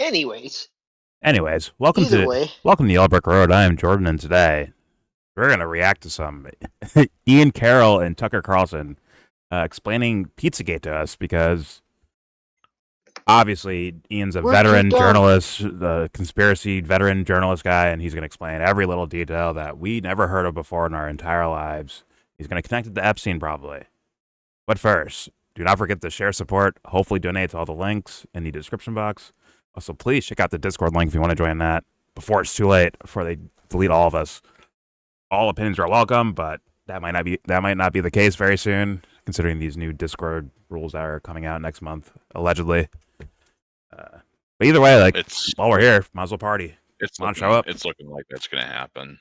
Anyways, welcome Either to way. Yellowbrick Road. I am Jordan, and today we're going to react to some Ian Carroll and Tucker Carlson explaining Pizzagate to us, because obviously Ian's a veteran journalist, the conspiracy veteran journalist guy, and he's going to explain every little detail that we never heard of before in our entire lives. He's going to connect it to Epstein, probably. But first, do not forget to share, support, hopefully donate to all the links in the description box. Also, please check out the Discord link if you want to join that before it's too late, before they delete all of us. All opinions are welcome, but that might not be the case very soon, considering these new Discord rules that are coming out next month, allegedly. But either way, while we're here, might as well party. Come on, show up. It's looking like that's gonna happen.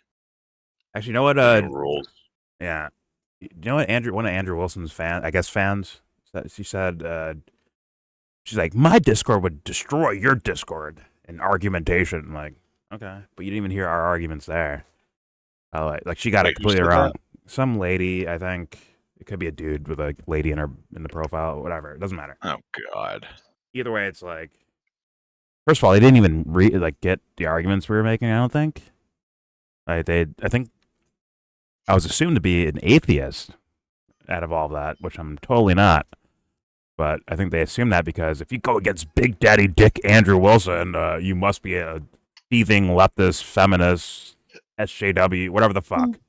Actually, you know what? Rules. Yeah, you know what? One of Andrew Wilson's fans, she said. She's like, my Discord would destroy your Discord in argumentation. I'm like, okay, but you didn't even hear our arguments there. She got it completely wrong. Some lady, I think it could be a dude with a lady in the profile, whatever. It doesn't matter. Oh God. Either way, it's like, first of all, they didn't even get the arguments we were making. I don't think. I think I was assumed to be an atheist out of all of that, which I'm totally not. But I think they assume that because if you go against Big Daddy Dick Andrew Wilson, you must be a thieving leftist, feminist, SJW, whatever the fuck.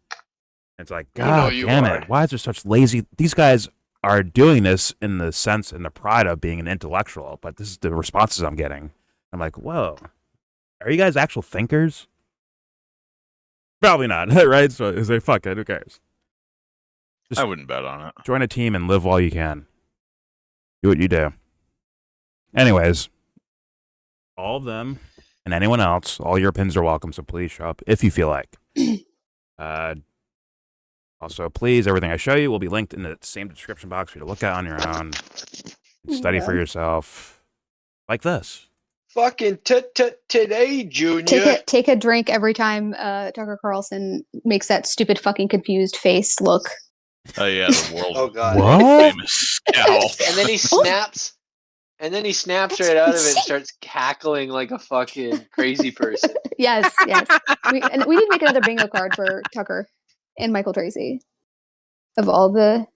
It's like, God damn it. Why is there such lazy... These guys are doing this in the sense and the pride of being an intellectual, but this is the responses I'm getting. I'm like, whoa. Are you guys actual thinkers? Probably not, right? So it's like, fuck it, who cares? I wouldn't bet on it. Join a team and live while you can. Do what you do. Anyways, all of them and anyone else, all your opinions are welcome, so please show up if you feel like. Also, please, everything I show you will be linked in the same description box for you to look at on your own. Study for yourself. Like this. Fucking today, Junior. Take a drink every time Tucker Carlson makes that stupid fucking confused face look. Oh yeah, the world. Oh God. What? Famous scowl. And then he snaps. And then he snaps right out of it and starts cackling like a fucking crazy person. Yes. We need to make another bingo card for Tucker and Michael Tracy. Of all their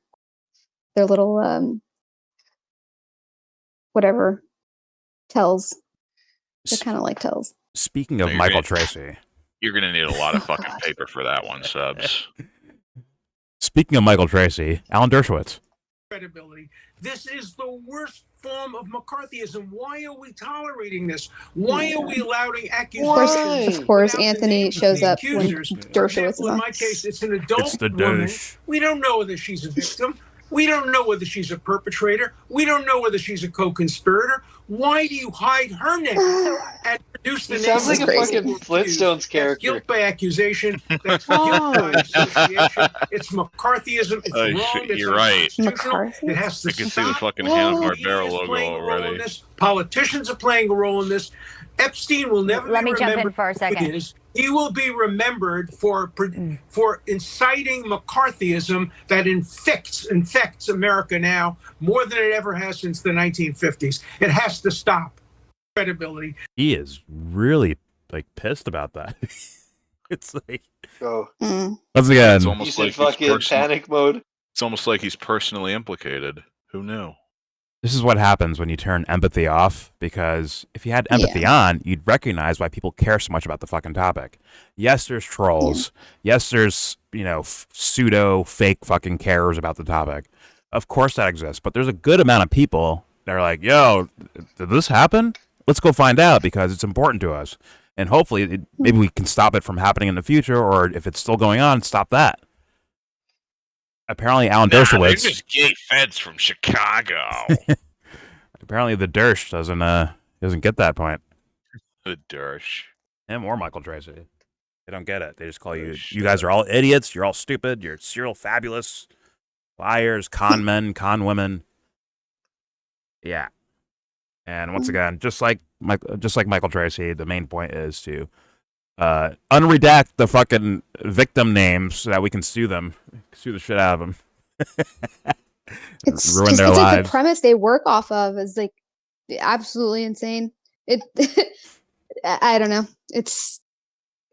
little whatever tells. They're kind of like tells. Speaking of Michael Tracy. You're gonna need a lot of fucking paper for that one, Subs. Speaking of Michael Tracy, Alan Dershowitz. Credibility. This is the worst form of McCarthyism. Why are we tolerating this? Why are we allowing accusations? Of course, Anthony shows up when Dershowitz is on. In my case, it's an adult woman. We don't know whether she's a victim. We don't know whether she's a perpetrator. We don't know whether she's a co-conspirator. Why do you hide her name and produce the name? Sounds like a fucking Flintstones character. Guilt by accusation. That's guilt by association. It's McCarthyism. It's wrong. It's you're right. It has to I can stop. see the fucking Hanna-Barbera logo already. Politicians are playing a role in this. Epstein will never Let be me jump in remembered for a second. He will be remembered for inciting McCarthyism that infects America now more than it ever has since the 1950s. It has to stop. Credibility. He is really pissed about that. It's like, once again, it's almost like fucking panic mode. It's almost like he's personally implicated. Who knew? This is what happens when you turn empathy off, because if you had empathy on, you'd recognize why people care so much about the fucking topic. Yes, there's trolls. Yes, there's, pseudo fake fucking carers about the topic. Of course that exists, but there's a good amount of people that are like, yo, did this happen? Let's go find out because it's important to us. And hopefully, maybe we can stop it from happening in the future, or if it's still going on, stop that. Apparently, Alan Dershowitz. They're just gay feds from Chicago. Apparently, the Dersh doesn't get that point. The Dersh. Him or Michael Tracy. They don't get it. They just call you. You guys are all idiots. You're all stupid. You're serial fabulous liars, con men, con women. Yeah. And once again, just like Michael Tracy, the main point is to unredact the fucking victim names so that we can sue the shit out of them. It's ruin just, their it's lives. Like the premise they work off of is absolutely insane. It. I don't know. It's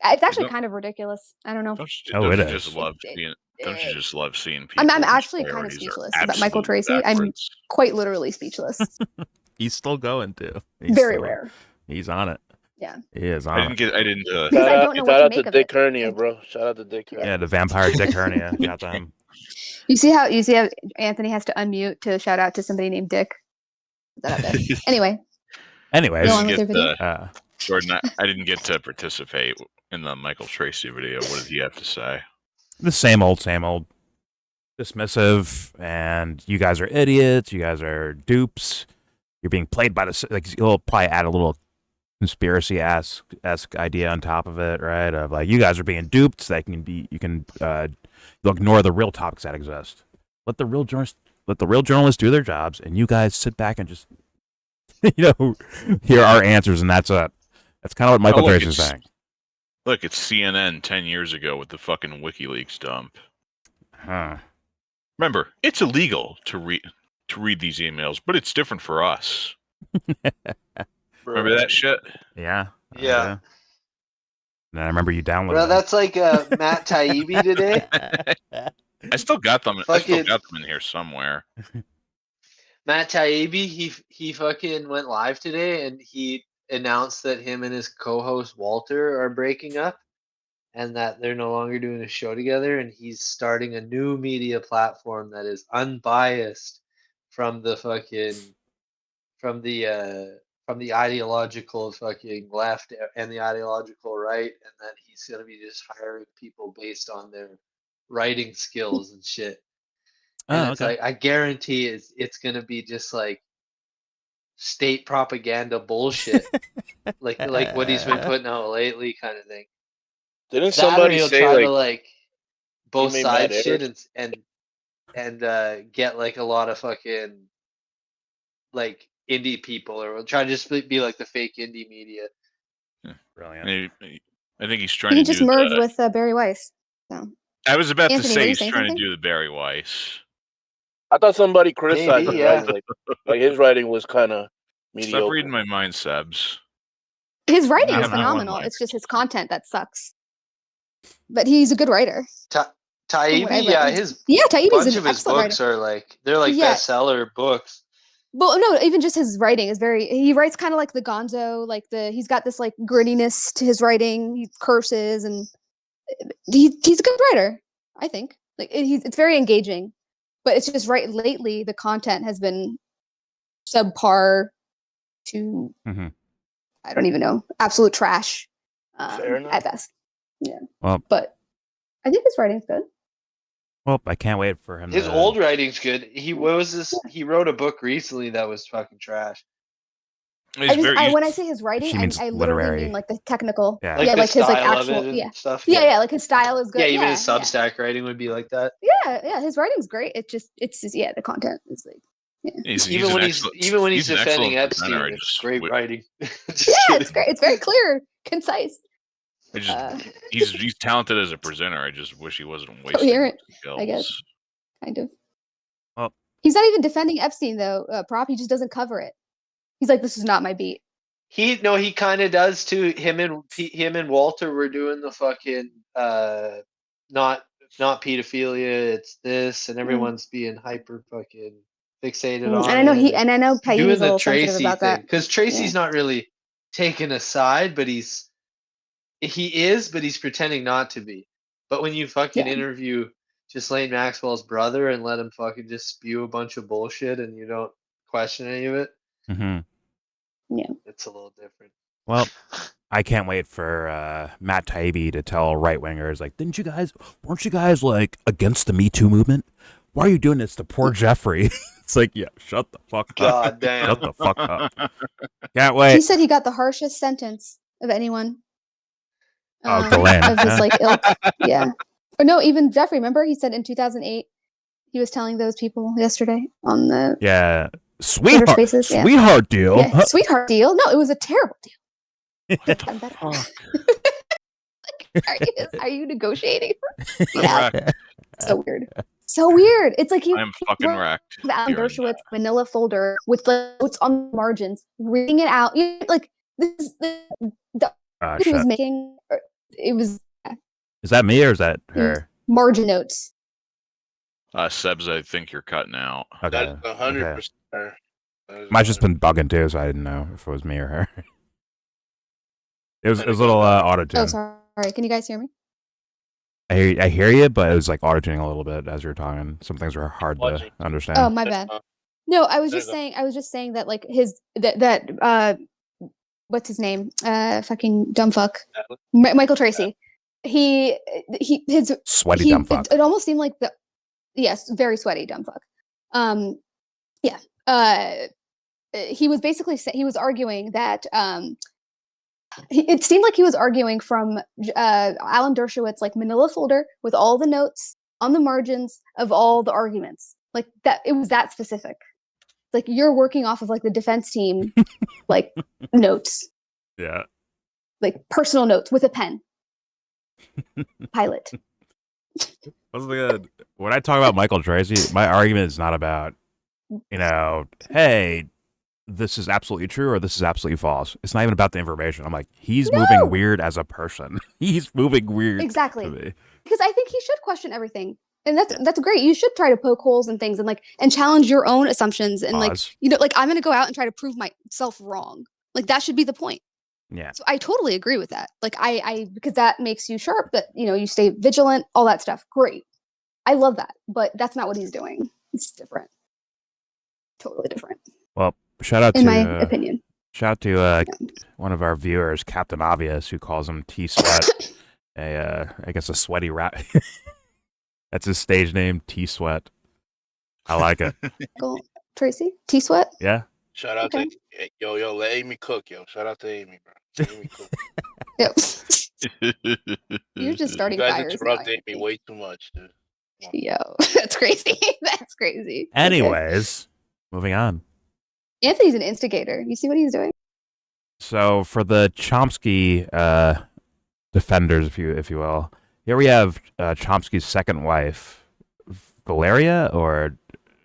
actually don't- kind of ridiculous. I don't know. Oh, it you is. just love seeing? Don't you just love seeing people? I'm whose actually kind of priorities are speechless about Michael absolute Tracy. I'm backwards? quite literally speechless. He's still going too. Very rare. He's on it. Yeah. He is I on didn't it. get. I didn't. Because I don't know what shout to out make to of Dick it. Hernia, Like, bro. Shout out to Dick Hernia. Yeah, the vampire Dick Hernia. Got them. You see how Anthony has to unmute to shout out to somebody named Dick? Put that out there. Anyway, Anyways, go on with your video. Jordan, I didn't get to participate in the Michael Tracy video. What did he have to say? the same old, dismissive, and you guys are idiots. You guys are dupes. You're being played by the like. He'll probably add a little conspiracy-esque idea on top of it, right? Of like, you guys are being duped. So you can you'll ignore the real topics that exist. Let the real journalists do their jobs, and you guys sit back and just hear our answers, and that's it. That's kind of what Michael Tracy is saying. Look, it's CNN 10 years ago with the fucking WikiLeaks dump. Huh. Remember, it's illegal to read these emails, but it's different for us. Remember that shit? Yeah. Yeah. And I remember you downloaded Bro, them. that's like Matt Taibbi today. I still got them. I still got them in here somewhere. Matt Taibbi, he fucking went live today and he announced that him and his co-host Walter are breaking up and that they're no longer doing a show together, and he's starting a new media platform that is unbiased from the ideological fucking left and the ideological right, and that he's gonna be just hiring people based on their writing skills and shit. And it's like, I guarantee it's gonna be just like state propaganda bullshit, like what he's been putting out lately, kind of thing. Didn't somebody he'll say try like to like both made sides Matt shit and get like a lot of fucking like indie people, or try to just be like the fake indie media. Brilliant. I think he's trying He to just do merged with Barry Weiss. So I was about Anthony, to were say you he's saying trying something? to do the Barry Weiss. I thought somebody criticized Maybe, his yeah. writing. Like his writing was kind of mediocre. Stop reading my mind, Sebs. his writing Yeah, is not phenomenal. one-liners. It's just his content that sucks. But he's a good writer. Taibbi, yeah, his Taibbi's bunch an of his excellent books writer. are like they're like Yeah. bestseller books. Well, no, even just his writing is he writes kind of like the Gonzo, he's got this like grittiness to his writing. He curses and he's a good writer, I think. Like it's very engaging, but it's just lately the content has been subpar to I don't even know, absolute trash Fair enough. at best. Yeah. Well, but I think his writing's good. Well, I can't wait for him. His old writing's good. He wrote a book recently that was fucking trash. When I say his writing, I literally literary. mean like the technical, Yeah, like his like style of actual, it and stuff. Yeah, like his style is good. Yeah, even his Substack writing would be like that. Yeah, his writing's great. It's just the content is like. Yeah. Even when he's defending Epstein, it's great writing. It's great. It's very clear, concise. He's talented as a presenter. I just wish he wasn't wasting coherent, his skills. I guess. Kind of. Well, he's not even defending Epstein though. Prop. He just doesn't cover it. He's like, this is not my beat. He kind of does too. Him and Walter were doing the fucking not pedophilia. It's this, and everyone's being hyper fucking fixated on. And I know Taibbi's a little sensitive about that because Tracy's not really taking a side, but he's pretending not to be. But when you fucking interview Ghislaine Maxwell's brother and let him fucking just spew a bunch of bullshit and you don't question any of it, it's a little different. Well, I can't wait for Matt Taibbi to tell right wingers like, weren't you guys like against the Me Too movement? Why are you doing this to poor Jeffrey? It's like, yeah, shut the fuck up. God damn. Shut the fuck up. Can't wait. He said he got the harshest sentence of anyone. Glenn. Of his like ilk. Yeah. Or no, even Jeffrey. Remember, he said in 2008 he was telling those people yesterday on the sweetheart Spaces, sweetheart deal. Yeah, sweetheart deal. No, it was a terrible deal. What the fuck? Are you negotiating? Yeah. So weird. So weird. It's like I'm fucking wrecked. Alan Dershowitz manila folder with the notes on the margins, reading it out. Like the he was shit. making, it was Is that me or is that her? margin notes. Sebs, I think you're cutting out. Okay. That's 100%. Mine's just been bugging too, so I didn't know if it was me or her. It was a little auto-tune. Oh, sorry. Can you guys hear me? I hear you, but it was like auto-tuning a little bit as you were talking. Some things were hard to understand. Oh, my bad. No, I was just saying that like what's his name? Fucking dumb fuck. Michael Tracy. His Sweaty dumb fuck. It almost seemed like yes, very sweaty dumb fuck. He was basically he was arguing that it seemed like he was arguing from Alan Dershowitz, like manila folder with all the notes on the margins of all the arguments. Like that, it was that specific. Like you're working off of like the defense team, like notes. Yeah. Like personal notes with a pen. Pilot. When I talk about Michael Tracy, my argument is not about, hey, this is absolutely true or this is absolutely false. It's not even about the information. I'm like, he's moving weird as a person. He's moving weird. Exactly. Because I think he should question everything. And that's great. You should try to poke holes and things and challenge your own assumptions and I'm going to go out and try to prove myself wrong. Like that should be the point. Yeah. So I totally agree with that. Like I because that makes you sharp, but you stay vigilant, all that stuff. Great. I love that. But that's not what he's doing. It's different. Totally different. Well, shout out in my opinion. Shout out to one of our viewers, Captain Obvious, who calls him T Sweat. I guess a sweaty rat. That's his stage name, T Sweat. I like it. Tracy? T Sweat? Yeah. Shout out to yo, let Amy cook, yo. Shout out to Amy, bro. Amy cook. Yep. You're just starting fires. You guys interrupt Amy way too much, dude. Yo, that's crazy. That's crazy. Anyways, moving on. Anthony's an instigator. You see what he's doing? So for the Chomsky defenders, if you will, here we have Chomsky's second wife, Valeria or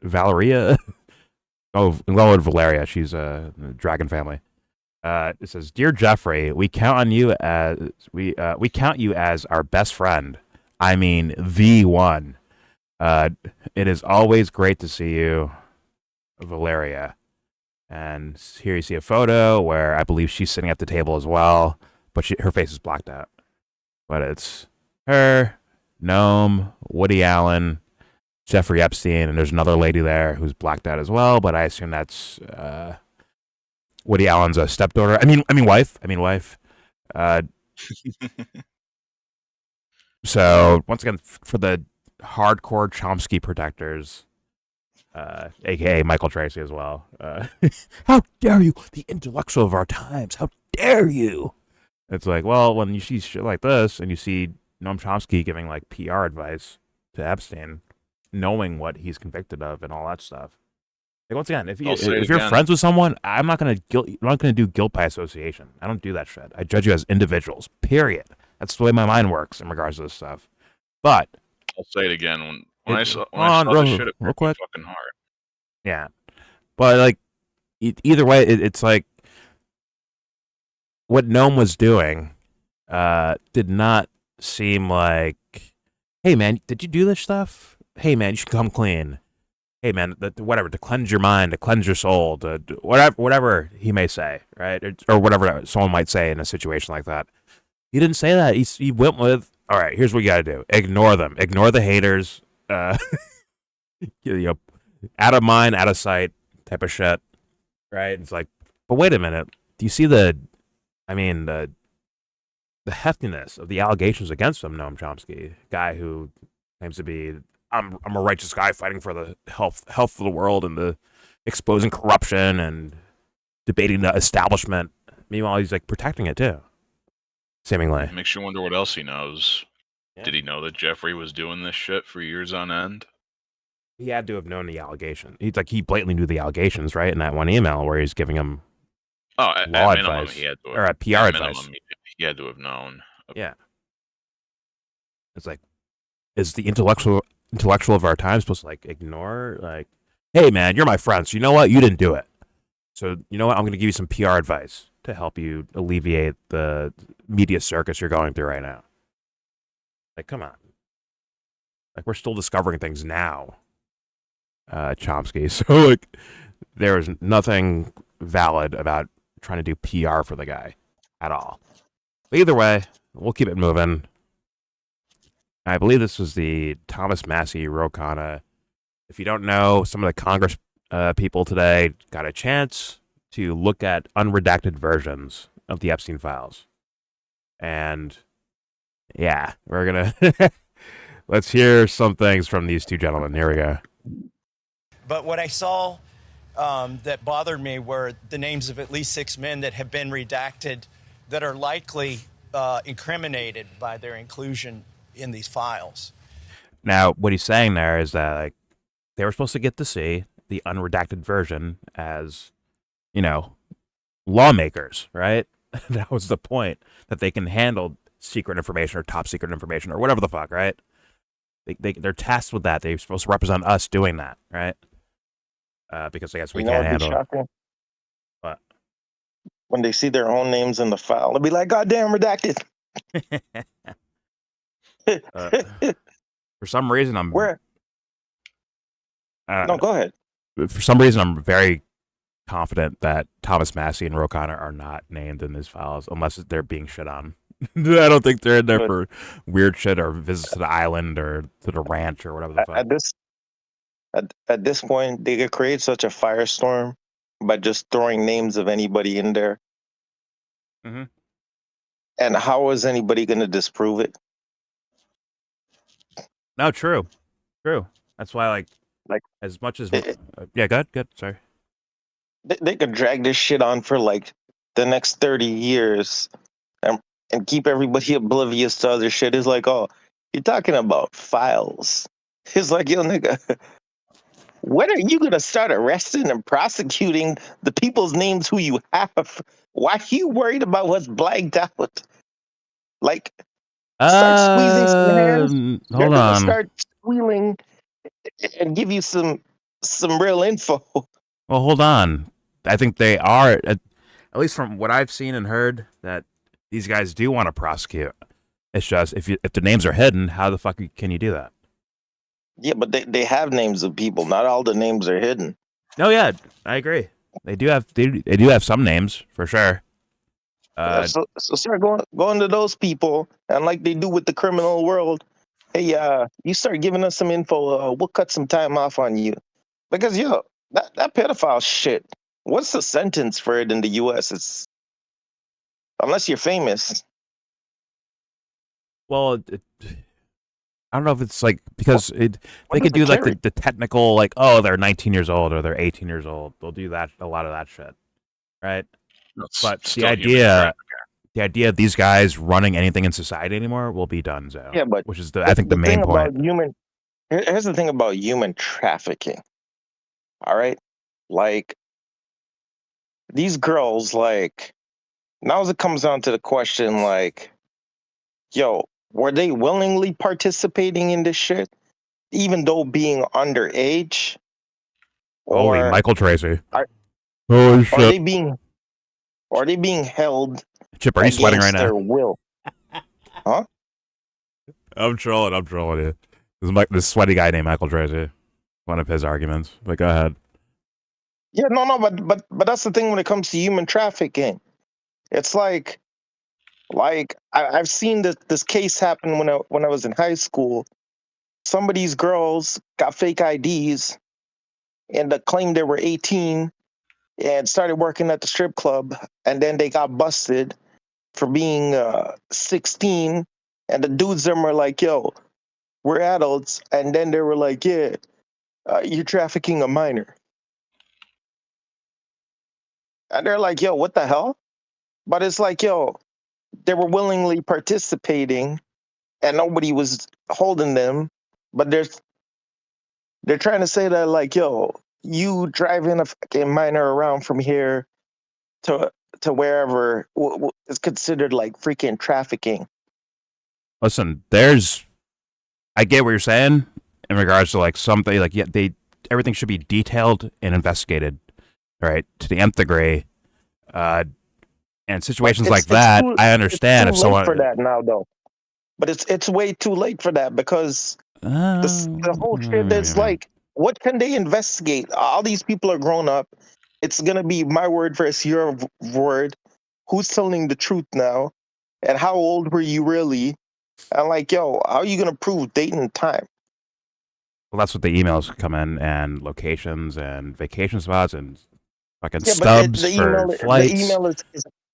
Valeria. Oh, well, with Valeria, she's a dragon family. It says, "Dear Jeffrey, we count you as our best friend. I mean, the one. It is always great to see you, Valeria." And here you see a photo where I believe she's sitting at the table as well, but her face is blacked out. But it's her, Noam, Woody Allen, Jeffrey Epstein, and there's another lady there who's blacked out as well, but I assume that's Woody Allen's stepdaughter. I mean wife. So once again, for the hardcore Chomsky protectors, aka Michael Tracy as well. How dare you, the intellectual of our times? How dare you? It's like, well, when you see shit like this and you see Noam Chomsky giving like PR advice to Epstein, knowing what he's convicted of and all that stuff. Like once again, if you're friends with someone, I'm not gonna do guilt by association. I don't do that shit. I judge you as individuals. Period. That's the way my mind works in regards to this stuff. But I'll say it again when I saw the shit, it real quick. Fucking hard. Yeah, but like either way, it's like what Noam was doing did not seem like, hey man, did you do this stuff? Hey man, you should come clean. Hey man, whatever, to cleanse your mind, to cleanse your soul, to whatever he may say, right? Or whatever someone might say in a situation like that. He didn't say that. He went with, all right, here's what you got to do. Ignore them. Ignore the haters. Out of mind, out of sight type of shit, right? It's like, but wait a minute. Do you see the heftiness of the allegations against him, Noam Chomsky, guy who claims to be, I'm a righteous guy fighting for the health of the world and the exposing corruption and debating the establishment. Meanwhile, he's like protecting it too, seemingly. Makes you wonder what else he knows. Yeah. Did he know that Jeffrey was doing this shit for years on end? He had to have known the allegation. He blatantly knew the allegations, right? In that one email where he's giving him law advice or a PR advice. He had to have known. Yeah. It's like, is the intellectual of our time supposed to like ignore, like, hey man, you're my friend, so you know what? You didn't do it. So you know what? I'm going to give you some PR advice to help you alleviate the media circus you're going through right now. Like, come on. Like, we're still discovering things now, Chomsky. So, like, there is nothing valid about trying to do PR for the guy at all. But either way, we'll keep it moving. I believe this was the Thomas Massey Ro Khanna. If you don't know, some of the Congress people today got a chance to look at unredacted versions of the Epstein files. And yeah, we're going to let's hear some things from these two gentlemen. Here we go. But what I saw that bothered me were the names of at least 6 men that have been redacted that are likely incriminated by their inclusion in these files. Now, what he's saying there is that, like, they were supposed to get to see the unredacted version as, you know, lawmakers, right? That was the point, that they can handle secret information or top secret information or whatever the fuck, right? They're tasked with that. They're supposed to represent us doing that, right? Because I guess we can't handle it. What? When they see their own names in the file, they'll be like, "Goddamn, redacted." For some reason, I'm... Where? No, go ahead. For some reason, I'm very confident that Thomas Massey and Ro Khanna are not named in these files, unless they're being shit on. I don't think they're in there for weird shit or visits to the island or to the ranch or whatever the fuck. At this point, they could create such a firestorm by just throwing names of anybody in there. Mm-hmm. And how is anybody going to disprove it? No, true. That's why, like as much as yeah, good. Sorry. They could drag this shit on for like the next 30 years and keep everybody oblivious to other shit. It's like, oh, you're talking about files. It's like, yo, nigga, when are you going to start arresting and prosecuting the people's names who you have? Why are you worried about what's blanked out? Like, start squeezing some hands. Hold on. Start squealing and give you some real info. Well, hold on. I think they are, at least from what I've seen and heard, that these guys do want to prosecute. It's just, if the names are hidden, how the fuck can you do that? Yeah, but they have names of people. Not all the names are hidden. No, yeah, I agree. They do have some names for sure. So start going to those people, and like they do with the criminal world, hey, you start giving us some info. We'll cut some time off on you, because that pedophile shit. What's the sentence for it in the U.S.? It's unless you're famous. Well, I don't know if it's like because they could do like the technical, like, oh, they're 19 years old or they're 18 years old. They'll do that, a lot of that shit, right? But the idea of these guys running anything in society anymore will be done, so yeah, but which is I think the main point. Here's the thing about human trafficking. All right, like these girls, like now it comes down to the question, like, yo, were they willingly participating in this shit, even though being underage? Holy Michael Tracy! Holy shit! Are they being held? Chip, are you sweating right now? Their will? Huh? I'm trolling you. This sweaty guy named Michael Tracy. One of his arguments. But go ahead. Yeah, no, but that's the thing when it comes to human trafficking. It's like I've seen this case happen when I was in high school. Some of these girls got fake IDs and claimed they were 18 and started working at the strip club, and then they got busted for being 16, and the dudes them were like, yo, we're adults, and then they were like, yeah, you're trafficking a minor. And they're like, yo, what the hell? But it's like, yo, they were willingly participating and nobody was holding them, but they're trying to say that, like, yo, you driving a fucking minor around from here to wherever is considered like freaking trafficking. Listen, I get what you're saying in regards to like something like, yeah, everything should be detailed and investigated, right, to the nth degree. And situations like that, I understand if someone for that now though. But it's way too late for that because the whole shit is like, what can they investigate? All these people are grown up. It's gonna be my word versus your word. Who's telling the truth now? And how old were you really? And like, yo, how are you gonna prove date and time? Well, that's what the emails come in, and locations and vacation spots and fucking Yeah, but stubs the for flights.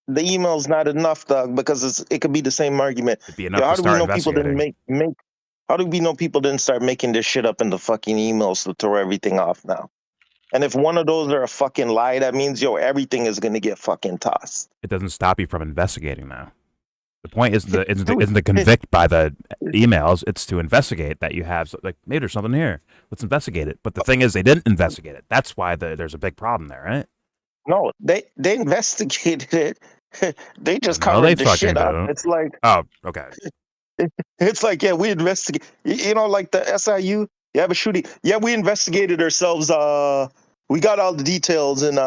The email's not enough, dog, because it could be the same argument. It'd be Yo, enough how to do we start know people didn't investigating. how do we know people didn't start making this shit up in the fucking emails to throw everything off now? And if one of those are a fucking lie, that means everything is gonna get fucking tossed. It doesn't stop you from investigating now. The point isn't to convict by the emails. It's to investigate that you have like maybe there's something here. Let's investigate it. But the thing is, they didn't investigate it. That's why there's a big problem there, right? No, they investigated it. They just No, they covered the fucking shit up. don't. It's like, Oh, okay. it's like, yeah, we investigate. You know, like the SIU. You have a shooting. Yeah, we investigated ourselves. We got all the details, and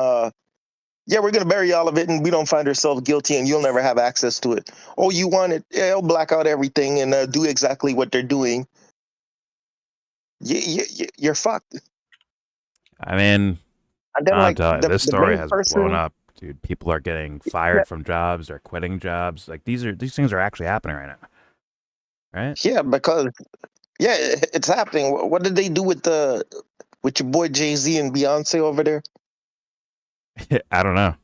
yeah, we're gonna bury all of it, and we don't find ourselves guilty, and you'll never have access to it. Oh, you want it? Yeah, they'll black out everything and do exactly what they're doing. You're fucked. I mean, And then, like, this the story main has person, blown up, dude. People are getting fired from jobs. They're quitting jobs. Like these things are actually happening right now, right? yeah, because it's happening. What did they do with your boy Jay-Z and Beyonce over there? I don't know.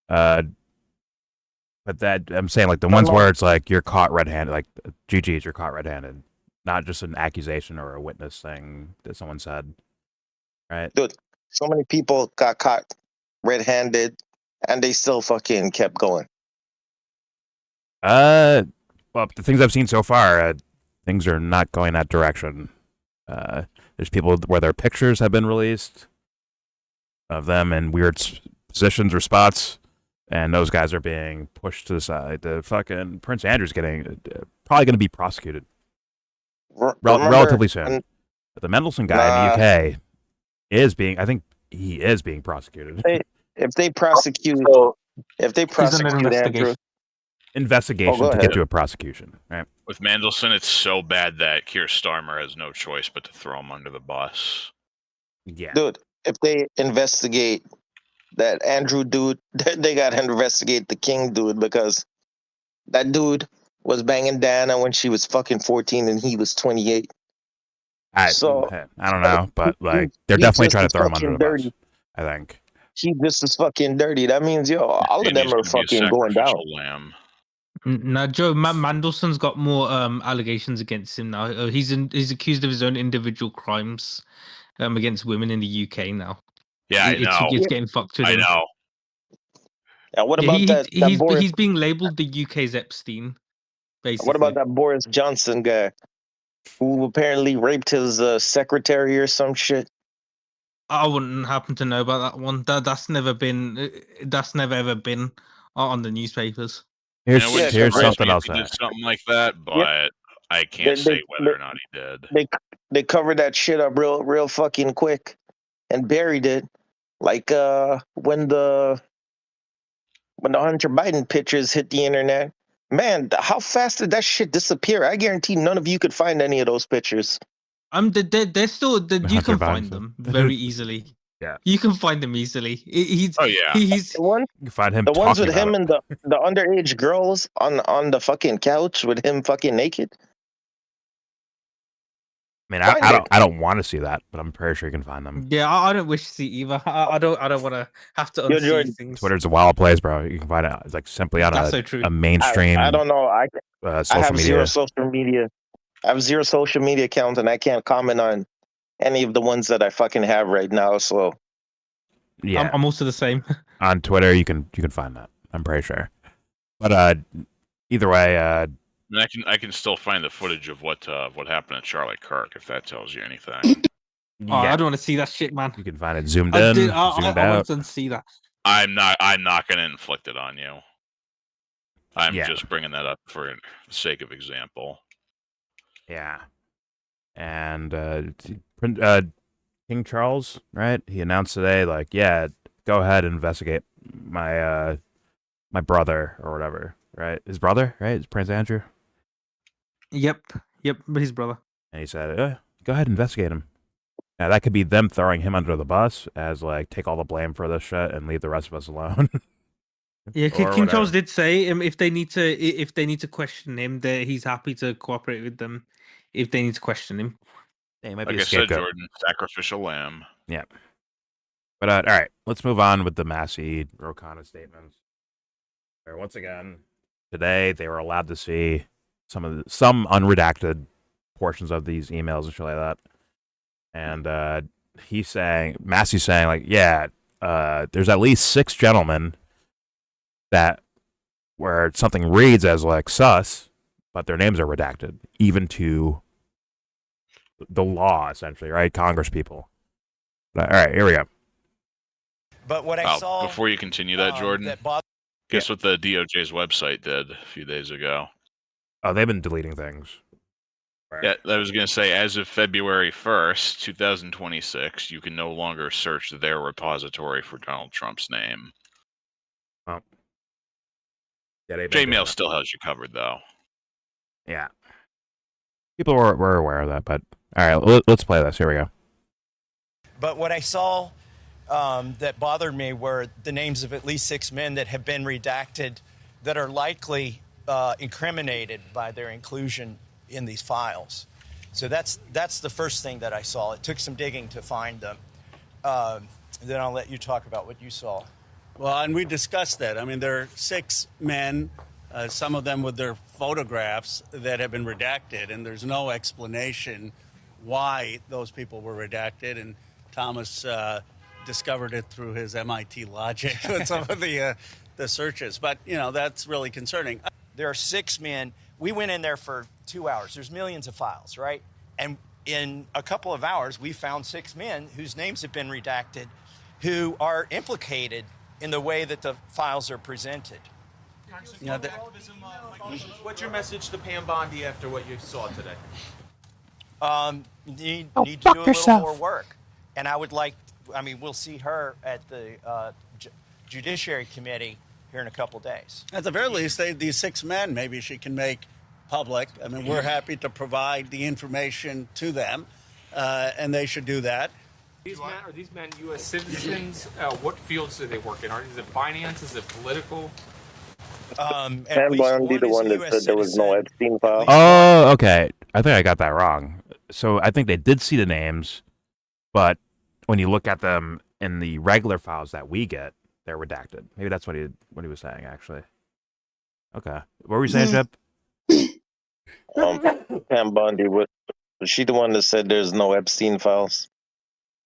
But that I'm saying like the I don't ones know. where it's like you're caught red-handed, like GG's, you're caught red-handed, not just an accusation or a witness thing that someone said, right? Dude, so many people got caught red-handed, and they still fucking kept going. Well, the things I've seen so far, things are not going that direction. There's people where their pictures have been released of them in weird positions or spots, and those guys are being pushed to the side. The fucking Prince Andrew's getting probably going to be prosecuted relatively soon. But the Mendelsohn guy in the UK I think he is being prosecuted. If they prosecute Andrew, investigation to get to a prosecution, right? With Mandelson, it's so bad that Keir Starmer has no choice but to throw him under the bus. Yeah, dude, if they investigate that Andrew dude, they got to investigate the King dude, because that dude was banging Diana when she was fucking 14 and he was 28. I don't know, but like they're definitely trying to throw him under the bus. I think he just is fucking dirty. That means all of them are fucking going down. Lamb. Now, Joe, Mandelson's got more allegations against him now. He's accused of his own individual crimes against women in the UK now. Yeah, I know. It's getting fucked with him. I know. And what about he's being labeled the UK's Epstein, basically. What about that Boris Johnson guy who apparently raped his secretary or some shit? I wouldn't happen to know about that one. That's never ever been on the newspapers. Here's something else. Did something like that, but I can't say whether or not he did. They covered that shit up real fucking quick and buried it, like when the Hunter Biden pictures hit the internet. Man, how fast did that shit disappear? I guarantee none of you could find any of those pictures. They're still. You can find them very easily. Yeah, you can find them easily. He's you can find him. The ones with him and the underage girls on the fucking couch with him fucking naked. I mean, I don't want to see that, but I'm pretty sure you can find them. Yeah, I don't wish to see either. I don't want to have to unsee things. Twitter's a wild place, bro. You can find it. It's like simply on a mainstream. I don't know. I have media. zero social media. I have zero social media accounts, and I can't comment on any of the ones that I fucking have right now. So yeah, I'm also the same. On Twitter, you can find that. I'm pretty sure. But either way, I can still find the footage of what happened at Charlie Kirk, if that tells you anything. I don't want to see that shit, man. You can find it zoomed in, zoomed out. I want to see that. I'm not going to inflict it on you. I'm just bringing that up for the sake of example. Yeah. And King Charles, right? He announced today, like, yeah, go ahead and investigate my my brother or whatever, right? His brother, right? It's Prince Andrew. Yep, his brother. And he said, go ahead, investigate him. Now, that could be them throwing him under the bus as, like, take all the blame for this shit and leave the rest of us alone. Yeah, Or King Charles whatever. did say if they need to question him, that he's happy to cooperate with them if they need to question him. Yeah, he might Like be a I said, scapegoat. Jordan, sacrificial lamb. Yeah. But, all right, let's move on with the Massey Rokana statements. Once again, today they were allowed to see some unredacted portions of these emails and shit like that. And Massey's saying, like, yeah, there's at least 6 gentlemen that where something reads as like sus, but their names are redacted, even to the law, essentially, right? Congress people. All right, here we go. But what I saw before you continue that, Jordan, guess what the DOJ's website did a few days ago? Oh, they've been deleting things. Right. Yeah, I was going to say, as of February 1st, 2026, you can no longer search their repository for Donald Trump's name. Oh. Yeah, Gmail still has you covered, though. Yeah. People were aware of that, but all right, let's play this. Here we go. But what I saw that bothered me were the names of at least 6 men that have been redacted that are likely incriminated by their inclusion in these files. So that's the first thing that I saw. It took some digging to find them. Then I'll let you talk about what you saw. Well, and we discussed that. I mean, there are 6 men, some of them with their photographs that have been redacted, and there's no explanation why those people were redacted. And Thomas discovered it through his MIT logic with some of the searches. But, you know, that's really concerning. There are 6 men. We went in there for 2 hours. There's millions of files, right? And in a couple of hours, we found 6 men whose names have been redacted who are implicated in the way that the files are presented. Yeah, what's your message to Pam Bondi after what you saw today? Need to do a little more work. And we'll see her at the Judiciary Committee here in a couple days. At the very least, these 6 men, maybe she can make public. I mean, we're happy to provide the information to them, and they should do that. Are these men U.S. citizens? What fields do they work in? Is it finance? Is it political? Pam Bondi, the one that said there was no Epstein file. Oh, okay. I think I got that wrong. So I think they did see the names, but when you look at them in the regular files that we get, they're redacted. Maybe that's what he was saying, actually. Okay. What were you saying, Jeb? Pam Bondi, was she the one that said there's no Epstein files?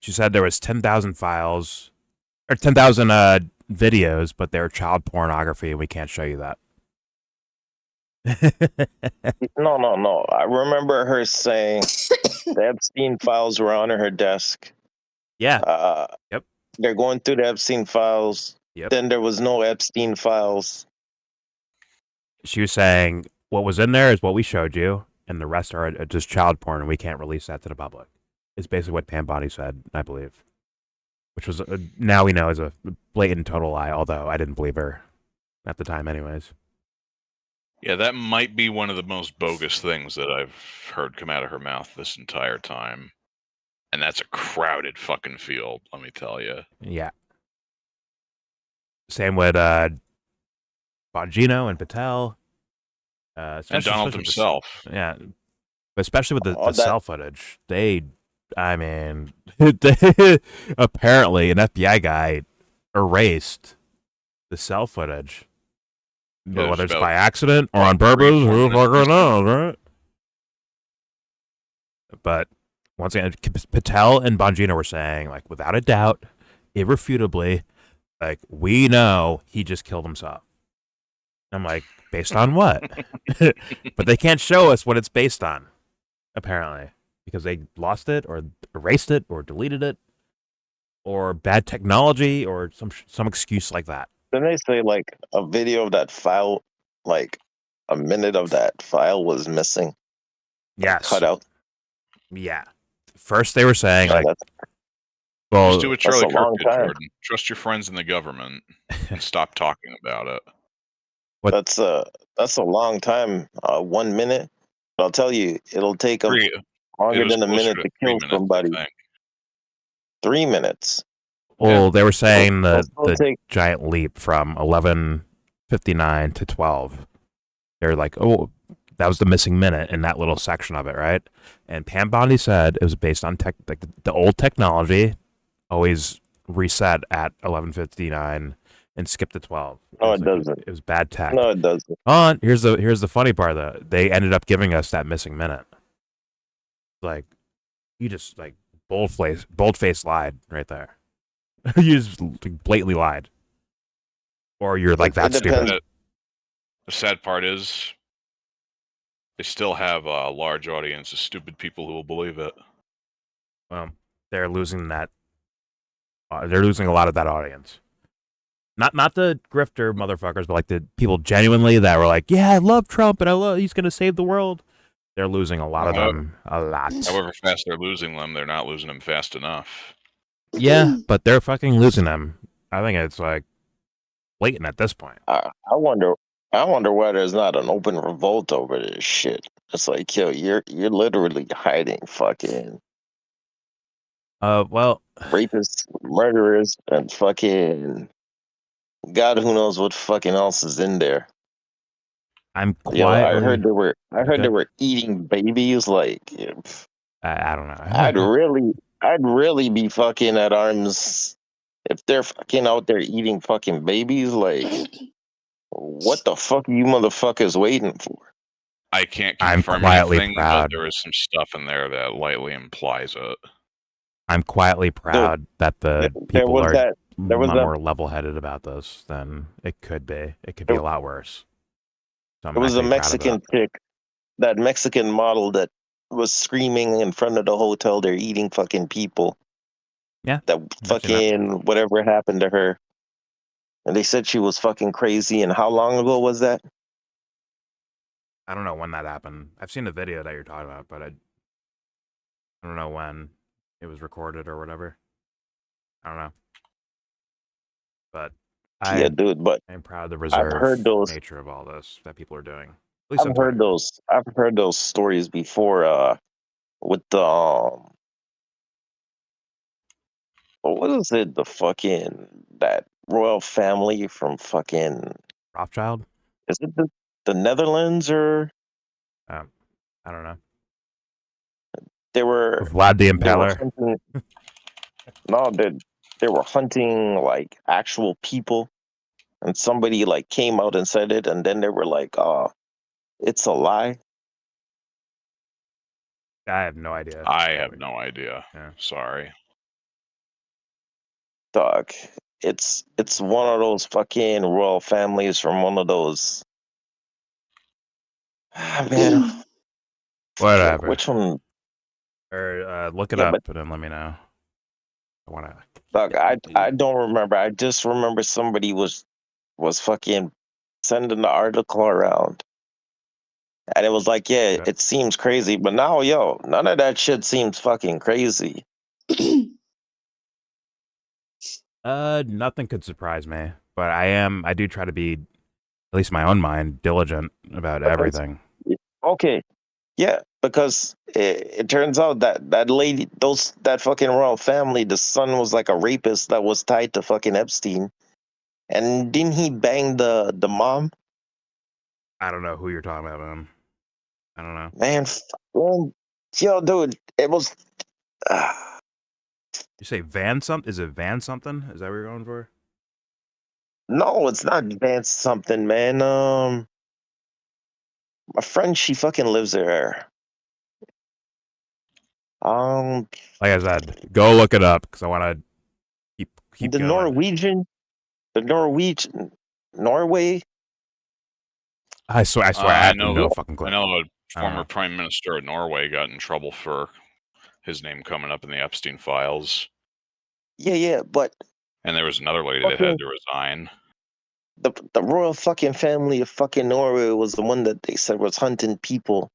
She said there was 10,000 files, or 10,000 videos, but they're child pornography, and we can't show you that. No. I remember her saying the Epstein files were on her desk. Yeah. Yep. They're going through the Epstein files. Yep. Then there was no Epstein files. She was saying what was in there is what we showed you, and the rest are just child porn, and we can't release that to the public. Is basically what Pam Bondi said, I believe. Which was, now we know, is a blatant total lie, although I didn't believe her at the time anyways. Yeah, that might be one of the most bogus things that I've heard come out of her mouth this entire time. And that's a crowded fucking field, let me tell you. Yeah. Same with Bongino and Patel. And Donald himself. Yeah. But especially with the cell footage. Apparently an FBI guy erased the cell footage. Yeah, whether it's by accident or on purpose, who fucking knows, right? But once again, Patel and Bongino were saying, like, without a doubt, irrefutably, like, we know he just killed himself. I'm like, based on what? But they can't show us what it's based on, apparently, because they lost it or erased it or deleted it or bad technology or some excuse like that. Didn't they say, like, a video of that file, like, a minute of that file was missing? Yes. Cut out? Yeah. First they were saying, like, well, just do what Charlie Kirk did, Jordan. Trust your friends in the government and stop talking about it. What? That's a long time. 1 minute. But I'll tell you, it'll take them It longer was than a closer minute to to 3 kill minutes, somebody. I think. 3 minutes. Well, they were saying It'll the take. giant leap from 11:59 to 12. They're like, oh, that was the missing minute in that little section of it, right? And Pam Bondi said it was based on like the old technology, always reset at 11:59 and skip to 12. No, it doesn't. It was bad tech. No, it doesn't. Here's the funny part though. They ended up giving us that missing minute. Like, you just like bold face lied right there. You just blatantly lied, or you're like that stupid. The sad part is, they still have a large audience of stupid people who will believe it. Well, they're losing that. They're losing a lot of that audience. Not the grifter motherfuckers, but like the people genuinely that were like, yeah, I love Trump and he's gonna save the world. They're losing a lot of them. A lot. However fast they're losing them, they're not losing them fast enough. Yeah, but they're fucking losing them. I think it's like blatant at this point. I wonder why there's not an open revolt over this shit. It's like, yo, you're literally hiding fucking Well, rapists, murderers, and fucking God who knows what fucking else is in there. I'm quietly. Yo, I heard they were eating babies. Like, I don't know. I'd really be fucking at arms if they're fucking out there eating fucking babies. Like, what the fuck are you motherfuckers waiting for? I can't I'm confirm quietly anything, proud. but there is some stuff in there that lightly implies it. I'm quietly proud that the people are more level-headed about this than it could be. It could be a lot worse. So it was a Mexican chick, that Mexican model that was screaming in front of the hotel. They're eating fucking people. Yeah. That fucking whatever happened to her. And they said she was fucking crazy. And how long ago was that? I don't know when that happened. I've seen the video that you're talking about, but I don't know when it was recorded or whatever. I don't know. But Yeah, dude, but I'm proud of the reserved nature of all this that people are doing. At least I've heard those stories before, with the what is it? The fucking that royal family from fucking Rothschild? Is it the Netherlands or? I don't know. They were Vlad the Impaler. No, they were hunting like actual people, and somebody like came out and said it, and then they were like, it's a lie." I have no idea. I have no idea. Yeah. Sorry. Dog, it's one of those fucking royal families from one of those. Man, whatever. Which one? Or look it up and then let me know. I wanna. Dog, I don't remember. I just remember somebody was fucking sending the article around. And it was like, yeah, it seems crazy, but now, yo, none of that shit seems fucking crazy. Nothing could surprise me, but I do try to be, at least in my own mind, diligent about everything. Okay, yeah, because it turns out that lady, that fucking royal family, the son was like a rapist that was tied to fucking Epstein, and didn't he bang the mom? I don't know who you're talking about, man. I don't know. Man, yo, dude, it was. You say Van something? Is it Van something? Is that what you're going for? No, it's not Van something, man. My friend, she fucking lives there. Like I said, go look it up because I want to keep the going. Norway. I swear, I have no fucking clue. I know a former prime minister of Norway got in trouble for his name coming up in the Epstein files. Yeah, but. And there was another lady that had to resign. The royal fucking family of fucking Norway was the one that they said was hunting people.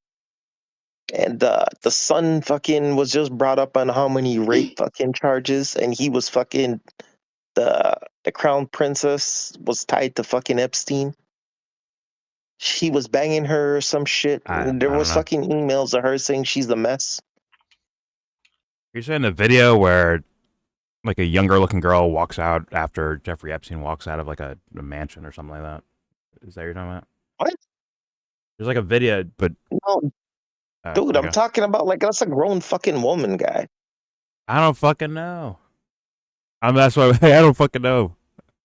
And the son fucking was just brought up on how many rape fucking charges, and he was fucking the crown princess was tied to fucking Epstein. he was banging her or some shit. There I was don't know. fucking emails of her saying she's a mess. You're saying a video where like a younger looking girl walks out after Jeffrey Epstein walks out of like a mansion or something like that? Is that what you're talking about? What? There's like a video, but No, dude, I'm okay. talking about like that's a grown fucking woman, guy. I don't fucking know. That's why I don't fucking know.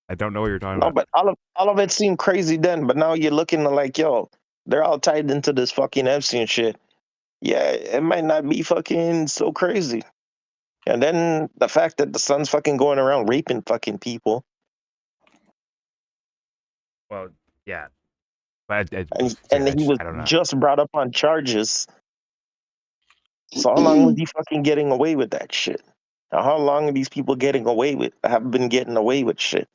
I don't know what you're talking No, about. but all of it seemed crazy then. But now you're looking like, yo, they're all tied into this fucking Epstein shit. Yeah, it might not be fucking so crazy. And then the fact that the son's fucking going around raping fucking people. Well, yeah. But And he was I don't know. just brought up on charges. So how long was he fucking getting away with that shit? Now, how long are these people have been getting away with shit?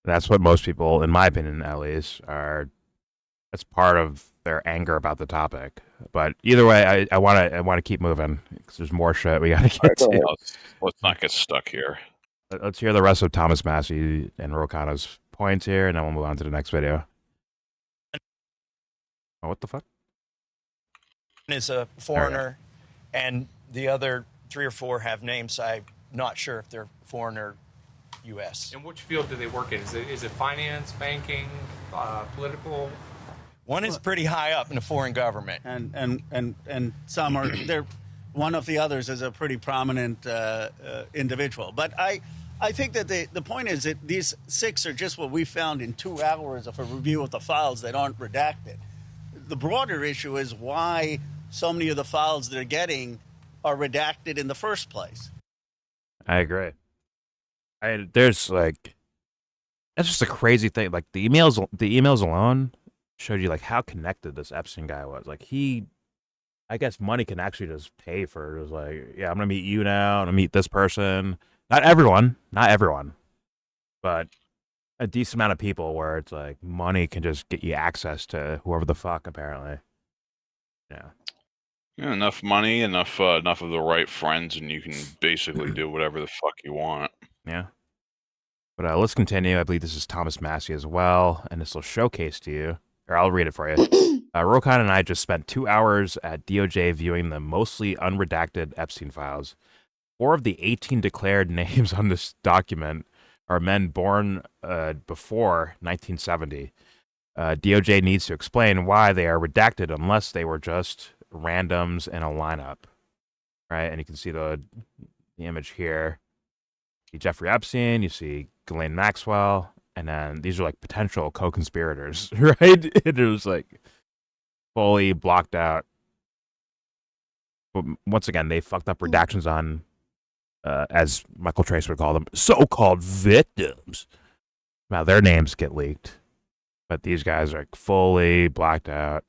That's what most people, in my opinion at least, that's part of their anger about the topic. But either way, I want to keep moving because there's more shit we got to get to. Let's not get stuck here. Let's hear the rest of Thomas Massey and Rokana's points here, and then we'll move on to the next video. Oh, what the fuck? Is a foreigner, and the other 3 or 4 have names. I'm not sure if they're foreign or U.S. In which field do they work in? Is it finance, banking, political? One is pretty high up in a foreign government, and some are there. One of the others is a pretty prominent individual. But I think that the point is that these 6 are just what we found in 2 hours of a review of the files that aren't redacted. The broader issue is why so many of the files they're getting are redacted in the first place. I agree. There's like, that's just a crazy thing. Like the emails alone showed you like how connected this Epstein guy was. Like I guess money can actually just pay for just like, yeah, I'm gonna meet you now, I'm gonna meet this person. Not everyone, but a decent amount of people where it's like money can just get you access to whoever the fuck apparently. Yeah, enough money, enough of the right friends, and you can basically do whatever the fuck you want. Yeah. But let's continue. I believe this is Thomas Massey as well, and this will showcase to you, or I'll read it for you. Rokan and I just spent 2 hours at DOJ viewing the mostly unredacted Epstein files. 4 of the 18 declared names on this document are men born before 1970. DOJ needs to explain why they are redacted unless they were just randoms in a lineup. Right? And you can see the image here. You see Jeffrey Epstein, you see Ghislaine Maxwell, and then these are like potential co-conspirators, right? It was like fully blocked out. But once again, they fucked up redactions on, as Michael Trace would call them, so-called victims. Now their names get leaked, but these guys are fully blocked out.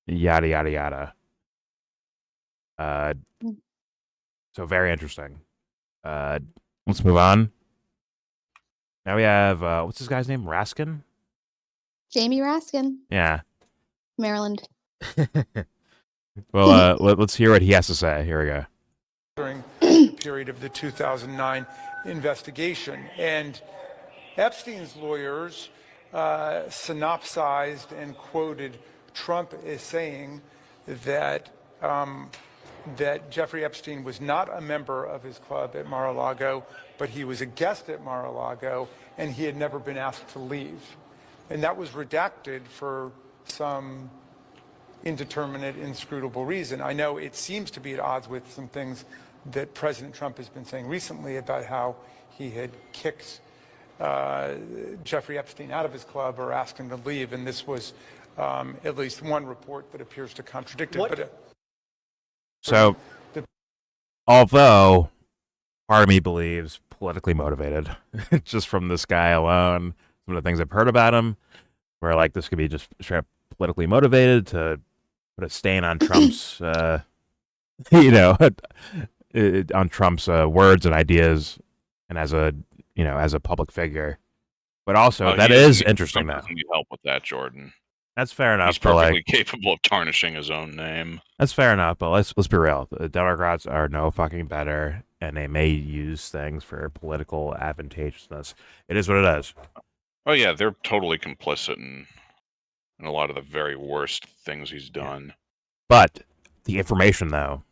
Yada yada yada. So very interesting. Let's move on. Now we have what's this guy's name? Raskin? Jamie Raskin, Yeah. Maryland. Well, let's hear what he has to say. Here we go. During the period of the 2009 investigation, and Epstein's lawyers synopsized and quoted Trump as saying that that Jeffrey Epstein was not a member of his club at Mar-a-Lago, but he was a guest at Mar-a-Lago, and he had never been asked to leave. And that was redacted for some indeterminate, inscrutable reason. I know it seems to be at odds with some things that President Trump has been saying recently about how he had kicked Jeffrey Epstein out of his club or asked him to leave, and this was at least one report that appears to contradict it. So, although part of me believes politically motivated, just from this guy alone, some of the things I've heard about him, where like this could be just straight up politically motivated to put a stain on Trump's, on Trump's words and ideas, and as a public figure. But also, that is interesting. Trump doesn't need help with that, Jordan. That's fair enough. He's perfectly capable of tarnishing his own name. That's fair enough, but let's be real. The Democrats are no fucking better, and they may use things for political advantageousness. It is what it is. Oh yeah, they're totally complicit in and a lot of the very worst things he's done. But the information, though,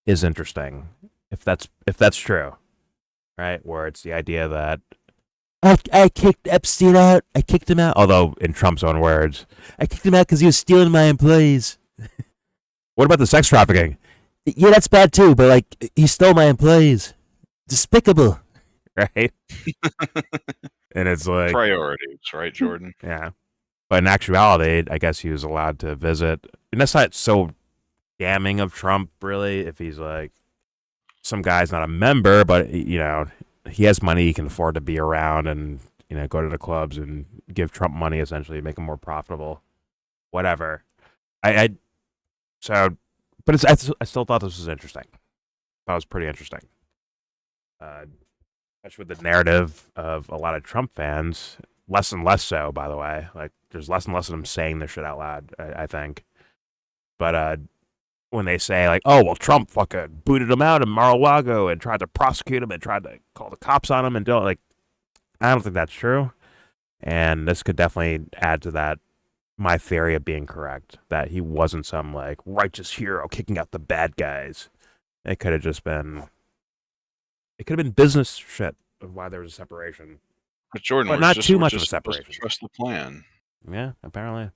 is interesting. If that's true, right? Where it's the idea that I kicked Epstein out. I kicked him out. Although, in Trump's own words, I kicked him out because he was stealing my employees. What about the sex trafficking? Yeah, that's bad too. But like, he stole my employees. Despicable, right? And it's like Priorities, right, Jordan? Yeah. But in actuality, I guess he was allowed to visit. And that's not so damning of Trump, really, if he's like, some guy's not a member, but, you know, he has money, he can afford to be around and, you know, go to the clubs and give Trump money, essentially, make him more profitable. Whatever. But I still thought this was interesting. That was pretty interesting. Especially with the narrative of a lot of Trump fans, less and less so, by the way. Like, there's less and less of them saying this shit out loud, I think. But when they say, like, oh, well, Trump fucking booted him out in Mar-a-Lago and tried to prosecute him and tried to call the cops on him and do it, like, I don't think that's true. And this could definitely add to that, my theory of being correct, that he wasn't some, like, righteous hero kicking out the bad guys. It could have just been... It could have been business shit of why there was a separation. But Jordan, but not too much of a separation. Just trust the plan. Yeah, apparently.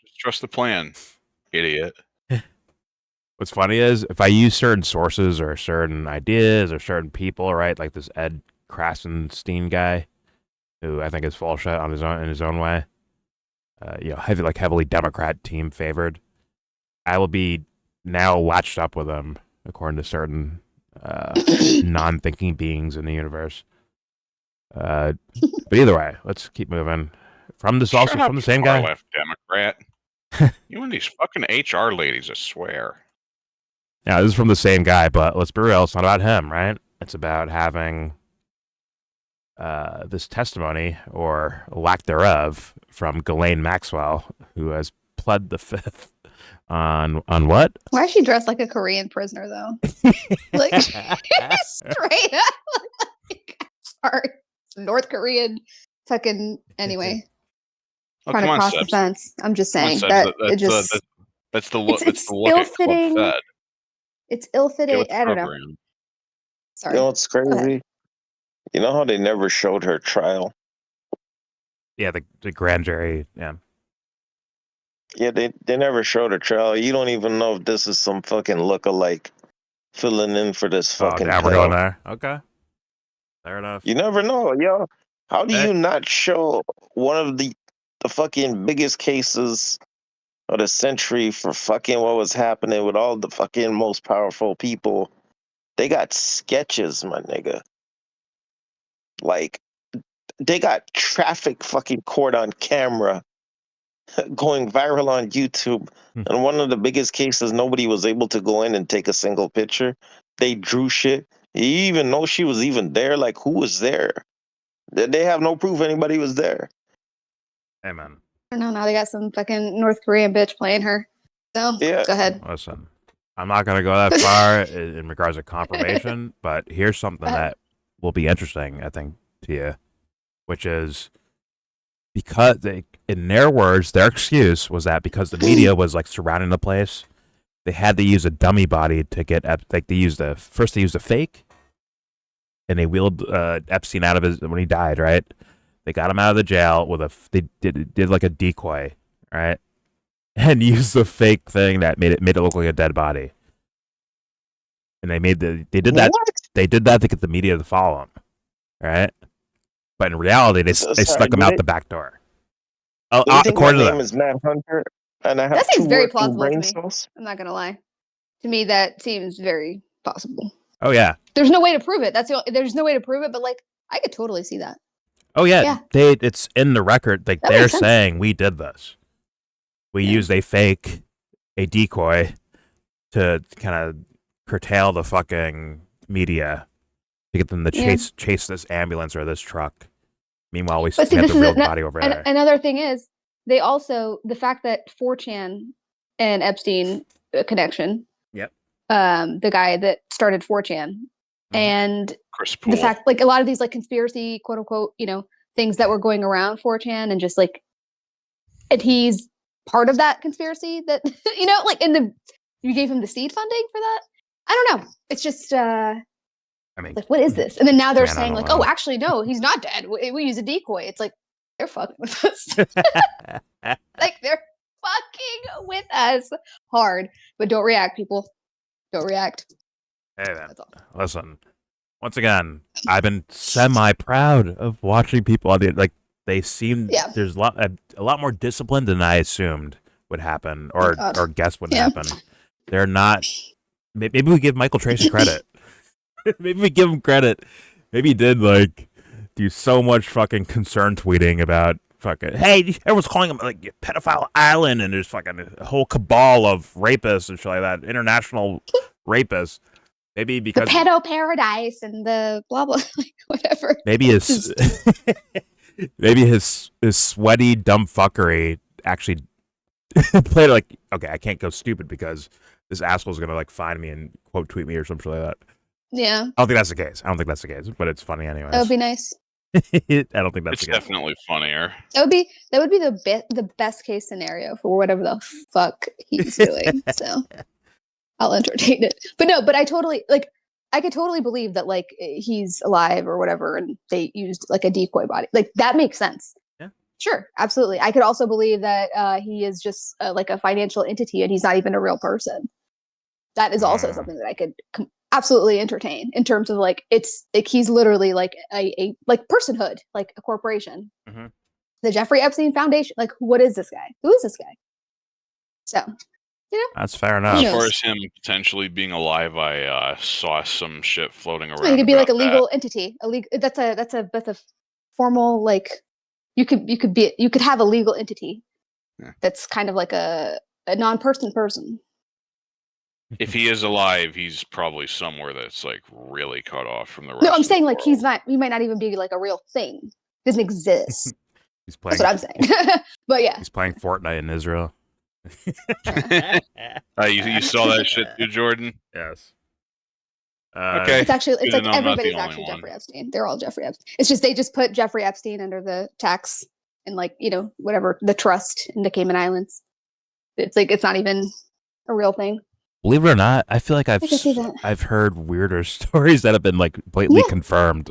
Just trust the plan, idiot. What's funny is, if I use certain sources or certain ideas or certain people, right, like this Ed Krasenstein guy, who I think is full shit on in his own way, you know, heavily Democrat team favored, I will be now latched up with him, according to certain non-thinking beings in the universe. But either way, let's keep moving. From the same guy. Left Democrat. You and these fucking HR ladies, I swear. Yeah, this is from the same guy, but let's be real, it's not about him, right? It's about having this testimony, or lack thereof, from Ghislaine Maxwell, who has pled the fifth on what? Why is she dressed like a Korean prisoner, though? Like, straight up. Like, sorry. North Korean fucking, anyway. Oh, trying to cross the fence. I'm just saying that it just... That's the look. It's the look ill-fitting. at Club Fed. It's ill-fitting. I don't know. Sorry. You know what's crazy? You know how they never showed her trial? Yeah, the grand jury, yeah. Yeah, they never showed her trial. You don't even know if this is some fucking look-alike filling in for this fucking now we're going there. Okay. Fair enough. You never know, yo. How do you not show one of the fucking biggest cases of the century for fucking what was happening with all the fucking most powerful people? They got sketches, my nigga. Like, they got traffic fucking court on camera going viral on YouTube. And one of the biggest cases, nobody was able to go in and take a single picture. They drew shit. You even know she was even there. Like, who was there? They have no proof anybody was there. Amen. I don't know. Now they got some fucking North Korean bitch playing her. So, yeah. Go ahead. Listen, I'm not going to go that far in regards to confirmation, but here's something that will be interesting, I think, to you, which is because in their words, their excuse was that because the media was like surrounding the place, they had to use a dummy body to get like they used a fake, and they wheeled Epstein out of his when he died, right? They got him out of the jail with they did like a decoy, right? And used the fake thing that made it look like a dead body. And they did that to get the media to follow him, right? But in reality, they stuck him out the back door. According to them, is Matt Hunter, and I have that seems two very working plausible brain to me. cells. I'm not gonna lie. To me, that seems very possible. Oh yeah. There's no way to prove it. There's no way to prove it, but like I could totally see that. Oh yeah. It's in the record. Like That they're makes sense. saying we did this. We used a decoy to kind of curtail the fucking media to get them to chase this ambulance or this truck. Meanwhile, we had the real body over there. Another thing is, they also, the fact that 4chan and Epstein connection. Yep. The guy that started 4chan. And the fact, like a lot of these like conspiracy, quote unquote, things that were going around 4chan and just like, and he's part of that conspiracy that like you gave him the seed funding for that. I don't know. It's just I mean, like, what is this? And then now they're man, saying like, oh, actually no, he's not dead. We use a decoy. It's like they're fucking with us. Like they're fucking with us hard. But don't react, people. Don't react. Hey man, listen. Once again, I've been semi-proud of watching people on the like. They seem there's a lot more discipline than I assumed would happen or guessed would happen. They're not. Maybe we give Michael Tracy credit. Maybe we give him credit. Maybe he did like do so much fucking concern tweeting about fucking. Hey, everyone's calling him like pedophile island, and there's fucking a whole cabal of rapists and shit like that. International rapists. Maybe because the pedo paradise and the blah blah like whatever. Maybe his maybe his sweaty dumb fuckery actually played like, okay, I can't go stupid because this asshole's gonna like find me and quote tweet me or something like that. Yeah. I don't think that's the case. But it's funny anyway. That would be nice. I don't think that's it's definitely funnier. That would be the best case scenario for whatever the fuck he's doing. So I'll entertain it. But I totally I could totally believe that like he's alive or whatever and they used like a decoy body. Like that makes sense. Yeah. Sure, absolutely. I could also believe that he is just like a financial entity and he's not even a real person. That is also something that I could absolutely entertain in terms of like it's like he's literally like a like personhood, like a corporation. Mm-hmm. The Jeffrey Epstein Foundation. Like, what is this guy? Who is this guy? So, that's fair enough. As far as him potentially being alive, I saw some shit floating around. He could be like a legal entity. That's a formal like you could have a legal entity that's kind of like a non-person person. If he is alive, he's probably somewhere that's like really cut off from the rest. No, I'm saying like he might not even be like a real thing. He doesn't exist. He's playing. That's what I'm saying. But yeah, he's playing Fortnite in Israel. You saw that shit too, Jordan? Yes. Okay. It's like everybody's actually Jeffrey Epstein. They're all Jeffrey Epstein. It's just they just put Jeffrey Epstein under the tax and like whatever the trust in the Cayman Islands. It's like it's not even a real thing. Believe it or not, I feel like I've heard weirder stories that have been like blatantly confirmed.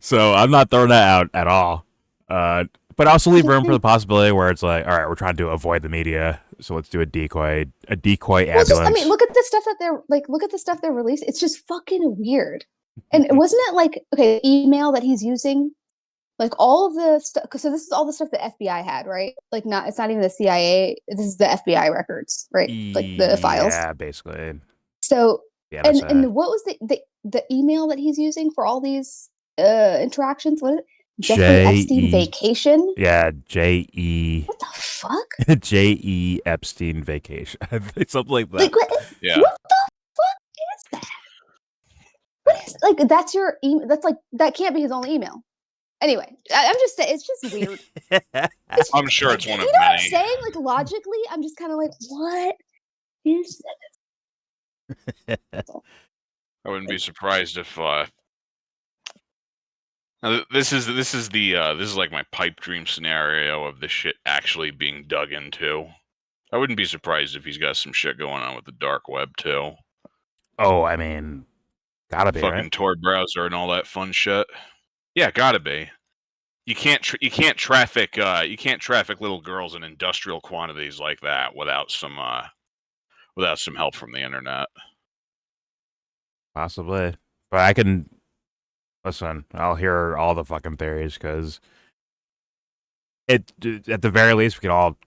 So I'm not throwing that out at all. But also leave room for the possibility where it's like, all right, we're trying to avoid the media, so let's do a decoy ambulance. I mean, look at the stuff they're releasing. It's just fucking weird. And wasn't it like email that he's using? Like all of the stuff, so this is all the stuff the FBI had, right? Like it's not even the CIA. This is the FBI records, right? Like the files. Yeah, basically. So and what was the email that he's using for all these interactions? What is it? Jeffrey Epstein vacation? Yeah, J.E. What the fuck? J.E. Epstein vacation. Something like that. Like, what the fuck is that? What is like that's your email? That's like that can't be his only email. Anyway, I'm just saying it's just weird. I'm sure it's one of many. What I'm many. saying? Like logically, I'm just kind of like, what is this? I wouldn't be surprised if this is like my pipe dream scenario of this shit actually being dug into. I wouldn't be surprised if he's got some shit going on with the dark web too. Oh, I mean, gotta be fucking right? Tor browser and all that fun shit. Yeah, gotta be. You can't traffic little girls in industrial quantities like that without some help from the internet. Possibly, but I can listen. I'll hear all the fucking theories because at the very least we can all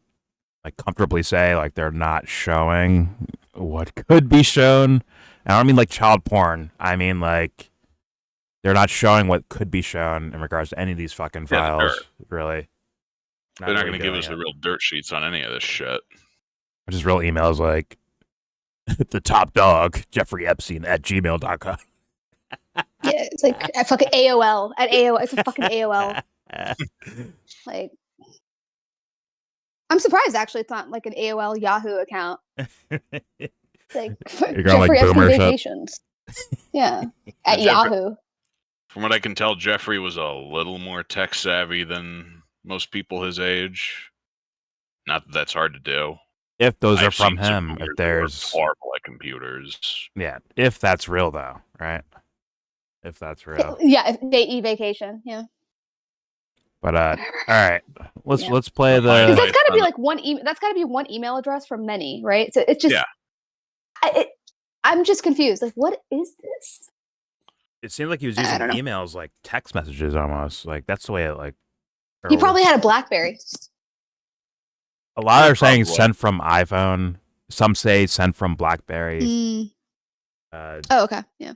like comfortably say like they're not showing what could be shown. And I don't mean like child porn. I mean like they're not showing what could be shown in regards to any of these fucking files. Really, They're not going to give us the real dirt sheets on any of this shit. Just real emails like the top dog Jeffrey Epstein at gmail.com. Yeah, it's like at fucking AOL. At AOL, it's a fucking AOL. Like, I'm surprised actually it's not like an AOL Yahoo account. It's like Jeffrey Epstein vacations. Yeah, at Yahoo. From what I can tell, Jeffrey was a little more tech savvy than most people his age. Not that that's hard to do. If those are I've from seen some him, boomers if who are there's horrible at computers. yeah, if that's real though, right? If that's real. Yeah, vacation. Yeah. But all right, let's play the. Because that's got to be like one. That's got to be one email address from many, right? So it's just. Yeah. I'm just confused. Like, what is this? It seemed like he was using emails like text messages almost. Like that's the way it like. He probably had a BlackBerry. A lot are saying sent from iPhone. Some say sent from BlackBerry. Oh, okay, yeah.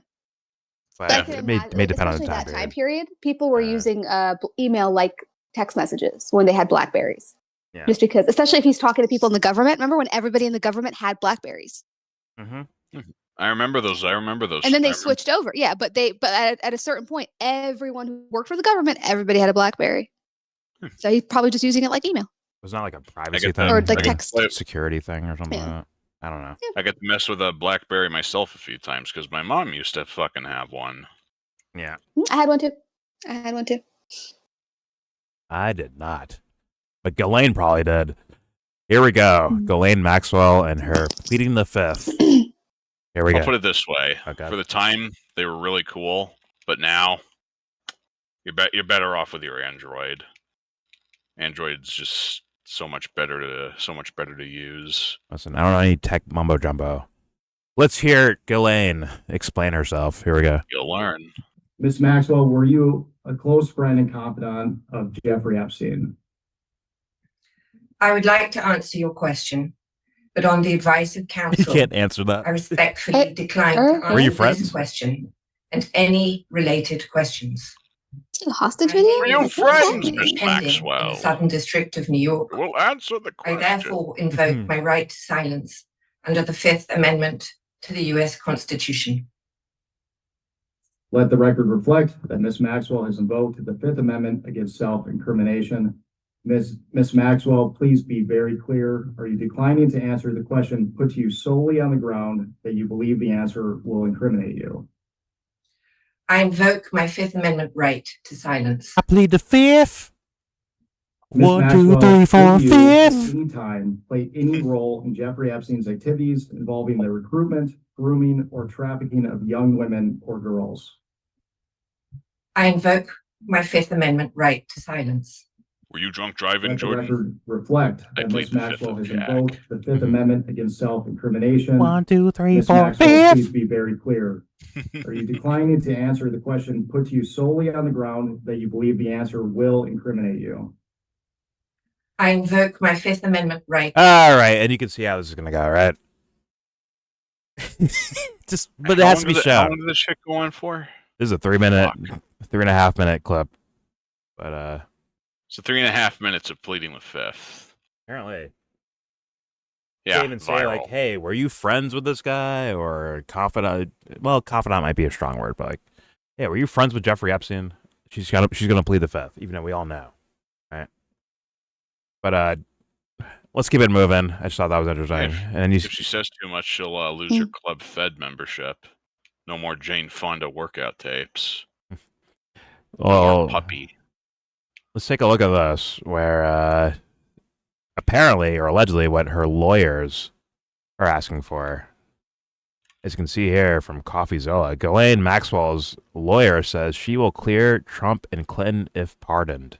But it may depend on the time period. People were using email like text messages when they had BlackBerries. Yeah. Just because, especially if he's talking to people in the government. Remember when everybody in the government had BlackBerries? Mm-hmm. I remember those. And then they switched over. Yeah, but at a certain point, everyone who worked for the government, everybody had a BlackBerry. So he's probably just using it like email. It was not like a privacy thing or like text security thing or something like that. I don't know. I got to mess with a BlackBerry myself a few times because my mom used to fucking have one. Yeah. I had one too. I did not. But Ghislaine probably did. Here we go. Ghislaine Maxwell and her pleading the fifth. Here we go. I'll put it this way. For the time, they were really cool. But now, you're better off with your Android. Android's just so much better to use. Listen, I don't know any tech mumbo jumbo. Let's hear Ghislaine explain herself. Here we go. You'll learn. Ms. Maxwell, were you a close friend and confidant of Jeffrey Epstein? I would like to answer your question, but on the advice of counsel, you can't answer that. I respectfully decline to answer this question and any related questions. Hostage video? Are you friends, Miss Maxwell? In the Southern District of New York. We'll answer the question. I therefore invoke my right to silence under the Fifth Amendment to the U.S. Constitution. Let the record reflect that Ms. Maxwell has invoked the Fifth Amendment against self-incrimination. Ms. Maxwell, please be very clear. Are you declining to answer the question put to you solely on the ground that you believe the answer will incriminate you? I invoke my Fifth Amendment right to silence. I plead the fifth. Ms. 1, 2, 3, 4, fifth. fifth. Any time play any role in Jeffrey Epstein's activities involving the recruitment, grooming, or trafficking of young women or girls? I invoke my Fifth Amendment right to silence. Were you drunk driving, Let Jordan? The record reflect that Ms. Maxwell has invoked the Fifth Mm-hmm. Amendment against self-incrimination. 1, 2, 3, Ms. 4, Maxwell, fifth. please be very clear. Are you declining to answer the question put to you solely on the ground that you believe the answer will incriminate you? I invoke my Fifth Amendment right. All right, and you can see how this is going to go, right? But it has to be shown. How long did this shit go on for? This is a 3.5 minute clip. But so 3.5 minutes of pleading the fifth. Apparently. Yeah. Can't even say like, hey, were you friends with this guy or confidant? Well, confidant might be a strong word, but like, yeah, were you friends with Jeffrey Epstein? She's gonna plead the fifth, even though we all know, right? But let's keep it moving. I just thought that was interesting. If she says too much, she'll lose her Club Fed membership. No more Jane Fonda workout tapes. Well, puppy. Let's take a look at this, where apparently or allegedly what her lawyers are asking for. As you can see here from CoffeeZilla, Ghislaine Maxwell's lawyer says she will clear Trump and Clinton if pardoned.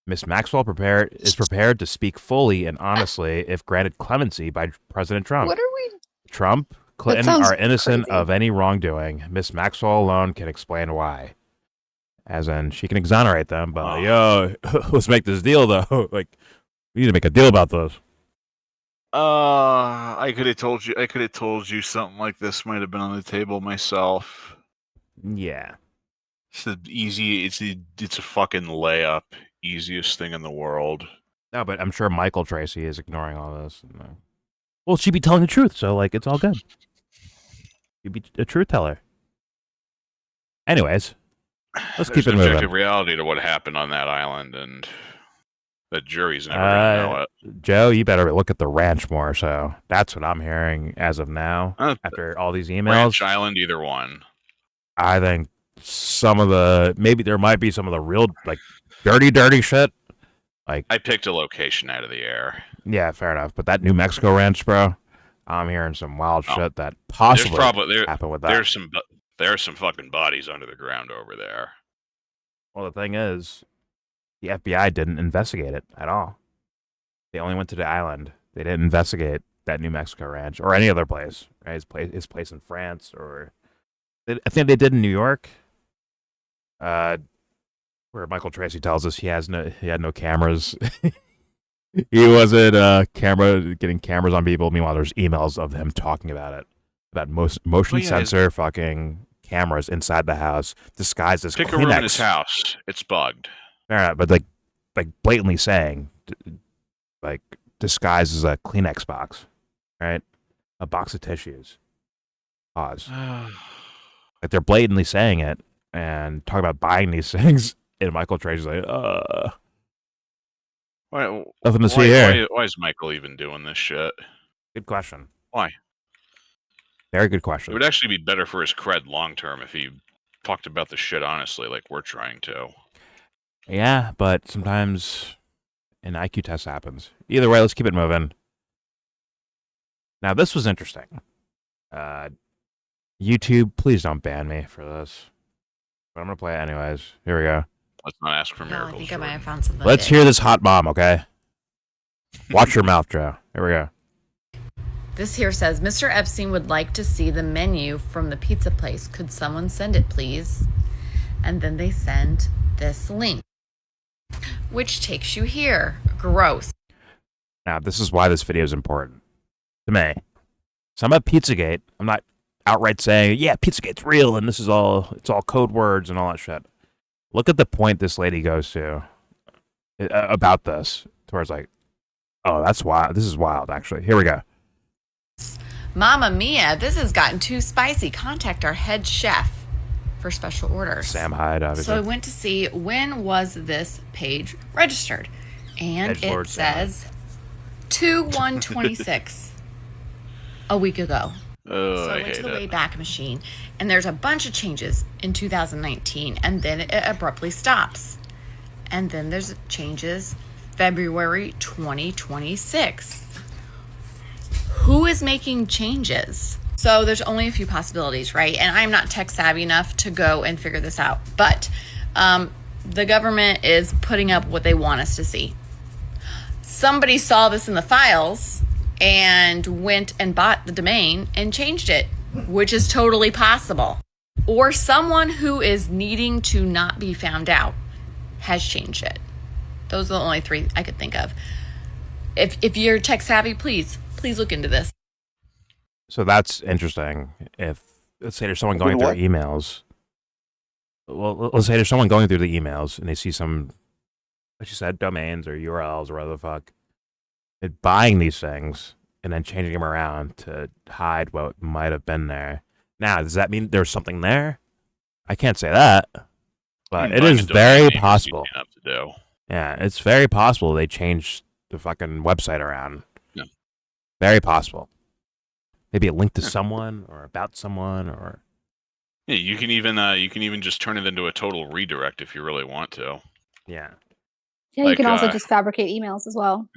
Ms. Maxwell is prepared to speak fully and honestly if granted clemency by President Trump. What are we? Trump, Clinton are innocent of any wrongdoing. Ms. Maxwell alone can explain why. As in, she can exonerate them, but yo, let's make this deal though. Like, we need to make a deal about this. I could have told you something like this might have been on the table myself. Yeah. It's easy. It's a fucking layup. Easiest thing in the world. No, but I'm sure Michael Tracy is ignoring all this. Well, she'd be telling the truth, so like it's all good. You'd be a truth teller. Anyways, let's keep it moving. There's objective reality to what happened on that island, and the jury's never gonna know it. Joe, you better look at the ranch more. So that's what I'm hearing as of now. After all these emails, Ranch Island, either one. I think maybe there might be some of the real like dirty shit Like, I picked a location out of the air. Yeah, fair enough. But that New Mexico ranch, bro, I'm hearing some wild shit that possibly happened with that. There's some fucking bodies under the ground over there. Well, the thing is, the FBI didn't investigate it at all. They only went to the island. They didn't investigate that New Mexico ranch or any other place. Right? His place in France, or I think they did in New York. Where Michael Tracy tells us he had no cameras. He wasn't getting cameras on people. Meanwhile, there's emails of him talking about it, about motion sensor fucking cameras inside the house disguised as Pick Kleenex. a room in his house. It's bugged. All right, but like blatantly saying, like, disguised as a Kleenex box, right? A box of tissues. Pause. Like, they're blatantly saying it and talking about buying these things, and Michael Tracy's like, nothing to see here. Why is Michael even doing this shit? Good question. Why? Very good question. It would actually be better for his cred long term if he talked about the shit honestly, like we're trying to. Yeah, but sometimes an IQ test happens. Either way, let's keep it moving. Now, this was interesting. YouTube, please don't ban me for this. But I'm going to play it anyways. Here we go. Let's not ask for miracles. I think I might have found something. Let's hear this hot bomb, okay? Watch your mouth, Joe. Here we go. This here says, Mr. Epstein would like to see the menu from the pizza place. Could someone send it, please? And then they send this link, which takes you here. Gross. Now, this is why this video is important to me. So I'm at Pizzagate. I'm not outright saying, yeah, Pizzagate's real and it's all code words and all that shit. Look at the point this lady goes to about this, towards like, oh, that's wild. This is wild, actually. Here we go. Mamma mia, this has gotten too spicy. Contact our head chef for special orders. Sam Hyde, obviously. So I went to see when was this page registered, and it says 2/1/26, a week ago. Oh, so I went to the Wayback Machine, and there's a bunch of changes in 2019, and then it abruptly stops. And then there's changes February 2026. Who is making changes? So there's only a few possibilities, right? And I'm not tech savvy enough to go and figure this out. But the government is putting up what they want us to see. Somebody saw this in the files and went and bought the domain and changed it, which is totally possible. Or someone who is needing to not be found out has changed it. Those are the only three I could think of. If you're tech savvy, please look into this. So that's interesting. If, let's say there's someone going through emails. Well, let's say there's someone going through the emails and they see some, like you said, domains or URLs or whatever the fuck, and buying these things and then changing them around to hide what might have been there. Now, does that mean there's something there? I can't say that, but it is very possible. Yeah, it's very possible they changed the fucking website around. Yeah. Very possible. Maybe a link to someone or about someone, or yeah, you can even just turn it into a total redirect if you really want to. Yeah. Yeah, you can also just fabricate emails as well.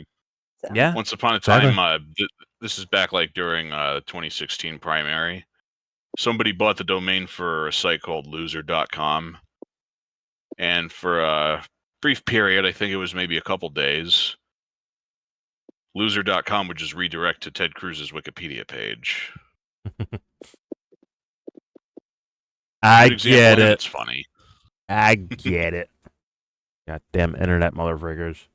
So. Yeah. Once upon a time, this is back like during 2016 primary. Somebody bought the domain for a site called loser.com. And for a brief period, I think it was maybe a couple days, loser.com would just redirect to Ted Cruz's Wikipedia page. I get it. It's funny. I get it. Goddamn internet motherfuckers.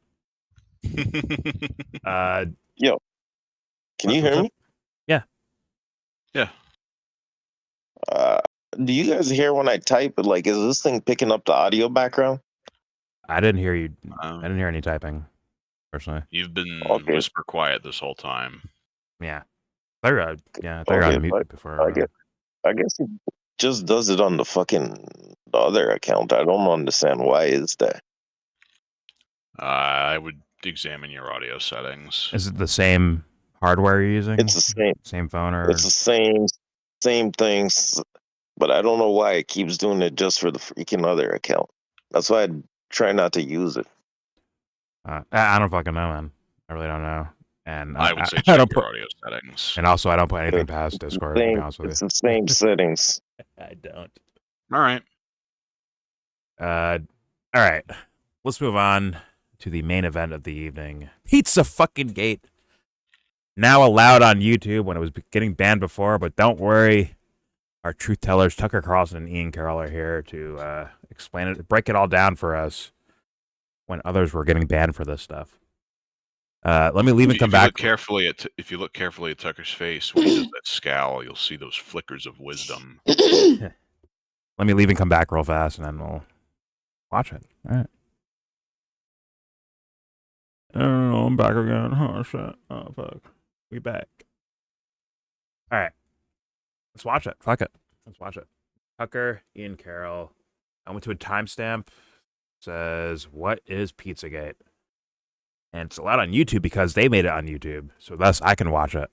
Yo, can you hear me? Yeah. Yeah. Do you guys hear when I type? Like, is this thing picking up the audio background? I didn't hear you. I didn't hear any typing, personally. You've been whisper quiet this whole time. Yeah. I thought you were on mute before. I guess it just does it on the other account. I don't understand why is that. I would examine your audio settings. Is it the same hardware you're using? It's the same. Same phone, or it's the same things, but I don't know why it keeps doing it just for the freaking other account. That's why I try not to use it. I don't fucking know, man. I really don't know. And I would say I check don't your put, audio settings. and also I don't put anything past Discord. To be honest with It's you. the same settings. I don't. All right. All right. Let's move on to the main event of the evening. Pizza fucking Gate. Now allowed on YouTube when it was getting banned before, but don't worry. Our truth tellers, Tucker Carlson and Ian Carroll, are here to explain it, break it all down for us when others were getting banned for this stuff. Let me leave and come back. If you look carefully at Tucker's face when he does that scowl, you'll see those flickers of wisdom. Let me leave and come back real fast, and then we'll watch it. All right. Oh, I'm back again. Oh, shit. Oh, fuck. We back. All right. Let's watch it. Fuck it. Let's watch it. Tucker, Ian Carroll. I went to a timestamp. Says, what is Pizzagate? And it's allowed on YouTube because they made it on YouTube. So thus I can watch it.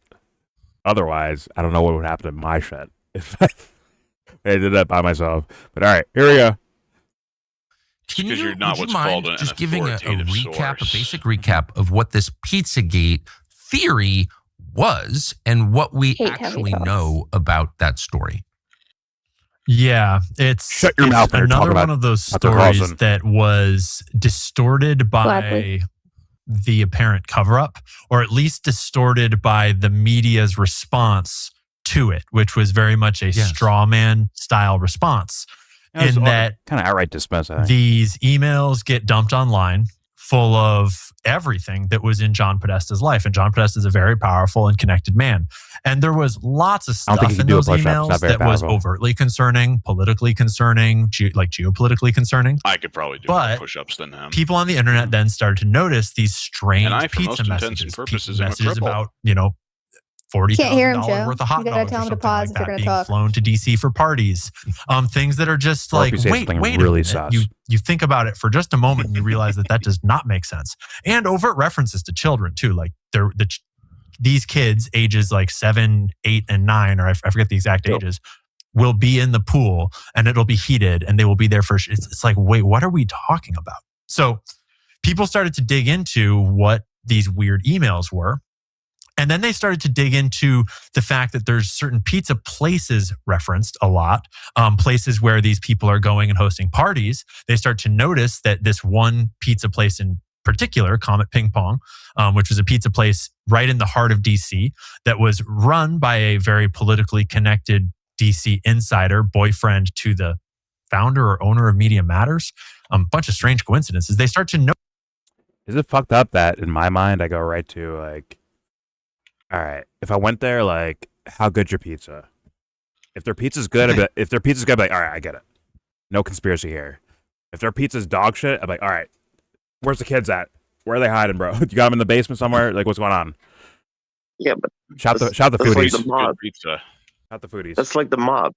Otherwise, I don't know what would happen to my shit if I did that by myself. But all right, here we go. Because you're not what's called an just giving a recap, source. a basic recap of what this Pizzagate theory was and what we actually know about that story. Yeah, it's another one of those stories that was distorted by the apparent cover-up, or at least distorted by the media's response to it, which was very much a straw man style response. In that kind of outright dismiss it. These emails get dumped online full of everything that was in John Podesta's life. And John Podesta is a very powerful and connected man. And there was lots of stuff in those emails that was overtly concerning, politically concerning, geopolitically concerning. I could probably do more push-ups than him. People on the internet then started to notice these strange and I, for pizza most messages, purposes, messages about, Can't hear him, Joe. $40,000 worth of hot You gotta dogs tell or him to something pause like if you're that gonna being talk. flown to DC for parties. Things that are just Or like, if you say wait something a really minute. sus. You think about it for just a moment and you realize that does not make sense. And overt references to children too. Like these kids, ages like 7, 8, and 9, or I forget the exact ages, will be in the pool and it'll be heated and they will be there for. It's like, wait, what are we talking about? So people started to dig into what these weird emails were. And then they started to dig into the fact that there's certain pizza places referenced a lot, places where these people are going and hosting parties. They start to notice that this one pizza place in particular, Comet Ping Pong, which was a pizza place right in the heart of DC that was run by a very politically connected DC insider, boyfriend to the founder or owner of Media Matters. A bunch of strange coincidences. They start to know. Is it fucked up that in my mind I go right to like, all right, if I went there, like, how good's your pizza? If their pizza's good, I'd be like, all right, I get it. No conspiracy here. If their pizza's dog shit, I'm like, all right, where's the kids at? Where are they hiding, bro? You got them in the basement somewhere? Like, what's going on? Yeah, but shout the that's foodies. Like the mob. Shout the foodies. That's like the mob.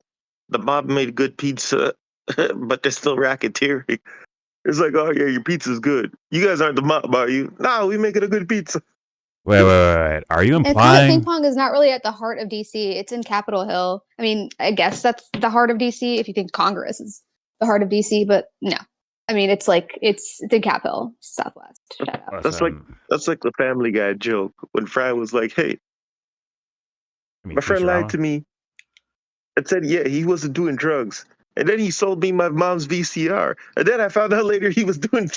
The mob made good pizza, but they're still racketeering. It's like, oh yeah, your pizza's good. You guys aren't the mob, are you? No, we making a good pizza. Wait. Are you And Comet implying? Ping Pong is not really at the heart of DC. It's in Capitol Hill. I mean, I guess that's the heart of DC if you think Congress is the heart of DC, but no. I mean, it's in Capitol Hill, Southwest. That's like the Family Guy joke when Fry was like, "Hey, my friend lied to me and said, yeah, he wasn't doing drugs, and then he sold me my mom's VCR, and then I found out later he was doing."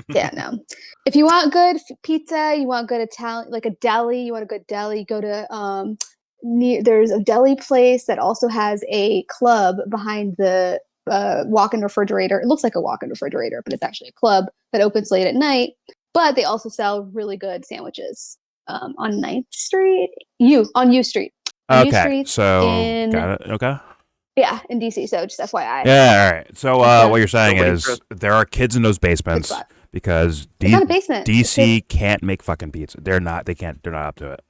Yeah, no. If you want good pizza, you want good Italian, like a deli, you want a good deli, go to there's a deli place that also has a club behind the walk-in refrigerator. It looks like a walk-in refrigerator, but it's actually a club that opens late at night. But they also sell really good sandwiches on 9th Street. On U Street. On U Okay, Street so in, got it. Okay. Yeah, in DC. So just FYI. Yeah, all right. So what you're saying is there are kids in those basements because It's not a basement. DC can't make fucking pizza. They're not up to it.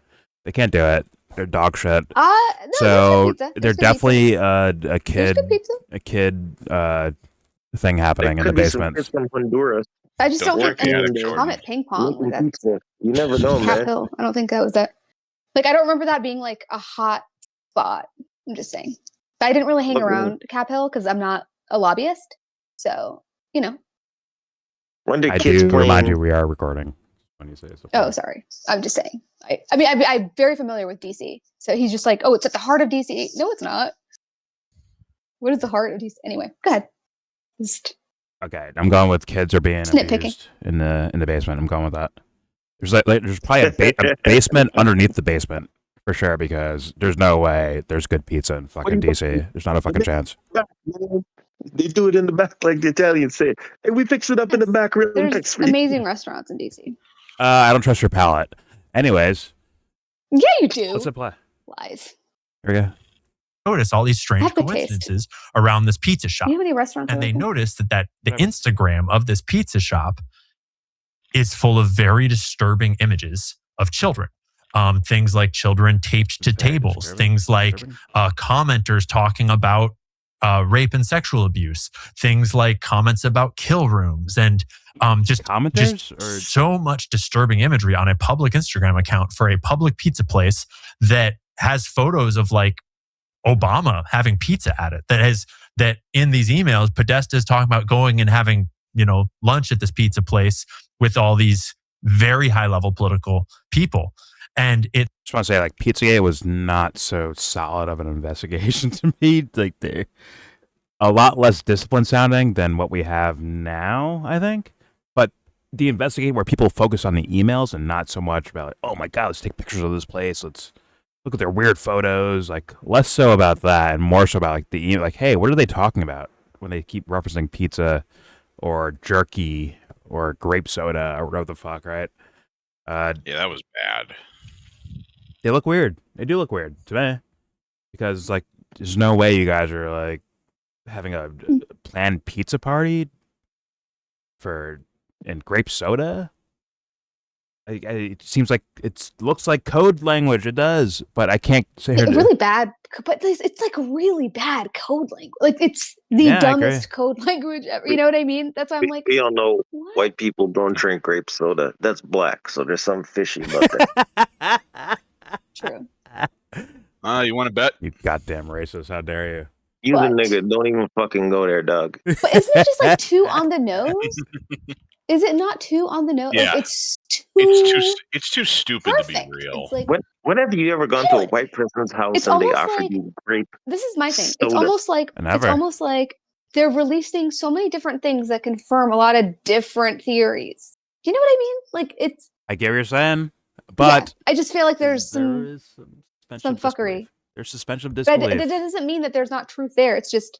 They can't do it. They're dog shit. No, so there's they're good definitely pizza. a kid thing happening in the basement. From Honduras. I just don't think Comet Ping Pong. You never know, man. Capitol. I don't think that was that. Like, I don't remember that being like a hot spot. I'm just saying. But I didn't really hang around Cap Hill because I'm not a lobbyist. So, When did I kids do remind playing? you we are recording when you say so. Oh, sorry. I'm just saying. I mean, I'm very familiar with DC. So he's just like, oh, it's at the heart of DC. No, it's not. What is the heart of DC? Anyway, go ahead. Just Okay, I'm going with kids are being Nitpicking. abused in the basement. I'm going with that. There's there's probably a basement underneath the basement for sure, because there's no way there's good pizza in fucking DC. There's not a fucking chance. They do it in the back like the Italians say. Hey, we fix it up in the back real there's nice for you. amazing restaurants in DC. I don't trust your palate. Anyways, Yeah, you do. what's it play? Lies. There we go. Notice all these I strange have the taste. coincidences around this pizza shop. Do you have any restaurants? And they open? noticed that the Instagram of this pizza shop is full of very disturbing images of children. Things like children taped to tables, things like commenters talking about rape and sexual abuse, things like comments about kill rooms, and just so much disturbing imagery on a public Instagram account for a public pizza place that has photos of like Obama having pizza at it. That in these emails, Podesta is talking about going and having, lunch at this pizza place with all these very high level political people. And it just want to say, like, Pizzagate was not so solid of an investigation to me. Like, they're a lot less disciplined sounding than what we have now, I think. But the investigate where people focus on the emails and not so much about, like, oh my God, let's take pictures of this place. Let's look at their weird photos. Like, less so about that and more so about, like, the email. Like, hey, what are they talking about when they keep referencing pizza or jerky or grape soda or whatever the fuck, right? Yeah, that was bad. They look weird. They do look weird to me, because like there's no way you guys are like having a planned pizza party and grape soda. It seems like it looks like code language. It does, but I can't say It's really bad. But it's like really bad code language. Like it's the dumbest code language ever. You know what I mean? That's why I'm like, we all know white people don't drink grape soda. That's black, so there's something fishy about that. True. You want to bet? You goddamn racist! How dare you? You the nigga, don't even fucking go there, dog. But isn't it just like too on the nose? Is it not too on the nose? Yeah. Like, It's too stupid to be real. It's like, when have you ever gone to a white person's house It's and they almost offered like- you grape? this is my thing. It's soda? almost like they're releasing so many different things that confirm a lot of different theories. Do you know what I mean? Like it's. I get what you're saying, but I just feel like there's some suspension of fuckery. disbelief. There's suspension of But disbelief. that doesn't mean that there's not truth there. It's just,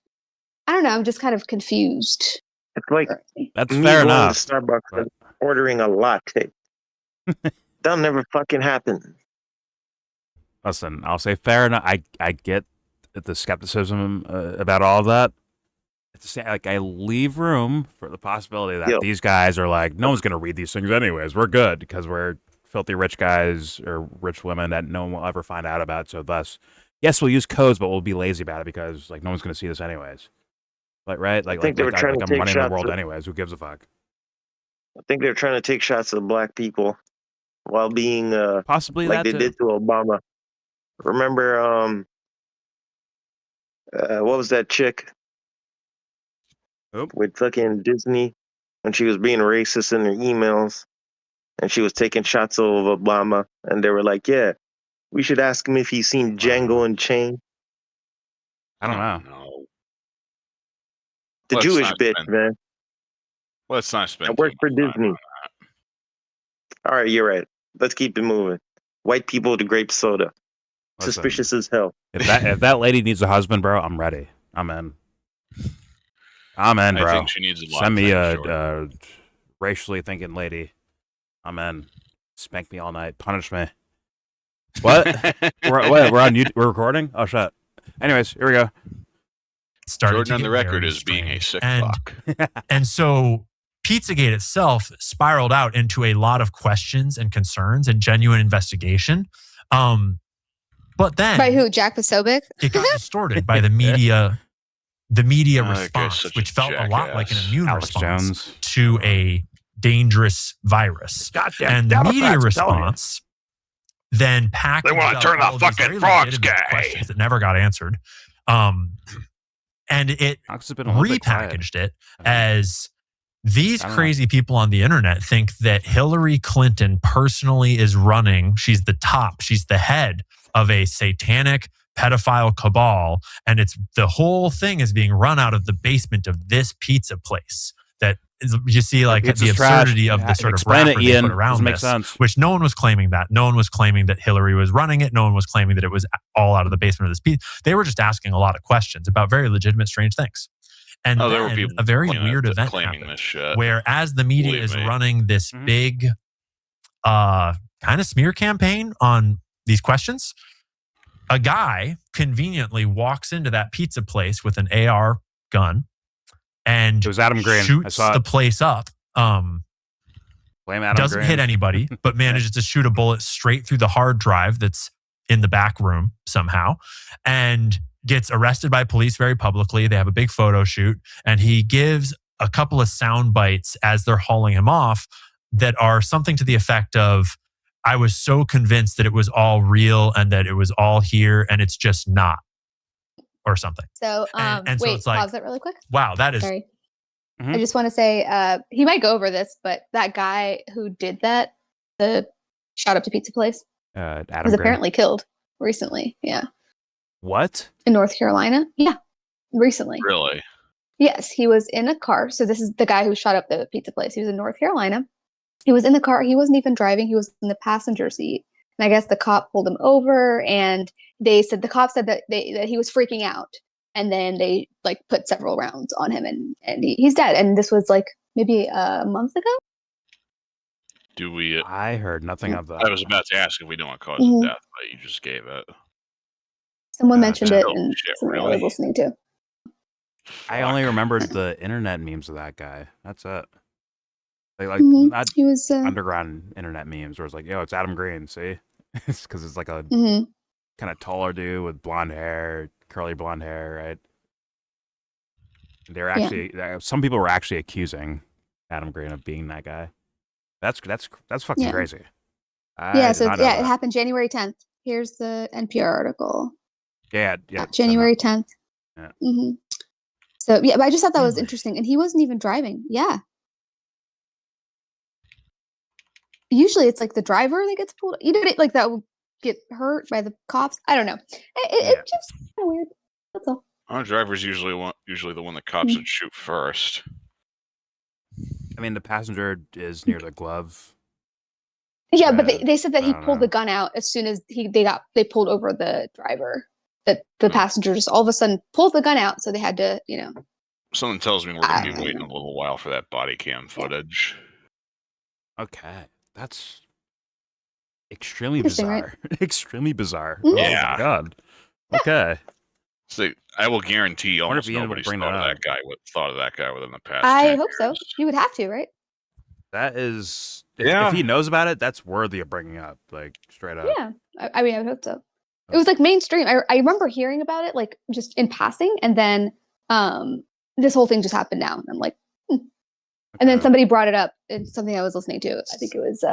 I don't know. I'm just kind of confused. It's like That's me fair going enough. to Starbucks and ordering a latte. That'll never fucking happen. Listen, I'll say fair enough. I get the skepticism about all of that. It's the same, like I leave room for the possibility that these guys are like, no one's gonna read these things anyways. We're good because we're filthy rich guys or rich women that no one will ever find out about. So thus, yes, we'll use codes, but we'll be lazy about it because like no one's gonna see this anyways. Like right? Like I think they were trying to I'm take running the shots world at- anyways. Who gives a fuck? I think they're trying to take shots at black people while being possibly like that they too. did to Obama. Remember what was that chick with fucking Disney when she was being racist in her emails and she was taking shots of Obama and they were like, yeah, we should ask him if he's seen Django Unchained. I don't know. The Let's Jewish not bitch, spend- man. Let's not spend. I work for Disney. All right, you're right. Let's keep it moving. White people to grape soda. Listen, Suspicious as hell. If that lady needs a husband, bro, I'm ready. I'm in. I'm in, I bro. think she needs a lot Send of me things, a racially thinking lady. I'm in. Spank me all night. Punish me. What? we're on YouTube. We're recording? Oh shit. Anyways, here we go. Started Jordan to on get the record very as being a sick and, fuck. And so Pizzagate itself spiraled out into a lot of questions and concerns and genuine investigation. But then By who? Jack Posobiec? it got distorted by the media guy's response, such which a felt a lot like an jackass. immune Alex response Jones. to a dangerous virus. Goddamn And the Democrats, media I'm telling you. response then packaged wanna up turn the all these fucking very frogs legitimate gay. questions that never got answered. And it Alex has been a little bit quiet. repackaged it as These crazy people on the internet think that Hillary Clinton personally is running. She's the top. She's the head of a satanic pedophile cabal. And the whole thing is being run out of the basement of this pizza place. That you see, like the absurdity of the sort of wrapper they put around this, which no one was claiming that. No one was claiming that Hillary was running it. No one was claiming that it was all out of the basement of this pizza. They were just asking a lot of questions about very legitimate, strange things. And there were then people a very weird event claiming happened, this shit. where as the media is running this big kind of smear campaign on these questions, a guy conveniently walks into that pizza place with an AR gun and it was Adam Green. shoots the place up. Blame Adam doesn't Green. hit anybody, but manages to shoot a bullet straight through the hard drive that's in the back room somehow, and gets arrested by police very publicly. They have a big photo shoot, and he gives a couple of sound bites as they're hauling him off that are something to the effect of, I was so convinced that it was all real and that it was all here, and it's just not, or something. So, and so wait, it's like, pause that really quick. Wow, that is... Sorry. I just want to say, he might go over this, but that guy who did that, the shot up to pizza place, Adam was Green. apparently killed recently. Yeah. What? In North Carolina? Yeah. Recently. Really? Yes. He was in a car. So this is the guy who shot up the pizza place. He was in North Carolina. He was in the car. He wasn't even driving. He was in the passenger seat. And I guess the cop pulled him over, and the cop said that he was freaking out. And then they like put several rounds on him, and he's dead. And this was like maybe a month ago. Do we? I heard nothing of that. I was about to ask if we know what caused his death, but you just gave it. Someone mentioned it, oh, and shit, something I really? was listening to. I only remembered the internet memes of that guy. That's it. Like not he was underground internet memes where it's like, yo, it's Adam Green. See, it's because it's like a kind of taller dude with blonde hair, curly blonde hair, right? They're actually some people were actually accusing Adam Green of being that guy. That's fucking crazy. It happened January 10th. Here's the NPR article. Yeah. January 10th. Yeah. So but I just thought that was interesting, and he wasn't even driving. Yeah. Usually, it's like the driver that gets pulled. You know, like that will get hurt by the cops. I don't know. It's just kind of weird. That's all. Our driver's usually the one the cops would shoot first. I mean, the passenger is near the glove. Yeah, but they said that he pulled the gun out as soon as they pulled over the driver. That the passenger just all of a sudden pulled the gun out, so they had to, Something tells me we're going to be waiting a little while for that body cam footage. Okay, that's extremely Interesting, bizarre. right? Extremely bizarre. Mhm. Oh Yeah. my god. Okay. So I will guarantee wonder if almost he ended up nobody's bringing thought that of that guy within the past. I 10 hope so. years. You would have to, right? That is, if he knows about it, that's worthy of bringing up, like straight up. Yeah, I mean, I would hope so. It was like mainstream. I remember hearing about it, like just in passing, and then this whole thing just happened now. And I'm like, and then somebody brought it up. It's something I was listening to. I think it was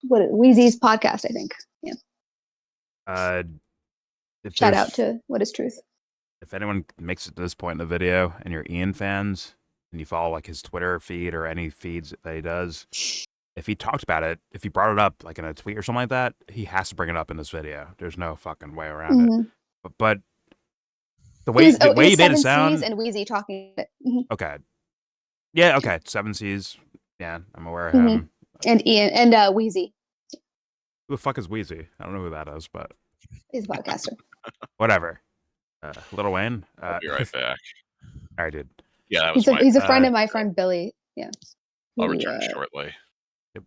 Wheezy's podcast, I think. Yeah. Shout out to What Is Truth. If anyone makes it to this point in the video and you're Ian fans and you follow like his Twitter feed or any feeds that he does, if he talked about it, if he brought it up like in a tweet or something like that, he has to bring it up in this video. There's no fucking way around it. But the way you made it sound, and Wheezy talking. Okay. Yeah. Okay. 7 C's. Yeah, I'm aware of him. And Ian and Wheezy. Who the fuck is Wheezy? I don't know who that is, but He's a podcaster. whatever. Lil Wayne. I'll be right back. All right, dude. Yeah, that was He's a friend of my friend Billy. Yeah. I'll return shortly.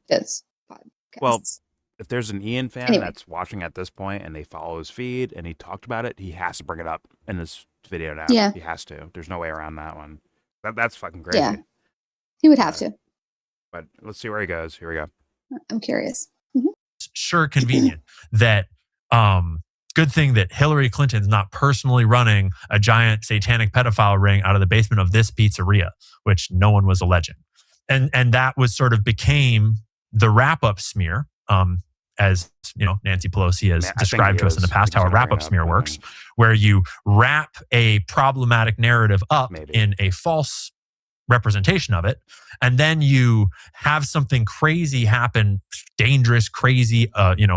Does podcasts. Well, if there's an Ian fan Anyway. that's watching at this point and they follow his feed and he talked about it, he has to bring it up in this video now. Yeah. He has to. There's no way around that one. That's fucking crazy. Yeah. He would have to. But let's see where he goes. Here we go. I'm curious. Sure convenient that good thing that Hillary Clinton's not personally running a giant satanic pedophile ring out of the basement of this pizzeria, which no one was alleging. And that was sort of became the wrap-up smear. as you know, Nancy Pelosi has I think described he to us in the is. past, I how a think he's gonna wrap-up bring it smear up, I works, think. where you wrap a problematic narrative up in a false representation of it, and then you have something crazy happen, dangerous, crazy,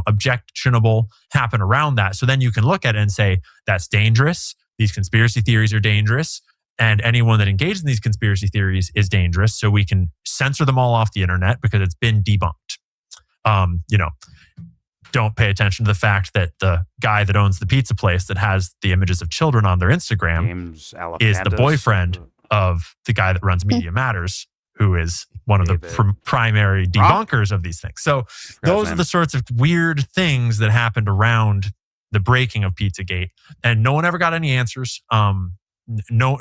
objectionable happen around that. So then you can look at it and say, that's dangerous. These conspiracy theories are dangerous. And anyone that engages in these conspiracy theories is dangerous. So we can censor them all off the internet because it's been debunked. Don't pay attention to the fact that the guy that owns the pizza place that has the images of children on their Instagram is the boyfriend of the guy that runs Media Matters, who is one of the primary debunkers of these things. So those are the sorts of weird things that happened around the breaking of Pizzagate, and no one ever got any answers. No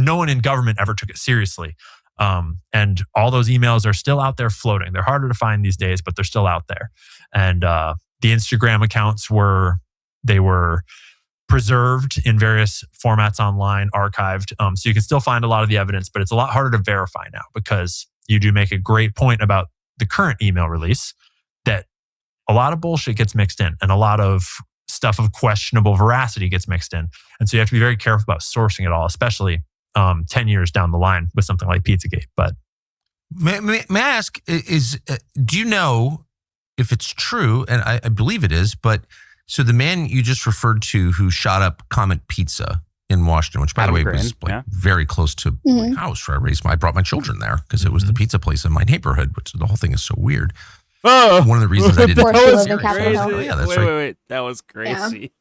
one in government ever took it seriously. And all those emails are still out there floating. They're harder to find these days, but they're still out there. And the Instagram accounts were preserved in various formats online, archived. So you can still find a lot of the evidence, but it's a lot harder to verify now, because you do make a great point about the current email release, that a lot of bullshit gets mixed in and a lot of stuff of questionable veracity gets mixed in. And so you have to be very careful about sourcing it all, especially 10 years down the line with something like Pizzagate. But may I ask, do you know if it's true? And I believe it is, but so the man you just referred to who shot up Comet Pizza in Washington, which by the way was very close to my house where I brought my children there because it was the pizza place in my neighborhood, which the whole thing is so weird. Oh, one of the reasons I didn't. That was crazy. Oh, yeah, that's right. Wait, that was crazy.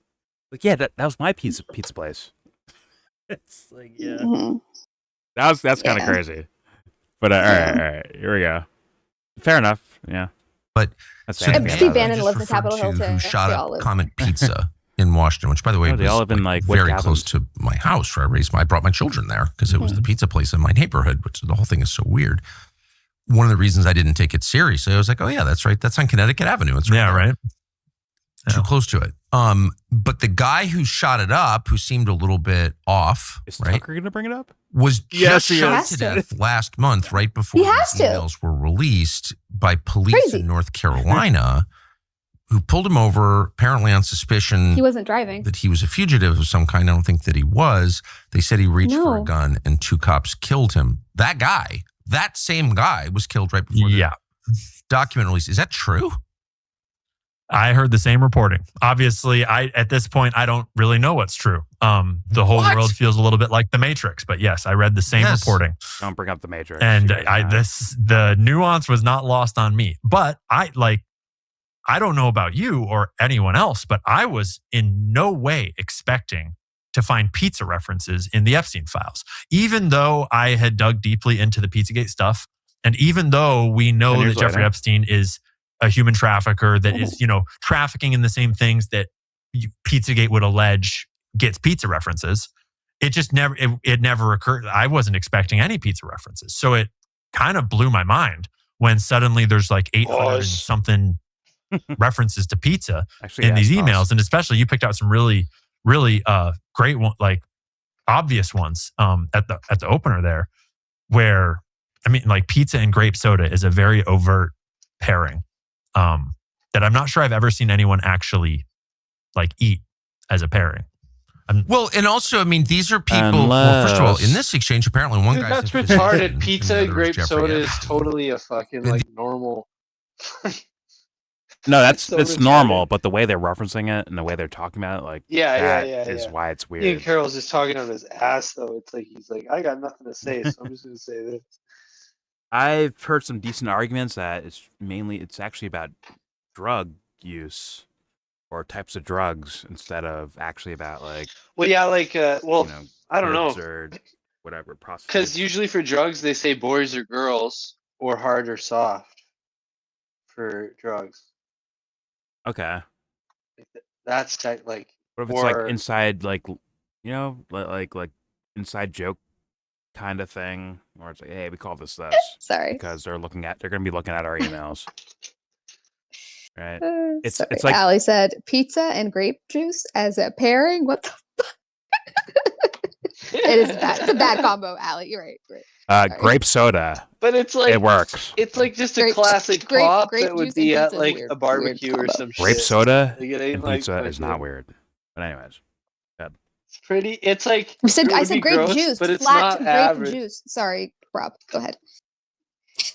Yeah. That was my pizza place. It's like, that's kind of crazy. But all right, here we go. Fair enough. Yeah. But Steve Bannon lives in Capitol Hill too. Who shot up Comet Pizza in Washington, which by the way they all live in like very close to my house where I brought my children there because it was the pizza place in my neighborhood, which the whole thing is so weird. One of the reasons I didn't take it seriously, I was like, oh yeah, that's right. That's on Connecticut Avenue. It's right. Too close to it. But the guy who shot it up, who seemed a little bit off, is Tucker going to bring it up? Was just shot to death last month, right before these emails were released by police in North Carolina, who pulled him over apparently on suspicion he wasn't driving, that he was a fugitive of some kind. I don't think that he was. They said he reached for a gun and two cops killed him. That same guy was killed right before the document release. Is that true? I heard the same reporting. Obviously, at this point, I don't really know what's true. The whole world feels a little bit like the Matrix, but yes, I read the same reporting. Don't bring up the Matrix. And the nuance was not lost on me. But I don't know about you or anyone else, but I was in no way expecting to find pizza references in the Epstein files, even though I had dug deeply into the Pizzagate stuff, and even though we know that Jeffrey Epstein is a human trafficker that is, trafficking in the same things that Pizzagate would allege gets pizza references. It just never occurred. I wasn't expecting any pizza references. So it kind of blew my mind when suddenly there's like 800 and something references to pizza in these emails. And especially you picked out some really, really great one, like obvious ones at the opener there, where, I mean, like pizza and grape soda is a very overt pairing. That I'm not sure I've ever seen anyone actually like eat as a pairing. Well, and also, I mean, these are people. Well, first of all, in this exchange, apparently one guy. That's retarded. Pizza and grape soda is totally a fucking like normal. No, it's normal, but the way they're referencing it and the way they're talking about it, like is why it's weird. Ian Carroll's just talking on his ass, though. It's like he's like, I got nothing to say, so I'm just gonna say this. I've heard some decent arguments that it's actually about drug use or types of drugs instead of actually about like. Well, yeah, like I don't know, or whatever. Because usually for drugs they say boys or girls or hard or soft for drugs. Okay. That's like. What if it's like inside, like like inside joke kind of thing, or it's like, hey, we call this sorry, because they're going to be looking at our emails, right? It's like Allie said, pizza and grape juice as a pairing. What the fuck? It is bad. It's a bad combo, Allie. You're right. Grape soda. But it's like it works. It's like just a classic pop that would be at like a barbecue or some Grape shit. soda Like, it ain't and like pizza is not fucking- weird. But anyways, good. It's pretty. It's like I it would said be grape gross, juice, but it's flat not grape average. juice. Sorry, Rob. Go ahead.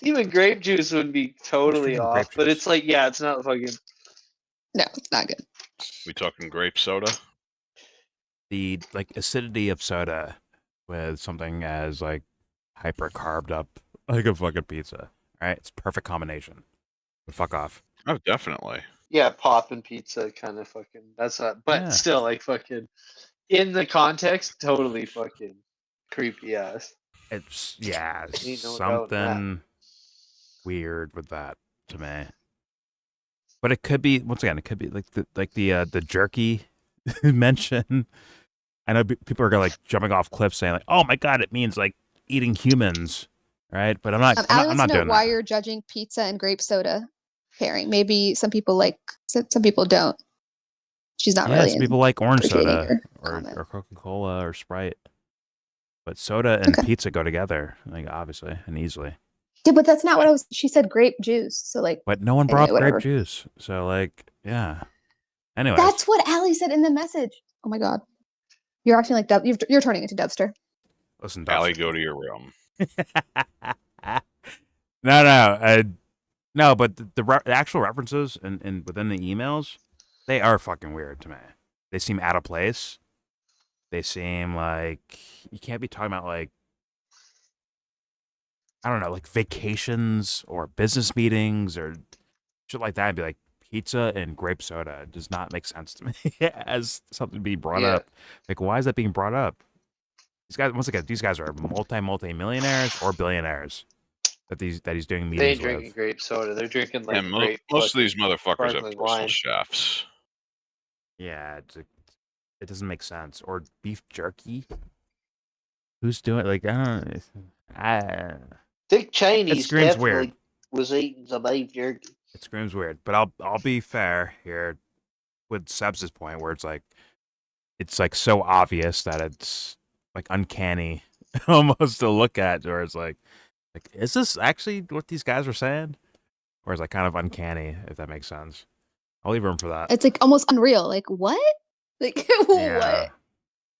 Even grape juice would be totally off, but it's like, yeah, it's not fucking. No, it's not good. We talking grape soda? The like acidity of soda with something as like hyper carbed up like a fucking pizza. Right? It's a perfect combination. But fuck off. Oh, definitely. Yeah, pop and pizza kind of fucking. That's not, but Yeah. still, like fucking. In the context, totally fucking creepy ass. It's Ain't no doubt in that. something weird with that to me. But it could be once again. It could be like the jerky mention. I know people are gonna like jumping off cliffs saying like, "Oh my god, it means like eating humans," right? But I'm not. Allie I'm wants not to know doing why that. you're judging pizza and grape soda pairing. Maybe some people like, some people don't. She's not Yeah, really some people like orange appreciating soda your or Coca-Cola or Sprite. But soda and pizza go together, like obviously and easily. Yeah, but that's not what I was. She said grape juice, so like. But no one anyway, brought up whatever. grape juice, so like, yeah. Anyways, That's what Allie said in the message. Oh my god, you're acting like you're turning into Dubster. listen, Allie, go to your room. No, but the actual references and within the emails, they are fucking weird to me. They seem out of place. They seem like you can't be talking about like, I don't know, like vacations or business meetings or shit like that. And be like pizza and grape soda. It does not make sense to me as something being brought up. Like, why is that being brought up? These guys, once again, these guys are multi-millionaires or billionaires that he's doing They meetings ain't drinking with. grape soda. They're drinking like And grape. most of these fucking motherfuckers have sparkling personal wine. chefs. Yeah, it doesn't make sense. Or beef jerky. Who's doing like I don't. Dick Cheney It screams definitely weird. was eating some beef jerky. It screams weird. But I'll be fair here with Seb's point where it's like so obvious that it's like uncanny almost to look at, or it's like is this actually what these guys are saying? Or is like kind of uncanny, if that makes sense. I'll leave room for that. It's like almost unreal. Like what? Like what?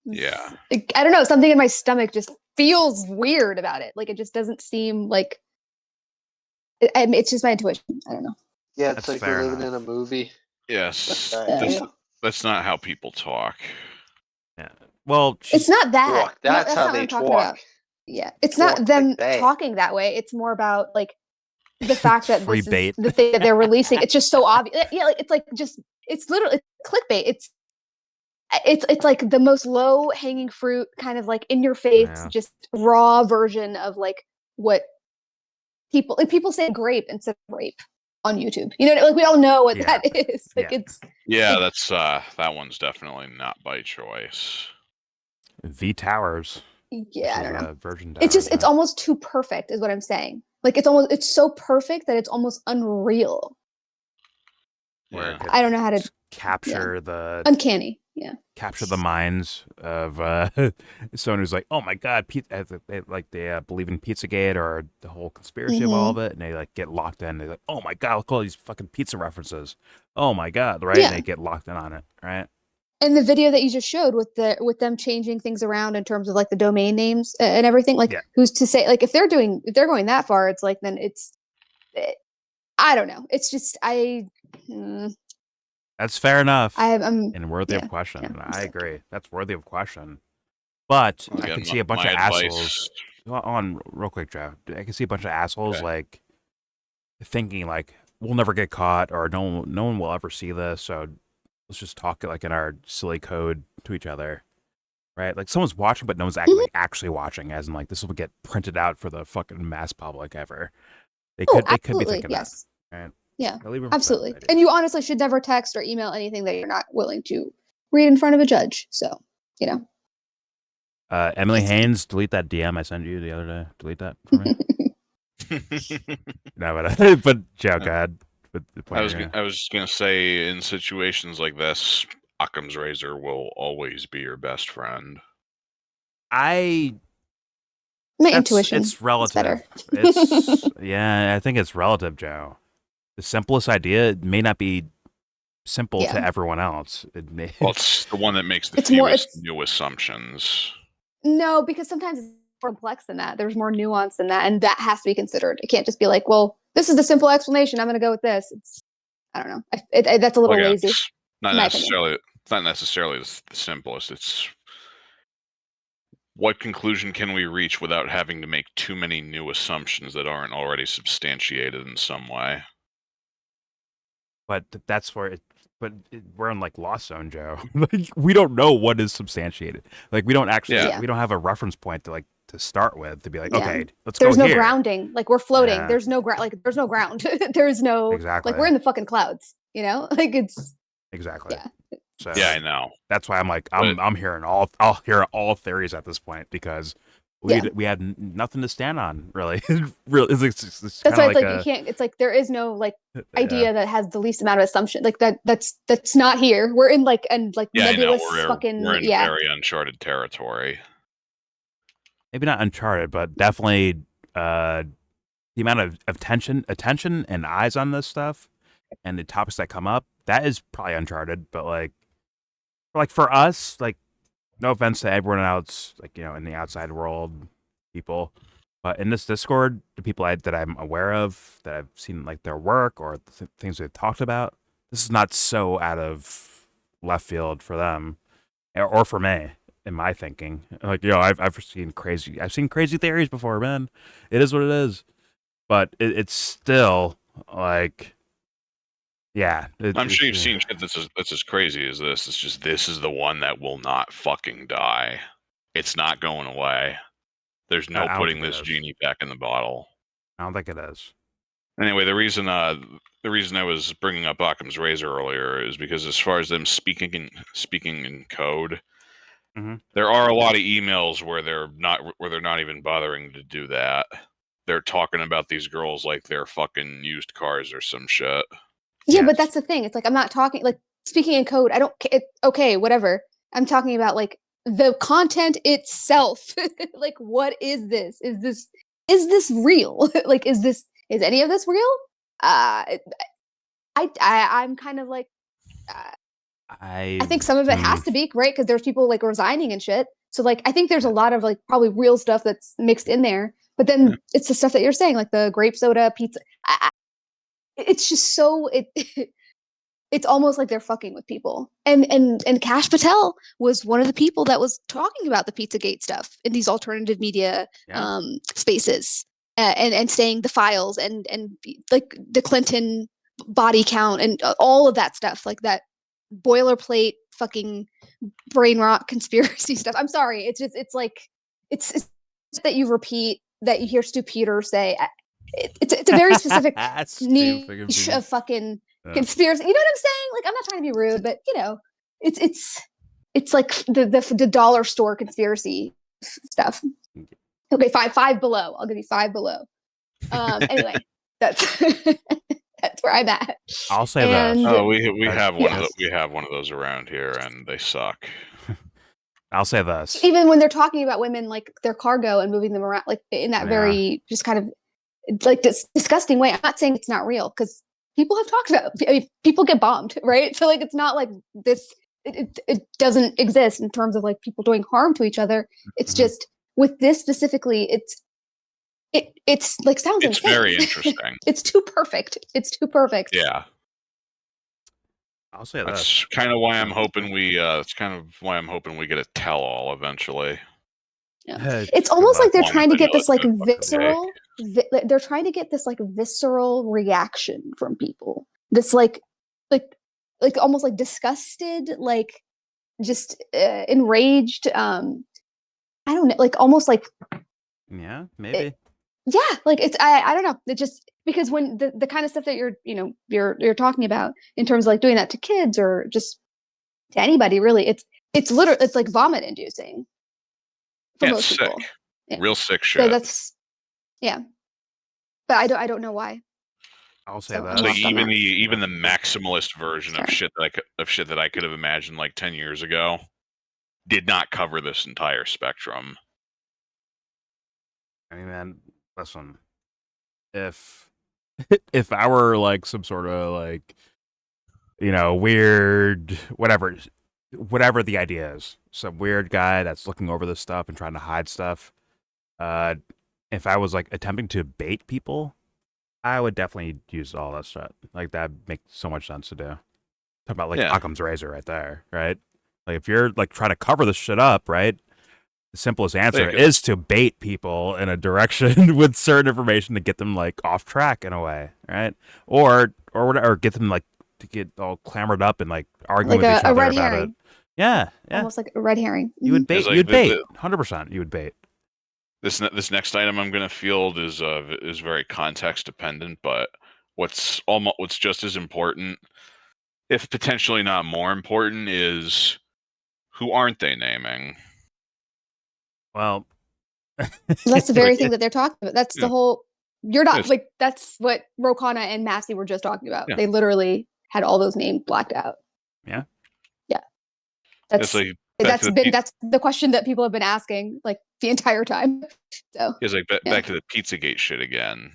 Yeah. Like, I don't know. Something in my stomach just feels weird about it. Like it just doesn't seem like. It's just my intuition. I don't know. Yeah, it's That's like fair we're living enough. in a movie. Yes. Yeah. That's not how people talk. Yeah. Well, It's not that. Talk. That's how not what they I'm talking talk. about. Yeah, it's not Talk them like that. talking that way. It's more about like the fact that Free this bait. is the thing that they're releasing. It's just so obvious. Yeah, like, it's like just it's literally clickbait. It's like the most low hanging fruit, kind of like in your face, Yeah. just raw version of like what people say grape instead of rape on YouTube. You know, like we all know what Yeah. that is. Like Yeah. it's Yeah, that's that one's definitely not by choice. V Towers. yeah, I don't know. Virgin It's just Towers, it's almost too perfect, is what I'm saying. Like it's so perfect that it's almost unreal. where it could I don't know how to capture the uncanny. Yeah. capture the minds of someone who's like, oh my god, they believe in Pizzagate or the whole conspiracy of all of it, and they like get locked in. They're like, oh my god, look at all these fucking pizza references. Oh my god, right? Yeah. And they get locked in on it, right? And the video that you just showed with them changing things around in terms of like the domain names and everything, like who's to say, like if they're going that far, it's like then it's I don't know. It's just That's fair enough. I'm and worthy yeah, of question. yeah, I agree. That's worthy of question. But I Again, can see a bunch of my assholes. advice- On real quick, Joe. I can see a bunch of assholes like thinking like we'll never get caught, or no one will ever see this. So let's just talk it like in our silly code to each other, right? Like someone's watching, but no one's actually watching. As in, like this will get printed out for the fucking mass public ever. They could be thinking yes. that, right? Yeah, I'll leave room for that absolutely. idea. And you honestly should never text or email anything that you're not willing to read in front of a judge. So, you know. Emily Haynes, delete that DM I sent you the other day. Delete that for me. No, but Joe, go ahead. I was gonna say, in situations like this, Occam's razor will always be your best friend. I My intuition. It's relative. better. It's yeah, I think it's relative, Joe. The simplest idea may not be simple Yeah. to everyone else. It may. Well, it's the one that makes the It's more- fewest it's- new assumptions. No, because sometimes it's more complex than that. There's more nuance than that, and that has to be considered. It can't just be like, well, this is the simple explanation. I'm going to go with this. I don't know. That's a little Well, yeah, lazy. it's not in my opinion. necessarily. It's not necessarily the simplest. It's what conclusion can we reach without having to make too many new assumptions that aren't already substantiated in some way. But that's where we're in like lost zone, Joe. Like we don't know what is substantiated. Like we don't actually Yeah. we don't have a reference point to start with to be like, Yeah. okay, let's There's go no here. grounding. Like we're floating. Yeah. There's no ground. Like there's no ground. There's no Exactly. like we're in the fucking clouds. You know, like it's Exactly. Yeah. So Yeah, I know. That's why I'm like I'm hearing I'll hear all theories at this point because we had nothing to stand on really. Really, it's that's kinda why it's like a- you can't. It's like there is no like idea that has the least amount of assumption. Like that's not here. We're in like Yeah, I know. nebulous We're fucking in very uncharted territory. maybe not uncharted, but definitely the amount of attention and eyes on this stuff and the topics that come up, that is probably uncharted. But like for us, like no offense to everyone else, like in the outside world, people, but in this Discord, the people that I'm aware of, that I've seen like their work or things they've talked about, this is not so out of left field for them or for me. In my thinking, like I've seen crazy theories before, man. It is what it is, but it's still like, yeah. I'm sure you've seen shit that's as crazy as this. It's just this is the one that will not fucking die. It's not going away. There's no I don't putting think it this is. genie back in the bottle. I don't think it is. Anyway, the reason I was bringing up Occam's razor earlier is because as far as them speaking in code, there are a lot of emails where they're not even bothering to do that. They're talking about these girls like they're fucking used cars or some shit. Yeah, but that's the thing. It's like I'm not talking like speaking in code. I don't. Okay, whatever. I'm talking about like the content itself. Like, what is this? Is this real? Like, is any of this real? I'm kind of like. I think some of it has to be right because there's people like resigning and shit. So like I think there's a lot of like probably real stuff that's mixed in there. But then it's the stuff that you're saying, like the grape soda pizza. It's just so it's almost like they're fucking with people. And Cash Patel was one of the people that was talking about the Pizzagate stuff in these alternative media spaces and saying the files and like the Clinton body count and all of that stuff, like that boilerplate fucking brain rot conspiracy stuff. I'm sorry. It's just it's that you repeat that you hear Stu Peters say. It's a very specific niche of fucking conspiracy. You know what I'm saying? Like I'm not trying to be rude, but it's like the dollar store conspiracy stuff. Okay, five below. I'll give you 5 below. Anyway, that's that's where I'm at. I'll say that. Oh, we have one of those around here, and they suck. I'll say this. Even when they're talking about women like their cargo and moving them around, like in that very just kind of like this disgusting way. I'm not saying it's not real because people have talked about. I mean, people get bombed, right? So like it's not like this. It doesn't exist in terms of like people doing harm to each other. It's just with this specifically. It's like sounds. It's insane. very interesting. It's too perfect. It's too perfect. Yeah. I'll say that. That's kind of why I'm hoping we. That's kind of why I'm hoping we get a tell-all eventually. Yeah. It's almost like they're trying to get this like visceral. They're trying to get this like visceral reaction from people. This like almost like disgusted, like just enraged. I don't know, like almost like. Yeah, maybe. Yeah, like it's I don't know. It just because when the kind of stuff that you're talking about in terms of like doing that to kids or just to anybody really, it's literally it's like vomit inducing. For most sick. people. Yeah. Real sick shit. So that's but I don't know why. I'll say So that. So even the maximalist version of shit that I could have imagined like 10 years ago did not cover this entire spectrum. I mean, man, listen, if if I were like some sort of like, weird whatever the idea is, some weird guy that's looking over this stuff and trying to hide stuff, if I was like attempting to bait people, I would definitely use all that shit. Like that makes so much sense to do. Talk about like Occam's razor right there, right? Like if you're like trying to cover this shit up, right? The simplest answer is to bait people in a direction with certain information to get them like off track in a way, right? Or whatever, or get them like to get all clamored up and like arguing Like with each a other red about herring. it. Yeah. Almost like a red herring. You would bait. It's like You'd bait. 100%. You would bait. This next item I'm going to field is very context dependent, but what's just as important, if potentially not more important, is who aren't they naming? Well, that's the very thing that they're talking about. That's the whole. You're not Yes. like that's what Rokana and Massey were just talking about. Yeah. They literally had all those names blacked out. Yeah. Yeah. It's like That's the question that people have been asking like the entire time. So it's like back to the Pizzagate shit again.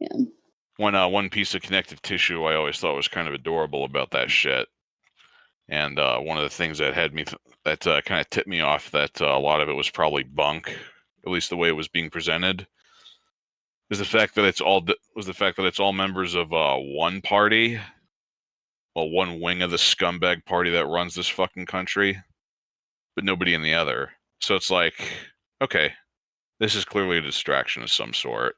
Yeah. One piece of connective tissue I always thought was kind of adorable about that shit, and one of the things that had me that kind of tipped me off that a lot of it was probably bunk, at least the way it was being presented, is the fact that it's all members of one party, well, one wing of the scumbag party that runs this fucking country, but nobody in the other. So it's like, okay, this is clearly a distraction of some sort.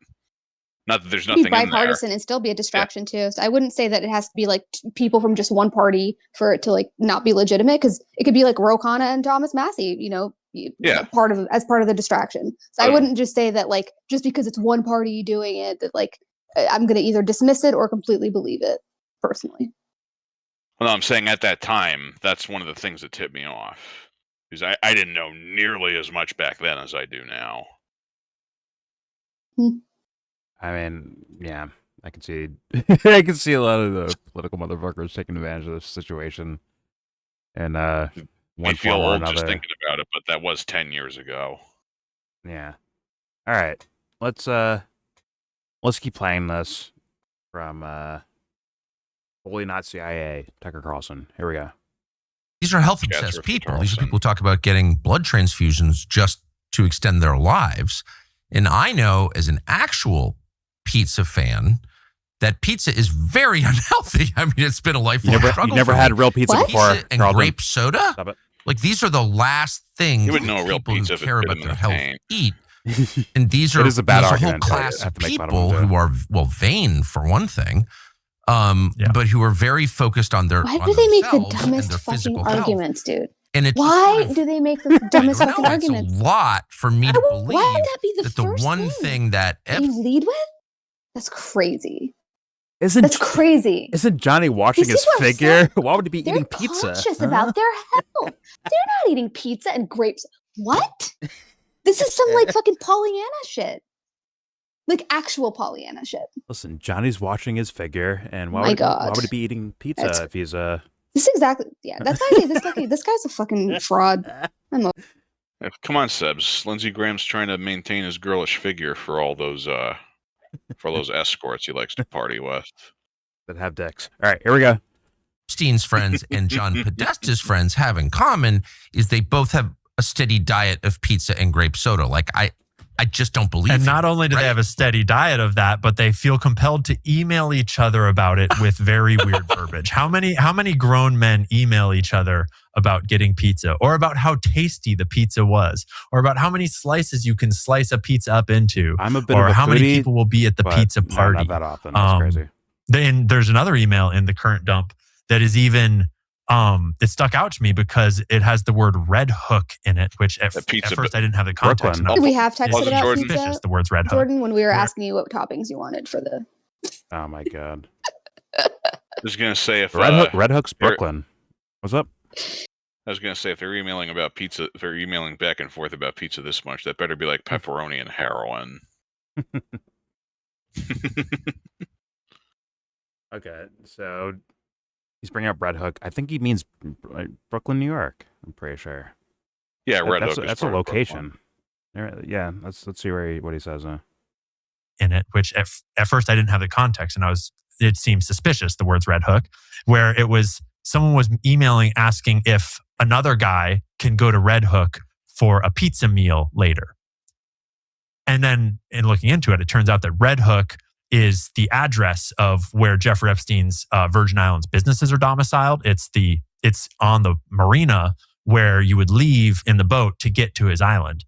Not that there's nothing be in there. bipartisan and still be a distraction too. So I wouldn't say that it has to be like people from just one party for it to like not be legitimate, because it could be like Rokana and Thomas Massey, part of the distraction. So I wouldn't just say that like just because it's one party doing it that like I'm going to either dismiss it or completely believe it personally. Well, no, I'm saying at that time, that's one of the things that tipped me off, because I didn't know nearly as much back then as I do now. I mean, yeah, I can see I can see a lot of the political motherfuckers taking advantage of this situation. And I one feel form or old just another. thinking about it, but that was 10 years ago. Yeah. All right. Let's keep playing this from Holy Not CIA, Tucker Carlson. Here we go. These are health obsessed people. These are people who talk about getting blood transfusions just to extend their lives. And I know as an actual pizza fan that pizza is very unhealthy. I mean, it's been a lifelong struggle. You never had real pizza before, pizza and Carlton. grape soda? Stop it. Like, these are the last things You wouldn't know a real people pizza who if it care bit about in their the health paint. eat. And these are It is a bad there's argument. a whole I class have of to make fun of people them, too. who are, well, vain for one thing, but who are very focused on their Why on do they make the themselves and dumbest their fucking physical health. arguments, dude? And it's Why do they make the dumbest I fucking don't know, it's arguments? a lot for me to believe Why would that be the that the first one thing that that you lead with? That's crazy. Isn't That's crazy. Isn't Johnny watching These his people are figure? Why would he be They're eating pizza? conscious huh? about their health. They're not eating pizza and grapes. What? This is some like fucking Pollyanna shit. Like actual Pollyanna shit. Listen, Johnny's watching his figure, and My why God. would he be eating pizza That's- if he's This is exactly that's why I say this guy's a fucking fraud. Come on, Sebs. Lindsey Graham's trying to maintain his girlish figure for all those escorts he likes to party with. that have dicks? All right, here we go. Epstein's friends and John Podesta's friends have in common is they both have a steady diet of pizza and grape soda. Like, I just don't believe And it, not only do they have a steady diet of that, but they feel compelled to email each other about it with very weird verbiage. How many grown men email each other about getting pizza, or about how tasty the pizza was, or about how many slices you can slice a pizza up into, I'm a bit or of a how many foodie, people will be at the but pizza no, party? not that often. That's crazy. Then there's another email in the current dump that is even it stuck out to me because it has the word Red Hook in it, which at first I didn't have the context. Did we have texted about Jordan? pizza? The words Red Hook. Jordan, when we were asking you what toppings you wanted for the Oh my God. I was gonna say if Red Hook's Brooklyn. What's up? I was gonna say if they're emailing about pizza, if they're emailing back and forth about pizza this much, that better be like pepperoni and heroin. Okay, so he's bringing up Red Hook. I think he means Brooklyn, New York. I'm pretty sure. Yeah, Red that's Hook is That's a part of location. Brooklyn. Yeah, let's see what he says. In it, which at first I didn't have the context, and it seemed suspicious. The words Red Hook, where it was someone was emailing asking if another guy can go to Red Hook for a pizza meal later. And then in looking into it, it turns out that Red Hook is the address of where Jeffrey Epstein's Virgin Islands businesses are domiciled. It's on the marina where you would leave in the boat to get to his island.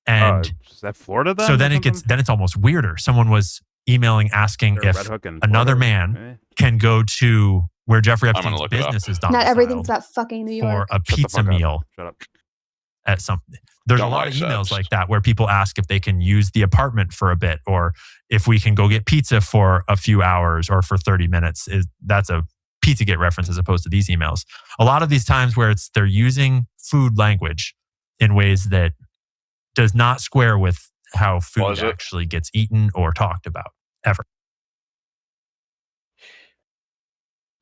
And is that Florida then? So then it's almost weirder. Someone was emailing asking if another man can go to where Jeffrey Epstein's business is domiciled. Not everything's about fucking New York. For a pizza meal. Shut up. At some, there's a lot of emails like that where people ask if they can use the apartment for a bit, or if we can go get pizza for a few hours or for 30 minutes. That's a Pizzagate reference as opposed to these emails. A lot of these times where they're using food language in ways that does not square with how food actually gets eaten or talked about ever.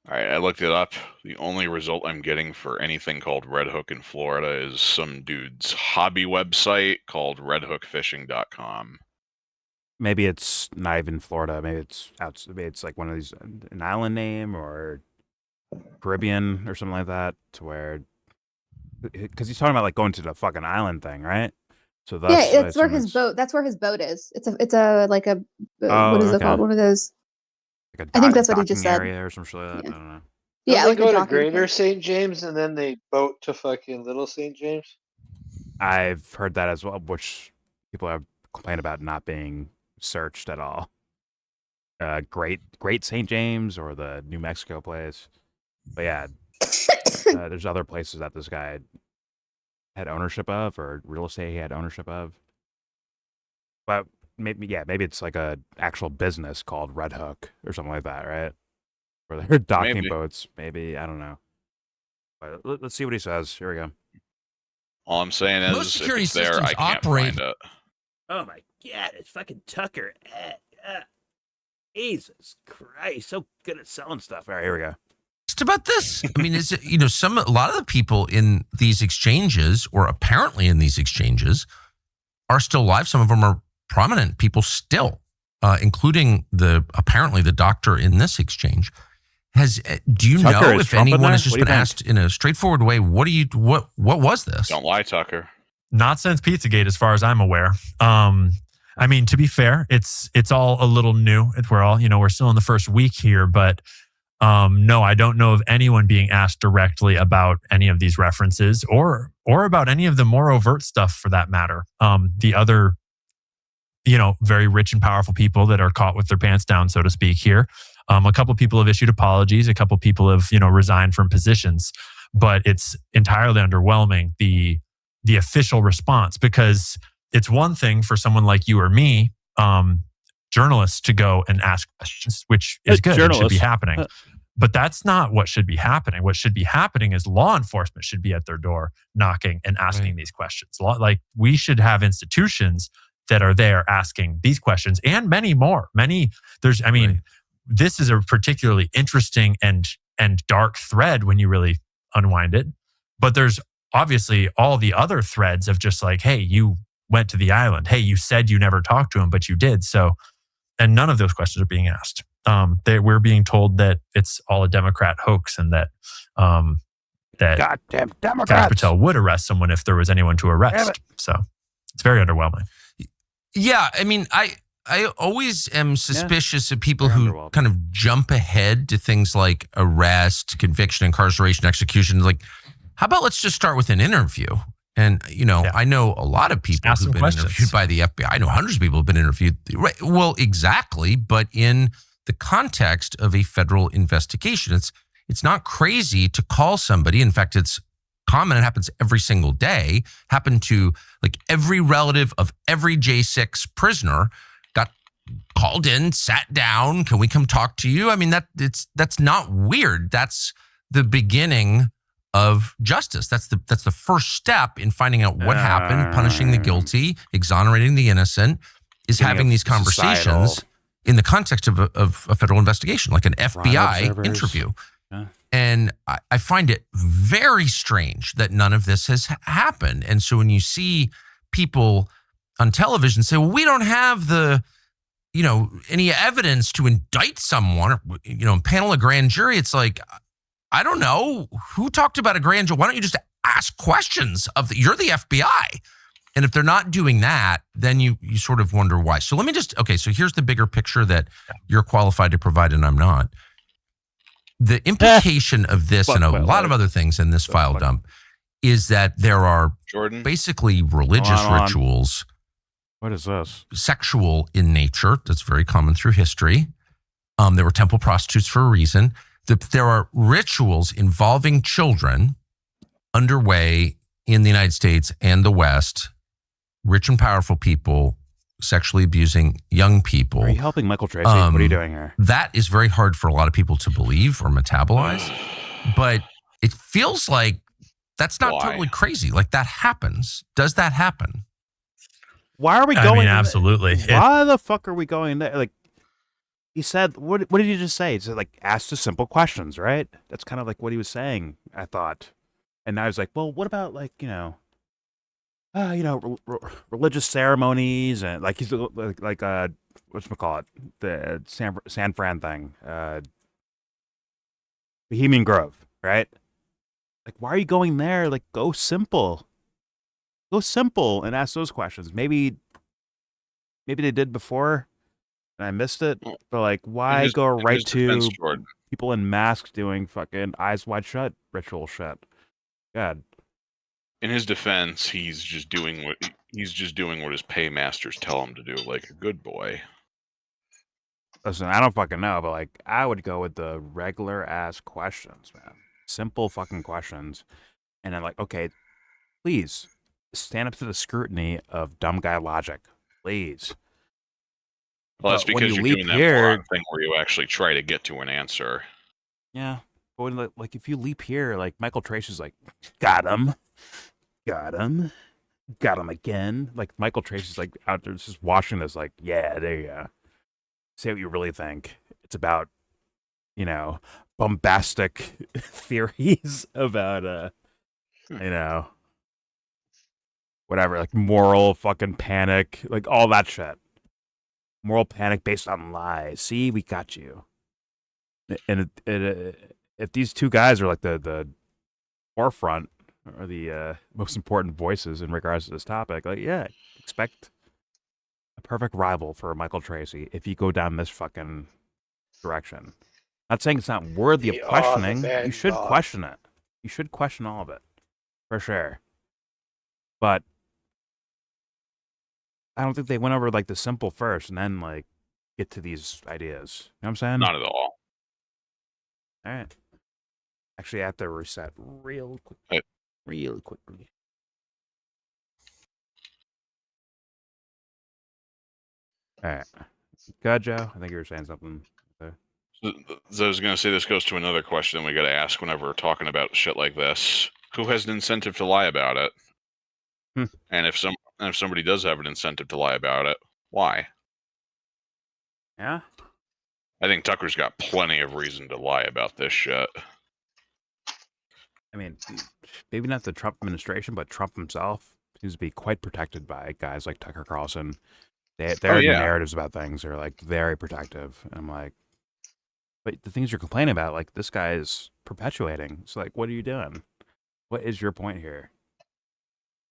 All right, I looked it up. The only result I'm getting for anything called Red Hook in Florida is some dude's hobby website called redhookfishing.com. Maybe it's not even Florida. Maybe it's like one of these, an island name or Caribbean or something like that, to where, because he's talking about like going to the fucking island thing, right? So that's where his boat. That's where his boat is. It's a what is it called? One of those. Like I think that's what he just said. Area or some shit like that. Yeah. I don't know. Yeah, they like go a to Greater St. James and then they boat to fucking Little St. James. I've heard that as well, which people have complained about not being searched at all. Great St. James or the New Mexico place, but yeah, there's other places that this guy had ownership of, or real estate he had ownership of. But maybe it's like a actual business called Red Hook or something like that, right? Where they're docking boats, maybe, I don't know. But let's see what he says. Here we go. All I'm saying is, Most if security it's there, I systems can't operate- find it. Oh my god, it's fucking Tucker. Jesus Christ, so good at selling stuff. All right, here we go. Just about this. I mean, is it, a lot of the people in these exchanges, or apparently in these exchanges, are still alive. Some of them are prominent people still, including apparently the doctor in this exchange. Do you Tucker, know if Trump anyone in has just been asked in a straightforward way, what was this? Don't lie, Tucker. Not since Pizzagate, as far as I'm aware. I mean, to be fair, it's all a little new. We're still in the first week here, but no, I don't know of anyone being asked directly about any of these references or about any of the more overt stuff for that matter. The other, very rich and powerful people that are caught with their pants down, so to speak here. A couple of people have issued apologies. A couple of people have, resigned from positions, but it's entirely underwhelming, the official response, because it's one thing for someone like you or me, journalists, to go and ask questions, which is good. It should be happening. But that's not what should be happening. What should be happening is law enforcement should be at their door knocking and asking these questions. Like, we should have institutions that are there asking these questions and many more. This is a particularly interesting and dark thread when you really unwind it. But there's obviously all the other threads of just like, hey, you went to the island. Hey, you said you never talked to him, but you did. So, and none of those questions are being asked. We're being told that it's all a Democrat hoax, and that goddamn Democrats. Kash Patel would arrest someone if there was anyone to arrest. So it's very underwhelming. Yeah, I mean, I always am suspicious of people who kind of jump ahead to things like arrest, conviction, incarceration, execution. Like, how about let's just start with an interview? And, I know a lot of people who've been interviewed by the FBI. I know hundreds of people who've been interviewed. Right, well, exactly. But in the context of a federal investigation, it's not crazy to call somebody. In fact, it's common. It happens every single day. Happened to like every relative of every J6 prisoner got called in, sat down. Can we come talk to you? I mean, that's not weird. That's the beginning of justice. That's the first step in finding out what happened, punishing the guilty, exonerating the innocent, is having these conversations in the context of a federal investigation, like an FBI interview. Yeah. And I find it very strange that none of this has happened. And so when you see people on television say, well, we don't have any evidence to indict someone or, panel a grand jury. It's like, I don't know who talked about a grand jury. Why don't you just ask questions you're the FBI. And if they're not doing that, then you sort of wonder why. So let me so here's the bigger picture that you're qualified to provide and I'm not. The implication of this and a lot of other things in this file dump is that there are basically religious rituals. What is this? Sexual in nature. That's very common through history. There were temple prostitutes for a reason. There are rituals involving children underway in the United States and the West, rich and powerful people sexually abusing young people. Are you helping Michael Tracy? What are you doing here? That is very hard for a lot of people to believe or metabolize, but it feels like that's not totally crazy. Like that happens. Does that happen? Why are we going? I mean, absolutely. Why the fuck are we going there? Like, he said, what did he just say? He said, like, ask the simple questions, right? That's kind of like what he was saying, I thought. And I was like, well, what about, like, religious ceremonies and, like, he's like whatchamacallit, the San Fran thing, Bohemian Grove, right? Like, why are you going there? Like, go simple. Go simple and ask those questions. Maybe they did before and I missed it, but like, why go right to people in masks doing fucking eyes wide shut ritual shit? God. In his defense, he's just doing what his paymasters tell him to do, like a good boy. Listen, I don't fucking know, but like, I would go with the regular ass questions, man. Simple fucking questions, and I'm like, okay, please stand up to the scrutiny of dumb guy logic, please. Well, that's because you're doing that moron thing where you actually try to get to an answer. Yeah. But when, like, if you leap here, like, Michael Tracy's like, got him again. Like, Michael Tracy's like out there just watching this, like, yeah, there you go. Say what you really think. It's about, bombastic theories about, whatever, like moral fucking panic, like all that shit. Moral panic based on lies. See, we got you. And if these two guys are like the forefront or the most important voices in regards to this topic, like, yeah, expect a perfect rival for Michael Tracy if you go down this fucking direction. Not saying it's not worthy of questioning. You should question it. You should question all of it, for sure. But I don't think they went over like the simple first and then like get to these ideas. You know what I'm saying? Not at all. All right. Actually, I have to reset real quickly. Real quickly. All right. Go ahead, Joe. I think you were saying something. So I was going to say this goes to another question we got to ask whenever we're talking about shit like this. Who has an incentive to lie about it? And if somebody does have an incentive to lie about it, why? Yeah? I think Tucker's got plenty of reason to lie about this shit. I mean, maybe not the Trump administration, but Trump himself seems to be quite protected by guys like Tucker Carlson. Their narratives about things are like very protective. And I'm like, but the things you're complaining about, like this guy is perpetuating. So like, what are you doing? What is your point here?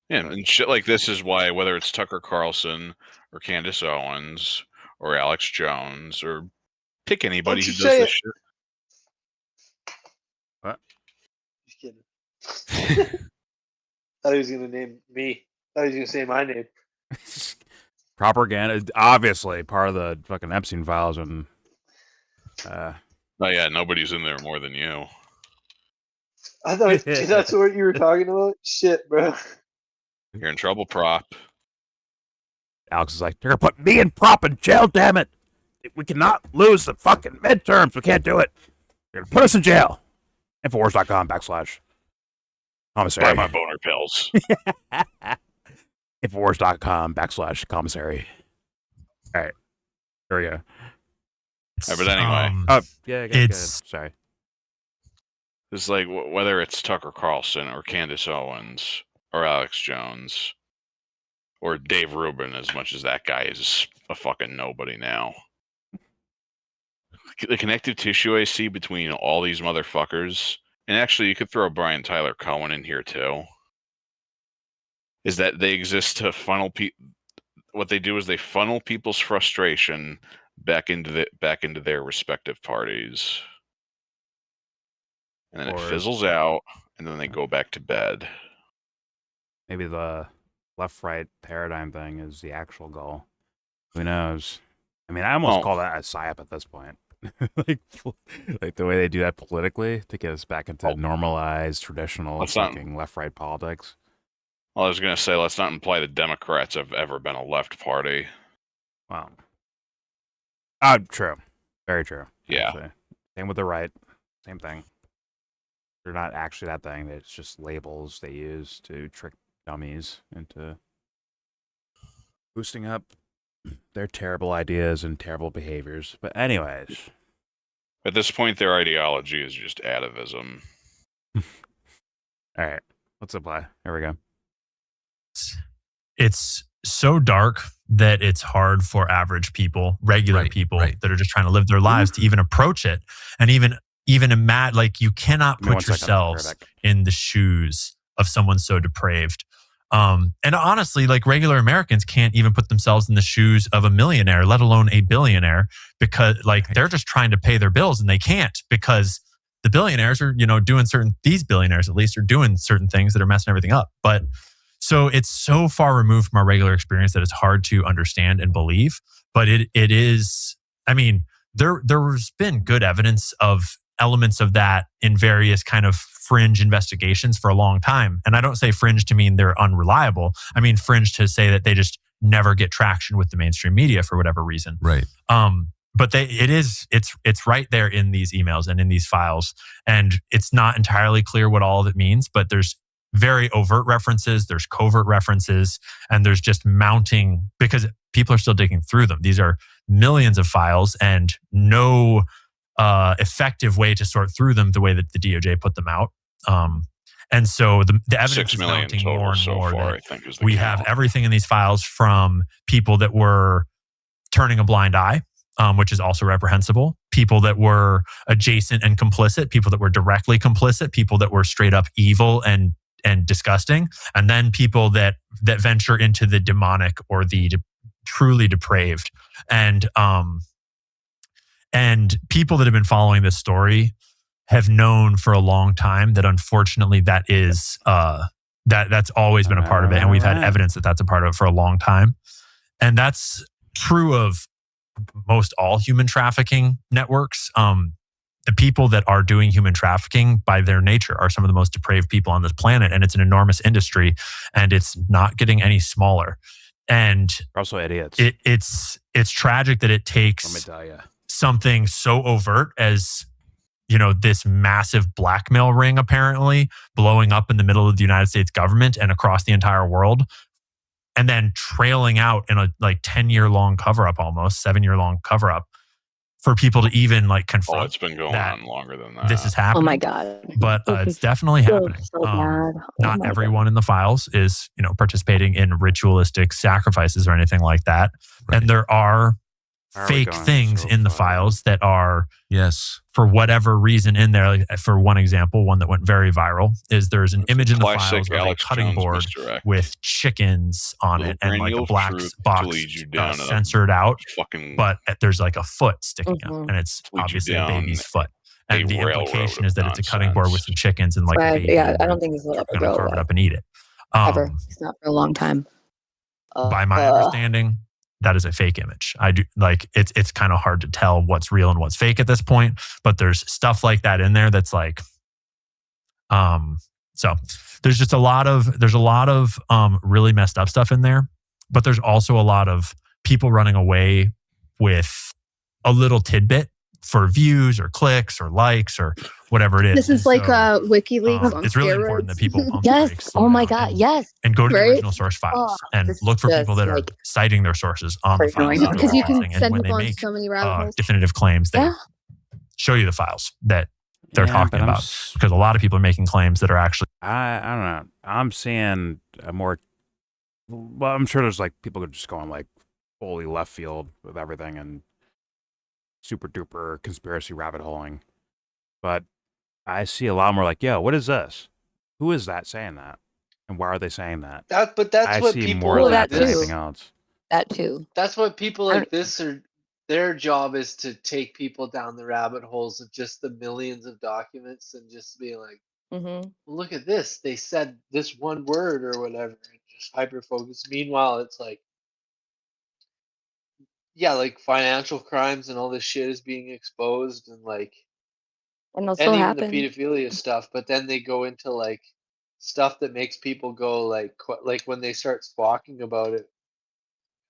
Yeah, and shit like this is why, whether it's Tucker Carlson or Candace Owens or Alex Jones or pick anybody who does this shit. What? Just kidding. Thought he was gonna name me. Thought he was gonna say my name. Propaganda, obviously part of the fucking Epstein files, and oh yeah, nobody's in there more than you. I thought that's what you were talking about. Shit, bro. You're in trouble, Prop. Alex is like, they're gonna put me and Prop in jail. Damn it! We cannot lose the fucking midterms. We can't do it. They're gonna put us in jail. Infowars.com/commissary. Buy my boner pills. Infowars.com/commissary. All right. There we go. But anyway. It's sorry. It's like whether it's Tucker Carlson or Candace Owens or Alex Jones or Dave Rubin, as much as that guy is a fucking nobody now. The connective tissue I see between all these motherfuckers, and actually you could throw Brian Tyler Cohen in here too, is that they exist to funnel what they do is they funnel people's frustration back into their respective parties. And then it fizzles out, and then they go back to bed. Maybe the left-right paradigm thing is the actual goal. Who knows? I mean, I almost call that a psyop at this point. like the way they do that politically to get us back into normalized, traditional fucking left-right politics. Well, I was going to say, let's not imply the Democrats have ever been a left party. Wow. True. Very true. Yeah. Actually. Same with the right. Same thing. They're not actually that thing. It's just labels they use to trick dummies into boosting up their terrible ideas and terrible behaviors. But anyways. At this point, their ideology is just atavism. All right. Let's apply. Here we go. It's so dark that it's hard for average people, regular people that are just trying to live their lives to even approach it. And even imagine, like, you cannot put yourselves in the shoes of someone so depraved. And honestly, like, regular Americans can't even put themselves in the shoes of a millionaire, let alone a billionaire, because they're just trying to pay their bills and they can't, because the billionaires are, these billionaires at least are doing certain things that are messing everything up. But so it's so far removed from our regular experience that it's hard to understand and believe. But it is, I mean, there's been good evidence of elements of that in various kind of fringe investigations for a long time. And I don't say fringe to mean they're unreliable. I mean fringe to say that they just never get traction with the mainstream media for whatever reason. Right. But it's right there in these emails and in these files. And it's not entirely clear what all of it means, but there's very overt references, there's covert references, and there's just mounting, because people are still digging through them. These are millions of files and no effective way to sort through them the way that the DOJ put them out. And so the evidence is mounting more and more that we have everything in these files from people that were turning a blind eye, which is also reprehensible, people that were adjacent and complicit, people that were directly complicit, people that were straight up evil and disgusting, and then people that venture into the demonic or the truly depraved. And people that have been following this story have known for a long time that unfortunately that is that's always been a part of it, and we've had evidence that that's a part of it for a long time. And that's true of most all human trafficking networks. The people that are doing human trafficking by their nature are some of the most depraved people on this planet, and it's an enormous industry, and it's not getting any smaller. And they're also idiots. It's tragic that it takes something so overt as, this massive blackmail ring apparently blowing up in the middle of the United States government and across the entire world, and then trailing out in a 10-year long cover-up, almost 7-year long cover-up, for people to even confront. Oh, it's been going on longer than that. This is happening. Oh my God. But it's definitely happening. So bad. Not everyone in the files is, participating in ritualistic sacrifices or anything like that. Right. And there are fake things in the files that are, for whatever reason in there. Like, for one example, one that went very viral is there's an image in the files of a cutting board with chickens on it and a black box censored out, but there's a foot sticking up, and it's obviously a baby's foot. And the implication is that it's a cutting board with some chickens and yeah, I don't think he's going to carve it up and eat it. Ever. He's not for a long time. By my understanding, that is a fake image. I do it's kind of hard to tell what's real and what's fake at this point, but there's stuff like that in there that's so there's just a lot of really messed up stuff in there, but there's also a lot of people running away with a little tidbit for views or clicks or likes or whatever it is. This is WikiLeaks on it's really steroids. important that people pump Yes. brakes, Oh my God. Yes. and go to the Right? original source files and look for people that are citing their sources on the files. that they're Because you can referencing. And send when people they on make so many rabbit holes. definitive claims, they show you the files that they're talking about, because a lot of people are making claims that are actually. I don't know. I'm seeing a more well, I'm sure there's like people who are just going like fully left field with everything and super duper conspiracy rabbit holing. But I see a lot more like, yo, what is this? Who is that saying that? And why are they saying that? But that's I what see people more of like that than anything this. else. That too. That's what people like this are. Their job is to take people down the rabbit holes of just the millions of documents and just be like, Mm-hmm. look at this. They said this one word or whatever, and just hyper focus. Meanwhile, it's like, yeah, like financial crimes and all this shit is being exposed, and like, And they'll and still even the happen. pedophilia stuff. But then they go into like stuff that makes people go like when they start squawking about it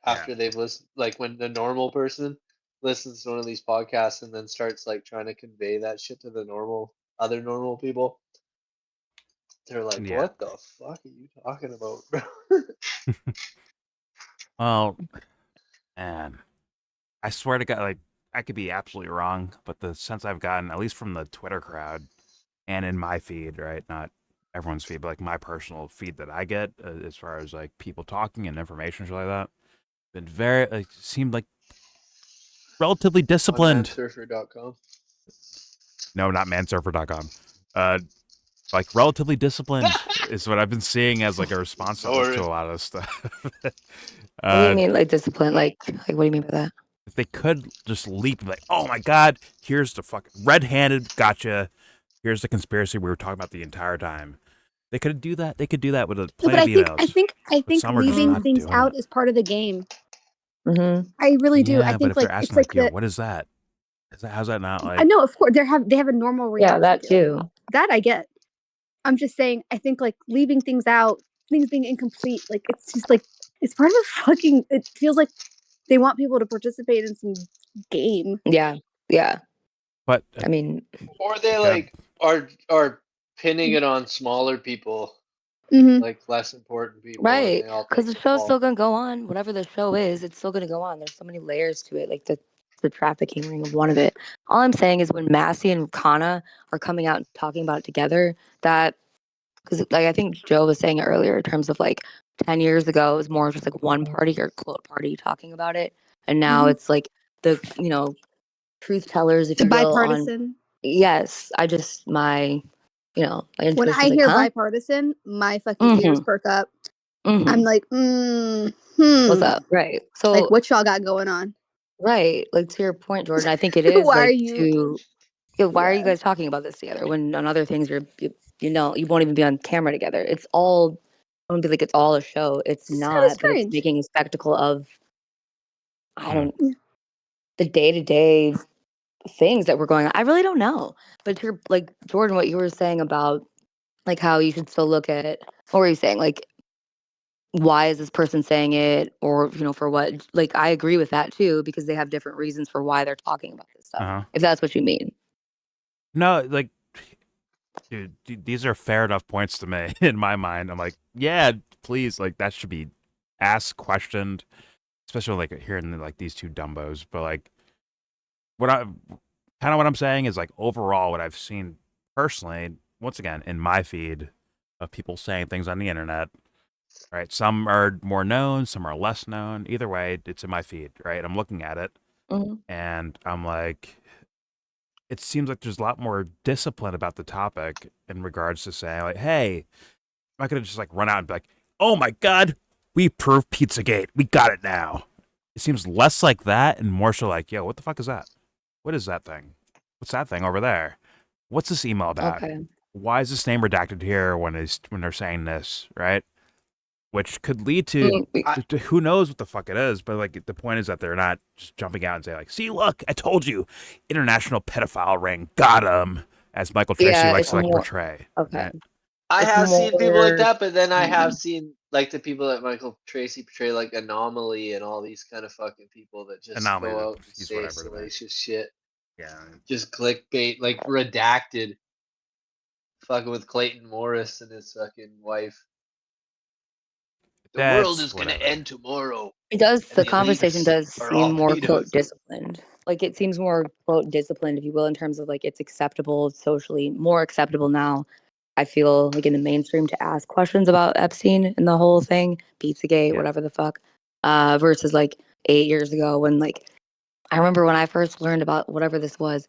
after they've listened, like when the normal person listens to one of these podcasts and then starts like trying to convey that shit to the other normal people, they're like, Yeah. what the fuck are you talking about, bro? Well, and I swear to God, like I could be absolutely wrong, but the sense I've gotten, at least from the Twitter crowd and in my feed, right, not everyone's feed, but like my personal feed that I get, as far as like people talking and information like that, been very like seemed like relatively On disciplined. mansurfer.com. No, not mansurfer.com. Like relatively disciplined is what I've been seeing as like a response to Sorry. a lot of stuff. What do you mean, like discipline? Like what do you mean by that? If they could just leap and be like, oh my God, here's the fucking red-handed gotcha. Here's the conspiracy we were talking about the entire time. They could do that. They could do that with No, plenty but of emails. I But think some are just leaving not things doing out it. is part of the game. Mm-hmm. I really do. I Yeah, but think if they're like it's asking like like, yo, the. what is that? How's that not I like? know, of course, they have a normal reaction. Yeah, that to it. too. That I get. I'm just saying. I think like leaving things out, things being incomplete, like it's just like it's part of a fucking. It feels like they want people to participate in some game. Yeah, yeah. But I mean, Or they like are pinning it on smaller people, like less important people, and right, they all because take the the show's fall. still gonna go on. Whatever the show is, it's still gonna go on. There's so many layers to it, like the trafficking ring of one of it. All I'm saying is when Massey and Kana are coming out and talking about it together, that because like I think Joe was saying it earlier in terms of like 10 years ago it was more just like one party or quote party talking about it, and now it's like the truth tellers, if The you will, on bipartisan. yes. I just my my When intuition's I like, hear huh? bipartisan, my fucking ears Mm-hmm. perk up. Mm-hmm. I'm like, What's up? Right. So like what y'all got going on? right, like to your point, Jordan, I think it is Why are like you? why are you guys talking about this together when on other things you won't even be on camera together? It's all I won't be like it's all a show. It's It's kind of not, but it's strange. making a spectacle of the day-to-day things that were going on. I really don't know. But to your, like Jordan, what you were saying about like how you should still look at what were you saying? Like why is this person saying it or for what? Like I agree with that too, because they have different reasons for why they're talking about this stuff. If that's what you mean. No, like, dude, these are fair enough points to me in my mind. I'm like, yeah, please, like that should be asked, questioned, especially like hearing like these two dumbos. But like, what I'm saying is like overall, what I've seen personally, once again, in my feed of people saying things on the internet, right? Some are more known, some are less known. Either way, it's in my feed, right? I'm looking at it and I'm like, it seems like there's a lot more discipline about the topic in regards to saying like, hey, I'm not gonna just like run out and be like, oh my God, we proved Pizzagate. We got it now. It seems less like that and more so like, yo, what the fuck is that? What is that thing? What's that thing over there? What's this email about? Okay. Why is this name redacted here when they're saying this, right? Which could lead to who knows what the fuck it is, but like the point is that they're not just jumping out and saying like, "See, look, I told you, international pedophile ring, got him," as Michael Tracy likes to like portray. Okay. Right? I have seen people like that, but then I have Mhm. seen like the people that Michael Tracy portray, like Anomaly and all these kind of fucking people that just Anomaly, go out and he's say whatever to me. salacious shit. Yeah. Just clickbait, like redacted. Fucking with Clayton Morris and his fucking wife. The world is gonna end tomorrow. It does. and The conversation elites does are seem all more quote pedos. disciplined. Like it seems more quote disciplined, if you will, in terms of like it's acceptable socially, more acceptable now I feel like in the mainstream to ask questions about Epstein and the whole thing, Pizzagate, whatever the fuck, versus like 8 years ago when like I remember when I first learned about whatever this was,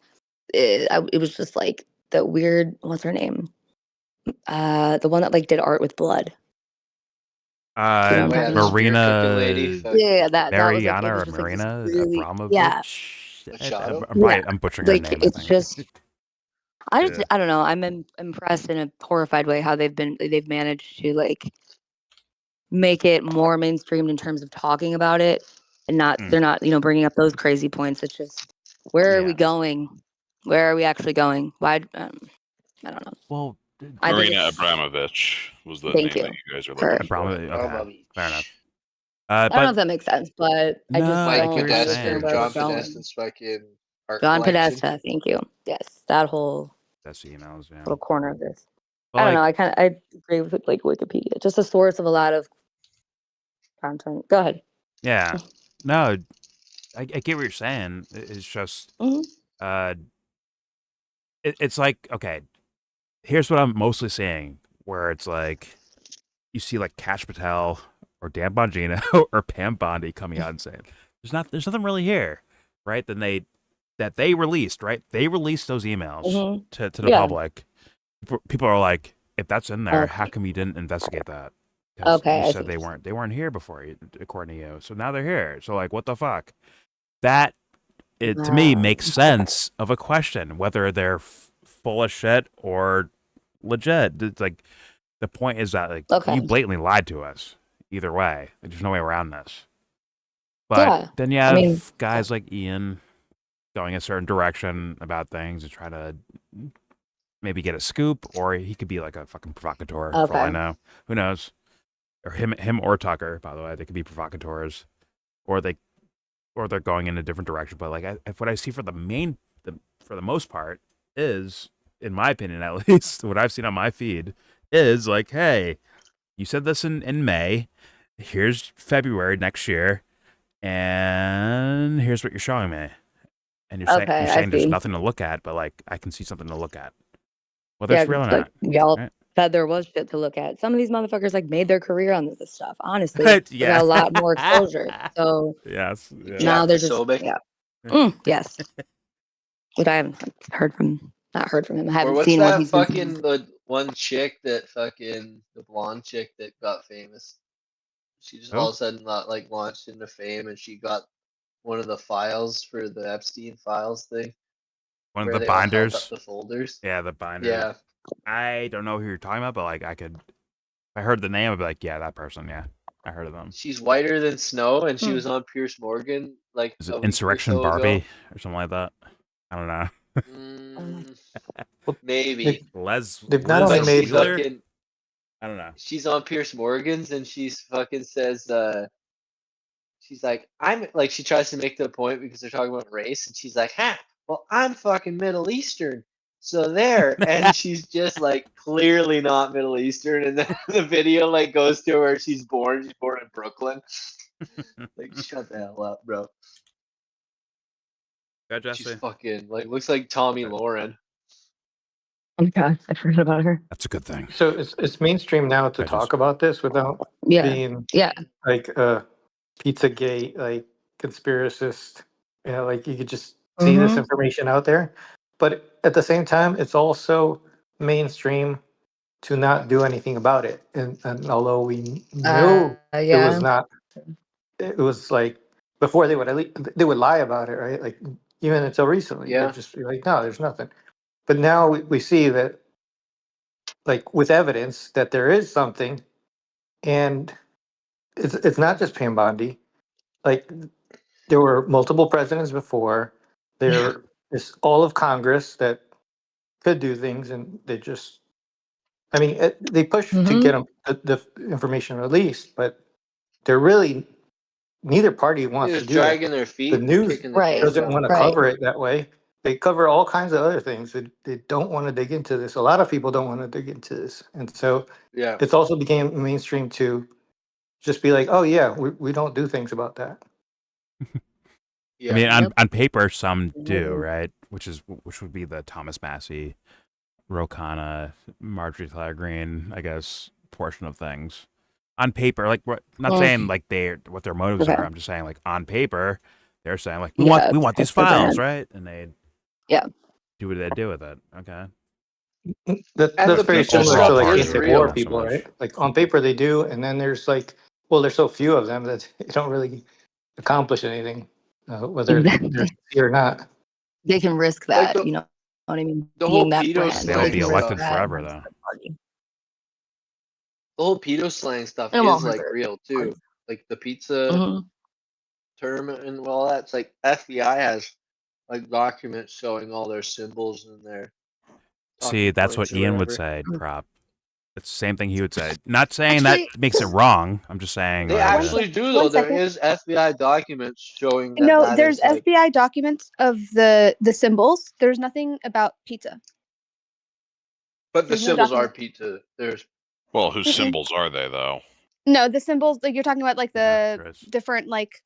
it was just like the weird, what's her name? The one that like did art with blood. You know what I'm talking about? Marina, Yeah, that was like, Mariana it was or just like this Marina really, yeah, Abramovich. Machado? I'm butchering her like name. I it's think. just, Yeah. I don't know. I'm impressed in a horrified way how they've managed to like make it more mainstream in terms of talking about it and not they're not bringing up those crazy points. It's just where are we going? Where are we actually going? Why? I don't know. Well, I think Marina it's. Abramovich was the Thank name that you. you guys are Her. looking for. Okay, fair enough. I don't know But if that makes sense, but I just No, I Mike get what don't you're understand saying. where John we're going. Podesta's fucking art John collection. Podesta, thank you. Yes, that whole That's the emails, yeah. little corner of this. But, I don't like- know. I agree with like Wikipedia, just a source of a lot of content. Go ahead. Yeah, no, I get what you're saying. It's just, it's like, okay, here's what I'm mostly seeing, where it's like, you see like Cash Patel or Dan Bongino or Pam Bondi coming out and saying, there's nothing really here, right? Then they released, right? They released those emails to the public. People are like, if that's in there, how come you didn't investigate that? Because Okay, you I said see. they weren't here before, according to you. So now they're here. So like, what the fuck? That it to me makes sense of a question whether they're full of shit or legit. It's like the point is that like you blatantly lied to us. Either way, like, there's no way around this. But then you have guys like Ian going a certain direction about things and trying to maybe get a scoop, or he could be like a fucking provocateur for all I know. Who knows? Or him or Tucker, by the way, they could be provocateurs, or they're going in a different direction. But like, what I see for the most part is, in my opinion at least, what I've seen on my feed is like, hey, you said this in May. Here's February next year, and here's what you're showing me. And you're saying there's nothing to look at, but like I can see something to look at. Whether it's real or not. Y'all right? said there was shit to look at. Some of these motherfuckers like made their career on this stuff. Honestly, they Yeah. got a lot more exposure. So yes. now they're just yes. Which I haven't not heard from him. I Or haven't what's seen what that he's been fucking the one chick that fucking the blonde chick that got famous? She just all of a sudden like launched into fame, and she got one of the files for the Epstein files thing. One of where the they all held binders. up the folders. Yeah, the binder. Yeah. I don't know who you're talking about, but like if I heard the name, I'd be like, yeah, that person. Yeah, I heard of them. She's whiter than snow, and she was on Pierce Morgan like Is a it week or Insurrection so Barbie ago. or something like that? I don't know. Maybe. They've not only But made she fucking. I don't know. She's on Pierce Morgan's, and she's fucking says, she's like, I'm like, she tries to make the point because they're talking about race, and she's like, ha, well, I'm fucking Middle Eastern. So there, and she's just like clearly not Middle Eastern, and then the video like goes to where she's born. She's born in Brooklyn. Like, shut the hell up, bro. Go, Jesse. She's fucking like looks like Tommy Lauren. Oh my god, I forgot about her. That's a good thing. So it's mainstream now to talk about this without being like a Pizzagate, like conspiracist. You know, like you could just see this information out there. But at the same time, it's also mainstream to not do anything about it. And although we knew it was not, it was like before they would lie about it, right? Like even until recently, they'd just be like, no, there's nothing. But now we see that, like with evidence that there is something, and it's not just Pam Bondi. Like there were multiple presidents before. There is all of Congress that could do things, and they just, I mean, they push to get them the information released, but they're really neither party wants They're to just do that. dragging their feet, The news kicking the can doesn't down want the to road. cover it that way. They cover all kinds of other things. They don't want to dig into this. A lot of people don't want to dig into this, and so Yeah. it's also became mainstream to just be like, oh yeah, we don't do things about that. Yeah. I mean, on paper, some do, right? Which would be the Thomas Massey Ro Khanna, Marjorie Taylor Greene, I guess, portion of things. On paper, like not saying like what their motives are. I'm just saying like on paper, they're saying like we want these files, right? And they do what they do with it. Okay. That's very similar to like is basic real. war people, right? Like on paper they do, and then there's like, well, there's so few of them that they don't really accomplish anything, whether they're sincere or not. They can risk that, you know what I mean? The whole Being that pedo brand. They'll slang be elected stuff. forever, though. The whole pedo slang stuff And it won't is hurt like their real too. party. Like the pizza term and all that. It's like FBI has like documents showing all their symbols and their. See, that's what points or Ian would whatever. say, prop. It's the same thing he would say. Not saying that makes it wrong. I'm just saying. They actually do though. There is FBI documents showing that. No, that there's is, like, FBI documents of the symbols. There's nothing about pizza. but the There's no symbols are document. pizza. There's. Well, whose symbols are they though? No, the symbols like you're talking about, like the different like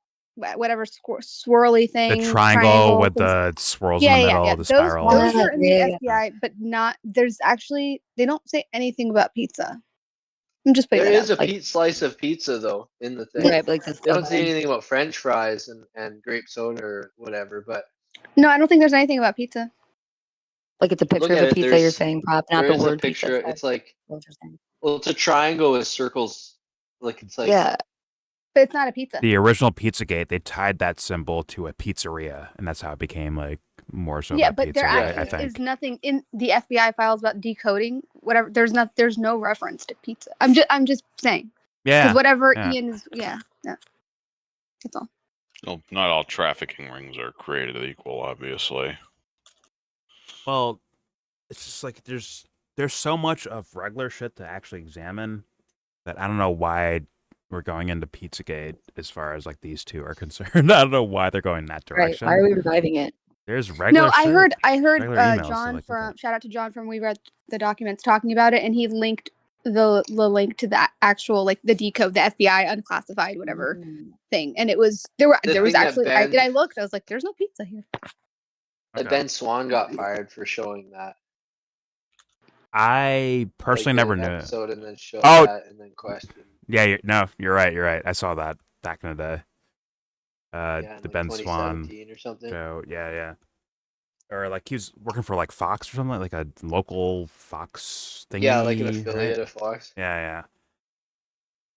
whatever swirly thing. The triangle with things. the swirls in the middle, the spiral. Those are in the FBI, but not. There's actually they don't say anything about pizza. I'm just putting There that is out. a slice of pizza though in the thing. Right, like they don't say anything about French fries and grape soda or whatever. But No, I don't think there's anything about pizza. Like it's a picture look of at a it, pizza there's- you're saying, prop, not there the is a word picture. pizza. It's like Interesting. well, it's a triangle with circles. Like it's like Yeah. But it's not a pizza. The original Pizzagate, they tied that symbol to a pizzeria, and that's how it became like more so. Yeah, about but pizza, there I actually think. is nothing in the FBI files about decoding whatever. There's no reference to pizza. I'm just saying. Yeah. Because whatever Yeah. Ian is, that's all. Well, not all trafficking rings are created equal, obviously. Well, it's just like there's so much of regular shit to actually examine that I don't know why we're going into Pizzagate as far as like these two are concerned. I don't know why they're going that Right. direction. Why are we reviving it? There's regular. No, I shit, heard regular emails to, John like, from shout out to John from We Read the Documents talking about it, and he linked the link to that actual like the decode, the FBI unclassified whatever thing, and it was there was thing that actually Ben- I looked, I was like, there's no pizza here. that Ben Swan got fired for showing that. I personally Like, never did an knew. episode and then showed Oh, that and then questioned. yeah, you're right. I saw that back in the day. in, The like, Ben Swan 2017 or something. show, yeah. Or like he was working for like Fox or something, like a local Fox thing. Yeah, like an affiliate of Fox. Yeah.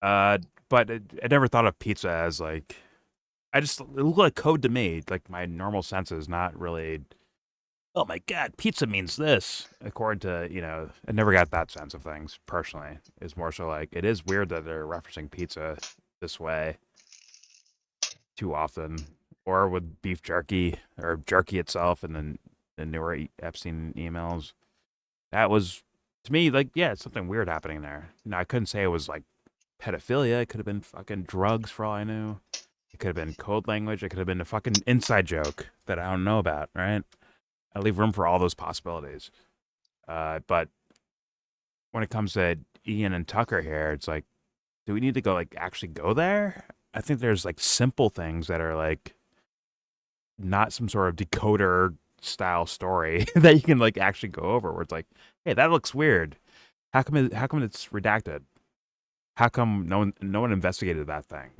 But I never thought of pizza as like. It looked like code to me. Like my normal senses, not really. Oh my God, pizza means this. According to I never got that sense of things personally. It's more so like it is weird that they're referencing pizza this way too often, or with beef jerky or jerky itself, and then the newer Epstein emails. That was to me like it's something weird happening there. Now I couldn't say it was like pedophilia. It could have been fucking drugs for all I knew. It could have been code language. It could have been a fucking inside joke that I don't know about, right? I leave room for all those possibilities. But when it comes to Ian and Tucker here, it's like, do we need to actually go there? I think there's like simple things that are like not some sort of decoder style story that you can like actually go over where it's like, hey, that looks weird. How come it's redacted? How come no one investigated that thing?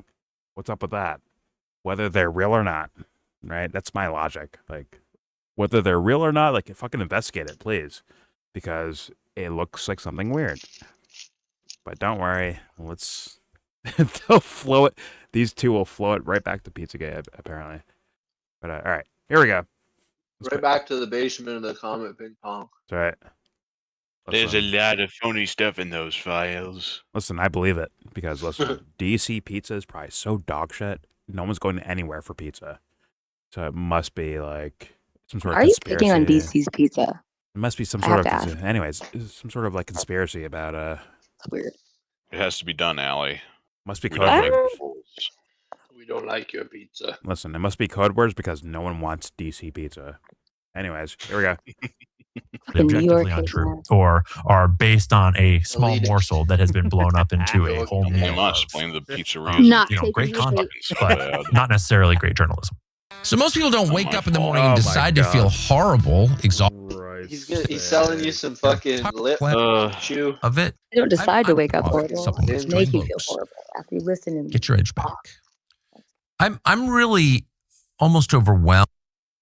What's up with that? Whether they're real or not, right? That's my logic. Like, whether they're real or not, like, fucking investigate it, please, because it looks like something weird. But don't worry, they'll flow it. These two will flow it right back to Pizzagate, apparently. But all right, here we go. Right back to the basement of the Comet Ping Pong. That's right. There's a lot of funny stuff in those files. Listen, I believe it because listen, DC pizza is probably so dog shit. No one's going anywhere for pizza, so it must be like some sort of. Are you conspiracy. picking on DC's pizza? It must be some I sort have of. to Anyways, some sort of like conspiracy about It's weird. It has to be done, Allie. Must be We code don't words. like fools. We don't like your pizza. Listen, it must be code words because no one wants DC pizza. Anyways, here we go. Objectively untrue, or are based on a small morsel that has been blown up into a whole You meal. must of, blame the pizzeria. Not great taking your content, bait. but not necessarily great journalism. So most people don't wake up in the morning Oh and my decide to God. feel horrible, exhausted. Right. He's selling you some fucking lip chew. Of it. You don't decide to I'm wake up off horrible. supplements, They make join you feel blokes. horrible after you listen and Get your edge back. I'm really almost overwhelmed.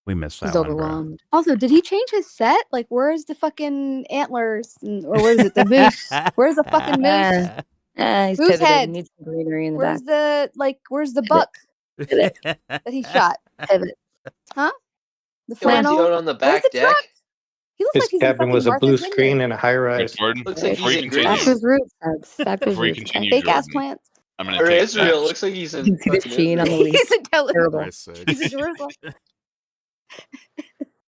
We missed He's that one, bro. overwhelmed. Also, did he change his set? Like, where's the fucking antlers? Or what is it? The moose? Where's the fucking moose? He's Moose pivoted. head. He needs some greenery in the Where's back. where's the buck that he shot? Pivot. Huh? The He went flannel? out on the Where's back the deck. truck? He looks His like he's in cabin fucking was a Martha's blue Vineyard. screen and a high rise. Jordan, Looks like before he's you in continue, Back to his roots, Subs. Back to his before you roots. continue, Fake ass Jordan, plants. I'm going Or to take Israel. bets. Looks like he's in You can see the fucking sheen on the Israel. leaf. He's in Tel Aviv. Terrible. He's in Jerusalem.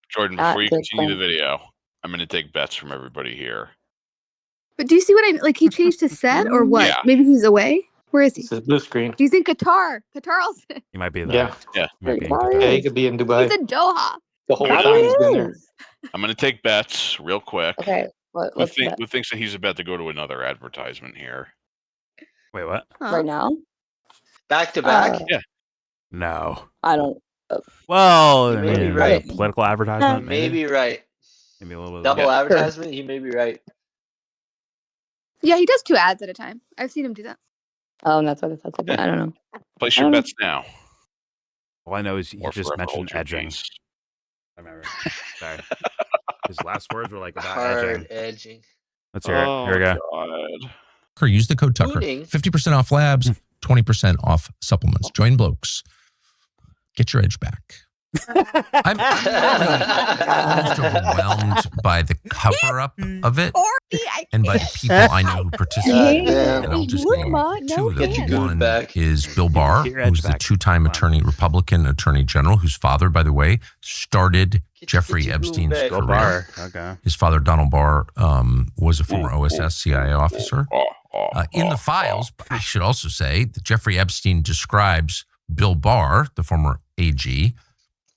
Jordan, Not before you good continue the plan. video, I'm going to take bets from everybody here. But do you see what I like? He changed his set or what? Yeah. Maybe he's away. Where is he? This is blue screen. He's in Qatar. Carlson. He might be Yeah. there. He might be in Qatar Qatar. Yeah, he could be in Dubai. He's in Doha. The whole I'm time gonna- he's been there. I'm going to take bets real quick. Okay. What's that? Who thinks that he's about to go to another advertisement here? Wait, what? Right now? Back to back? Yeah. No. I don't. Well, You I may be mean, right. political advertisement, maybe. Maybe right. Maybe a little bit. Double of advertisement? He may be right. Yeah, he does 2 ads at a time. I've seen him do that. Oh, and that's what it's. I don't know. Place your bets now. All I know is he Or just forever mentioned hold your edging. peace. I remember. Sorry. His last words were like about Hard edging. edging. Let's hear it. Here we go. God. Use the code Tucker. Mooning. 50% off labs, 20% off supplements. Join blokes. Get your edge back. I'm almost overwhelmed by the cover up of it and by the people I know who participate. damn. And I'll just Look, name Ma, two no of them. Get your One good back. is Bill Barr, Get your edge who's the back. two-time Republican attorney general, whose father, by the way, started Jeffrey your Epstein's back. Bill career. Barr. Okay. His father, Donald Barr, was a former OSS CIA officer. In the files, I should also say that Jeffrey Epstein describes Bill Barr, the former AG,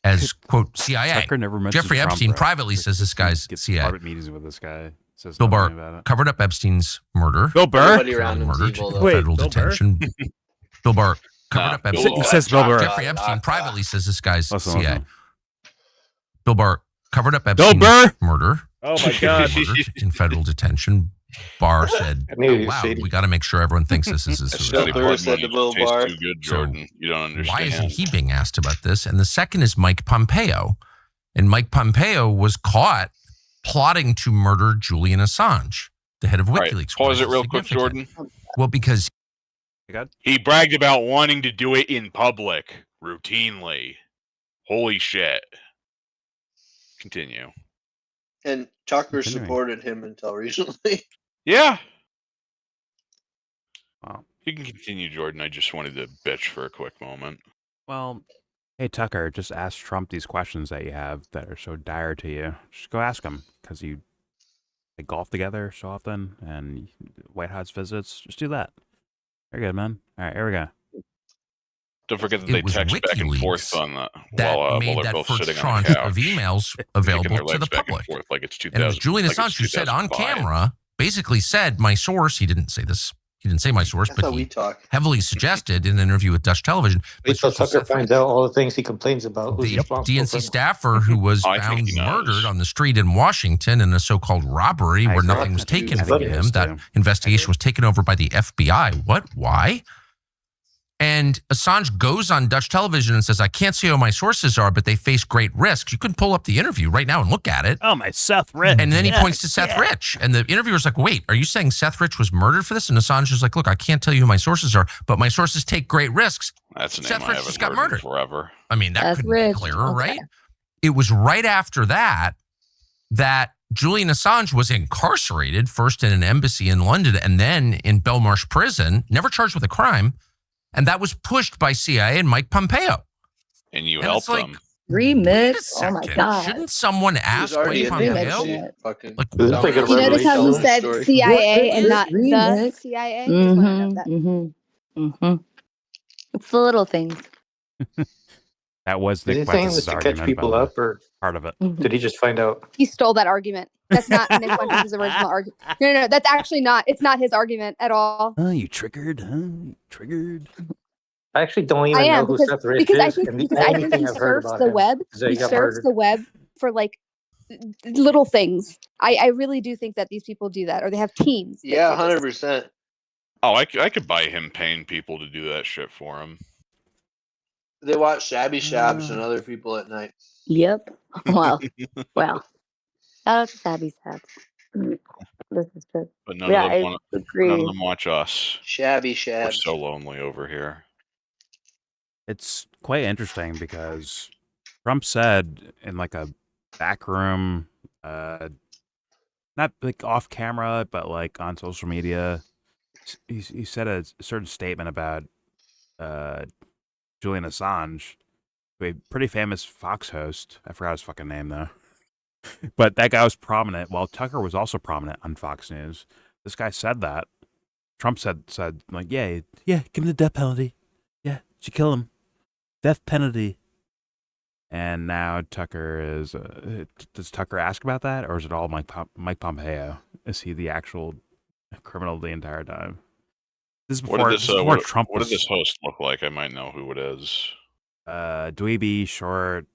as, quote, CIA. Tucker never mentions Jeffrey Trump, Epstein bro. privately says this guy's Gets CIA. private meetings with this guy. Says Bill nothing Barr about it. covered up Epstein's murder. Bill Burr? Everybody around him's Murdered evil, in though. Wait, federal Bill Burr? detention. Bill Barr covered up Bill Epstein. Barr. He says Bill Burr. Jeffrey Epstein privately says this guy's Listen, CIA. listen. Bill Barr covered up Bill Epstein's Burr? murder. Oh my God. Murdered in federal detention. Barr said, I knew he "Oh, was wow, shady. we got to make sure everyone thinks this is a That suicide." shitty Bill blood said money to Bill tastes Barr. too good, So, Jordan. You don't understand. Why isn't he being asked about this? And the second is Mike Pompeo. And Mike Pompeo was caught plotting to murder Julian Assange, the head of Right. WikiLeaks. Pause Why it is real this quick, significant? Jordan. Well, because He bragged about wanting to do it in public routinely. Holy shit. Continue. And Tucker Continuing. supported him until recently. Yeah. Wow. You can continue, Jordan. I just wanted to bitch for a quick moment. Well, hey, Tucker, just ask Trump these questions that you have that are so dire to you. Just go ask him because you golf together so often and White House visits. Just do that. You're good, man. All right, here we go. Don't forget that It they was text back and WikiLeaks forth on that that while made they're that both first sitting on tranche the couch. of emails Kicking available their to legs the back public. and forth like it's And it was 2000 Julian like it's Assange who said on 2005. camera, basically said, my source, he didn't say this, he didn't say my source, That's but how we he talk. heavily suggested in an interview with Dutch television. my Wait till source was Tucker Seth finds Rich, out all the things he complains about. Who's the responsible DNC for staffer who was I think found he knows. murdered on the street in Washington in a so-called robbery where I nothing think was taken I from think he him. is, That too. investigation was taken over by the FBI. What? Why? And Assange goes on Dutch television and says, I can't see who my sources are, but they face great risks. You can pull up the interview right now and look at it. Oh, my Seth Rich. And then he Yeah, points to Seth yeah. Rich. And the interviewer's like, wait, are you saying Seth Rich was murdered for this? And Assange is like, look, I can't tell you who my sources are, but my sources take great risks. That's a name Seth I Rich haven't just got heard in murdered. forever. I mean, that Seth couldn't Rich, be clearer, okay. right? It was right after that that Julian Assange was incarcerated, first in an embassy in London and then in Belmarsh prison, never charged with a crime. And that was pushed by CIA and Mike Pompeo. And you And helped it's like, them. Remix. Oh my second, god. shouldn't someone ask already Mike in the Pompeo? embassy. Fucking Like, This is like a You notice how he revelation. said Story. CIA and What not is the remix? CIA? Just wanna know that. It's the little things. That was Is he Nick saying Fuentes' this to argument. catch people by the way. up, or Part of it. did he just find out? He stole that argument. That's not Nick Fuentes' original argument. No. That's actually not. It's not his argument at all. Oh, you triggered? Huh? You triggered? I actually don't even I know am who Seth Rich because I is. think and the because I only think thing he I've heard surfs about the him web. is that He he got surfs murdered. the web for like little things. I really do think that these people do that, or they have teams. Yeah, 100%. Oh, I could buy him paying people to do that shit for him. They watch Shabby Shabs and other people at night. Yep. Well. Shout out to Sabby Sabs. This is true. But none Yeah, of them I agree. None of them watch us. Shabby We're Shabs. so lonely over here. It's quite interesting because Trump said in like a back room, not like off camera, but like on social media, he said a certain statement about Julian Assange, a pretty famous Fox host. I forgot his fucking name though. But that guy was prominent, while Tucker was also prominent on Fox News. This guy said that. Trump said like, yeah, give him the death penalty. Yeah, should kill him. Death penalty. And now Tucker is. Does Tucker ask about that, or is it all Mike Pompeo? Is he the actual criminal the entire time? This is before Trump. What did this host look like? I might know who it is. Dweeby, short.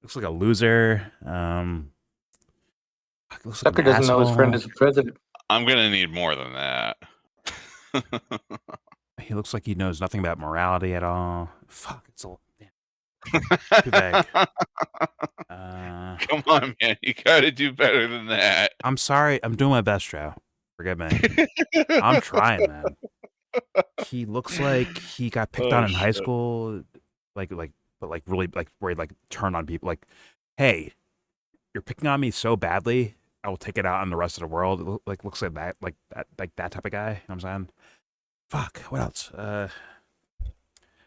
Looks like a loser. Looks like Tucker doesn't know his friend asshole. is the president. I'm gonna need more than that. He looks like he knows nothing about morality at all. Fuck, it's all too big. Come on, man. You gotta do better than that. I'm sorry. I'm doing my best, Joe. Forgive me. I'm trying, man. He looks like he got picked on in high school, but really where he like turned on people. Like, hey, you're picking on me so badly, I will take it out on the rest of the world. It looks like that type of guy. You know what I'm saying? Fuck. What else?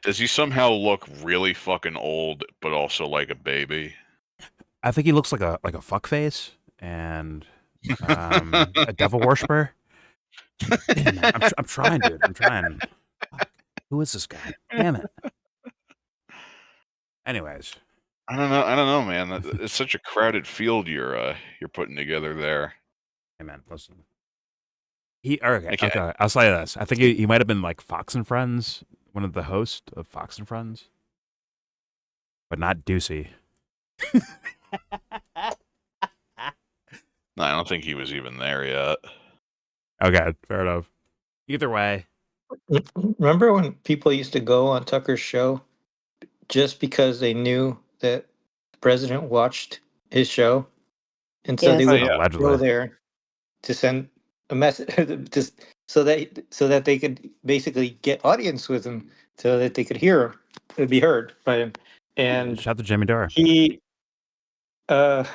Does he somehow look really fucking old, but also like a baby? I think he looks like a fuckface and a devil worshiper. Damn, man, I'm trying, dude. I'm trying. Fuck. Who is this guy? Damn it. Anyways, I don't know, man. It's such a crowded field you're putting together there. Hey, man, listen. Okay. I'll say this. I think he might have been like Fox and Friends, one of the hosts of Fox and Friends, but not Ducey. No, I don't think he was even there yet. Okay, fair enough. Either way. Remember when people used to go on Tucker's show just because they knew that the president watched his show? And so they would go there to send a message just so that they could basically get audience with him so that they could hear him. It would be heard by him. And shout out to Jimmy Dore. He and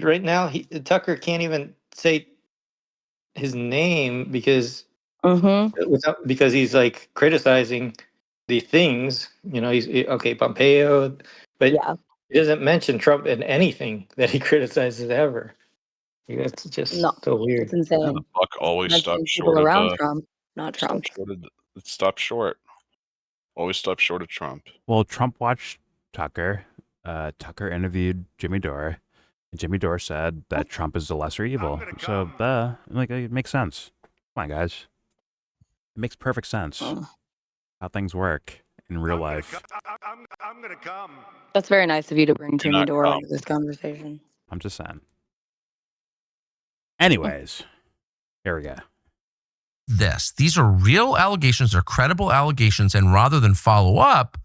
right now Tucker can't even say his name because because he's like criticizing the things, he's okay, Pompeo, but he doesn't mention Trump in anything that he criticizes ever. That's just so weird. It's insane. Yeah, the buck always stops people short around of Trump, not Trump. It stops short. Always stops short of Trump. Well, Trump watched Tucker. Tucker interviewed Jimmy Dore, and Jimmy Dore said that Trump is the lesser evil. So, it makes sense. Come on, guys. It makes perfect sense how things work in real life. I'm gonna come. That's very nice of you to bring Jimmy Dore into this conversation. I'm just saying. Anyways, here we go. These are real allegations, they're credible allegations, and rather than follow up,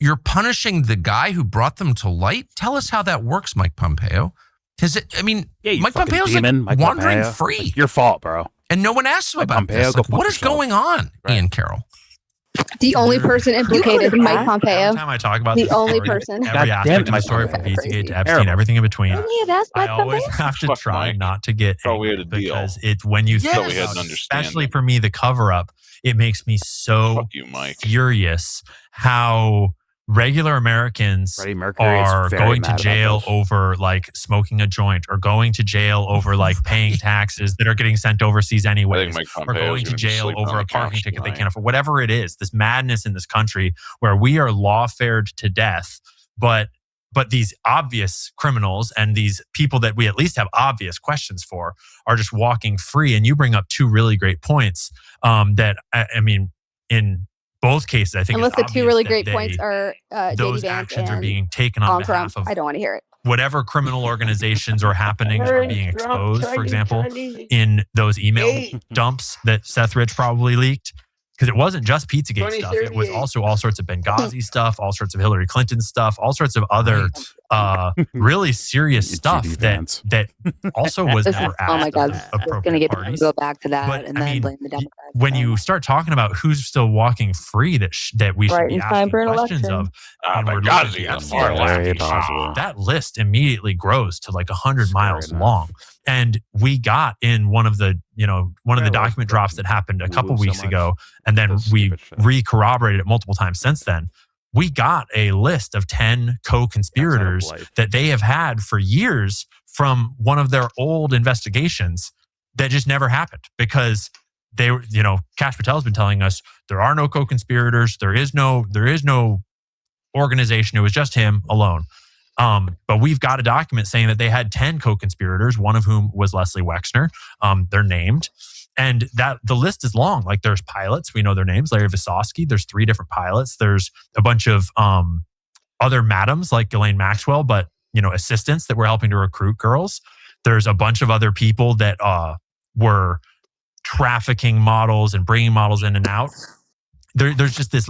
you're punishing the guy who brought them to light. Tell us how that works, Mike Pompeo. Mike Pompeo's wandering free. It's your fault, bro. And no one asks him about this. What is going on, Ian Carroll? The only person implicated, Mike Pompeo. Every time I talk about the only person, every aspect of the story from Pizzagate to Epstein, everything in between, I always have to try not to get angry because it's when you think about, especially for me, the cover up, it makes me so furious how regular Americans are going to jail over like smoking a joint or going to jail over like paying taxes that are getting sent overseas anyways, or going to jail over a parking ticket they can't afford, whatever it is. This madness in this country where we are lawfared to death, but these obvious criminals and these people that we at least have obvious questions for are just walking free. And you bring up two really great points that, I mean, in both cases, I think, unless it's the two obvious really that great points are those JD Vance actions and are being taken on Donald behalf Trump. of I don't want to hear it. whatever criminal organizations or happenings are being exposed. For example, in those email dumps that Seth Rich probably leaked. Because it wasn't just Pizzagate stuff. It was also all sorts of Benghazi stuff, all sorts of Hillary Clinton stuff, all sorts of other really serious stuff that also was never asked. Oh my God, of it's going to appropriate get parties. go back to that But, and I then mean, blame the Democrats. when you start talking about who's still walking free that we should Right be in time asking for an questions election. of, and we're looking at the Epstein investigation, that list immediately grows to like 100 miles long. And we got in one of the document drops that happened a couple weeks ago, and then we re-corroborated it multiple times since then. We got a list of 10 co-conspirators that they have had for years from one of their old investigations that just never happened because they were, Kash Patel's been telling us there are no co-conspirators. There is no organization. It was just him alone. But we've got a document saying that they had 10 co-conspirators, one of whom was Leslie Wexner. They're named. And that the list is long. Like there's pilots, we know their names, Larry Visosky. There's 3 different pilots. There's a bunch of other madams like Ghislaine Maxwell, but assistants that were helping to recruit girls. There's a bunch of other people that were trafficking models and bringing models in and out. There's just there's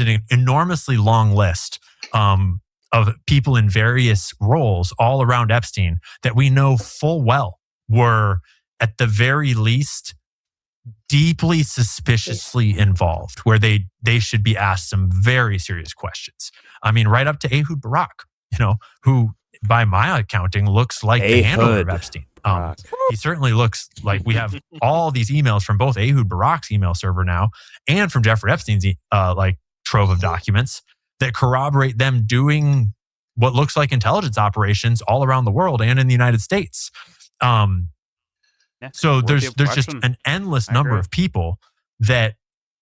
an enormously long list of people in various roles all around Epstein that we know full well were at the very least deeply suspiciously involved, where they should be asked some very serious questions. I mean, right up to Ehud Barak, who by my accounting looks like the handler of Epstein. He certainly looks like we have all these emails from both Ehud Barak's email server now and from Jeffrey Epstein's trove of documents that corroborate them doing what looks like intelligence operations all around the world and in the United States. So there's just an endless number of people that,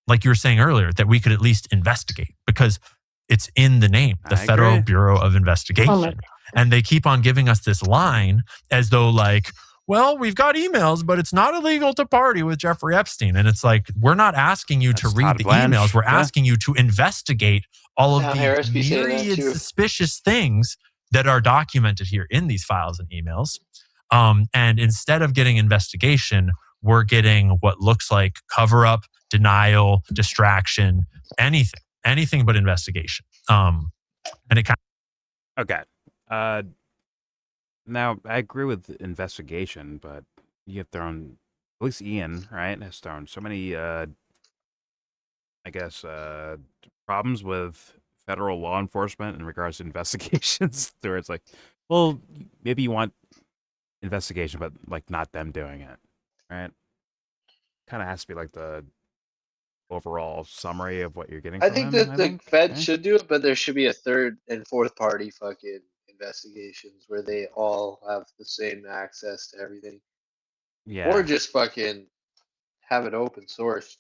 like you were saying earlier, that we could at least investigate because it's in the name, the Federal Bureau of Investigation. And they keep on giving us this line as though like, well, we've got emails, but it's not illegal to party with Jeffrey Epstein. And it's like, we're not asking you to read the emails. We're asking you to investigate all of the myriad suspicious things that are documented here in these files and emails. And instead of getting investigation, we're getting what looks like cover-up, denial, distraction, anything but investigation. And it kind of... Okay. Now, I agree with investigation, but you have thrown, at least Ian, right, has thrown so many, problems with federal law enforcement in regards to investigations, where it's like, well, maybe you want investigation, but like not them doing it, right? Kind of has to be like the overall summary of what you're getting. I think that the Fed should do it, but there should be a third and fourth party fucking investigations where they all have the same access to everything. Yeah. Or just fucking have it open source.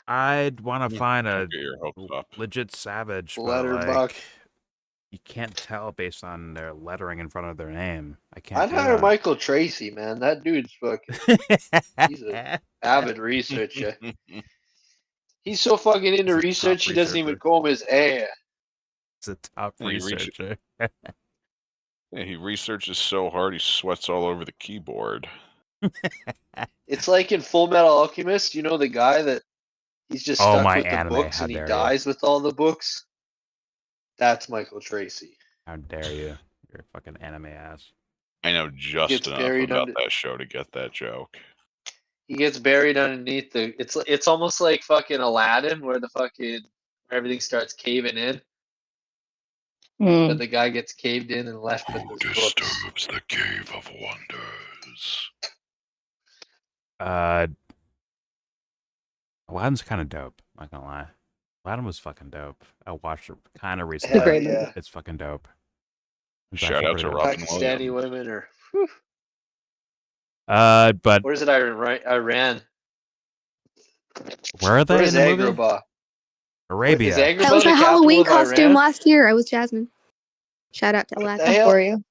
I'd want to find a legit savage, but like, you can't tell based on their lettering in front of their name. I can't. I'd hire Michael Tracy, man. That dude's fucking. He's an avid researcher. He's so fucking into research, he doesn't even comb his hair. It's a top researcher. He researches so hard he sweats all over the keyboard. It's like in Full Metal Alchemist, you know the guy that he's just stuck with the books and he dies with all the books? That's Michael Tracy. How dare you? You're a fucking anime ass. I know just enough about that show to get that joke. He gets buried underneath the. It's almost like fucking Aladdin, where everything starts caving in. But the guy gets caved in and left with his books. Disturbs the Cave of Wonders. Aladdin's kind of dope. Not gonna lie. Aladdin was fucking dope. I watched it kind of recently. Yeah. It's fucking dope. Shout out to Robin Pakistani Williams. women are. But where is it? Iran. Where are they? Where's in the movie? Agrabah? Arabia. That was my Halloween costume last year. I was Jasmine. Shout out to Alaska for you.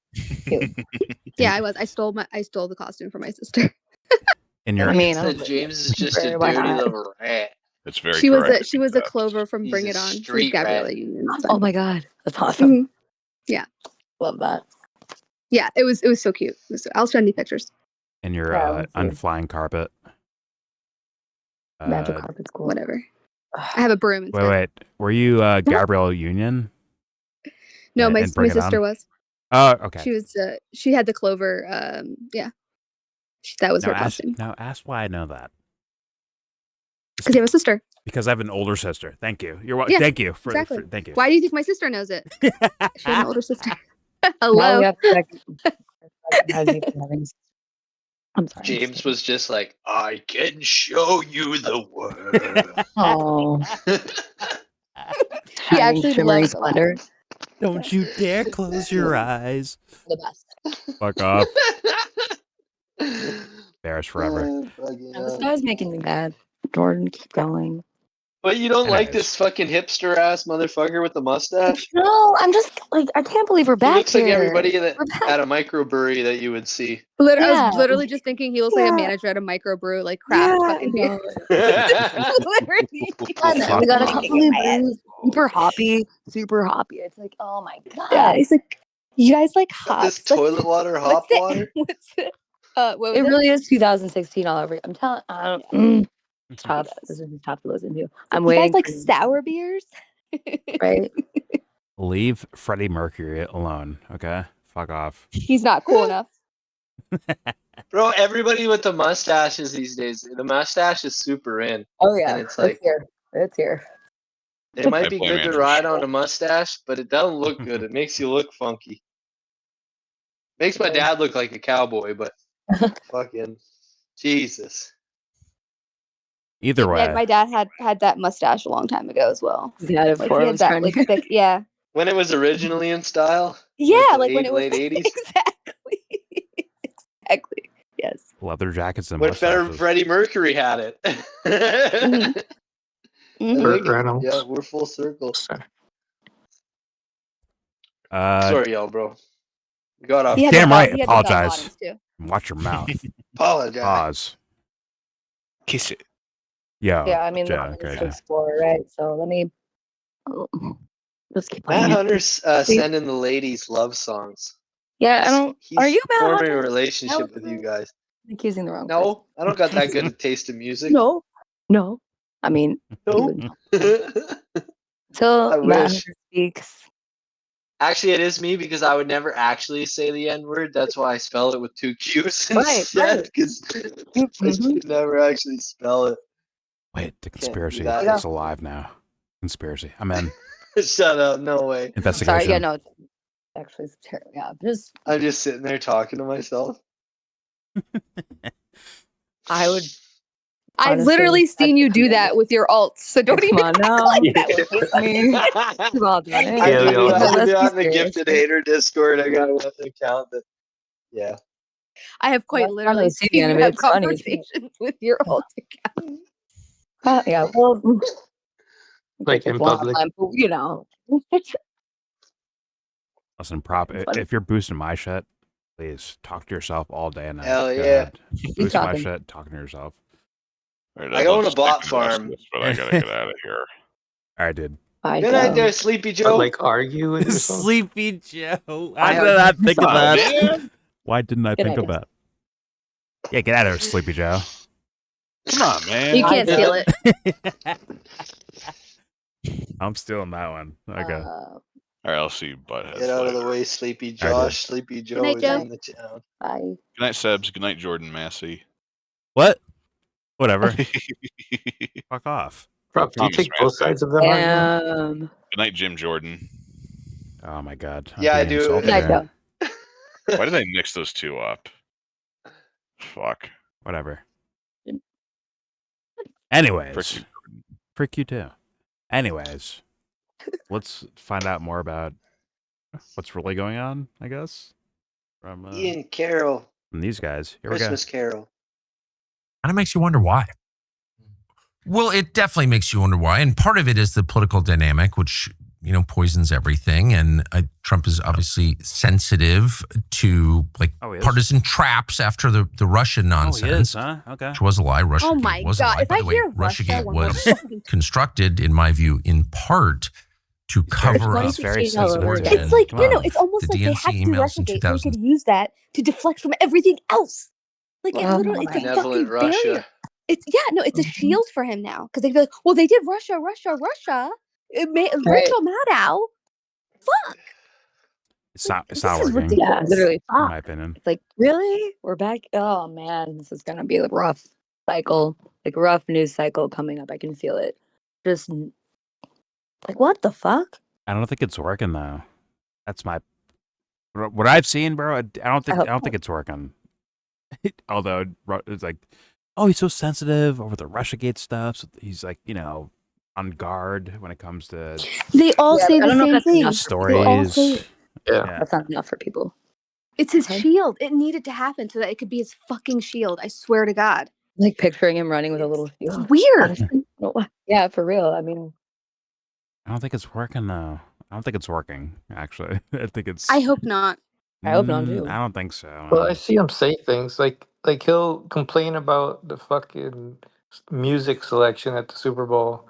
Yeah, I was. I stole the costume from my sister. In your, James is just a dirty little rat. It's very She was correct. she was a Clover from Bring It On. She was street Gabriella rat. Union. It's Oh fine. my god, that's awesome. Mhm. Yeah. Love that. Yeah, it was so cute. I'll send you pictures. In your Yeah, let's see. unflying carpet. Magic carpet's cool. Whatever. I have a broom instead. Wait. Were you Gabrielle Union? No, my Bring It sister On? was. Oh, okay. She was. She had the Clover. Yeah. That was her costume. Now ask why I know that. Because you have a sister. Because I have an older sister. Thank you. You're Yeah, Thank you. Exactly. Thank you. Why do you think my sister knows it? She has an older sister. Now Hello. we have to recognize you for having- I'm sorry. James was just like, I can show you the world. Oh, He shining, actually shimmering loves it a lot. splendor. Don't you dare close your eyes. The best. Fuck off. Bears forever. No, this guy's making me mad. Jordan, keep going. But you don't like Anyways. this fucking hipster ass motherfucker with the mustache? No, I'm just like I can't believe we're He back looks here. like everybody We're back. at a microbrewery that you would see. I Yeah. was literally just thinking he looks like a manager at a microbrew, like craft fucking beer. Literally. I know, we got a Fuck. couple new brews, super hoppy, super hoppy. It's like, oh my god. Yeah, he's like, you guys like This hops? toilet water, hop water. What's it? What was It it? really is 2016 all over. I'm telling. Tough. This is tough to listen to. I'm You waiting. guys like for- sour beers? right? Leave Freddie Mercury alone, okay? Fuck off. He's not cool enough. Bro, everybody with the mustaches these days, the mustache is super in. Oh yeah, And it's like, here. It's here. it might I be blame good to Andrew ride on Schultz. a mustache, but it doesn't look good. It makes you look funky. Makes my dad look like a cowboy, but fucking Jesus. Either way. My dad had that mustache a long time ago as well. Yeah, Like he had that like thick, yeah. When it was originally in style? Yeah, the like when it was late 80s? Exactly. Yes. Leather jackets and When mustaches. Freddie Mercury had it. Mhm. I Burt think it- Reynolds. yeah, we're full circle. Sorry, Sorry, y'all, We got off. He had damn the right. he had the bell Apologize. bottoms, too. Watch your mouth. Apologize. Pause. Kiss it. Yo. Yeah, I mean, Joe, it's great to guy. explore, right? So let me. Let's keep playing. Matt it. Hunter's sending the ladies love songs. Yeah, I don't. He's Are you Matt forming Hunter? a relationship That with was- you guys. Accusing the wrong. No, I don't got that good a taste in music. No, no. I mean, No. till I Matt wish. Hunter speaks. Actually, it is me because I would never actually say the N word. That's why I spell it with two Q's Right, instead. right. Because I Mhm. should never actually spell it. Wait, the Can't do conspiracy that. is alive now. Conspiracy. I'm in. Shut up! No way. Investigation. Sorry, yeah, no. Actually, it's terrible. Yeah, just I'm just sitting there talking to myself. I would. I've Honestly, literally seen you do that's that with your alts, so don't Come even on act now. like That that would would kiss me. We've all done it. I Yeah, do we all that Let's be on the serious. Gifted Hater Discord. I got one account that, yeah. I have quite Well, literally see seen the end you of it. have It's funny. It's- conversations with your alt account. Yeah, well, Like in public. you know. Listen, prop. funny. If you're boosting my shit, please talk to yourself all day and night. Hell Go yeah. ahead. Keep Boost my talking. shit, talking to yourself. All right, I I'd own love a to bot stick to the rest of farm. this, but I gotta get out of here. All right, dude. I Good night know. there, Sleepy But Joe. like argue with yourself. Sleepy Joe. I Why did I am think of sorry. that? Why didn't I Good think night, of that? Yeah, get out of here, Sleepy Joe. Come on, man. You can't steal it. I'm stealing that one. Okay. All right, I'll see you buttheads Get out of later. the way, Sleepy I did. Josh. Sleepy Joe night, is Joe. in the town. Bye. Good night, Sebs. Good night, Jordan Massey. What? Whatever. Fuck off. Rob, do you Thomas take both Massey. sides of that argument? Good night, Jim Jordan. Oh my god. Yeah, I being do. insulted Night, here. Joe. Why did I mix those two up? Fuck. Whatever. Anyways. Frick you. Frick you too. Anyways. Let's find out more about what's really going on, I guess. From Ian Carroll. these guys. Here Christmas Carol. Kind of makes you wonder why. Well, it definitely makes you wonder why. And part of it is the political dynamic, which poisons everything. And Trump is obviously sensitive to partisan traps after the Russian nonsense. Oh, he is, huh? Okay. Which was a lie. Oh my was a God. lie. If By I the way, hear Russia, Russiagate one was more fucking- constructed, in my view, in part to cover up. It's like, no, it's almost the like they DNC had to do emails in Russiagate so they 2000. could use that to deflect from everything else. Like, it literally, it's a Benevolent fucking barrier. Russia. It's it's a shield for him now. Because they'd be like, well, they did Russia. It made Rachel Maddow. Fuck. It's not This working. is ridiculous. Yeah, literally. In my opinion. It's like, really? We're back? Oh, man. This is going to be a rough cycle. Like, rough news cycle coming up. I can feel it. Just, like, what the fuck? I don't think it's working though. That's my what I've seen, bro. I don't think it's working. Although it's like, oh, he's so sensitive over the Russiagate stuff. So he's like, on guard when it comes to. They all say the same thing. Stories. Yeah, that's not enough for people. It's his shield. It needed to happen so that it could be his fucking shield. I swear to God. Like picturing him running with a little shield. It's weird. Yeah, for real. I mean, I don't think it's working though. I don't think it's working. Actually, I think it's. I hope not. I hope not too. I don't think so. Well, I see him say things like he'll complain about the fucking music selection at the Super Bowl,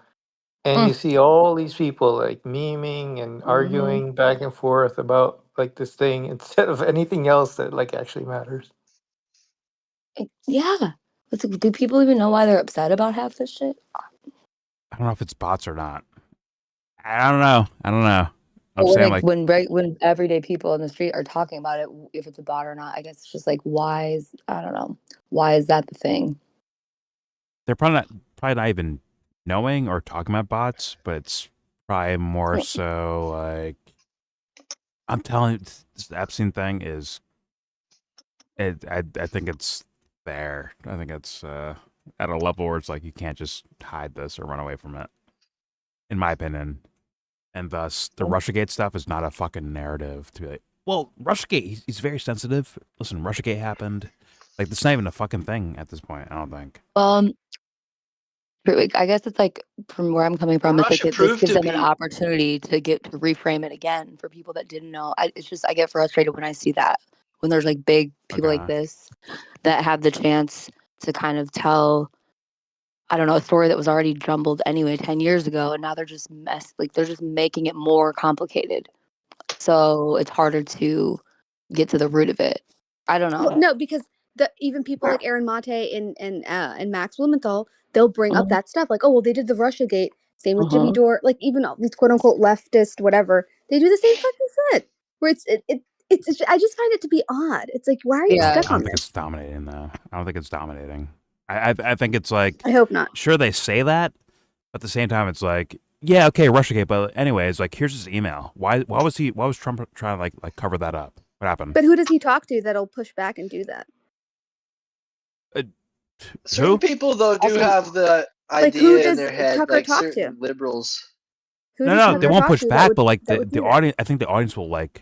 and you see all these people like memeing and arguing back and forth about like this thing instead of anything else that like actually matters. Yeah. It's like, do people even know why they're upset about half this shit? I don't know if it's bots or not. I don't know. I'm Or saying when everyday people in the street are talking about it, if it's a bot or not, I guess it's just like, why is that the thing? they're probably not even knowing or talking about bots, but it's probably more so like I'm telling you, this Epstein thing is. I think it's there. I think it's at a level where it's like you can't just hide this or run away from it. In my opinion. And thus, the Russiagate stuff is not a fucking narrative to be like, well, Russiagate, he's very sensitive. Listen, Russiagate happened. Like, it's not even a fucking thing at this point, I don't think. I guess it's like, from where I'm coming from, it's like this gives them an opportunity to reframe it again for people that didn't know. I get frustrated when I see that. When there's like big people like this that have the chance to kind of tell, I don't know, a story that was already jumbled anyway 10 years ago, and now they're just they're just making it more complicated. So it's harder to get to the root of it. I don't know. Well, no, because even people like Aaron Mate and Max Blumenthal, they'll bring up that stuff like, oh well, they did the Russiagate. Same with Jimmy Dore, like even all these quote unquote leftist whatever, they do the same fucking shit. Where it's I just find it to be odd. It's like, why are you stuck I don't on think this? it's dominating, though. I don't think it's dominating. I think it's like... I hope not. Sure, they say that, but at the same time, it's like, yeah, okay, Russiagate, but anyways, like, here's his email. Why was Trump trying to, like cover that up? What happened? But who does he talk to that'll push back and do that? Certain people, though, do have the idea in their head, Tucker like talk certain liberals. No, they won't push back, but like the audience, I think the audience will like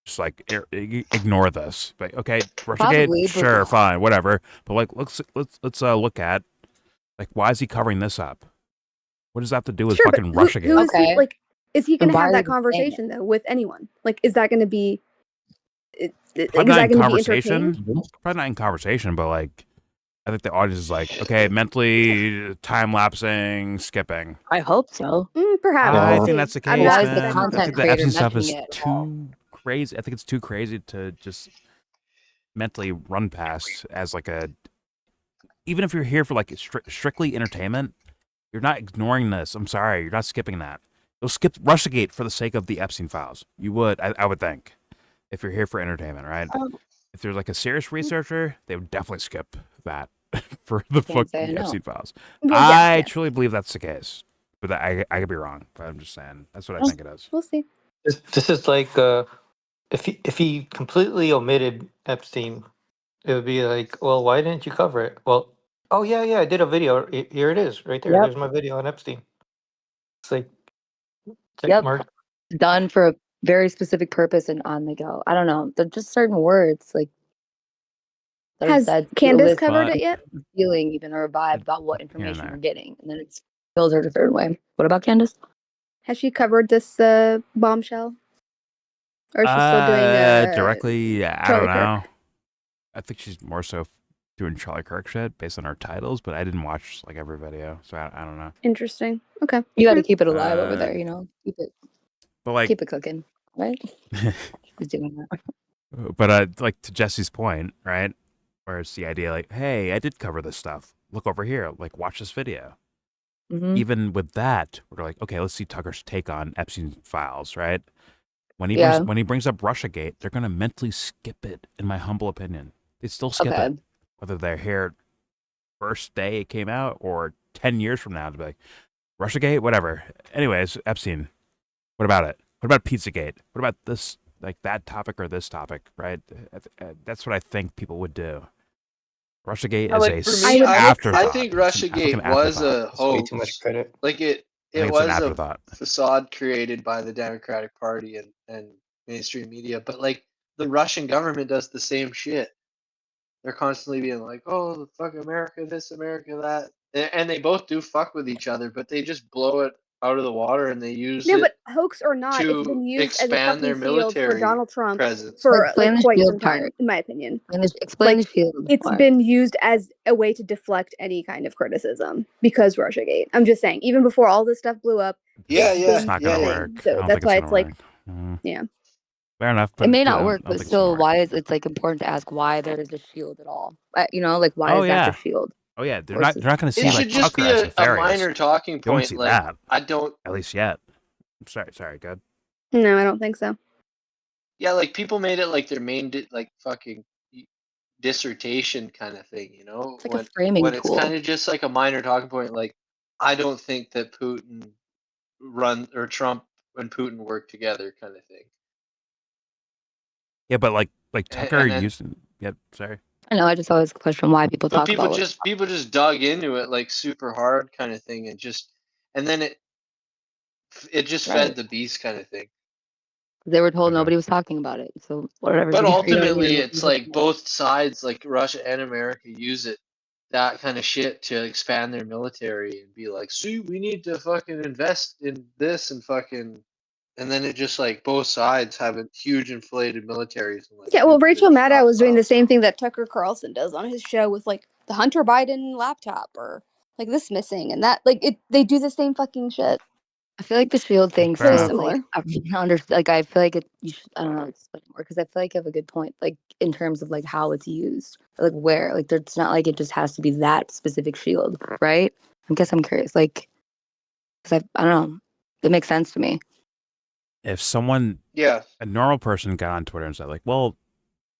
just like ignore this. Like, okay, Russiagate, sure, fine, whatever. But like, let's look at like, why is he covering this up? What does that have to do with fucking Russiagate? Who is he, like, is he going to have that conversation though with anyone? Like, is that going to be? Probably not in conversation. Probably not in conversation, but like, I think the audience is like, okay, mentally time lapsing, skipping. I hope so. Perhaps. I think that's the case. Why is man. the I content think the creator Epstein stuff is mentioning it? too crazy. I think it's too crazy to just mentally run past as like a. Even if you're here for like strictly entertainment, you're not ignoring this. I'm sorry, you're not skipping that. You'll skip Russiagate for the sake of the Epstein files. You would, I would think, if you're here for entertainment, right? If there's like a serious researcher, they would definitely skip that for the fucking Epstein files. Well, I truly believe that's the case, but I could be wrong. But I'm just saying that's what I think it is. We'll see. This is like if he completely omitted Epstein, it would be like, well, why didn't you cover it? Well, oh yeah, I did a video. Here it is, right there. Yep. There's my video on Epstein. It's like, Yep. Mark. Done for a very specific purpose and on the go. I don't know. They're just certain words like. Has Candace covered it yet? Feeling even or a vibe about what information you're getting, and then it's filtered a certain way. What about Candace? Has she covered this bombshell? Or is she still doing directly? I Charlie don't Kirk? know. I think she's more so doing Charlie Kirk shit based on her titles, but I didn't watch like every video, so I don't know. Interesting. Okay. You got to keep it alive over there, Keep it. But like, keep it cooking, right? She's doing that. But like to Jesse's point, right? Where it's the idea like, hey, I did cover this stuff. Look over here. Like, watch this video. Mm-hmm. Even with that, we're like, okay, let's see Tucker's take on Epstein files, right? When he brings up Russiagate, they're gonna mentally skip it, in my humble opinion. They still skip it, whether they're here first day it came out or 10 years from now to be like, Russiagate, whatever. Anyways, Epstein, what about it? What about Pizzagate? What about this, like that topic or this topic, right? That's what I think people would do. Russiagate is for me, afterthought. I think Russiagate was a hoax. Way too much credit. Like it it's was an a afterthought. facade created by the Democratic Party and mainstream media. But like the Russian government does the same shit. They're constantly being like, "Oh, fuck America, this, America, that," and they both do fuck with each other, but they just blow it out of the water and they use No, it but hoax or not, it's to been used as a expand their fucking shield for military Donald Trump presence. for Explain like the quite shield some time, part. in my opinion. Explain Like, the shield it's part. been used as a way to deflect any kind of criticism because Russiagate. I'm just saying, even before all this stuff blew up, It's not gonna work. I So don't that's think why it's it's gonna like, work. yeah. Fair enough. But It may I not don't work, think but it's gonna still, work. why is it's like important to ask why there is a shield at all? Like why Oh is that the yeah. shield? Oh yeah, they're not going to see It like should just Tucker be as a nefarious. minor talking They won't point. see Like that. I don't. At least yet. Sorry, good. No, I don't think so. Yeah, like people made it like their main like fucking dissertation kind of thing, It's like a framing when it's tool. kind of just like a minor talking point. Like I don't think that Putin or Trump and Putin work together, kind of thing. Yeah, but like Tucker and then, using. Yeah, sorry. I know. I just always question why people But talk people about just dug into it like super hard, kind of thing, and then it just Right. fed the beast, kind of thing. They were told nobody was talking about it, so whatever. But you know what I ultimately, mean? it's like both sides, like Russia and America, use that kind of shit to expand their military and be like, "See, we need to fucking invest in this and fucking," and then it just like both sides have a huge inflated militaries. And, like, Yeah, well, Rachel Maddow was doing the same thing that Tucker Carlson does on his show with like the Hunter Biden laptop or like this missing and that. Like they do the same fucking shit. I feel like the shield thing Very still, similar. I feel like you should, I don't know, explain more because I feel like you have a good point, like in terms of like how it's used, like where, like it's not like it just has to be that specific shield, right? I guess I'm curious, like, because I don't know, it makes sense to me. If someone, a normal person, got on Twitter and said like, "Well,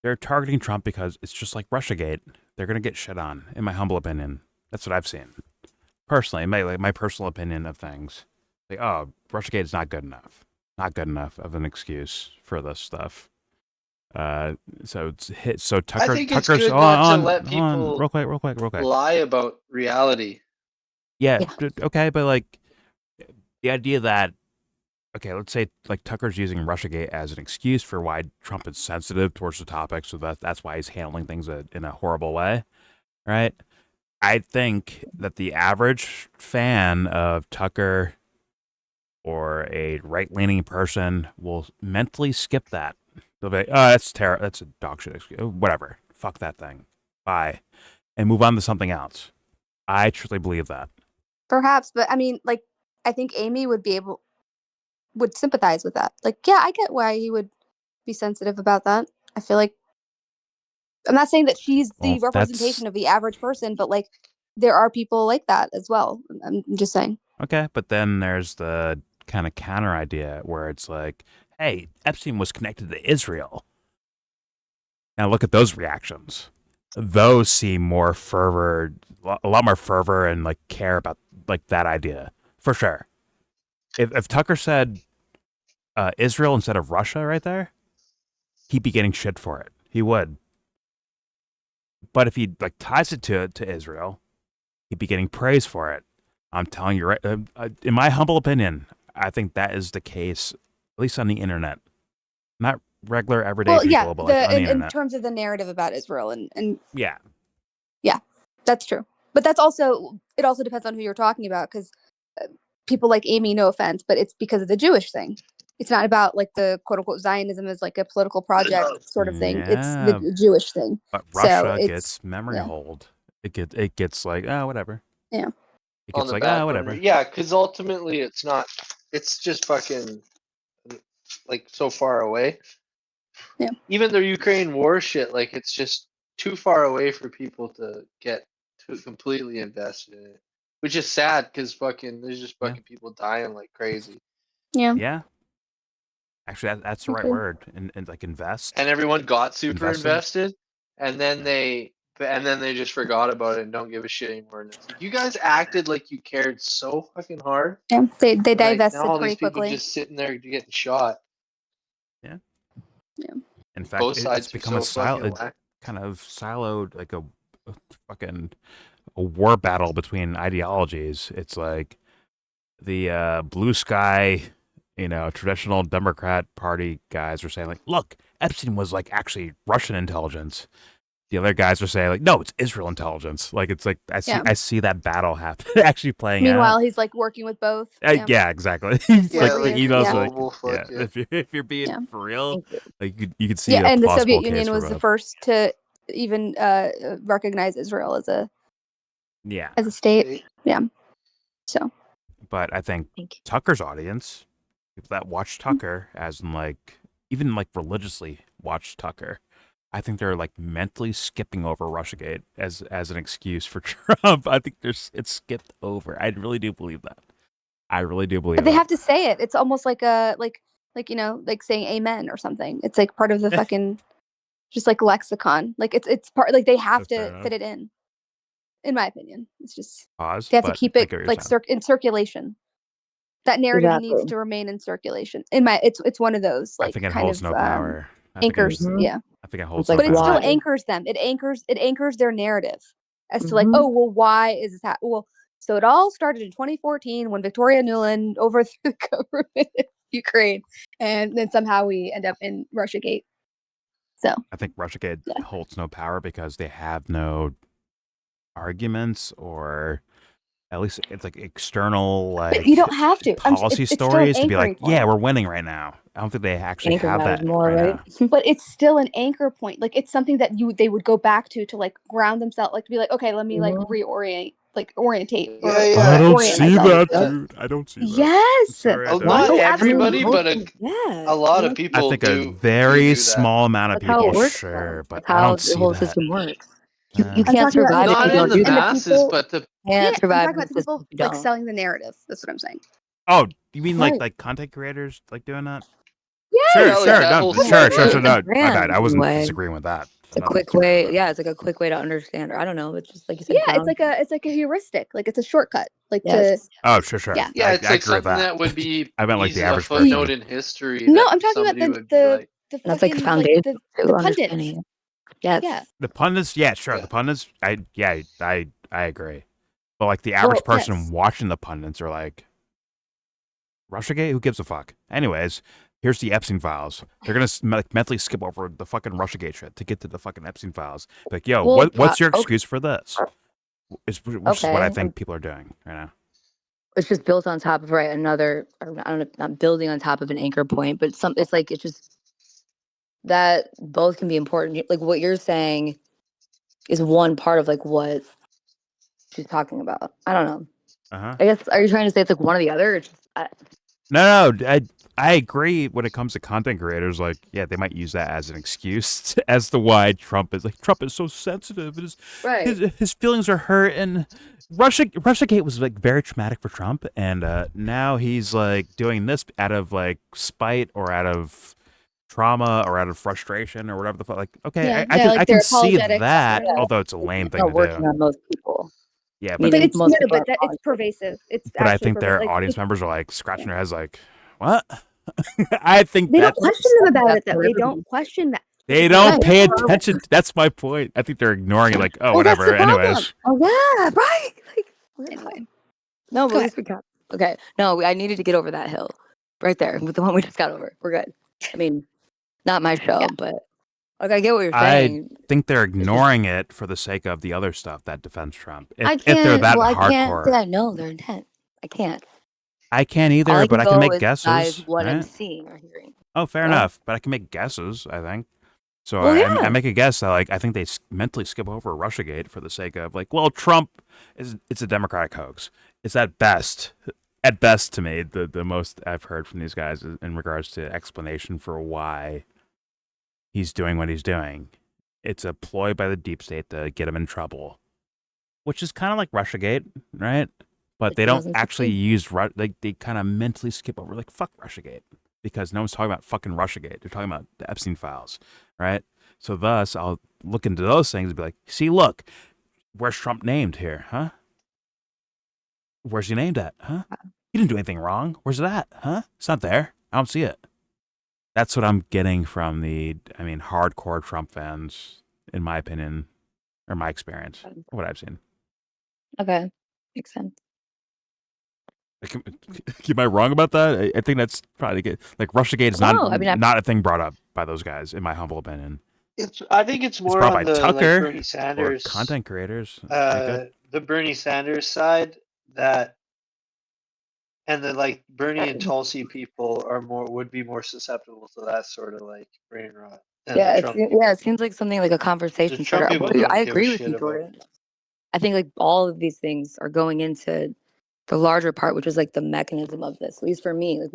they're targeting Trump because it's just like Russiagate," they're gonna get shit on. In my humble opinion, that's what I've seen personally. My personal opinion of things. Like, oh, Russiagate is not good enough. Not good enough of an excuse for this stuff. So Tucker. I think Tucker's it's good not to let people real quick. lie about reality. Yeah. Okay, but like the idea that let's say like Tucker's using Russiagate as an excuse for why Trump is sensitive towards the topic, so that's why he's handling things in a horrible way, right? I think that the average fan of Tucker or a right-leaning person will mentally skip that. They'll be like, "Oh, that's terrible. That's a dog shit excuse. Whatever. Fuck that thing. Bye," and move on to something else. I truly believe that. Perhaps, but I mean, like, I think Amy would sympathize with that. Like, yeah, I get why he would be sensitive about that. I feel like I'm not saying that she's the representation of the average person, but like there are people like that as well. I'm just saying. Okay, but then there's the kind of counter idea where it's like, hey, Epstein was connected to Israel. Now look at those reactions. Those seem more fervor, a lot more fervor and like care about like that idea for sure. If Tucker said Israel instead of Russia right there, he'd be getting shit for it. He would. But if he like ties it to Israel, he'd be getting praise for it. I'm telling you, right? In my humble opinion, I think that is the case, at least on the internet. Not regular everyday people, but like on the internet. In terms of the narrative about Israel and yeah, that's true. But it also depends on who you're talking about because people like Amy, no offense, but it's because of the Jewish thing. It's not about like the quote unquote Zionism as like a political project sort of thing. It's the Jewish thing. But So Russia it's gets memory hold. It gets like, oh, whatever. Yeah. It On gets the like, back oh, burner. whatever. Yeah, because ultimately it's not. It's just fucking like so far away. Yeah. Even the Ukraine war shit, like it's just too far away for people to get too completely invested in it, which is sad because fucking there's just fucking people dying like crazy. Yeah. Yeah. Actually, that's the right Okay. word. And like invest. And everyone got super Invested. invested, and then they just forgot about it and don't give a shit anymore. And it's like, you guys acted like you cared so fucking hard. Yeah, they and, like, divested now all pretty these people quickly. just sitting there getting shot. Yeah. Yeah. In fact, Both it's sides are become so fucking whack. kind of siloed, like a fucking a war battle between ideologies. It's like the blue sky, traditional Democrat Party guys are saying like, look, Epstein was like actually Russian intelligence. The other guys are saying like, no, it's Israel intelligence. Like it's like I see that battle happen actually playing Meanwhile, out. he's like working with both. Yeah, exactly. It's Yeah, like like emails global like, fuck yeah, if you're being Yeah. for real, like you could see Yeah, a and the plausible Soviet case Union for was the both. first to even recognize Israel as a Yeah. state. Yeah. So. But I think Tucker's audience, people that watch Tucker, as in like even like religiously watch Tucker, I think they're like mentally skipping over Russiagate as an excuse for Trump. I think it's skipped over. I really do believe that. I really do believe But they that. have to say it. It's almost like a like like saying amen or something. It's like part of the fucking just like lexicon. Like it's part like they have That's fair to fit it in. In my opinion, it's just Pause, they have to but keep I it get what you're like saying. in circulation. That narrative needs Exactly. to remain in circulation. It's one of those I like think it kind holds of no power. I think anchors. Yeah. I think it holds like no But it still power. anchors them. It anchors their narrative as to like, Mhm. oh well, why is this happening? Well, so it all started in 2014 when Victoria Nuland overthrew the government in Ukraine, and then somehow we end up in Russiagate. So I think Russiagate holds no power because they have no arguments, or at least it's like external like but you don't have to. policy It's still an stories to be anchoring like, point. yeah, we're winning right now. I don't think they actually Anchor have matters that more, right now. But it's still an anchor point. Like it's something that they would go back to like ground themselves, like to be like, okay, let me like reorient, like orientate or I don't orient see myself. that, dude. I don't see that. Yes. Sorry, I don't. Not Oh, everybody, absolutely. but Yeah. a lot of I people think a do very do that. small amount of That's how people, it works, sure, but That's I how don't the see whole that. system works. You I'm can't talking about survive if Not you in don't the do that. masses, but the Can't I'm survive talking in about the the system people if you like don't. selling the narrative. That's what I'm saying. Oh, you mean Right. like content creators like doing that? Yes. Yeah, like that whole Sure. system. No, my bad. Brand, I wasn't anyway. disagreeing with that. It's a quick way. Yeah, it's like a quick way to understand. Or I don't know. It's just like you said. Yeah, Ground. it's like a heuristic. Like it's a shortcut. Like Yes. Oh, sure. Yeah. Yeah, it's I like agree with something that. that would be I meant like the easy a average footnote person. in history. No, that I'm talking about somebody would be like, the That's like fucking foundation the to pundits. understanding. Yes. Yeah. The pundits, yeah, sure. The pundits, I agree. But like the average person yes. watching the pundits are like, Russiagate? Who gives a fuck? Anyways, here's the Epstein files. They're gonna like mentally skip over the fucking Russiagate shit to get to the fucking Epstein files. Like, yo, Well, what's your okay. excuse for this? Which is what I think people are doing right now. It's just built on top of another. Or I don't know, not building on top of an anchor point, but it's like it's just that both can be important. Like what you're saying is one part of like what she's talking about. I don't know. Uh-huh. I guess are you trying to say it's like one or the other? It's just, No, I agree when it comes to content creators. Like, yeah, they might use that as an excuse as to why Trump is so sensitive. And his feelings are hurt, and Russiagate was like very traumatic for Trump, and now he's like doing this out of like spite or out of trauma or out of frustration or whatever the fuck. Like, okay, I can see that, although it's a lame thing not to working do. on most people. Yeah, But but it's it's pervasive. It's but I actually think their pervasive. audience members are like scratching their heads, like, what? I think They that don't question them about it though. They don't question that. they don't pay attention. That's my point. I think they're ignoring it, like, oh, Well, that's whatever. the problem. Anyways, Oh yeah, right. Like Anyway. no, but Go at least we got okay. No, I needed to get over that hill, right there with the one we just got over. We're good. I mean, not my show, but like I get what you're saying. I think they're ignoring it for the sake of the other stuff that defends Trump. I If they're can't. that Well, I can't hardcore, say I know their intent. I can't. I can't All either, I but can I can go make is besides guesses, what I'm right? seeing or hearing. Oh, fair Go ahead. enough. But I can make guesses, I think. So Well, I yeah. make a guess that like I think they mentally skip over Russiagate for the sake of like, well, Trump it's a Democratic hoax. It's at best to me the most I've heard from these guys in regards to explanation for why he's doing what he's doing. It's a ploy by the deep state to get him in trouble, which is kind of like Russiagate, right? But Like they don't actually 2016. use they kind of mentally skip over like fuck Russiagate because no one's talking about fucking Russiagate. They're talking about the Epstein files, right? So thus, I'll look into those things and be like, see, look, where's Trump named here, huh? Where's he named at, huh? He didn't do anything wrong. Where's it at, huh? It's not there. I don't see it. That's what I'm getting from hardcore Trump fans, in my opinion, or my experience, or what I've seen. Okay, makes sense. Am I wrong about that? I think that's probably good. Like Russiagate is No, I mean, not a thing brought up by those guys, in my humble opinion. I think it's It's more brought on by the like Tucker Bernie or Sanders, content creators. the Bernie Sanders side that, and then like Bernie and Tulsi people would be more susceptible to that sort of like brain rot than the Trump people. Yeah, it seems like something like a The conversation Trump starter. people Well, I don't give a agree with shit you, about. Jordan. I think like all of these things are going into the larger part, which is like the mechanism of this. At least for me, like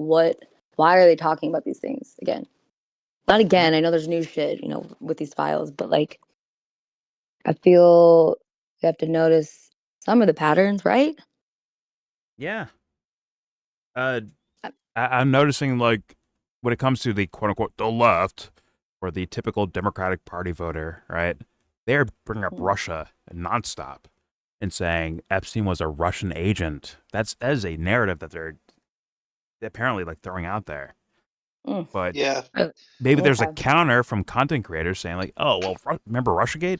why are they talking about these things again? Not again. I know there's new shit, with these files, but like I feel you have to notice some of the patterns, right? Yeah. I'm noticing like when it comes to the quote unquote the left or the typical Democratic Party voter, right? They're bringing up Russia nonstop and saying Epstein was a Russian agent. That is a narrative that they're apparently like throwing out there. But yeah, maybe there's a counter from content creators saying like, oh well, remember Russiagate?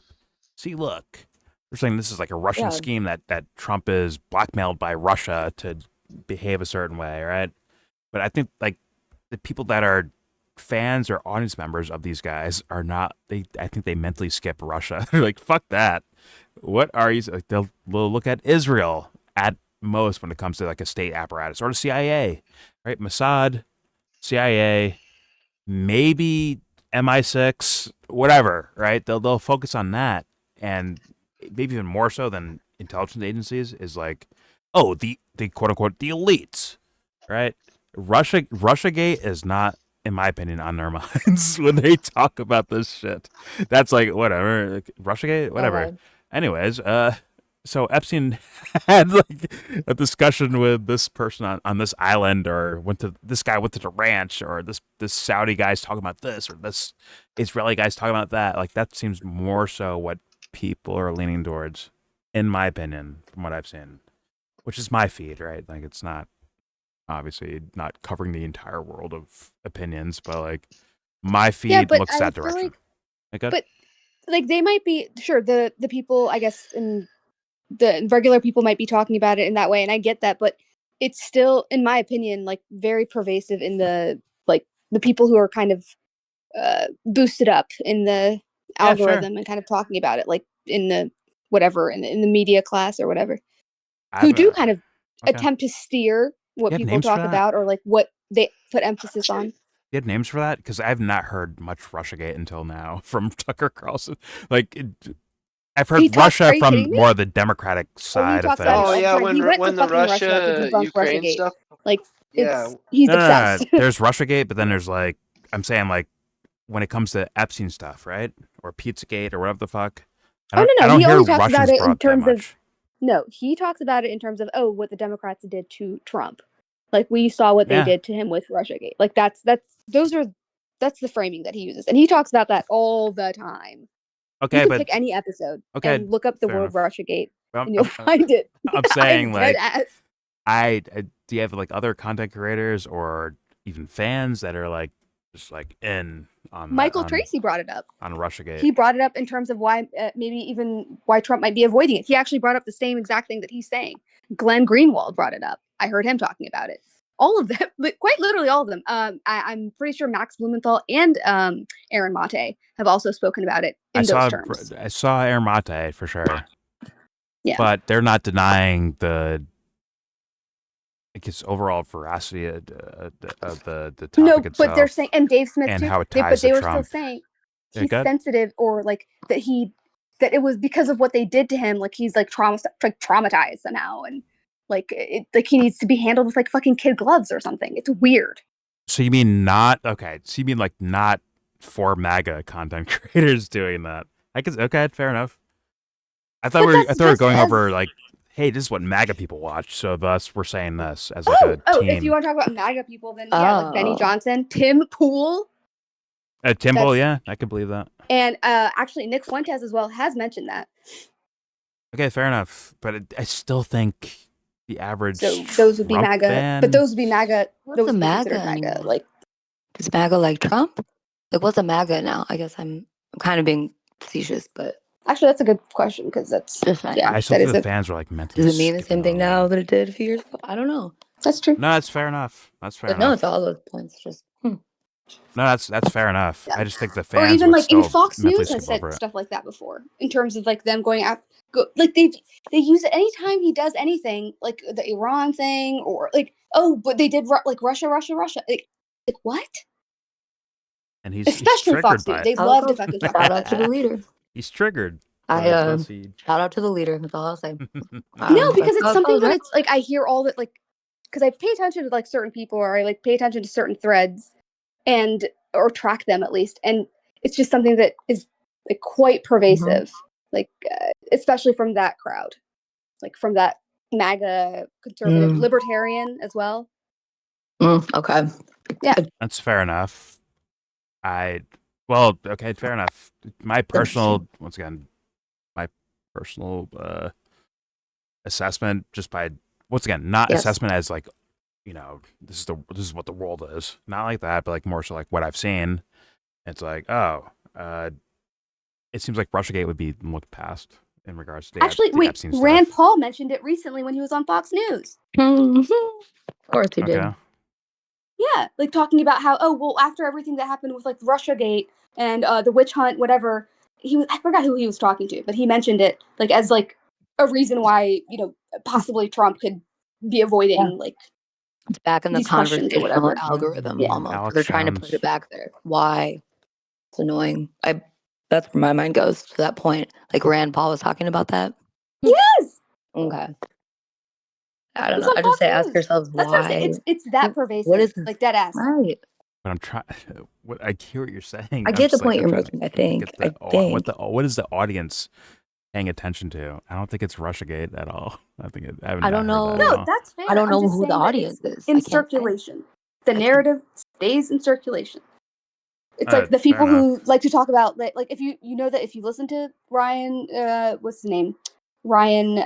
See, look, they're saying this is like a Russian scheme that Trump is blackmailed by Russia to behave a certain way, right? But I think like the people that are fans or audience members of these guys are not. I think they mentally skip Russia. They're like, fuck that. What are you? Like, they'll look at Israel at most when it comes to like a state apparatus or the CIA, right? Mossad, CIA, maybe MI6, whatever, right? They'll focus on that, and maybe even more so than intelligence agencies is like, oh, the quote unquote the elites, right? Russiagate is not, in my opinion, on their minds when they talk about this shit. That's like whatever, like, Russiagate, whatever. Okay. Anyways, so Epstein had like a discussion with this person on this island, or this guy went to the ranch, or this Saudi guy's talking about this, or this Israeli guy's talking about that. Like that seems more so what people are leaning towards, in my opinion, from what I've seen, which is my feed, right? Like it's not obviously not covering the entire world of opinions, but like my feed but looks I that feel direction. but like they might be sure the people I guess in the regular people might be talking about it in that way, and I get that, but it's still, in my opinion, like very pervasive in the people who are kind of boosted up in the algorithm and kind of talking about it, like in the whatever in the media class or whatever, who do kind of attempt to steer what people names for talk that? about or like what they put emphasis on. You had names for that? Because I've not heard much Russiagate until now from Tucker Carlson. Like, I've heard Russia from more the Democratic side of things. Oh yeah, he went when to the fucking Russia to Russia debunk Ukraine Russiagate. stuff. Like, Yeah, he's No, obsessed. There's Russiagate, but then there's like, I'm saying like, when it comes to Epstein stuff, right? Or Pizzagate or whatever the fuck. I don't He hear only talks about Russians it brought in up that terms of much. no. He talks about it in terms of what the Democrats did to Trump. Like we saw what they Yeah. did to him with Russiagate. Like that's the framing that he uses, and he talks about that all the time. Okay, you can but pick any episode okay, and look up the fair word enough. Russiagate, Well, and you'll find it. I'm saying dead like, ass. I do you have like other content creators or even fans that are like just like in on Michael on, Tracy brought it up. on Russiagate? He brought it up in terms of why, maybe even why Trump might be avoiding it. He actually brought up the same exact thing that he's saying. Glenn Greenwald brought it up. I heard him talking about it. All of them, quite literally all of them. I'm pretty sure Max Blumenthal and Aaron Mate have also spoken about it in those terms. I saw Aaron Mate for sure. Yeah. But they're not denying the like its overall veracity of the topic No, itself. but they're saying, and Dave Smith and too. how it But ties they to were Trump. still saying Yeah, he's go ahead. sensitive, or like that it was because of what they did to him. Like he's like traumatized somehow, and like he needs to be handled with like fucking kid gloves or something. It's weird. So you mean not okay? So you mean like not for MAGA content creators doing that? Okay, fair enough. I thought we were going over like, hey, this is what MAGA people watch, so thus we're saying this as like a team. If you want to talk about MAGA people, then yeah, like Benny Johnson, Tim Pool, Tim Pool, yeah, I can believe that. and actually Nick Fuentes as well has mentioned that. Okay, fair enough, but I still think the average those would be Trump MAGA, fan, but those would be MAGA. What's those a would be MAGA considered MAGA, anymore? like Is MAGA like Trump? Like what's a MAGA now? I guess I'm kind of being facetious, but actually that's a good question because that's just I still think the fans are like mentally. Does it mean the same thing now that it did a few years ago? I don't know. That's true. No, that's fair enough. That's fair But enough. no, it's all those points. Just No, that's fair enough. I just think the or fans even would like still in Fox mentally News has skip said over it. stuff like that before in terms of like them going out. Like they use it anytime he does anything, like the Iran thing, or like but they did like Russia. Like what? And he's Especially triggered Fox by News. it. They love to fucking talk shout about out to the leader. He's triggered. Shout out to the leader. That's all I'll say. No, because it's something that right? it's like I hear all that, like because I pay attention to like certain people, or I like pay attention to certain threads, and or track them at least, and it's just something that is like quite pervasive, like especially from that crowd, like from that MAGA conservative libertarian as well. Okay. Yeah. That's fair enough. Okay, fair enough. My personal assessment, just by not assessment as like, this is what the world is. Not like that, but like more so like what I've seen. It's like, it seems like Russiagate would be looked past in regards to the Epstein stuff. Rand Paul mentioned it recently when he was on Fox News. Of course he did. Okay. Yeah, like talking about how after everything that happened with like Russiagate and the witch hunt, whatever, I forgot who he was talking to, but he mentioned it like as like a reason why possibly Trump could be avoiding like it's back in the these questions or conversational whatever. algorithm Yeah. almost. Alex They're trying to Jones. put it back there. Why? It's annoying. That's where my mind goes to that point. Like Rand Paul was talking about that. Yes. Okay. I don't know. I just say ask yourselves That's what I'm why. saying. It's that pervasive. What is like dead ass. right? But I'm trying. I hear what you're saying. I get the point you're making. I think. What is the audience paying attention to? I don't think it's Russiagate at all. I don't know. No, that's fair. I don't I'm know just who saying the that audience is. in circulation. The narrative stays in circulation. It's like the fair people enough. who like to talk about like if you know that if you listen to Ryan, what's his name? Ryan,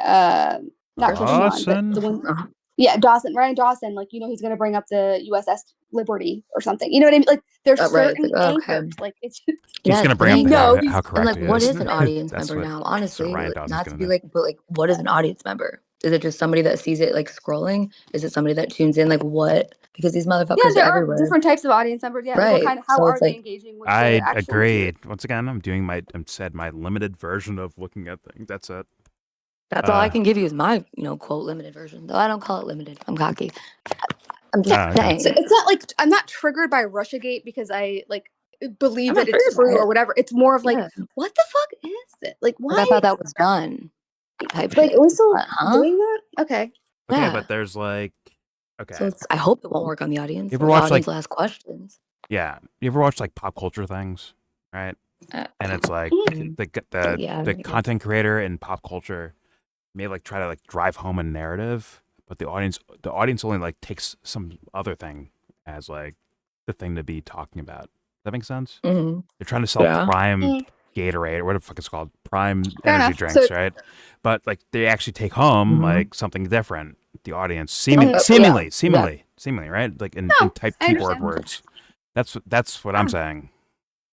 not Dawson? Kushman, but the one. Yeah, Dawson, Ryan Dawson. Like he's gonna bring up the USS Liberty or something. You know what I mean? Like there's certain anchors. Like it's. He's gonna bring up how correct and he what is. is an audience member now? Honestly, not to be like, but like, what is an audience member? Is it just somebody that sees it like scrolling? Is it somebody that tunes in? Like what? Because these motherfuckers Yeah, there are are everywhere. different types of audience members. Yeah, Right. What kind of, how So are it's they like- engaging with I the actual agree. material? Once again, I'm doing my limited version of looking at things. That's it. That's all I can give you is my, quote, limited version. Though I don't call it limited. I'm cocky. I'm just saying. So it's not like I'm not triggered by Russiagate because I like believe I'm that not it's triggered by true it. or whatever. It's more of like, Yeah. what the fuck is it? Like, why? Like, I thought that was done. Type Like, shit. are we still Huh? doing that? Okay. Okay, Yeah. but there's like So it's, I hope it won't work on the audience. You ever The watch, audience like- will ask questions. Yeah. You ever watch like pop culture things, right? And it's like the content creator in pop culture may like try to like drive home a narrative, but the audience only like takes some other thing as like the thing to be talking about. Does that make sense? Mhm. They're trying to sell Yeah. Prime Gatorade or whatever the fuck it's called, Prime Fair energy enough. drinks, So- right? But like they actually take home Mhm. like something different. The audience Yeah. seemingly, right? Like in type I keyboard understand. words. That's what I'm saying.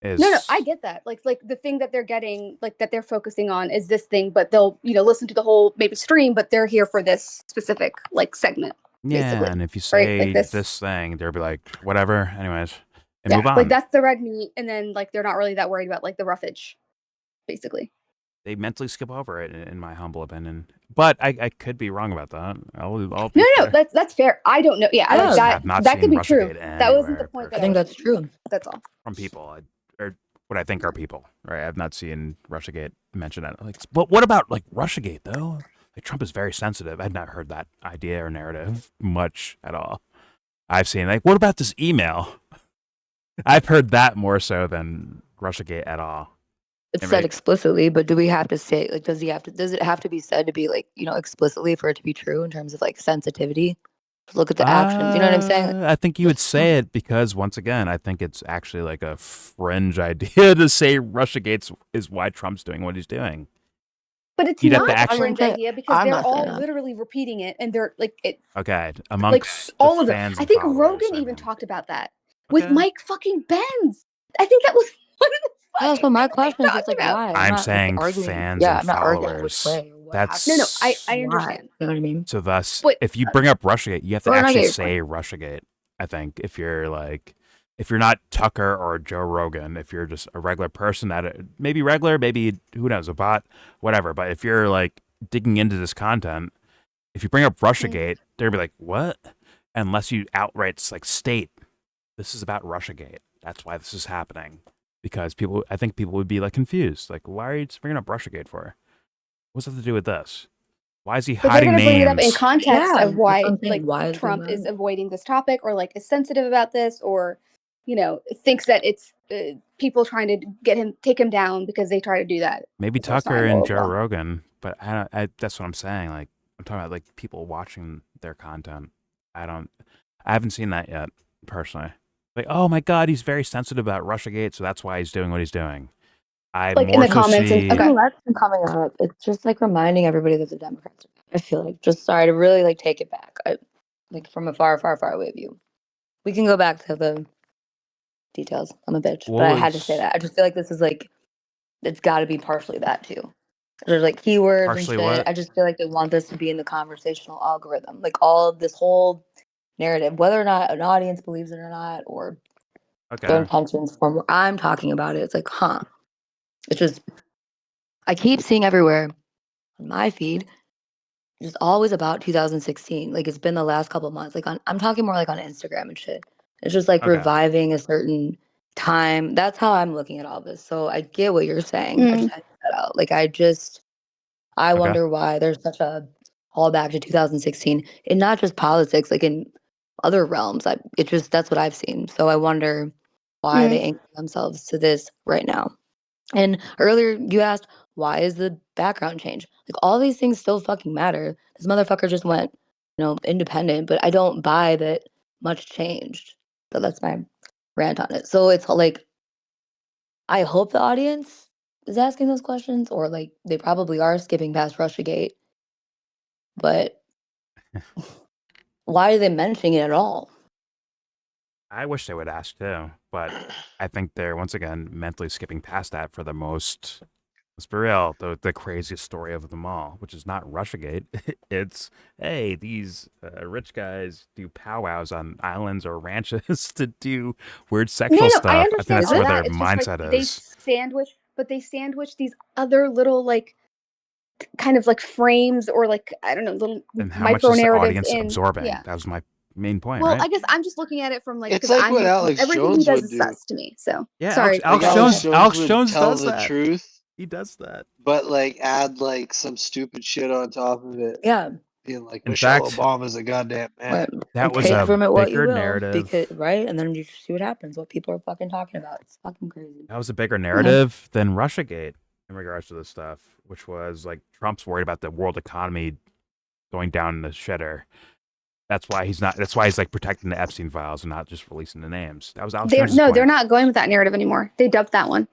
Is No, I get that. Like the thing that they're getting, like that they're focusing on is this thing, but they'll listen to the whole maybe stream, but they're here for this specific like segment. yeah, basically, and if you right? say Like this. this thing, they'll be like, whatever. Anyways, and Yeah, move on. like that's the red meat, and then like they're not really that worried about like the roughage, basically. They mentally skip over it, in my humble opinion. But I could be wrong about that. I'll be No, fair. that's fair. I don't know. Yeah, I just like have not that could seen be true. Russiagate That wasn't the anywhere point I that think was that's true. That's all. from people, or what I think are people. Right? I've not seen Russiagate mentioned. Like, but what about like Russiagate though? Like Trump is very sensitive. I've not heard that idea or narrative much at all. I've seen like, what about this email? I've heard that more so than Russiagate at all. It's said explicitly, but do we have to say like does it have to be said to be like, explicitly for it to be true in terms of like sensitivity? Look at the actions. You know what I'm saying? I think you would say it because once again, I think it's actually like a fringe idea to say Russiagate is why Trump's doing what he's doing. But it's You'd have not to a fringe idea because I'm they're not saying all that. literally repeating it, and they're like it. Okay, Like amongst all the of them. fans I and think followers, Rogan even talked about that with Mike fucking Benz. I think that was one of the Yeah, so my question is just like about. why? I'm not like saying arguing. fans Yeah, and I'm not arguing which followers. way. Or what That's No, I why. understand. You know what I mean? So thus, But- if you bring up Russiagate, you have to Or not actually your say Russiagate. I think if you're not Tucker or Joe Rogan, if you're just a regular person maybe regular, maybe who knows, a bot, whatever. But if you're like digging into this content, if you bring up Russiagate, they're gonna be like, what? Unless you outright like state this is about Russiagate. That's why this is happening. Because I think people would be like confused. Like, why are you just bringing up Russiagate for? What's that to do with this? Why is he But they're hiding going to bring it up in names? context Yeah, of why, that's what I'm saying. like, Why is Trump it is bad? avoiding this topic, or like is sensitive about this, or thinks that it's people trying to take him down because they try to do that. Maybe So it's not Tucker and moral Joe law. Rogan, but that's what I'm saying. Like, I'm talking about like people watching their content. I haven't seen that yet personally. Like, oh my God, he's very sensitive about Russiagate, so that's why he's doing what he's doing. I Like in more the so comments see. and Even less than coming up. It's just like reminding everybody that the Democrats are bad. I feel like just sorry to really like take it back. Like from a far, far, far away view. We can go back to the details. I'm a bitch, but I had to say that. I just feel like this is like it's got to be partially that too. There's like keywords Partially and shit. what? I just feel like they want this to be in the conversational algorithm. Like all of this whole narrative, whether or not an audience believes it or not, or their Okay. intentions from where I'm talking about it. It's like, It's just I keep seeing everywhere on my feed. It's always about 2016. Like it's been the last couple of months. Like I'm talking more like on Instagram and shit. It's just like Okay. reviving a certain time. That's how I'm looking at all this. So I get what you're saying. I just had to get that out. Like I Okay. wonder why there's such a call back to 2016 and not just politics, like in other realms. That's what I've seen. So I wonder why they anchor themselves to this right now. And earlier you asked, why is the background change? Like all these things still fucking matter. This motherfucker just went, independent, but I don't buy that much changed. So that's my rant on it. So it's like, I hope the audience is asking those questions, or like they probably are skipping past Russiagate. But why are they mentioning it at all? I wish they would ask too, but I think they're once again mentally skipping past that for the most. Let's be real, the craziest story of them all, which is not Russiagate. It's hey, these rich guys do powwows on islands or ranches to do weird sexual stuff. I I think understand that's all where that. their It's just mindset like they sandwich these other little like kind of like frames or like I don't know little And how much micro is the narratives audience in. absorbing? Yeah. That was my main point, Well, right? I guess I'm just looking at it from like It's because like what Alex everything he Jones does would is do. sus to me. So Yeah, sorry, Alex would Jones tell does the that. truth, He does that. but like add like some stupid shit on top of it. Yeah. Being like In Michelle fact, Obama's a goddamn man. Right. that And was take a from it what you bigger will, narrative. because right, and then you see what happens, what people are fucking talking about. It's fucking crazy. That was a bigger narrative than Russiagate in regards to this stuff, which was like Trump's worried about the world economy going down in the shitter. That's why he's not. That's why he's like protecting the Epstein files and not just releasing the names. That was Alex Jones's point. they're not going with that narrative anymore. They dumped that one.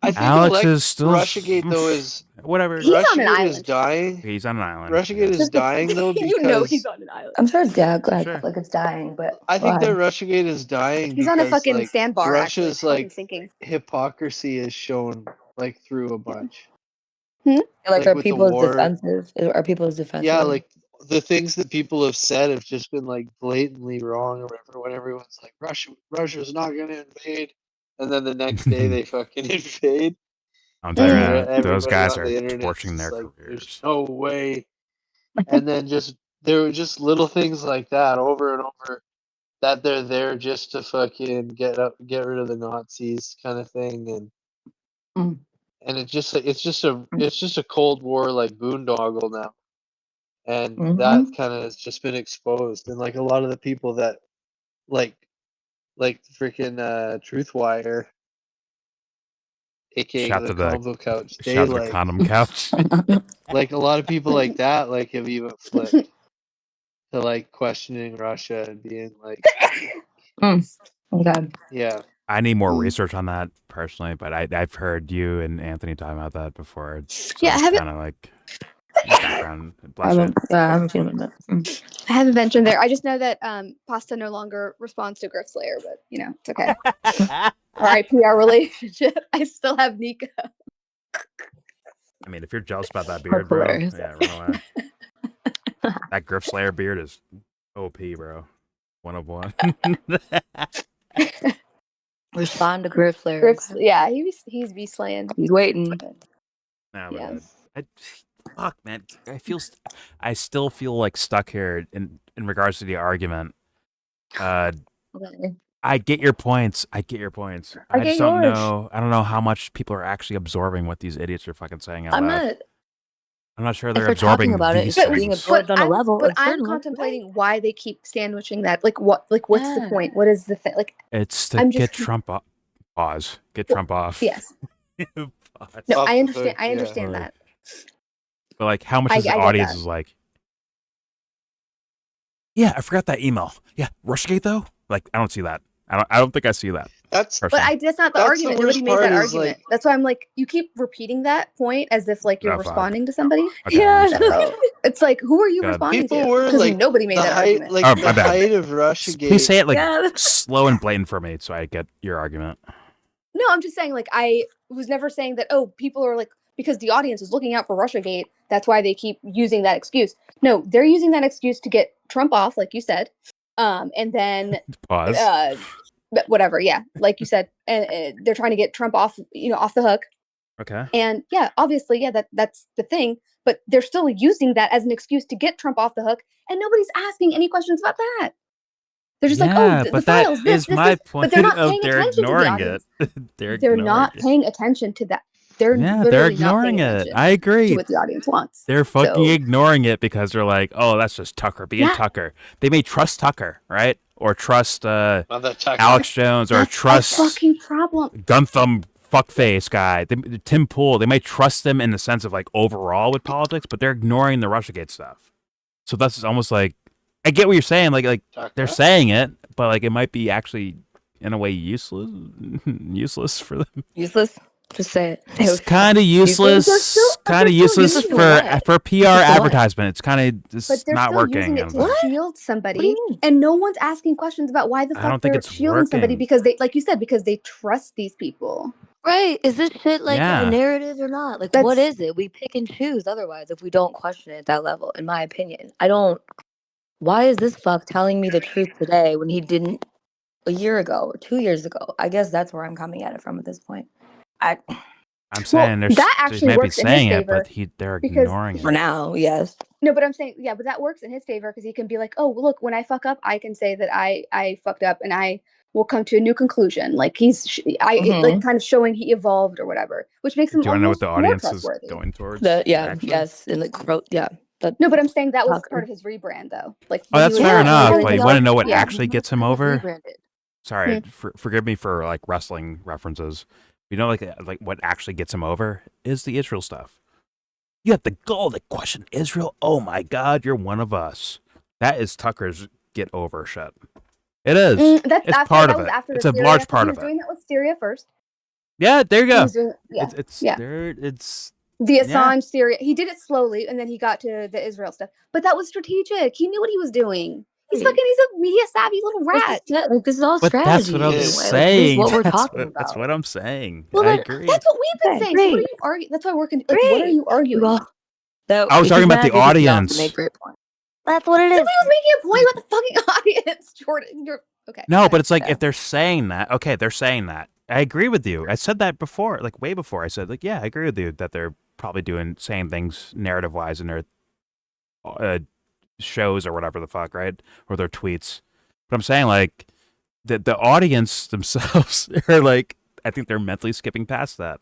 I think Alex is still Russiagate though is whatever. He's on an Russiagate is island. dying. He's on an island. Russiagate is dying though because he's on an island. I'm sure it's go ahead, Sure. like it's dying, but I think go that ahead. Russiagate is dying He's because on a fucking like sandbar. Actually, Russia's it's fucking like sinking. hypocrisy is shown like through a bunch. Like are with the people as war. defensive? Are people as defensive? Yeah, like the things that people have said have just been like blatantly wrong or whatever. When everyone's like Russia's not gonna invade, and then the next day they fucking invade. I'm telling you, man, those everybody guys on are the internet torching their like, careers. there's no way. And then there were just little things like that over and over that they're there just to fucking get rid of the Nazis kind of thing, and it's just a Cold War like boondoggle now, and that kind of has just been exposed, and like a lot of the people that like freaking Truthwire, aka Shout the to the Convo Couch, they shout to the like condom couch. like a lot of people like that like have even flipped to like questioning Russia and being like, Okay. yeah. I need more research on that personally, but I've heard you and Anthony talking about that before. So Yeah, it's have you? kind of like background. I Bless you. haven't seen him yet. I haven't mentioned there. I just know that Pasta no longer responds to Griff Slayer, but you know it's okay. R.I.P. our relationship. I still have Nico. I mean, if you're jealous about that beard, bro, hilarious. yeah, run away. That Griff Slayer beard is OP, bro. 1 of 1. Respond to Griff Slayer. Griff's, yeah, he's be slaying. He's waiting. Nah, Yeah. but fuck, man. I still feel like stuck here in regards to the argument. Okay. I get your points. I just get don't yours. know. I don't know how much people are actually absorbing what these idiots are fucking saying out loud. I'm not sure If they're they're talking absorbing about it, these it's being things. absorbed on a level. But a I'm certain level, contemplating why they keep sandwiching that. Like what's the point? What is the thing? Like It's to I'm get just Trump off. Pause. Get Trump off. yes. Pause. No, Off I the understand. hook, I yeah. understand that. But like, how much I is the get audience that. is like? Yeah, I forgot that email. Yeah, Rushgate though. Like, I don't see that. I don't think I see that. That's But personally. that's not the That's the argument. Nobody worst made part that is, argument. like- That's why I'm like, you keep repeating that point as if like you're Oh, fuck. responding to somebody. Okay, Yeah, I'm sorry. no. It's like, who are you God. responding people to? were Because like nobody made the that height, argument. like Oh, the my bad. height of Russiagate. Please say it like Yeah. slow and blatant for me, so I get your argument. No, I'm just saying, like, I was never saying that, oh, people are like, because the audience is looking out for Russiagate, that's why they keep using that excuse. No, they're using that excuse to get Trump off, like you said. And then, Pause. but whatever, yeah, like you said, and they're trying to get Trump off, off the hook. Okay. And yeah, obviously, yeah, that's the thing. But they're still using that as an excuse to get Trump off the hook, and nobody's asking any questions about that. They're just like, oh, the but files, that this, is this, my this. point. But they're not of paying they're attention to the ignoring audience. it. They're ignoring not it. paying attention to that. They're Yeah, literally they're not ignoring paying it. attention I agree. to what the audience wants. They're fucking So- ignoring it because they're like, oh, that's just Tucker being Yeah. Tucker. They may trust Tucker, right? Or trust Tucker. Alex Jones, or That's trust a fucking problem. Guntham fuckface guy. Tim Pool. They may trust them in the sense of like overall with politics, but they're ignoring the Russiagate stuff. So that's almost like, I get what you're saying. Like they're saying it, but like it might be actually in a way useless for them. Useless. Just say it. It's kind of useless. Kind of useless for PR advertisement. It's kind of But just they're not still working. using it I'm to like, shield somebody, and no one's asking questions about why the I fuck don't think they're it's shielding somebody working. because they, like you said, because they trust these people. Right. Is this shit like Yeah. a narrative or not? Like, what is it? We pick and choose otherwise if we don't question it at that level, in my opinion. Why is this fuck telling me the truth today when he didn't a year ago or 2 years ago? I guess that's where I'm coming at it from at this point. I'm saying that they actually may be works in his saying it, favor but they're because- ignoring it. For now, yes. No, but I'm saying, yeah, but that works in his favor because he can be like, oh, look, when I fuck up, I can say that I fucked up and I will come to a new conclusion. Like like kind of showing he evolved or whatever, which makes him Do you want to know what almost the more audience is trustworthy. going towards? Yes, and No, but I'm saying that was part of his rebrand, though. Like, Oh, when that's he was fair like, enough. "Oh, But you yeah, want to know what yeah." actually gets him over? Rebranded. Sorry, forgive me for like wrestling references. You know, like what actually gets him over is the Israel stuff. You have the gall to question Israel. Oh my God, you're one of us. That is Tucker's get over shit. It is. It's part of it. It's a large part he of was it. doing that with Syria first. Yeah, there you He go. was doing, yeah, It's yeah. there. It's The yeah. Assange Syria. He did it slowly, and then he got to the Israel stuff. But that was strategic. He knew what he was doing. He's a media savvy little rat. This is all But that's strategy. what I'm anyway. Like, this is saying. what we're That's talking what- about. That's what I'm saying. Well, I then, agree. that's what we've been saying. So what are great. you arguing? That's why we're like, what are you arguing? Well, I was talking about the audience. Make great point. That's what it is. Nobody was making a point about the fucking audience, Jordan. You're okay. No, but it's like if they're saying that, okay, they're saying that. I agree with you. I said that before, like way before. I said, like, yeah, I agree with you that they're probably saying things narrative wise in their shows or whatever the fuck, right? Or their tweets. But I'm saying, like, the audience themselves are like, I think they're mentally skipping past that.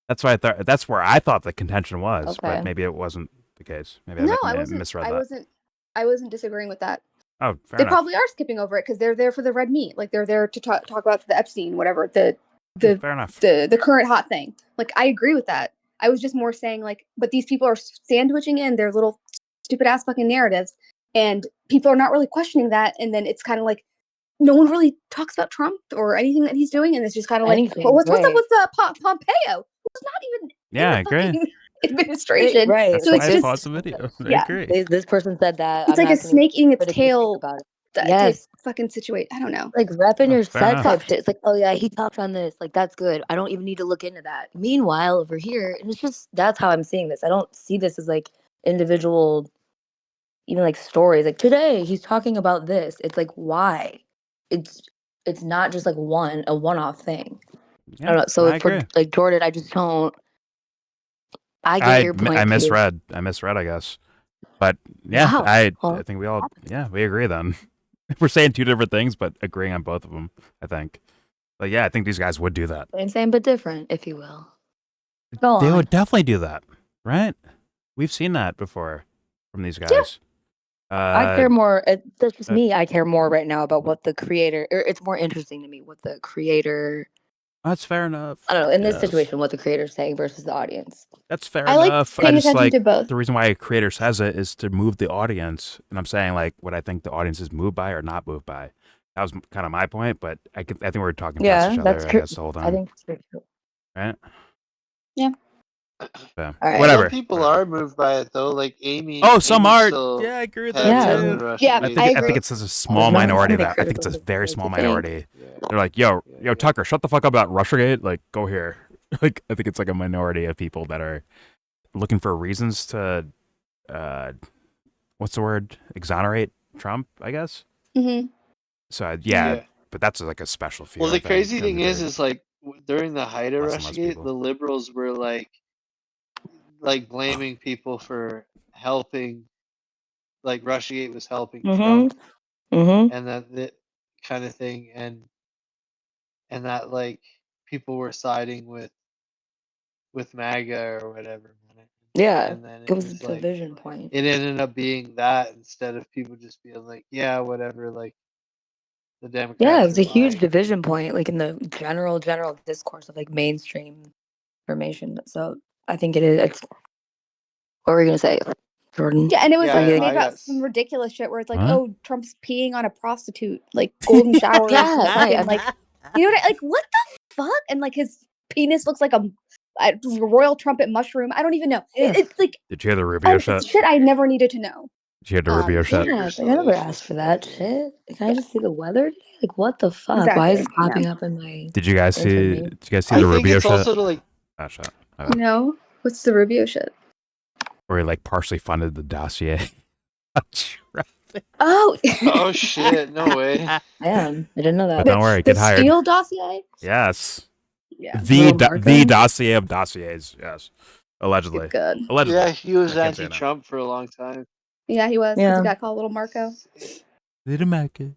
That's why that's where I thought the contention was, but Okay. maybe it wasn't the case. Maybe No, I I wasn't. misread I that. wasn't disagreeing with that. Oh, fair They enough. probably are skipping over it because they're there for the red meat. Like they're there to talk about the Epstein, whatever the fair enough. the current hot thing. Like I agree with that. I was just more saying like, but these people are sandwiching in their little stupid ass fucking narratives, and people are not really questioning that. And then it's kind of like no one really talks about Trump or anything that he's doing, and it's just kind of like, Anything, what's up right. with Pompeo? Who's not even Yeah, I agree. fucking administration. Right. That's So why it's I just paused the video. I yeah. agree. This person said that. It's I'm like a not gonna snake eating its critically think tail about it. type Yes. fucking situation. I don't know. Like repping your fair set enough. type shit. It's like, oh yeah, he talked on this. Like that's good. I don't even need to look into that. Meanwhile, over here, and it's just that's how I'm seeing this. I don't see this as like individual, even like stories. Like today, he's talking about this. It's like why? It's not just like a one-off thing. I don't know. So I for agree. like Jordan, I just don't. I get your point. I too. misread. I guess. But yeah, Wow. I Well, think we all we agree then. We're saying two different things, but agreeing on both of them. I think. But yeah, I think these guys would do that. same but different, if you will. Go They on. would definitely do that, right? We've seen that before from these guys. I care more. That's just me. I care more right now about what the creator. Or it's more interesting to me what the creator. That's fair enough. I don't know. In this Yes. situation, what the creator's saying versus the audience. That's fair I like enough. paying I just attention like to both. the reason why a creator says it is to move the audience, and I'm saying like what I think the audience is moved by or not moved by. That was kind of my point, but I think we were talking past each other. That's true. I guess the whole time. I think that's true. Right? Yeah. So, All right. whatever. Some people are moved by it though, like Amy. Oh, some Amy are. still Yeah, I agree with heavy that on too. the Russiagate Yeah, I think agree. it's a small not minority something that I think it's a critical very to small think. minority. They're like, yo, Tucker, shut the fuck up about Russiagate. Like, go here. Like, I think it's like a minority of people that are looking for reasons to, what's the word? Exonerate Trump, I guess. Mm-hmm. So Yeah. but that's like a special fear. Well, the I think, crazy and thing they're is like during the height of less and less Russiagate, people. the liberals were like blaming people for helping, like Russiagate was helping Trump, and that kind of thing, and that like people were siding with MAGA or whatever. Yeah, And then it was a like division point. it ended up being that instead of people just being like, yeah, whatever, like the Democrats. Yeah, it was are a huge lying. division point, like in the general discourse of like mainstream information. So I think it is. What were you gonna say, Jordan? Yeah, and it was Yeah, like I made about got some ridiculous shit where it's like, Huh? oh, Trump's peeing on a prostitute, like golden showers, Yeah, and fucking, right. like, you know what? Like, what the fuck? And like his penis looks like a royal trumpet mushroom. I don't even know. It's like Did you hear the Rubio shit? it's shit I never needed to know. Did you hear the Rubio shit? Yeah, like, I never asked for that shit. Can I just see the weather today? Like, what the fuck? Why is it Exactly, popping yeah. up in my? Did you guys see? information? Did you guys see I the think Rubio it's shit? also to like Oh, shut up. My bad. No, what's the Rubio shit? Where he like partially funded the dossier. Oh, oh shit, no way. Damn, I didn't know that. But don't worry, the get hired. Steele dossier. Yes. Yeah, The dossier of dossiers. Yes. Allegedly. good. Allegedly. Yeah, he was I can't say that. anti-Trump for a long time. Yeah, he was. Yeah. He got called Little Marco. Little Marco.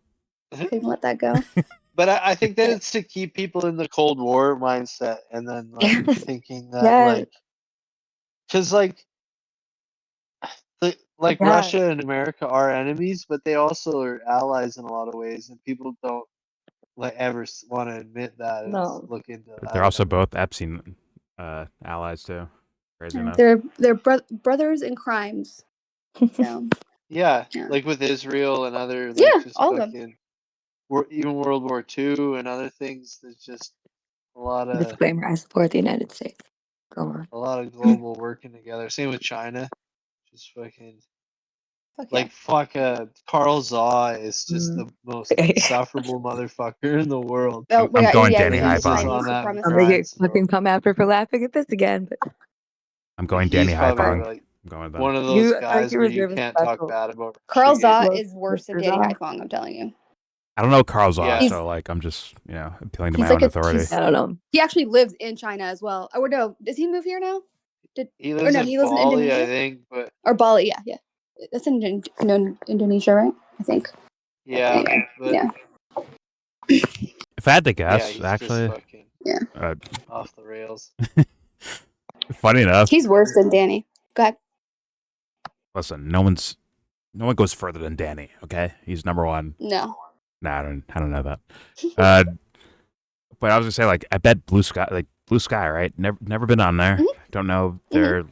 Couldn't let that go. But I think that it's to keep people in the Cold War mindset, and then like thinking that Yeah. like, because like Yeah. Russia and America are enemies, but they also are allies in a lot of ways, and people don't like ever want to admit that. And No. look into that. They're also both Epstein allies too. Crazy enough. They're brothers in crimes. So Yeah, Yeah. like with Israel and other like Yeah, just all of them. fucking even World War II and other things. There's just a lot of Disclaimer: I support the United States. Go on. a lot of global working together. Same with China. Just fucking Fuck like fuck. Carl Zaw is just the most insufferable motherfucker in the world. Oh, I'm going yeah, Danny he's a He's just Haiphong. on that supremacist. I'm gonna grind get still. fucking come after for laughing at this again. But I'm going He's Danny probably Haiphong. like I'm going with them. one of those I feel like guys you where you reserve a can't talk special. bad about. Carl Russiagate. Zaw is worse than Mr. Danny Zaw? Haiphong, I'm telling you. I don't know Carl's off, Yeah. so like I'm just appealing to He's my like own authority. I don't know. He actually lives in China as well. Or no, does he move here now? He Or lives no, in he lives in Bali, Indonesia I think, but or Bali. Yeah. That's in Indonesia, right? I think. yeah, Anyway, but yeah. If I had to yeah, guess, he's actually, just fucking off the rails. funny enough. He's worse than Danny. Go ahead. Listen, no one goes further than Danny. Okay, he's number one. No. Nah, I don't know that. But I was gonna say, like, I bet Blue Sky, right? Never been on there. Don't know their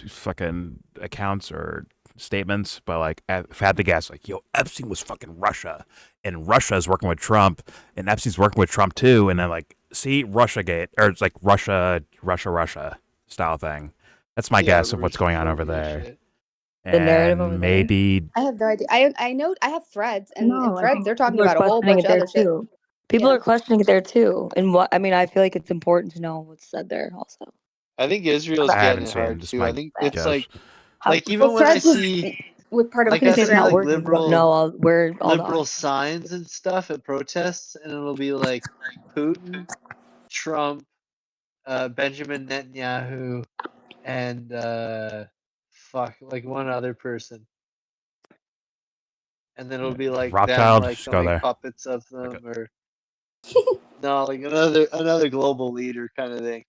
fucking accounts or statements, but like, if I had to guess, like, yo, Epstein was fucking Russia, and Russia is working with Trump, and Epstein's working with Trump too, and then like, see Russiagate, or it's like Russia style thing. That's my guess of what's going on over there. The narrative over there? Maybe I have no idea. I know I have threads, and in I threads think they're talking people are about a whole questioning bunch it of there other shit. too. People are questioning it there too. And I feel like it's important to know what's said there also. I think Israel's I haven't getting it seen hard just too. my I think it's guess. like even when I Threads was see with part of like I see not like working. No, where all liberal signs and stuff at protests, and it'll be like Putin, Trump, Benjamin Netanyahu, and like one other person, and then it'll be like them Rothschild, like just go going there. puppets of them, or no, like another global leader kind of thing.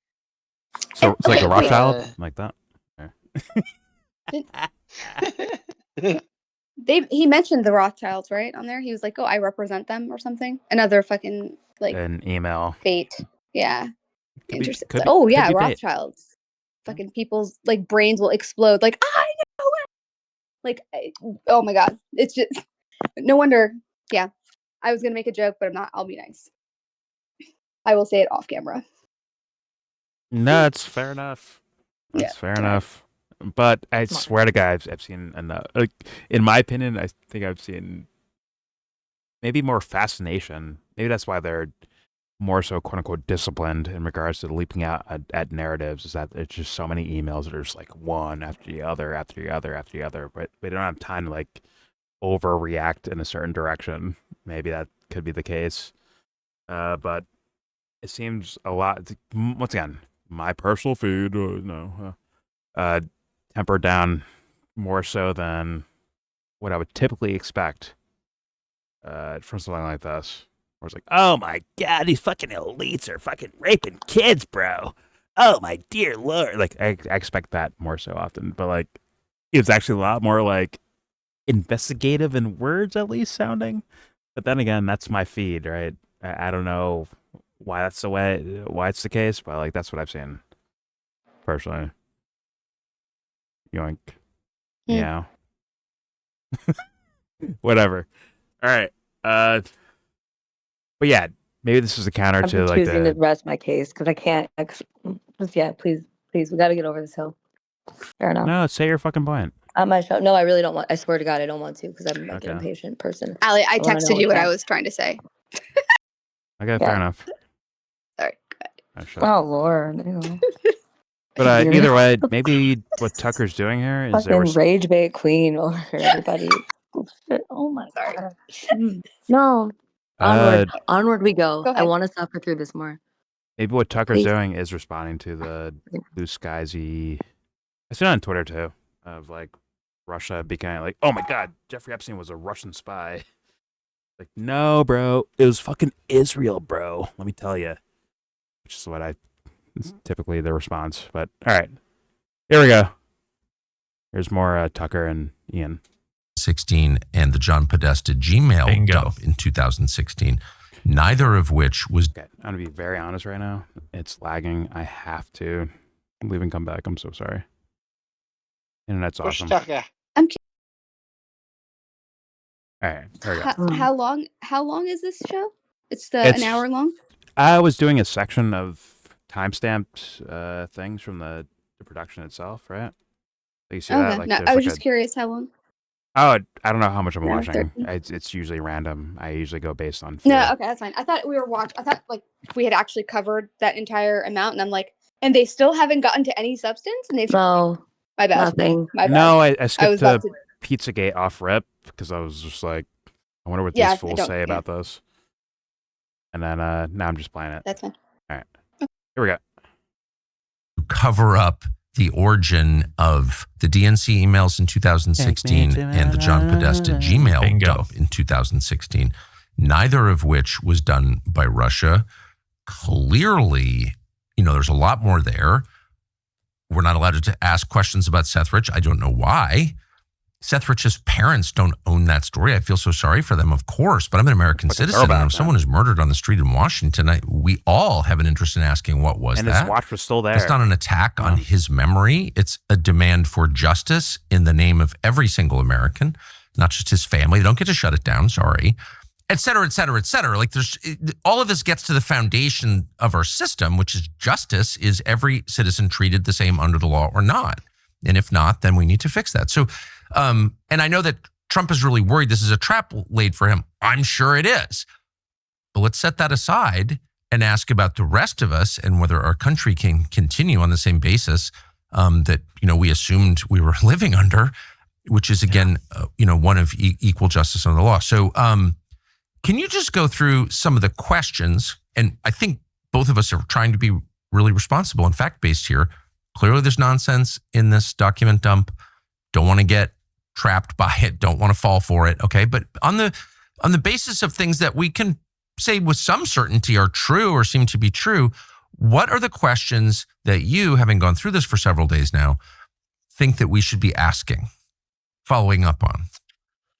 So it's like a And, Rothschild, like that. He mentioned the Rothschilds, right, on there. He was like, "Oh, I represent them" or something. Another fucking like An email. bait. Yeah. Could be- Interesting. could be- Oh could yeah, be bait. Rothschilds. Fucking people's like brains will explode. Like I know it. Like oh my god, it's just no wonder. Yeah, I was gonna make a joke, but I'm not. I'll be nice. I will say it off camera. No, it's fair enough. Yeah, That's fair enough. But I swear to God, I've seen enough. Like, in my opinion, I think I've seen maybe more fascination. Maybe that's why they're more so "quote unquote" disciplined in regards to leaping out at narratives. Is that it's just so many emails that are just like one after the other, after the other, after the other. But we don't have time to like overreact in a certain direction. Maybe that could be the case. But it seems a lot. Once again, my personal feed, tempered down more so than what I would typically expect from something like this. Where it's like, Oh my god, these fucking elites are fucking raping kids, bro. Oh my dear lord. like I expect that more so often, but like it's actually a lot more like investigative in words, at least sounding. But then again, that's my feed, right? I don't know why that's the way, why it's the case, but like that's what I've seen personally. Yoink. Yeah. Whatever. All right. But yeah, maybe this is a counter I'm to like choosing to the. rest my case because I can't. Please, we got to get over this hill. Fair enough. No, say your fucking point. On my show, no, I really don't want. I swear to God, I don't want to because I'm like an Okay. impatient person. Ali, I wanna know texted you what what's I up. was trying to say. Okay, fair enough. Sorry. Oh, shit. Oh Lord. Ew. But You're- either way, maybe what Tucker's doing here is there Fucking was rage bait queen over everybody. Oh my God. No. Onward we go. Go I ahead. want to suffer through this more. maybe what Tucker's Please. doing is responding to the blue skiesy. I seen it on Twitter too, of like Russia becoming like, oh my god, Jeffrey Epstein was a Russian spy. Like, no, bro, it was fucking Israel, bro. Let me tell you, which is what it's typically the response. But all right, here we go. Here's more Tucker and Ian. 16 and the John Podesta Gmail dump in 2016, neither of which was. Okay, I'm gonna be very honest right now. It's lagging. I have to leave and come back. I'm so sorry. Internet's awesome. All I'm right, there we go. how long is this show? It's an hour long. I was doing a section of timestamped things from the production itself, right? So you see that? Okay. Like, No, there's I was like just curious how long. Oh, I don't know how much I'm No, watching. 13. It's usually random. I usually go based on feel. No, okay, that's fine. I thought like we had actually covered that entire amount, and I'm like, and they still haven't gotten to any substance, and they've. No. My bad. Nothing. My bad. No, I skipped was about to Pizzagate off rip because I was just like, I wonder what Yeah, I these fools don't- say yeah. about this. And then now I'm just playing it. That's fine. All right. Here we go. Cover up the origin of the DNC emails in 2016 and the John Podesta Gmail dump in 2016, neither of which was done by Russia. Clearly, there's a lot more there. We're not allowed to ask questions about Seth Rich. I don't know why. Seth Rich's parents don't own that story. I feel so sorry for them, of course, but I'm an American citizen. And if someone is murdered on the street in Washington, we all have an interest in asking what was and that. his watch was still there. It's not an attack on his memory. It's a demand for justice in the name of every single American, not just his family. They don't get to shut it down, sorry, et cetera, et cetera, et cetera. Like all of this gets to the foundation of our system, which is justice. Is every citizen treated the same under the law or not? And if not, then we need to fix that. So, and I know that Trump is really worried this is a trap laid for him. I'm sure it is. But let's set that aside and ask about the rest of us and whether our country can continue on the same basis that, we assumed we were living under, which is, again, one of equal justice under the law. So can you just go through some of the questions? And I think both of us are trying to be really responsible and fact-based here. Clearly, there's nonsense in this document dump. Don't want to get trapped by it. Don't want to fall for it. Okay, but on the basis of things that we can say with some certainty are true or seem to be true, what are the questions that you, having gone through this for several days now, think that we should be asking, following up on?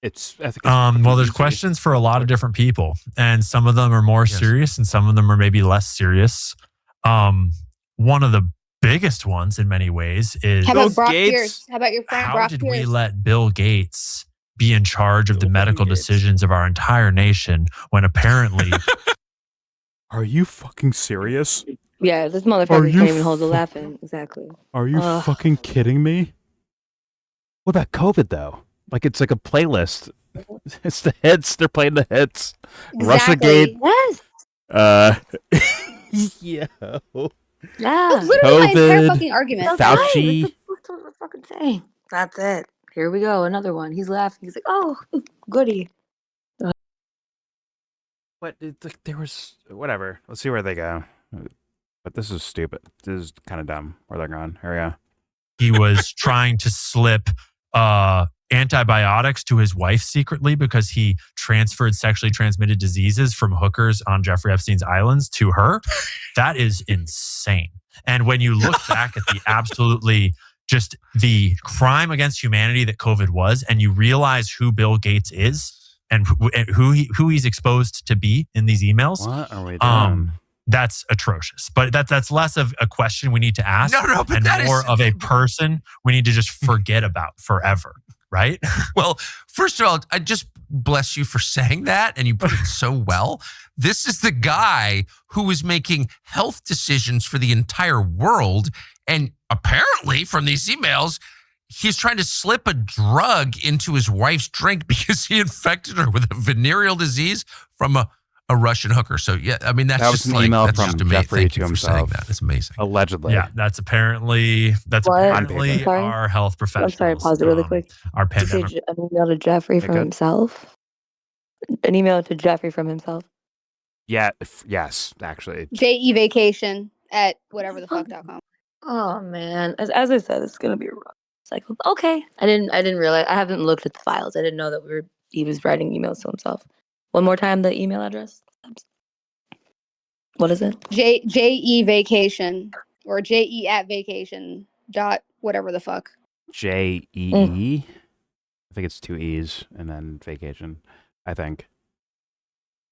I think well, there's questions for a lot of different people, and some of them are more serious, and some of them are maybe less serious. One of the biggest ones in many ways is How about Brock Pierce? How about your friend how Brock did Pierce? we let Bill Gates be in charge of the medical decisions of our entire nation when apparently Are you fucking serious? Yeah, this motherfucker can't even hold the laughing. Exactly. Are you fucking kidding me? What about COVID though? Like it's like a playlist. It's the hits. They're playing the hits. Exactly. Russiagate. Yes. Yeah. Yeah. That's literally my entire COVID, fucking argument. Fauci. That's what we're fucking saying. That's it. Here we go. Another one. He's laughing. He's like, oh, goody. But there was whatever. Let's see where they go. But this is stupid. This is kind of dumb where they're going. Here we go. he was trying to slip antibiotics to his wife secretly because he transferred sexually transmitted diseases from hookers on Jeffrey Epstein's islands to her. That is insane. And when you look back at the absolutely just the crime against humanity that COVID was, and you realize who Bill Gates is and who he's exposed to be in these emails, what are we doing? That's atrocious. But that's less of a question we need to ask but and that more is- of a person we need to just forget about forever. Right? Well, first of all, I just bless you for saying that, and you put it so well. This is the guy who was making health decisions for the entire world, and apparently from these emails, he's trying to slip a drug into his wife's drink because he infected her with a venereal disease from a Russian hooker. So yeah, I mean that's That was just an email that's from just amazing. Jeffrey Thank to you for saying himself. that. It's amazing. Allegedly. Yeah, that's apparently What? I'm sorry? our health professionals. I'm sorry, pause it really quick. Our Did you say pandemic. an email to Jeffrey from good? himself? An email to Jeffrey from himself? Yeah. Yes, actually. JE vacation at whateverthefuck.com. Oh man, as I said, it's gonna be a rough cycle. Okay, I didn't realize. I haven't looked at the files. I didn't know that he was writing emails to himself. One more time, the email address. What is it? JE vacation or JE at vacation dot whatever the fuck. JEE. I think it's 2 E's and then vacation. I think.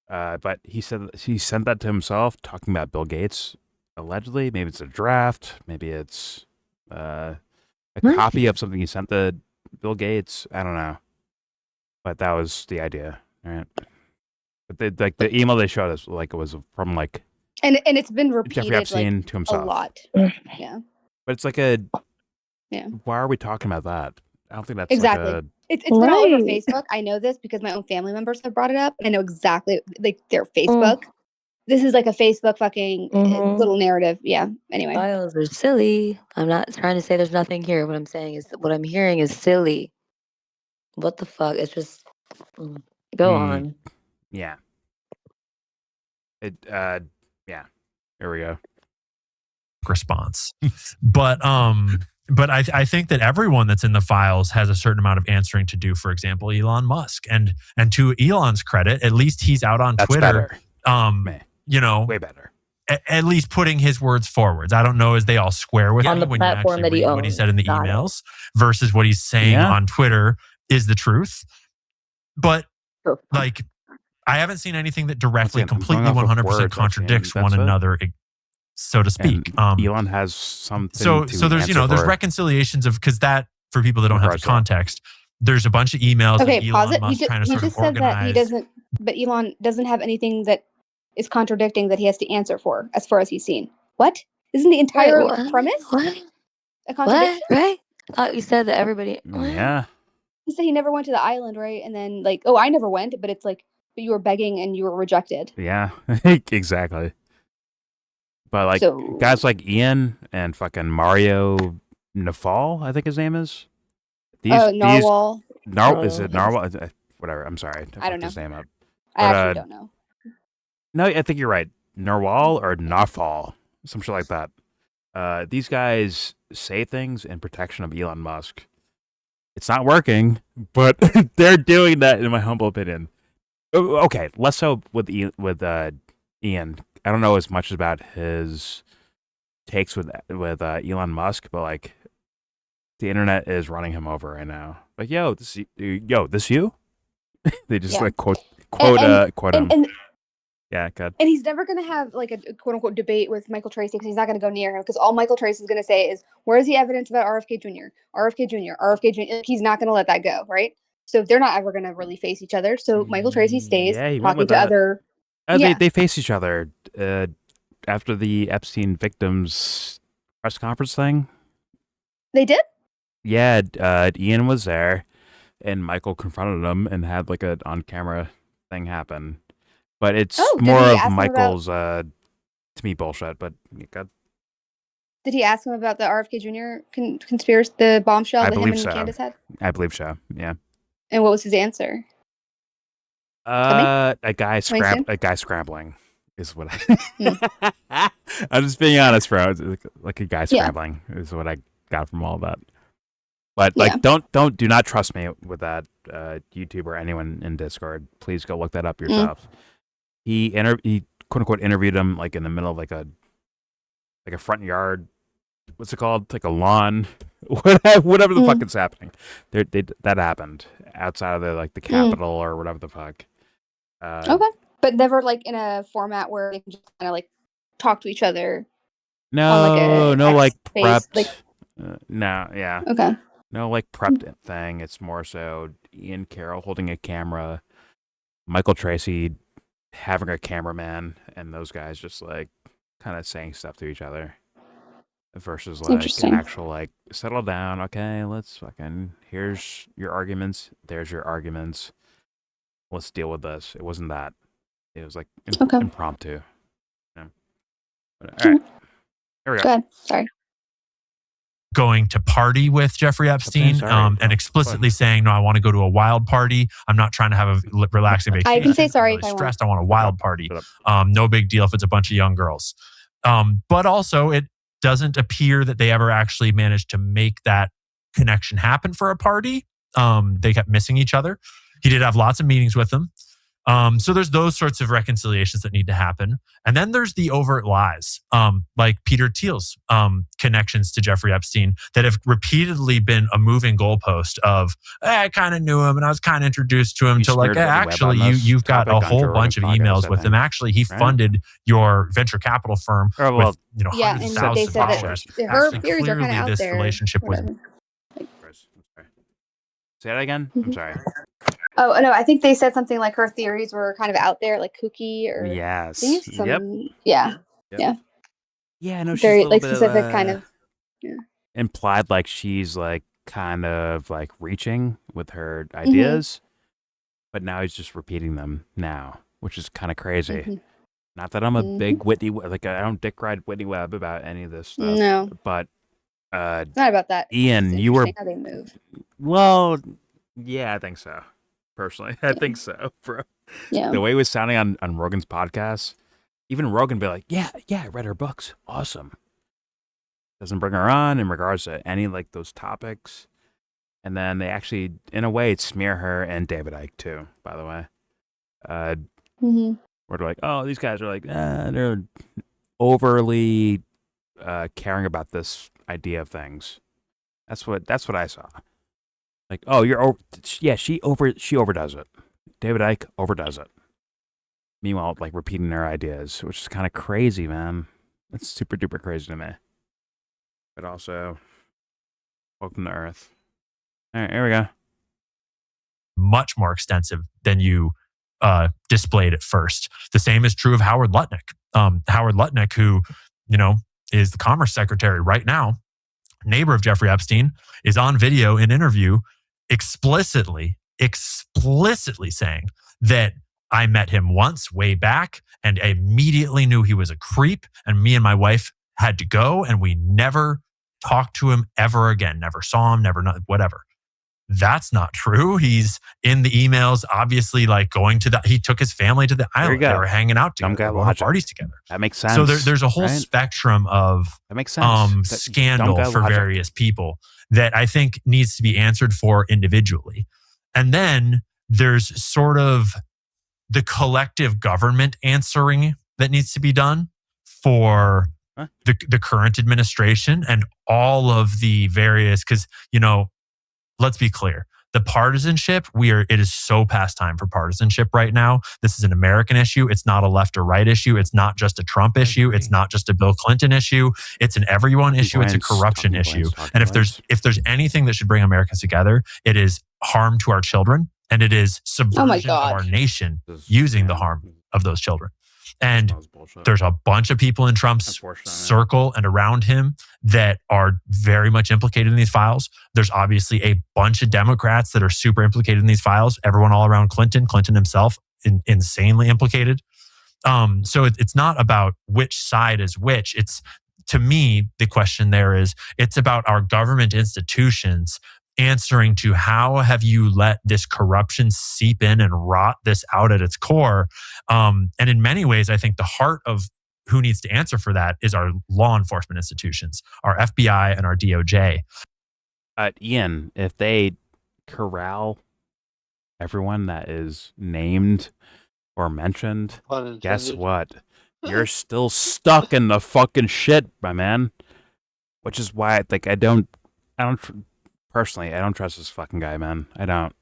But he said he sent that to himself, talking about Bill Gates. Allegedly, maybe it's a draft. Maybe it's a copy of something he sent to Bill Gates. I don't know. But that was the idea, right? But the email they showed us, like it was from like. And it's been repeated Jeffrey Epstein like, to himself. a lot. Yeah. But it's like a. Yeah. Why are we talking about that? I don't think that's Exactly. Like It's been all over Right. Facebook. I know this because my own family members have brought it up. I know exactly like their Facebook. This is like a Facebook fucking little narrative. Yeah. Anyway. Files are silly. I'm not trying to say there's nothing here. What I'm saying is what I'm hearing is silly. What the fuck? It's just Go on. Yeah. Yeah. Here we go. Response. But I think that everyone that's in the files has a certain amount of answering to do. For example, Elon Musk, and to Elon's credit, at least he's out on Twitter. Better. You know, way better. At least putting his words forwards. I don't know as they all square with On him the when you platform actually that he read what he owns. said in the Got it. emails versus what he's saying on Twitter is the truth. But like, I haven't seen anything that directly, completely 100% contradicts one another, so to speak. Elon has something. So there's there's reconciliations of, because that, for people that don't have the context, there's a bunch of emails Okay, of pause Elon it. Musk trying to He sort of just said that he organize. doesn't, but Elon doesn't have anything that is contradicting that he has to answer for, as far as he's seen. What? Isn't the entire premise a contradiction? What? Right? I thought you said that everybody. Yeah. He said he never went to the island, right? And then like, oh, I never went, but it's like, but you were begging and you were rejected. Yeah, exactly. But like guys like Ian and fucking Mario Nafal, I think his name is. Narwhal. Is it Narwhal? Whatever. I'm sorry. I don't know. His name up. I actually don't know. No, I think you're right. Narwhal or Nafal, some shit like that. These guys say things in protection of Elon Musk. It's not working, but they're doing that, in my humble opinion. Okay, less so with Ian. I don't know as much about his takes with Elon Musk, but like the internet is running him over right now. Like, this you? They just like quote him. Yeah, good. And he's never going to have like a quote unquote debate with Michael Tracy because he's not going to go near him, because all Michael Tracy is going to say is, where's the evidence about RFK Jr.? RFK Jr. RFK Jr. He's not going to let that go, right? So they're not ever going to really face each other. So Michael Tracy stays talking to other. They face each other after the Epstein victims press conference thing. They did? Yeah, Ian was there, and Michael confronted him and had like an on-camera thing happen. But it's more of Michael's to me bullshit. But God. Did he ask him about the RFK Jr. conspiracy, the bombshell that him and Candace had? I believe so. Yeah. And what was his answer? A guy scrambling is what I. I'm just being honest, bro. It's like a guy scrambling is what I got from all that. But like, do not trust me with that YouTube or anyone in Discord. Please go look that up yourself. He quote unquote interviewed him like in the middle of like a front yard. What's it called? Like a lawn, whatever the fuck is happening. That happened outside of the Capitol or whatever the fuck. Okay, but never like in a format where they can just kind of like talk to each other. No, no, like prepped. Like, no, yeah. Okay. No, like prepped thing. It's more so Ian Carroll holding a camera, Michael Tracy having a cameraman, and those guys just like kind of saying stuff to each other. Versus like an actual like, settle down, okay, let's fucking, here's your arguments, there's your arguments, let's deal with this. It wasn't that. It was like impromptu. Yeah. But, all right. Here we go. Go ahead. Sorry. Going to party with Jeffrey Epstein and explicitly saying, no, I want to go to a wild party. I'm not trying to have a relaxing vacation. I can say sorry I'm really if I stressed. I want a wild party. No big deal if it's a bunch of young girls. But also it doesn't appear that they ever actually managed to make that connection happen for a party. They kept missing each other. He did have lots of meetings with them. So there's those sorts of reconciliations that need to happen. And then there's the overt lies, like Peter Thiel's connections to Jeffrey Epstein that have repeatedly been a moving goalpost of, I kind of knew him and I was kind of introduced to him, to like, actually, you've got a whole bunch of emails with him. Actually, he funded your venture capital firm with hundreds of thousands of dollars. Her theories are kind of out this there. relationship was. Say that again? I'm sorry. Oh no, I think they said something like her theories were kind of out there, like kooky or yes. Yeah. Yep. Yeah. Yeah, no, she's very a little like bit specific of, kind of implied like she's like kind of like reaching with her ideas, but now he's just repeating them now, which is kind of crazy. Not that I'm a big Whitney, like I don't dick ride Whitney Webb about any of this stuff. No. But it's not about that. Ian, you were how they move. Well, yeah, I think so. Personally, I think so, bro. Yeah. The way he was sounding on Rogan's podcast, even Rogan be like, yeah, I read her books. Awesome. Doesn't bring her on in regards to any like those topics. And then they actually, in a way, smear her and David Icke too, by the way. Where they're like, oh, these guys are like, they're overly caring about this idea of things. That's what I saw. Like, oh, she overdoes it. David Icke overdoes it. Meanwhile, like repeating their ideas, which is kind of crazy, man. That's super duper crazy to me. But also, welcome to Earth. All right, here we go. Much more extensive than you displayed at first. The same is true of Howard Lutnick. Howard Lutnick, who, is the Commerce Secretary right now, neighbor of Jeffrey Epstein, is on video in interview explicitly saying that I met him once way back and I immediately knew he was a creep, and me and my wife had to go, and we never talked to him ever again, never saw him, whatever. That's not true. He's in the emails, obviously, like he took his family to the island. They were hanging out together, going to parties together. That makes sense. So there's a whole spectrum of that makes sense. Scandal for various people that I think needs to be answered for individually. And then there's sort of the collective government answering that needs to be done for the current administration and all of the various, because, let's be clear. The partisanship, it is so past time for partisanship right now. This is an American issue. It's not a left or right issue. It's not just a Trump issue. It's not just a Bill Clinton issue. It's an everyone issue. It's a corruption issue. And if there's anything that should bring Americans together, it is harm to our children, and it is subversion of our nation using the harm of those children. And there's a bunch of people in Trump's circle and around him that are very much implicated in these files. There's obviously a bunch of Democrats that are super implicated in these files. Everyone all around Clinton himself, insanely implicated. So it's not about which side is which. It's, to me, the question there is, it's about our government institutions answering to how have you let this corruption seep in and rot this out at its core. And in many ways, I think the heart of who needs to answer for that is our law enforcement institutions, our FBI and our DOJ. Ian, if they corral everyone that is named or mentioned, guess what? You're still stuck in the fucking shit, my man. Which is why personally, I don't trust this fucking guy, man. I don't.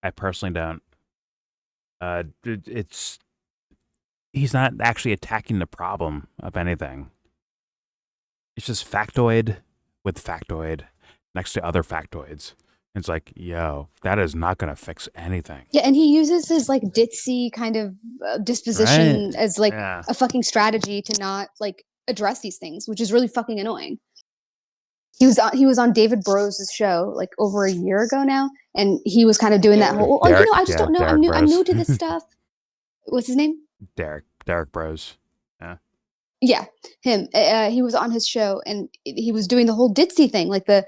I personally don't. He's not actually attacking the problem of anything. It's just factoid with factoid next to other factoids. It's like, yo, that is not going to fix anything. Yeah, and he uses his like ditzy kind of disposition as like a fucking strategy to not like address these things, which is really fucking annoying. He was on David Burrows' show like over a year ago now, and he was kind of doing that whole. I just don't know. I'm new to this stuff. What's his name? Derek Bros. Yeah, him. He was on his show, and he was doing the whole ditzy thing, like I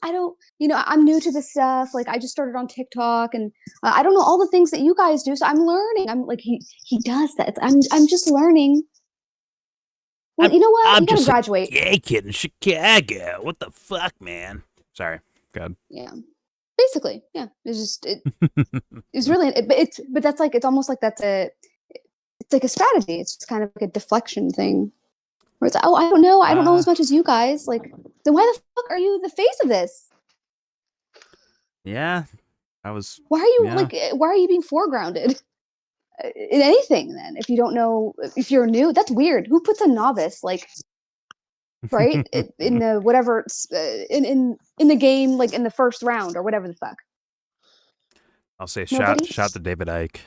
don't, I'm new to this stuff. Like I just started on TikTok, and I don't know all the things that you guys do, so I'm learning. I'm like he does that. I'm just learning. Well, you know what? You gotta graduate. Gay kid in Chicago. What the fuck, man? Sorry. God. Yeah. Basically, yeah. It's really, but that's like, it's almost like it's like a strategy. It's just kind of like a deflection thing. Where it's like, I don't know. I don't know as much as you guys. Like, then why the fuck are you the face of this? Yeah. Why are you being foregrounded? In anything then, if you don't know, if you're new, that's weird. Who puts a novice right in the whatever in the game, like in the first round or whatever the fuck? I'll say shout to David Icke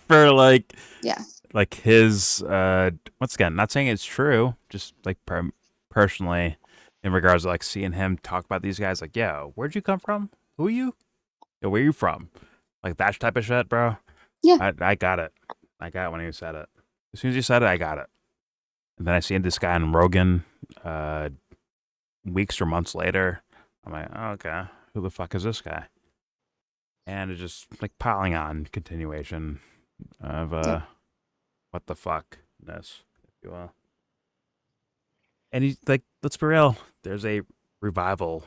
for like his once again, not saying it's true, just like personally in regards to like seeing him talk about these guys, like, yo, where'd you come from? Who are you? Yo, where are you from? Like that type of shit, bro. Yeah. I got it. I got it when he said it. As soon as you said it, I got it. And then I seen this guy on Rogan weeks or months later. I'm like, oh, okay, who the fuck is this guy? And it's just like piling on continuation of what the fuckness, if you will. And he's like, let's be real, there's a revival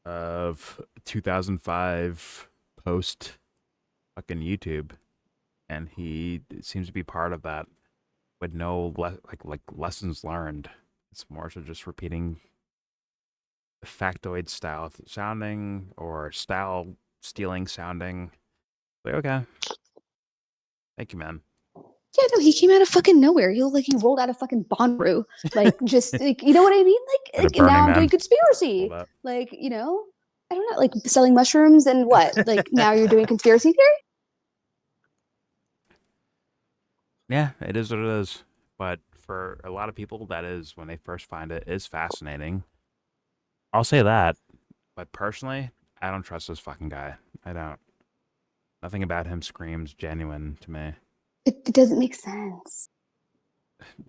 of 2005 post fucking YouTube, and he seems to be part of that with no like lessons learned. It's more so just repeating factoid style sounding or style stealing sounding. Like, okay, thank you, man. Yeah, no, he came out of fucking nowhere. He looked like he rolled out of fucking Bonnaroo. Like, just, like, you know what I mean? Like now I'm doing conspiracy. Like, you know? I don't know, like selling mushrooms and what? Like, now you're doing conspiracy theory? Yeah, it is what it is. But for a lot of people, that is, when they first find it, is fascinating. I'll say that. But personally, I don't trust this fucking guy. I don't. Nothing about him screams genuine to me. It doesn't make sense.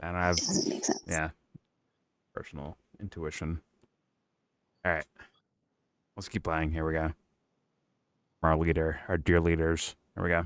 And I've, It doesn't make sense. Yeah. Personal intuition. All right. Let's keep playing. Here we go. Our leader, our dear leaders. Here we go.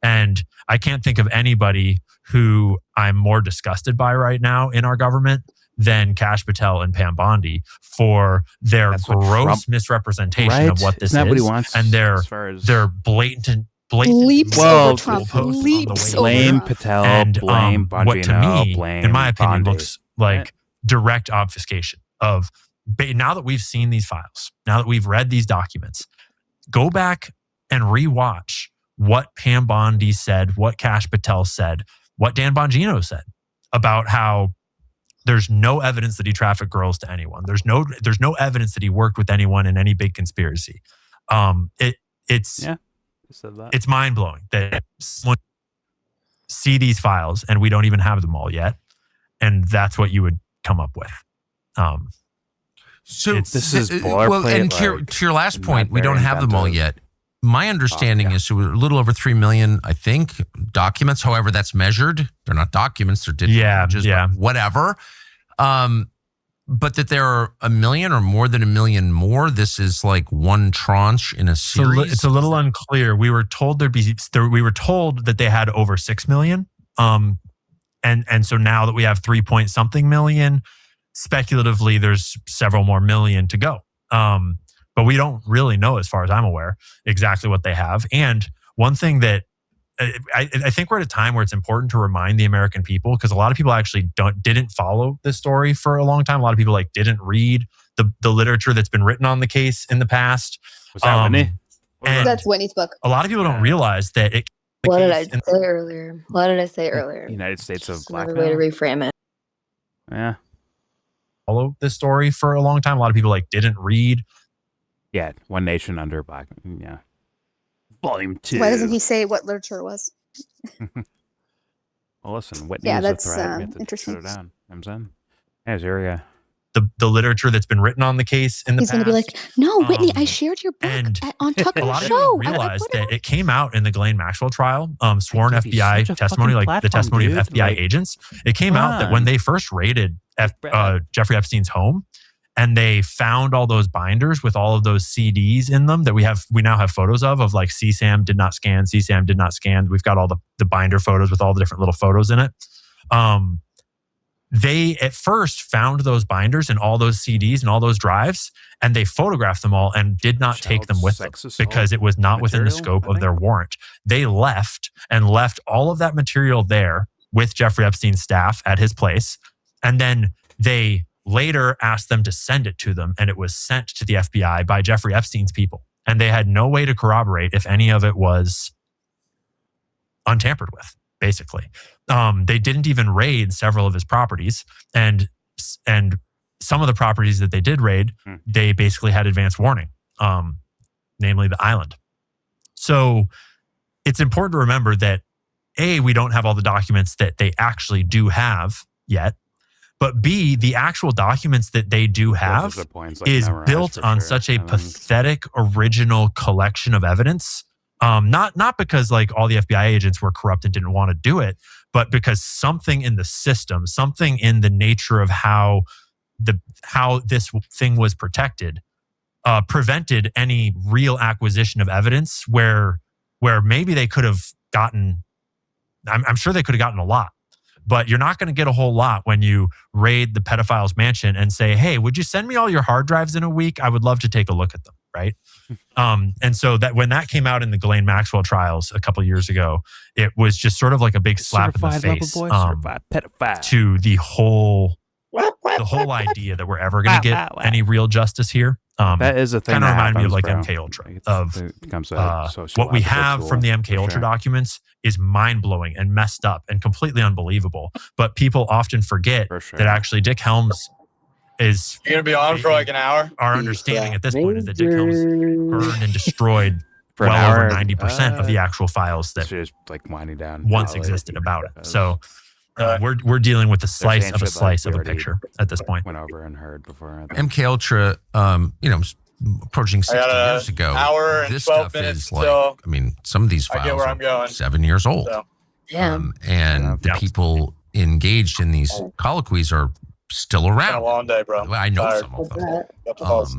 And I can't think of anybody who I'm more disgusted by right now in our government than Kash Patel and Pam Bondi for their gross misrepresentation of what this Isn't that what he is, wants and their blatant leaps over Trump. Blame Patel, and blame what to Bongino, me, blame in my opinion, Bondi. looks like Right. direct obfuscation of. Now that we've seen these files, now that we've read these documents, go back and rewatch what Pam Bondi said, what Kash Patel said, what Dan Bongino said about how there's no evidence that he trafficked girls to anyone. There's no evidence that he worked with anyone in any big conspiracy. It's mind blowing that someone see these files and we don't even have them all yet, and that's what you would come up with. So this is well, and to your last point, we don't have them all yet. My understanding is so a little over 3 million, I think, documents. However, that's measured. They're not documents. They're digital images, but whatever. But that there are 1 million or more than 1 million more. This is like one tranche in a series. It's a little unclear. We were told we were told that they had over 6 million. And so now that we have 3 point something million, speculatively there's several more million to go. But we don't really know, as far as I'm aware, exactly what they have. And one thing that I think we're at a time where it's important to remind the American people, because a lot of people actually didn't follow this story for a long time. A lot of people didn't read the literature that's been written on the case in the past. Was that Whitney? That's Whitney's book. A lot of people don't realize that it. What did I say earlier? What did I say earlier? United States of Another Blackmail. way to reframe it. Yeah. Follow this story for a long time. A lot of people didn't read. Yeah, One Nation Under Black. Yeah. Volume 2. Why doesn't he say what literature it was? Well, listen, Whitney Yeah, was a that's threat. We have to interesting. shut her down. I'm saying. Hey, here we go. The literature that's been written on the case in the He's past. going to be like, no, Whitney, I shared your book on Tucker's A lot of show. people don't realize that it came out in the Ghislaine Maxwell trial, sworn FBI testimony, fucking like the testimony platform, of dude. FBI Like, agents. It came out that when they first raided Jeffrey Epstein's home, and they found all those binders with all of those CDs in them that we now have photos of like CSAM did not scan, CSAM did not scan. We've got all the binder photos with all the different little photos in it. They at first found those binders and all those CDs and all those drives, and they photographed them all and did not take them with them because it was not within the scope of their warrant. They left all of that material there with Jeffrey Epstein's staff at his place, and then they later asked them to send it to them, and it was sent to the FBI by Jeffrey Epstein's people, and they had no way to corroborate if any of it was untampered with. Basically, they didn't even raid several of his properties, and some of the properties that they did raid, they basically had advance warning, namely the island. So it's important to remember that A, we don't have all the documents that they actually do have yet, but B, the actual documents that they do have is built on such a pathetic original collection of evidence. Not because all the FBI agents were corrupt and didn't want to do it, but because something in the system, something in the nature of how this thing was protected, prevented any real acquisition of evidence where maybe they could have gotten, I'm sure they could have gotten a lot, but you're not going to get a whole lot when you raid the pedophile's mansion and say, hey, would you send me all your hard drives in a week? I would love to take a look at them, right? And so that when that came out in the Ghislaine Maxwell trials a couple of years ago, it was just sort of like a big slap in the face to the whole idea that we're ever going to get any real justice here. That is a thing. Kind of that remind me of like happens, MK Ultra. It becomes What we have from the MK Ultra sure. documents is mind blowing and messed up and completely unbelievable. But people often forget that actually Dick Helms is. You're gonna be on for like an hour. Our understanding at this point is that Dick Helms burned and destroyed For an well hour, over 90% of the actual files that just like winding down once probably. existed about it. So we're dealing with a slice of a slice of a picture at this point. Went over and heard before. I think. MK Ultra, approaching 60 years ago. Hour and this 12 stuff minutes is like, till I mean, some of these I get files where are I'm going. 7 years old. So. And the people engaged in these colloquies are still Been a around. long day, bro. I know Tired. some of them. Got the buzz.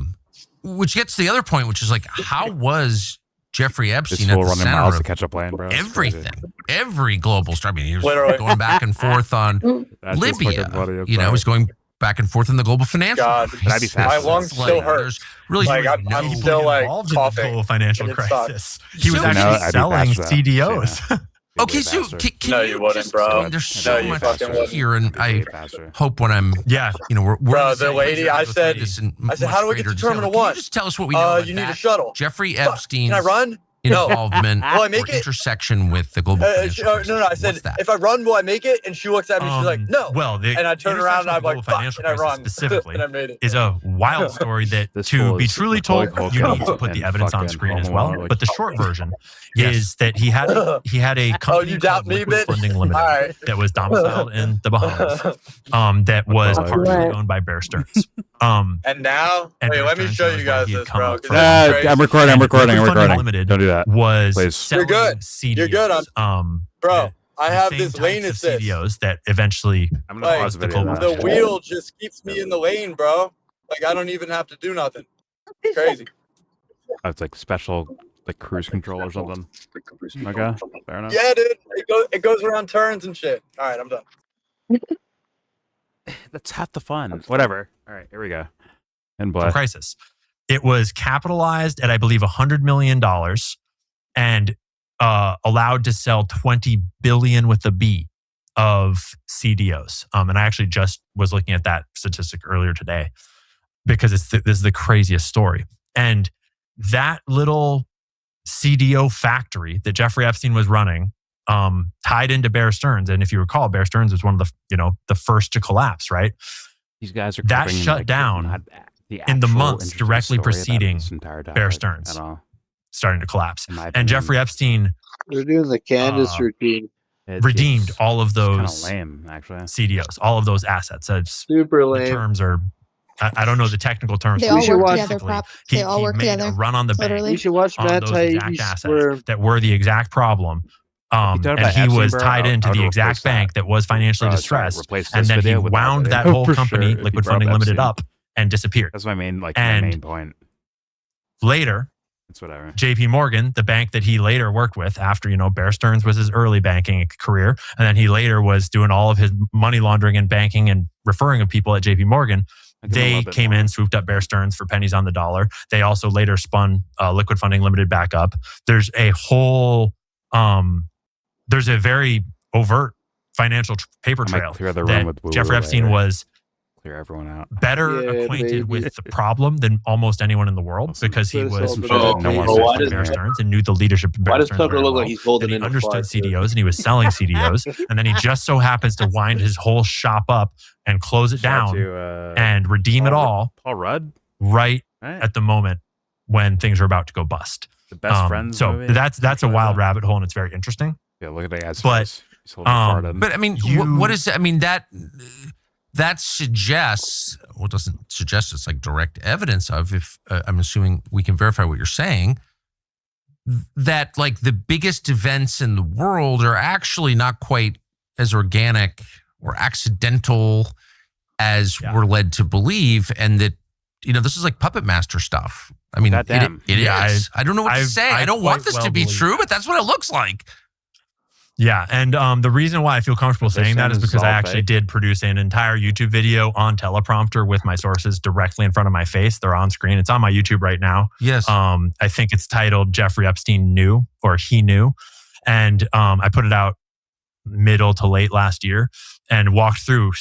Which gets to the other point, which is like, how was Jeffrey Epstein Just at full the running center miles to of catch up plane, bro. It's everything? crazy. Every global story. I mean, he was Literally. going back and forth on That's just Libya. fucking funny, I'm You know, sorry. he was going back and forth in the global financial God, crisis. my lungs It's still like, hurt. there's really Like I'm still like Involved in the coughing. global financial And it crisis. sucks. He was So- actually No, I'd be selling faster. CDOs. Okay, so can No, you wouldn't, just, bro. I mean, there's so No, you much fucking wouldn't. here, and I faster. hope when I'm, Yeah. we're Bro, in the same lady, place, I we'll go through said, this in how do we much get greater to Terminal detail. Can 1? you just tell us what we know about You need that? a shuttle. Jeffrey Fuck. Epstein's Can I run? No. involvement Will I make or it? intersection with the global financial crisis. No, I said, What's that? if I run, will I make it? And she looks at me, she's like, no. Well, the And I turn around and I'm like, global fuck, financial and I crisis run. specifically And I made it. is a wild story that This to fool be is truly Macaulay told, you Culkin need to put the and evidence on fucking screen as Home well. Alone. But the short version is that he had a company you doubt called me, Liquid bitch? Funding Limited All right. that was domiciled in the Bahamas, that was partially owned by Bear Stearns. And now, And wait, Bear let me Stearns show knows you where guys he had this, come bro. up 'cause from. this is crazy. I'm recording. And Liquid Funding recording. Limited Don't do that. was Please. selling You're good. CDOs. You're good. Bro, I the have same this types lane of assist. CDOs that eventually I'm gonna pause caused the the video. global though. The wheel just keeps me in the lane, bro. Like I don't even have to do nothing. It's crazy. Oh, it's like special, like cruise control or something. Okay, fair enough. Yeah, dude. It goes around turns and shit. All right, I'm done. That's half the fun. Whatever. All right, here we go. And financial what? crisis. It was capitalized at, I believe, $100 million and allowed to sell 20 billion with a B of CDOs. And I actually just was looking at that statistic earlier today because this is the craziest story. And that little CDO factory that Jeffrey Epstein was running tied into Bear Stearns. And if you recall, Bear Stearns was one of the first to collapse, right? These guys are that covering, shut like, down not the in the actual months interesting directly story about preceding this entire topic Bear Stearns at all. starting to collapse. In my And opinion. Jeffrey Epstein They're doing the Candace routine. redeemed all of Kind those of lame, actually. CDOs, all of those assets. It's, Super the lame. terms are, I don't know the technical terms. They but all work basically, together. They all work made together. a run on the bank Literally. You should watch on Matt those Taibbi exact assets swear. that were the exact problem. talk And about he Epstein, was bro, tied I into would the replace exact bank that was financially Sorry, distressed. replace And this then he video with that wound video, that whole for company, sure, if you Liquid brought Funding up Limited, Epstein. up and disappeared. That's my main, my And main point. later, It's whatever. JP Morgan, the bank that he later worked with after, Bear Stearns was his early banking career. And then he later was doing all of his money laundering and banking and referring of people at JP Morgan. They came in, swooped up Bear Stearns for pennies on the dollar. They also later spun Liquid Funding Limited back up. There's a whole, there's a very overt financial paper I might trail clear the room that with woo-woo Jeffrey Epstein later. was Clear everyone out. better Yeah, acquainted baby. with the problem than almost anyone in the world because he Put us was all No together. one Oh, says why that does- Bear here. Stearns and knew the leadership of Bear Why does Stearns Tucker very look well. like he's holding And he in a understood fart, dude? CDOs and he was selling CDOs. And then he just so happens to wind his whole shop up and close it Shout out down to, and redeem it all Paul Rudd, right right? at the moment when things are about to go bust. The Best Friends So movie. that's a Something like wild that. rabbit hole and it's very interesting. Yeah, look at that guy's But, face. He's holding a fart in. But I mean, what is that? I mean, that suggests, well, it doesn't suggest it's like direct evidence of, if I'm assuming we can verify what you're saying, that like the biggest events in the world are actually not quite as organic or accidental as we're led to believe. And that this is like puppet master stuff. I mean, it is. I don't know what to say. I don't want this to be true, but that's what it looks like. Yeah, and the reason why I feel comfortable saying that is because I actually did produce an entire YouTube video on teleprompter with my sources directly in front of my face. They're on screen. It's on my YouTube right now. Yes. I think it's titled Jeffrey Epstein Knew, or He Knew. And I put it out middle to late last year and walked through,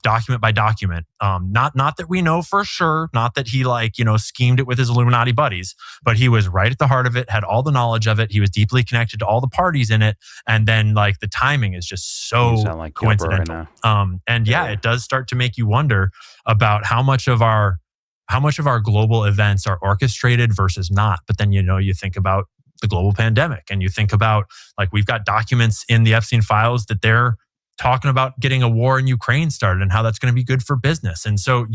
document by document. Not that we know for sure, not that he schemed it with his Illuminati buddies, but he was right at the heart of it, had all the knowledge of it. He was deeply connected to all the parties in it. And then the timing is just so coincidental. Right, and it does start to make you wonder about how much of our global events are orchestrated versus not. But then, you think about the global pandemic, and you think about we've got documents in the Epstein files that they're talking about getting a war in Ukraine started and how that's going to be good for business. And so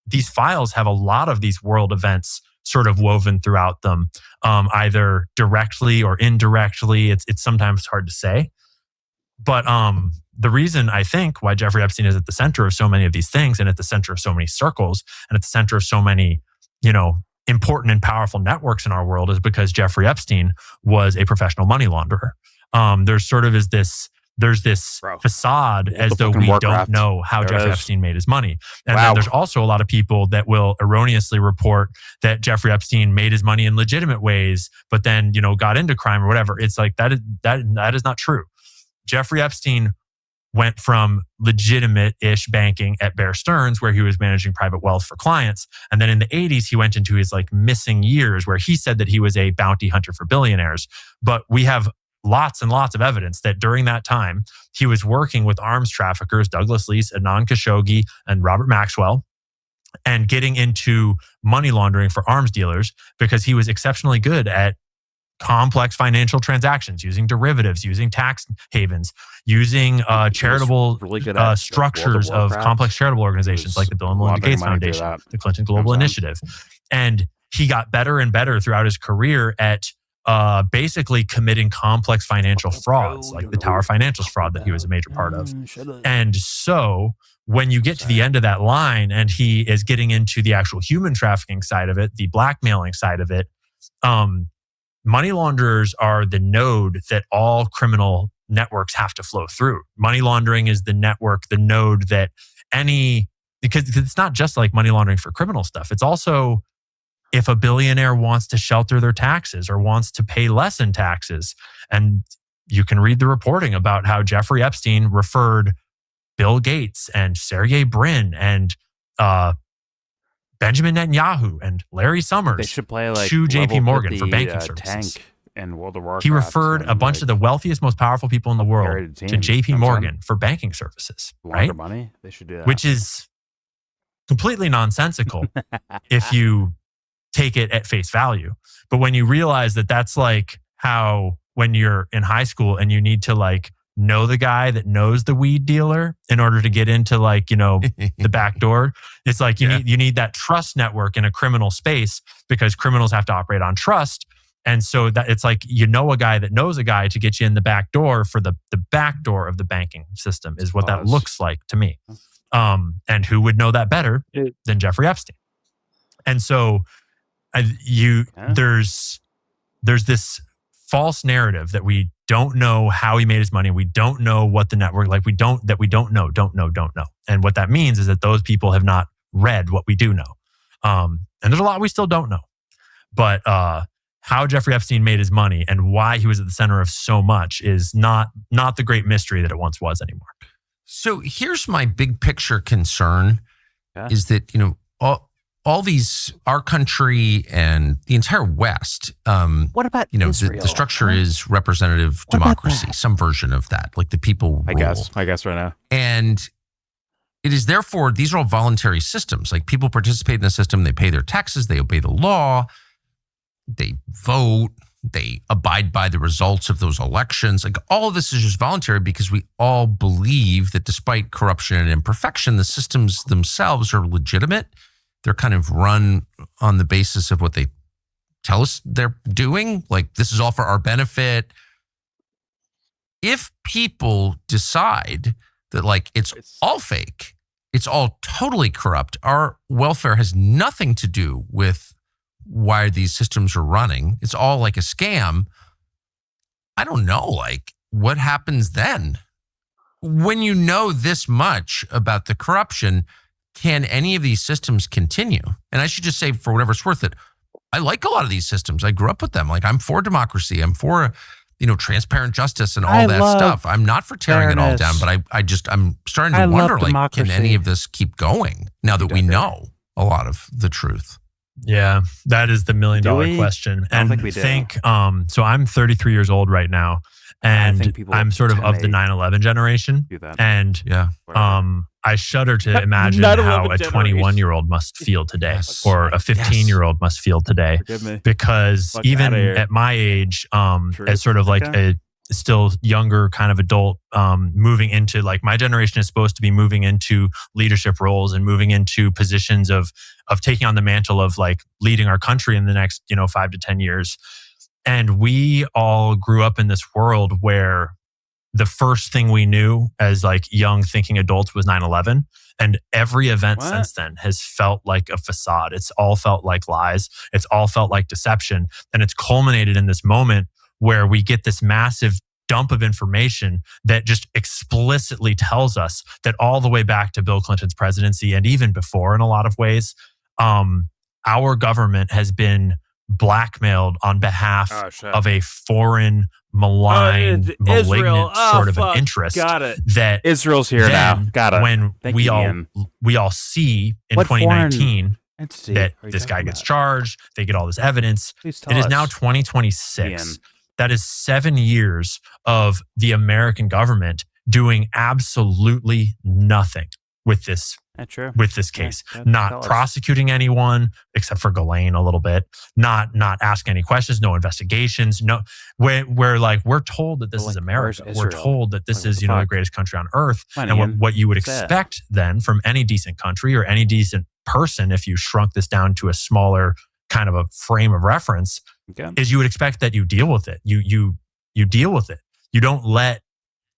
these files have a lot of these world events sort of woven throughout them, either directly or indirectly. It's sometimes hard to say. But the reason I think why Jeffrey Epstein is at the center of so many of these things, and at the center of so many circles, and at the center of so many, important and powerful networks in our world, is because Jeffrey Epstein was a professional money launderer. There's this facade as though we don't know how Jeffrey Epstein made his money. And then there's also a lot of people that will erroneously report that Jeffrey Epstein made his money in legitimate ways, but then, got into crime or whatever. It's that is not true. Jeffrey Epstein went from legitimate-ish banking at Bear Stearns, where he was managing private wealth for clients. And then in the 80s, he went into his missing years, where he said that he was a bounty hunter for billionaires. But we have lots and lots of evidence that during that time, he was working with arms traffickers, Douglas Leese, Anand Khashoggi, and Robert Maxwell, and getting into money laundering for arms dealers because he was exceptionally good at complex financial transactions, using derivatives, using tax havens, using charitable structures of complex charitable organizations like the Bill and Melinda Gates Foundation, the Clinton Global Initiative. And he got better and better throughout his career at basically committing complex financial frauds, like the Tower Financials fraud that he was a major part of. And so when you get to the end of that line and he is getting into the actual human trafficking side of it, the blackmailing side of it, money launderers are the node that all criminal networks have to flow through. Money laundering is the node that because it's not just money laundering for criminal stuff. It's also if a billionaire wants to shelter their taxes or wants to pay less in taxes. And you can read the reporting about how Jeffrey Epstein referred Bill Gates and Sergey Brin and Benjamin Netanyahu and Larry Summers they should play to JP Morgan for banking services. Tank and World of Warcraft. He referred a bunch of the wealthiest, most powerful people in the world to JP Morgan for banking services, right? Money. They should do that. Which is completely nonsensical if you take it at face value. But when you realize that that's how when you're in high school and you need to know the guy that knows the weed dealer in order to get into the back door. It's you need that trust network in a criminal space because criminals have to operate on trust. And so that it's a guy that knows a guy to get you in the back door for the back door of the banking system is what that looks like to me. And who would know that better than Jeffrey Epstein? And so there's this false narrative that we don't know how he made his money. We don't know what the network, we don't know. And what that means is that those people have not read what we do know. And there's a lot we still don't know. But how Jeffrey Epstein made his money and why he was at the center of so much is not the great mystery that it once was anymore. So here's my big picture concern is that, all these, our country and the entire West, what about Israel? The structure is representative democracy, some version of that, the people rule. I guess right now. And it is therefore, these are all voluntary systems. People participate in the system, they pay their taxes, they obey the law, they vote, they abide by the results of those elections. All of this is just voluntary because we all believe that despite corruption and imperfection, the systems themselves are legitimate. They're kind of run on the basis of what they tell us they're doing. This is all for our benefit. If people decide that it's all fake it's all totally corrupt. Our welfare has nothing to do with why these systems are running. It's all like a scam. I don't know, like, what happens then? When you know this much about the corruption, can any of these systems continue? And I should just say, for whatever it's worth it, I like a lot of these systems. I grew up with them. Like, I'm for democracy. I'm for, transparent justice and all that stuff. I'm not for tearing it all down, but I'm starting to wonder, like, can any of this keep going now that we know a lot of the truth? Yeah, that is the $1 million question. I don't think we do. So I'm 33 years old right now, and I'm sort of the 9/11 generation. And I shudder to imagine how a 21-year-old must feel today, or a 15-year-old must feel today, because even at my age, as sort of like a still younger kind of adult, moving into, like, my generation is supposed to be moving into leadership roles and moving into positions of taking on the mantle of, like, leading our country in the next 5 to 10 years. And we all grew up in this world where the first thing we knew as, like, young thinking adults was 9/11. And every event since then has felt like a facade. It's all felt like lies. It's all felt like deception. And it's culminated in this moment where we get this massive dump of information that just explicitly tells us that all the way back to Bill Clinton's presidency, and even before in a lot of ways, our government has been blackmailed on behalf of a foreign, malign, malignant sort of an interest. That Israel's here now. Got it. When we all see in 2019 that this guy gets charged, they get all this evidence. It is now 2026. That is 7 years of the American government doing absolutely nothing with this. With this case, not prosecuting anyone except for Ghislaine a little bit, not asking any questions, no investigations, no. We're told that this is America. We're told that this is the greatest country on earth, and what you would expect then from any decent country or any decent person, if you shrunk this down to a smaller kind of a frame of reference, is you would expect that you deal with it. You deal with it. You don't let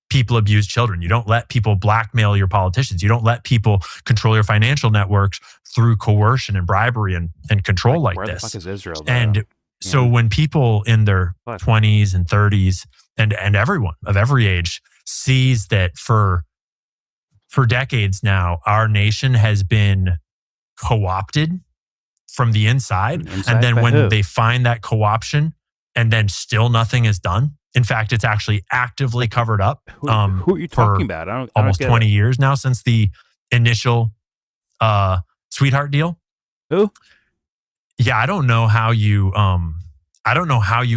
people abuse children. You don't let people blackmail your politicians. You don't let people control your financial networks through coercion and bribery and control like where this. Where the fuck is Israel, though? And so when people in their 20s and 30s and everyone of every age sees that for decades now, our nation has been co-opted from the inside, and then when they find that co-option and then still nothing is done. In fact, it's actually actively covered up. Who are you talking about? I don't almost 20 years now since the initial sweetheart deal. Who? Yeah, I don't know how you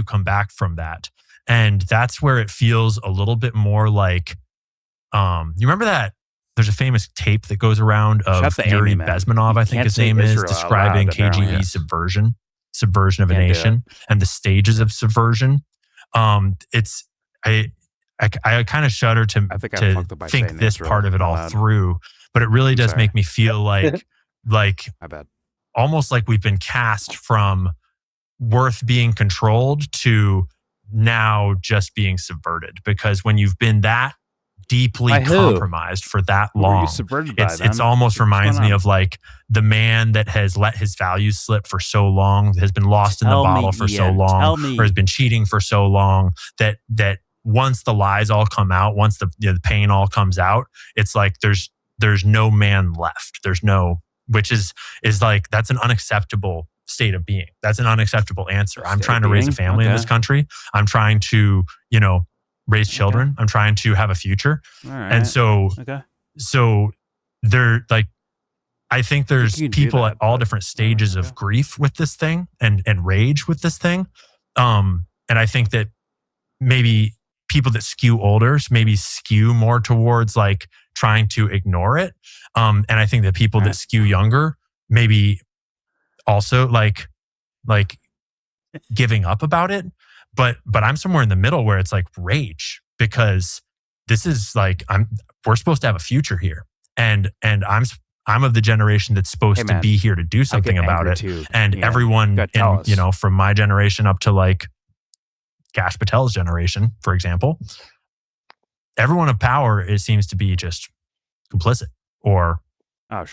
come back from that. And that's where it feels a little bit more like, you remember that there's a famous tape that goes around of Yuri Bezmenov, I think his name is, describing KGB subversion of a nation and the stages of subversion. I kind of shudder to think this part of it all through, but it really does make me feel like almost like we've been cast from worth being controlled to now just being subverted. Because when you've been that deeply compromised for that long, it's almost reminds me of like the man that has let his values slip for so long, has been lost in the bottle for so long, or has been cheating for so long that once the lies all come out, once the pain all comes out, it's like there's no man left. There's no, which is like, that's an unacceptable state of being. That's an unacceptable answer. I'm trying to raise a family in this country. I'm trying to, raise children. I'm trying to have a future. And so they're like, I think there's people at all different stages of grief with this thing and rage with this thing. And I think that maybe people that skew older maybe skew more towards like trying to ignore it. And I think that people that skew younger maybe also like giving up about it. But I'm somewhere in the middle where it's like rage, because this is like, we're supposed to have a future here. And I'm of the generation that's supposed to be here to do something about it. Too. And everyone in, from my generation up to like Kash Patel's generation, for example, everyone of power, it seems to be just complicit or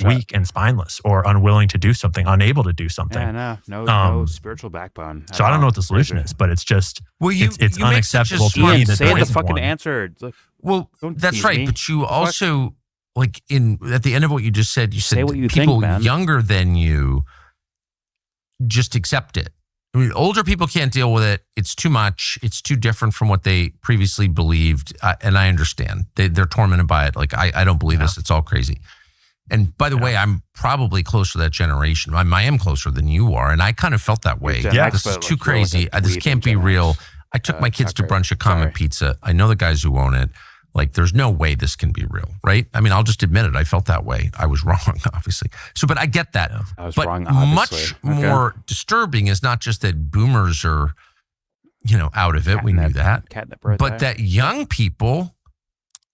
weak and spineless or unwilling to do something, unable to do something. Yeah, no spiritual backbone. So I don't know what the solution is, but it's just it's you make unacceptable such a to me smart that say there the isn't fucking one. answer. Look, well, that's tease right. me. But you also like at the end of what you just said, you said what you people think, man. younger than you just accept it. I mean, older people can't deal with it. It's too much. It's too different from what they previously believed. And I understand. They're tormented by it. Like, I don't believe this. It's all crazy. And by the way, I'm probably close to that generation. I am closer than you are. And I kind of felt that way. Gen X, This is but, too like, you're like crazy. a This dweeb can't in be Gen real. X. I took my kids to Tucker. brunch at Common Sorry. Pizza. I know the guys who own it. Like, there's no way this can be real, right? I mean, I'll just admit it. I felt that way. I was wrong, obviously. So, but I get that. I was but wrong, much obviously. Okay. more disturbing is not just that boomers are, out of it. We knew that. Catnip right But there. that young people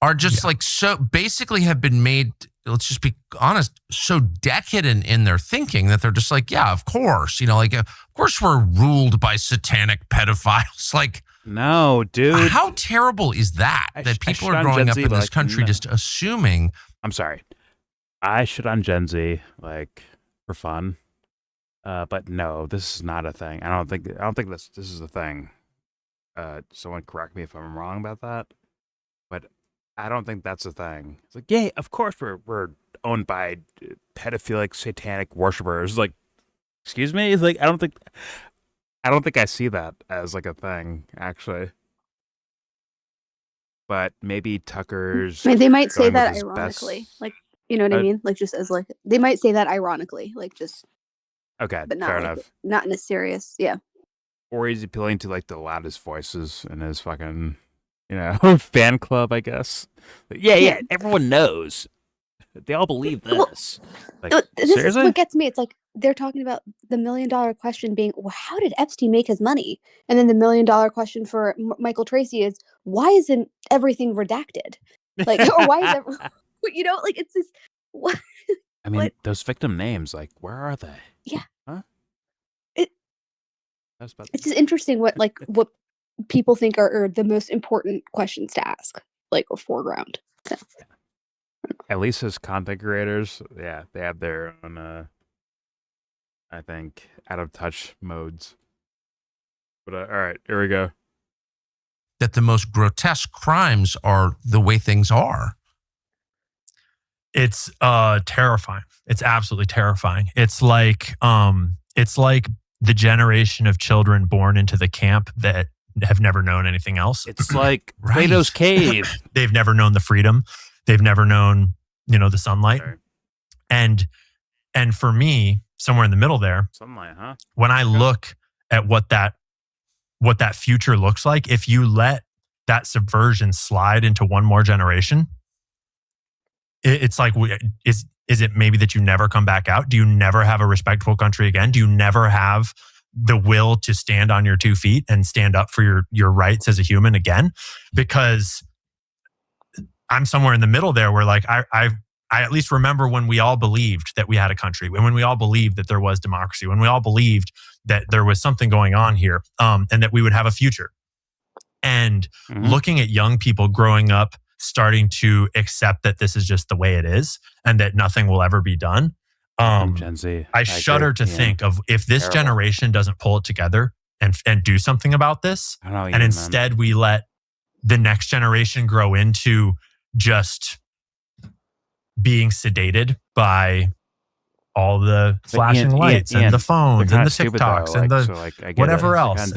are just like so basically have been made, let's just be honest, so decadent in their thinking that they're just like, yeah, of course. Of course we're ruled by satanic pedophiles. Like, no, dude. How terrible is that? That people are growing up in this country just assuming. I'm sorry. I shit on Gen Z like for fun. But no, this is not a thing. I don't think this is a thing. Someone correct me if I'm wrong about that. But I don't think that's a thing. It's like, yeah, of course we're owned by pedophilic satanic worshipers. Like, excuse me? It's like I don't think I see that as like a thing, actually. But maybe Tucker's. I mean, they might say going with that his ironically, best- like, you know what I mean? Like, just as like they might say that ironically, like just. Okay, But not fair like, enough. not in a serious, yeah. Or he's appealing to like the loudest voices in his fucking, fan club, I guess. Like, yeah, everyone knows. They all believe this. Like, This is seriously? what gets me. It's like they're talking about the $1 million question being, well, how did Epstein make his money? And then the $1 million question for Michael Tracy is, why isn't everything redacted? Like, or why is like it's this. What? I mean, those victim names, like, where are they? Yeah. Huh? It's just interesting what people think are the most important questions to ask, like, or foreground. So. At least as content creators, yeah, they have their own, I think, out of touch modes. But all right, here we go. That the most grotesque crimes are the way things are. It's terrifying. It's absolutely terrifying. It's like the generation of children born into the camp that have never known anything else. It's like Plato's cave. They've never known the freedom. They've never known, the sunlight. Sorry. And for me, somewhere in the middle there, Sunlight, huh? when I look at what that future looks like, if you let that subversion slide into one more generation, it's like, is it maybe that you never come back out? Do you never have a respectful country again? Do you never have the will to stand on your 2 feet and stand up for your rights as a human again? Because I'm somewhere in the middle there where like I at least remember when we all believed that we had a country, when we all believed that there was democracy, when we all believed that there was something going on here, and that we would have a future. And looking at young people growing up, starting to accept that this is just the way it is and that nothing will ever be done. Gen Z. I shudder to think of if this generation doesn't pull it together and do something about this, and instead we let the next generation grow into just being sedated by all the flashing lights and the phones and the TikToks and the whatever else,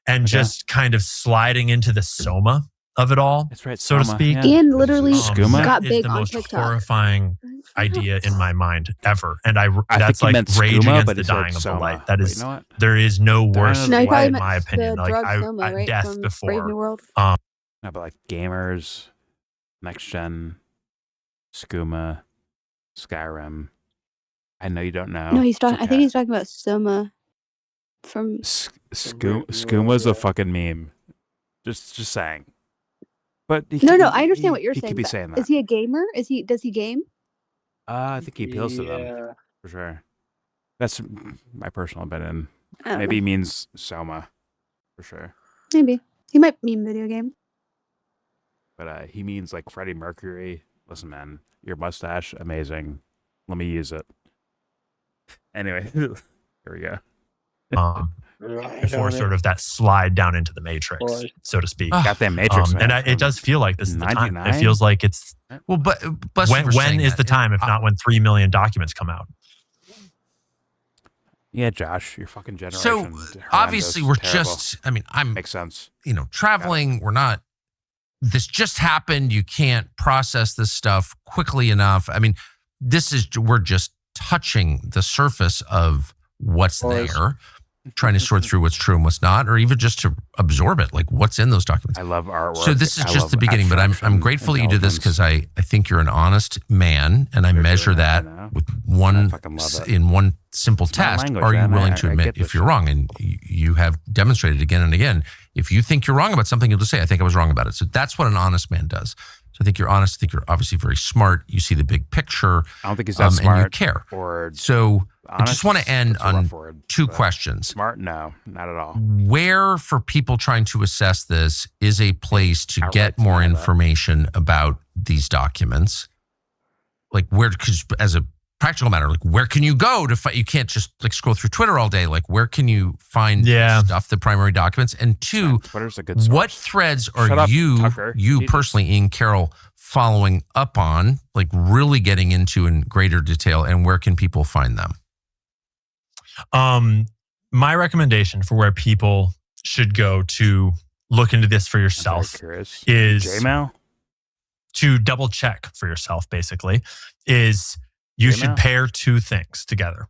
and just kind of sliding into the soma of it all, so to speak. Ian literally Skooma got is big the on most TikTok. horrifying idea in my mind ever, and that's think he like meant rage skooma, against but the he said dying of the soma. light. That But is, you know what? there is no worse No, he way, probably in meant my opinion. the Like drug Soma, right? death From before. Brave New World. No, but like gamers, next gen, skooma, Skyrim. I know you don't know. No, he's talking. I think he's talking about Soma from Skooma's a fucking meme. Just saying. But No, I understand what you're he saying. could be but saying that. Is he a gamer? Does he game? I think he appeals to them for sure. That's my personal opinion. I don't Maybe he know. means Soma for sure, Maybe he might mean video game. but he means like Freddie Mercury. Listen, man, your mustache, amazing. Let me use it. Anyway, here we go. Before sort of that slide down into the matrix, so to speak. Got that matrix, man, and it does feel like this is the time. 99? It feels like it's well, but when is the time if not when 3 million documents come out? Yeah, Josh, your fucking generation. So obviously we're just. I mean, makes sense. Traveling. We're not. This just happened. You can't process this stuff quickly enough. I mean, we're just touching the surface of what's there. Trying to sort through what's true and what's not, or even just to absorb it, like what's in those documents. I love artwork. So this is just the beginning, but I'm grateful you did this because I think you're an honest man, and I measure that with one simple test. language, Are you man. willing I to get admit this if you're wrong? And you have demonstrated again and again. If you think you're wrong about something, you'll just say, I think I was wrong about it. So that's what an honest man does. So I think you're honest. I think you're obviously very smart. You see the big picture. I don't think he's that smart. And you care. So I just want to end on two questions. Smart? No, not at all. Where, for people trying to assess this, is a place to get more information about these documents? Like where, because as a practical matter, like where can you go to find? You can't just like scroll through Twitter all day. Like where can you find stuff, the primary documents? And two, Twitter's a good source. What threads are Shut up, you Tucker. personally, Ian Carroll, following up on, like really getting into in greater detail, and where can people find them? My recommendation for where people should go to look into this for yourself is Gmail? To double check for yourself, basically, is you should pair two things together.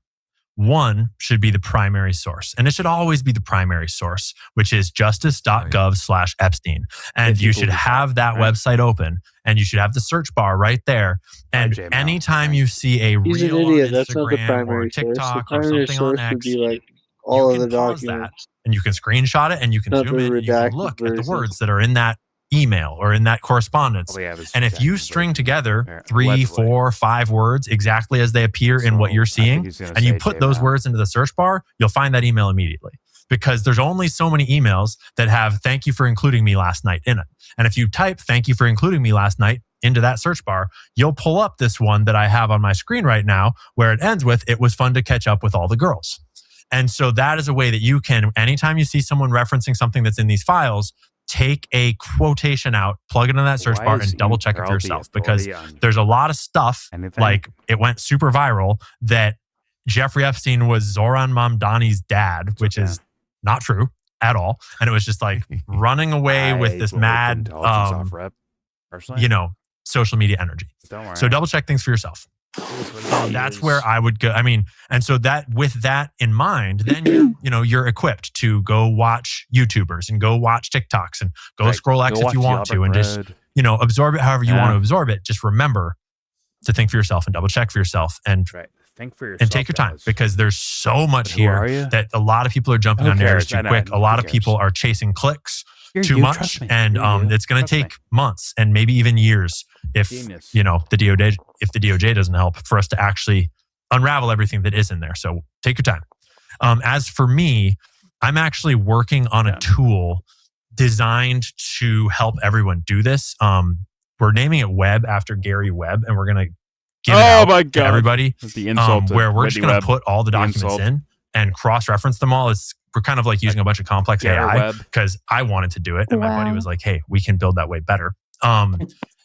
One should be the primary source, and it should always be the primary source, which is justice.gov/Epstein. And you should have that website open, and you should have the search bar right there. And anytime you see a He's an reel on idiot. That's not the Instagram or primary source. The TikTok or primary something on source would X, be like all of the pause that, documents. and you can screenshot it, and you can Not zoom the in, and you can redacted look at the versions. words that are in that email or in that correspondence. And if you string together 3, 4, 5 words exactly as they appear in what you're seeing, and you put those words into the search bar, you'll find that email immediately. Because there's only so many emails that have "thank you for including me last night" in it. And if you type "thank you for including me last night" into that search bar, you'll pull up this one that I have on my screen right now, where it ends with, "It was fun to catch up with all the girls." And so that is a way that you can, anytime you see someone referencing something that's in these files, take a quotation out, plug it in that search bar, and double check it for yourself. Because there's a lot of stuff, like it went super viral, that Jeffrey Epstein was Zoran Mamdani's dad, which is not true at all. And it was just like running away with this mad, social media energy. So double check things for yourself. That's where I would go. I mean, and so that with that in mind, then you're equipped to go watch YouTubers and go watch TikToks and go scroll X if you want to, and just absorb it however you want to absorb it. Just remember to think for yourself and double check for yourself and think for yourself and take your time, because there's so much here that a lot of people are jumping on narratives too quick. A lot of people are chasing clicks too much, and it's going to take months and maybe even years if the DOJ doesn't help for us to actually unravel everything that is in there. So take your time. As for me, I'm actually working on a tool designed to help everyone do this. We're naming it Webb after Gary Webb, and we're going to give it out to everybody. The insult where we're just going to put all the documents in and cross-reference them all. We're kind of like using a bunch of complex AI, because I wanted to do it, and my buddy was like, "Hey, we can build that way better."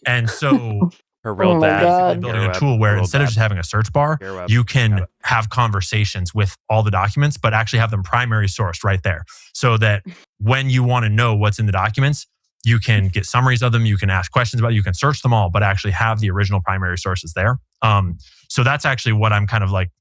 And so building a tool where instead of just having a search bar, you can have conversations with all the documents, but actually have them primary sourced right there, so that when you want to know what's in the documents, you can get summaries of them, you can ask questions about it, you can search them all, but actually have the original primary sources there. So that's actually what I'm kind of like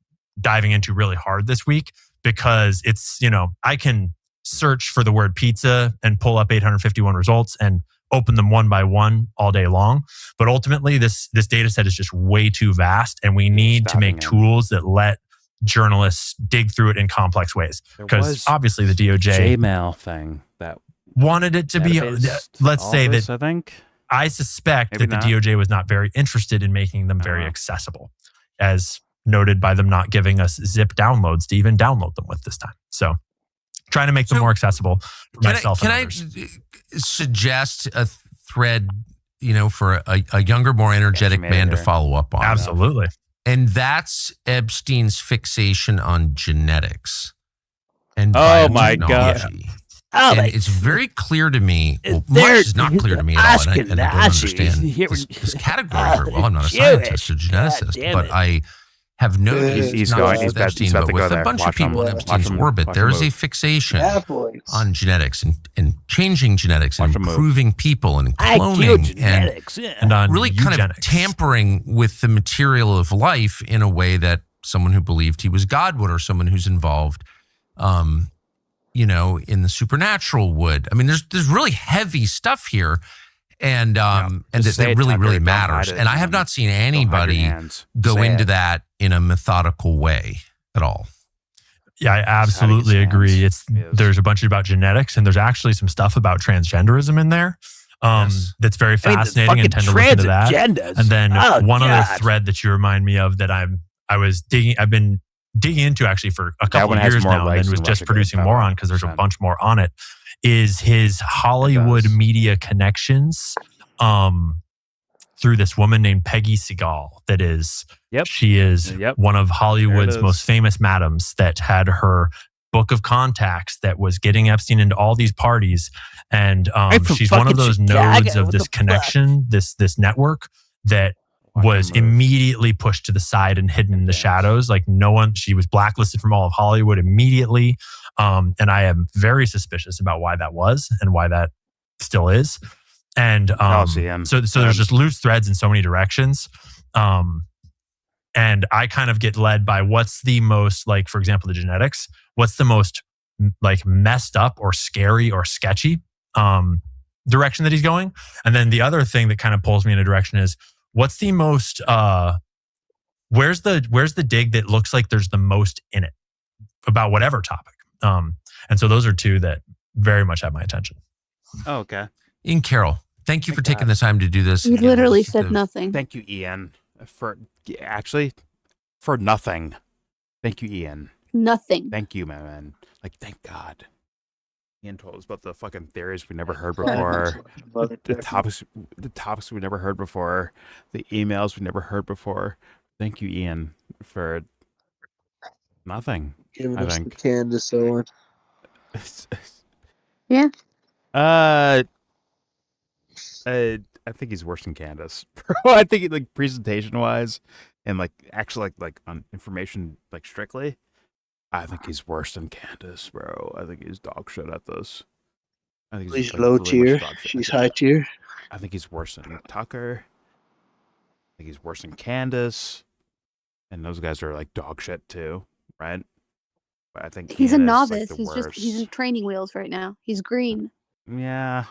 diving into really hard this week, because it's, I can search for the word pizza and pull up 851 results and open them one by one all day long. But ultimately, this data set is just way too vast, and we need to make tools that let journalists dig through it in complex ways. Because obviously the DOJ Gmail thing that wanted it to be, let's say that I suspect that the DOJ was not very interested in making them very accessible, as noted by them not giving us zip downloads to even download them with this time. So trying to make them more accessible for myself and others. Can I suggest a thread, for a younger, more energetic man to follow up on? Absolutely. And that's Epstein's fixation on genetics and Oh my God. biotechnology. Oh, And like, it's very clear to me. Well, they're much is not clear to me at all, and I don't understand Ashkenazi. this category very well. I'm not a Jewish. scientist or God geneticist, damn but it. I have noticed, He's not going. just He's with about, Epstein, he's about but to go with there. a bunch Watch of people him, in watch Epstein's him, orbit, watch there him is a move. fixation Yeah, boys. on genetics and changing genetics and Watch him move. improving people and IQ cloning genetics, and, yeah. And on really kind of eugenics. tampering with the material of life in a way that someone who believed he was God would, or someone who's involved, in the supernatural would. I mean, there's really heavy stuff here, and Just say that it, really, Tucker. really Don't hide matters. it, And I have man. not seen Don't hide your anybody hands. go Say into it. that in a methodical way at all. Yeah, I absolutely agree. There's a bunch about genetics, and there's actually some stuff about transgenderism in there. That's very fascinating, and tend to look into that. agendas. And then Oh, one other God. thread that you remind me of that I've been digging into actually for a couple one of has years more now, and likes then was than just Russia producing Gate, more on because there's a bunch more on it. Is his Hollywood media connections through this woman named Peggy Segal? She is one of Hollywood's most famous madams that had her book of contacts that was getting Epstein into all these parties. And she's one of those Chicago. nodes of What this the connection, this network that was immediately pushed to the side and hidden in the shadows. Like she was blacklisted from all of Hollywood immediately. And I am very suspicious about why that was and why that still is. And so there's just loose threads in so many directions. And I kind of get led by what's the most, like, for example, the genetics, what's the most like messed up or scary or sketchy direction that he's going. And then the other thing that kind of pulls me in a direction is what's the most, where's the dig that looks like there's the most in it about whatever topic. And so those are two that very much have my attention. Oh, okay. Ian Carroll, thank you for taking the time to do this. He literally said nothing. Thank you, Ian, for nothing. Thank you, Ian. Nothing. Thank you, man. Like, thank God. Ian told us about the fucking theories we never heard before, the topics we never heard before, the emails we never heard before. Thank you, Ian, for nothing. Giving I us think. the Candace Owen. Yeah. I think he's worse than Candace. I think like presentation wise and like actually like on information like strictly, I think he's worse than Candace, bro. I think he's dog shit at this. I think He's like, low really much tier. dog shit She's at high that. tier. I think he's worse than Tucker. I think he's worse than Candace. And those guys are like dog shit too, right? But I think He's a Candace, novice. Like, He's in training wheels right now. He's green. Yeah.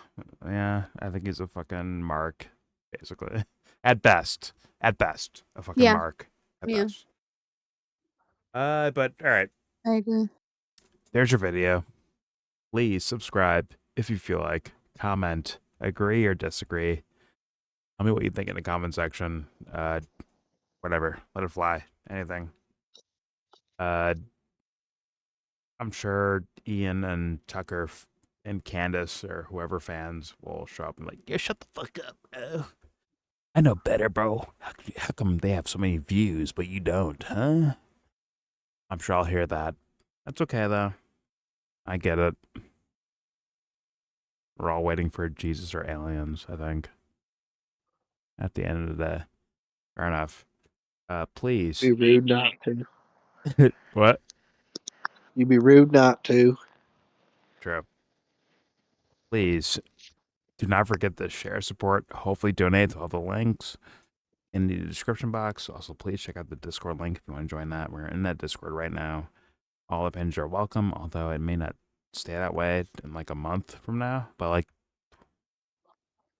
I think he's a fucking mark, basically. At best, a fucking mark. At best. But all right. I agree. There's your video. Please subscribe if you feel like. Comment, agree or disagree. Tell me what you think in the comment section. Whatever. Let it fly. Anything. I'm sure Ian and Tucker and Candace or whoever fans will show up and like, yeah, shut the fuck up, bro. I know better, bro. How come they have so many views, but you don't, huh? I'm sure I'll hear that. That's okay, though. I get it. We're all waiting for Jesus or aliens, I think. At the end of the day. Fair enough. Please. Be rude not to. What? You'd be rude not to. True. Please do not forget to share, support, hopefully donate to all the links in the description box. Also, please check out the Discord link if you want to join that. We're in that Discord right now. All opinions are welcome, although it may not stay that way in like a month from now. But like,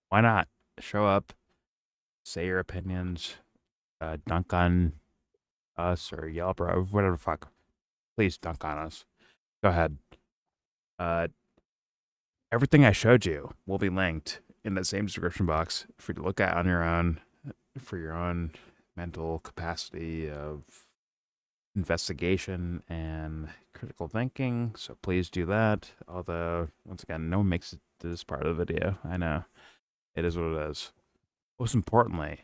why not? Show up, say your opinions, dunk on us or YellBro, whatever the fuck. Please dunk on us. Go ahead. Everything I showed you will be linked in the same description box for you to look at on your own, for your own mental capacity of investigation and critical thinking. So please do that. Although, once again, no one makes it to this part of the video. I know. It is what it is. Most importantly,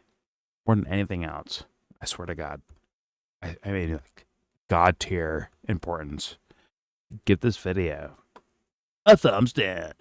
more than anything else, I swear to God, I mean, like, god tier importance. Give this video a thumbs down.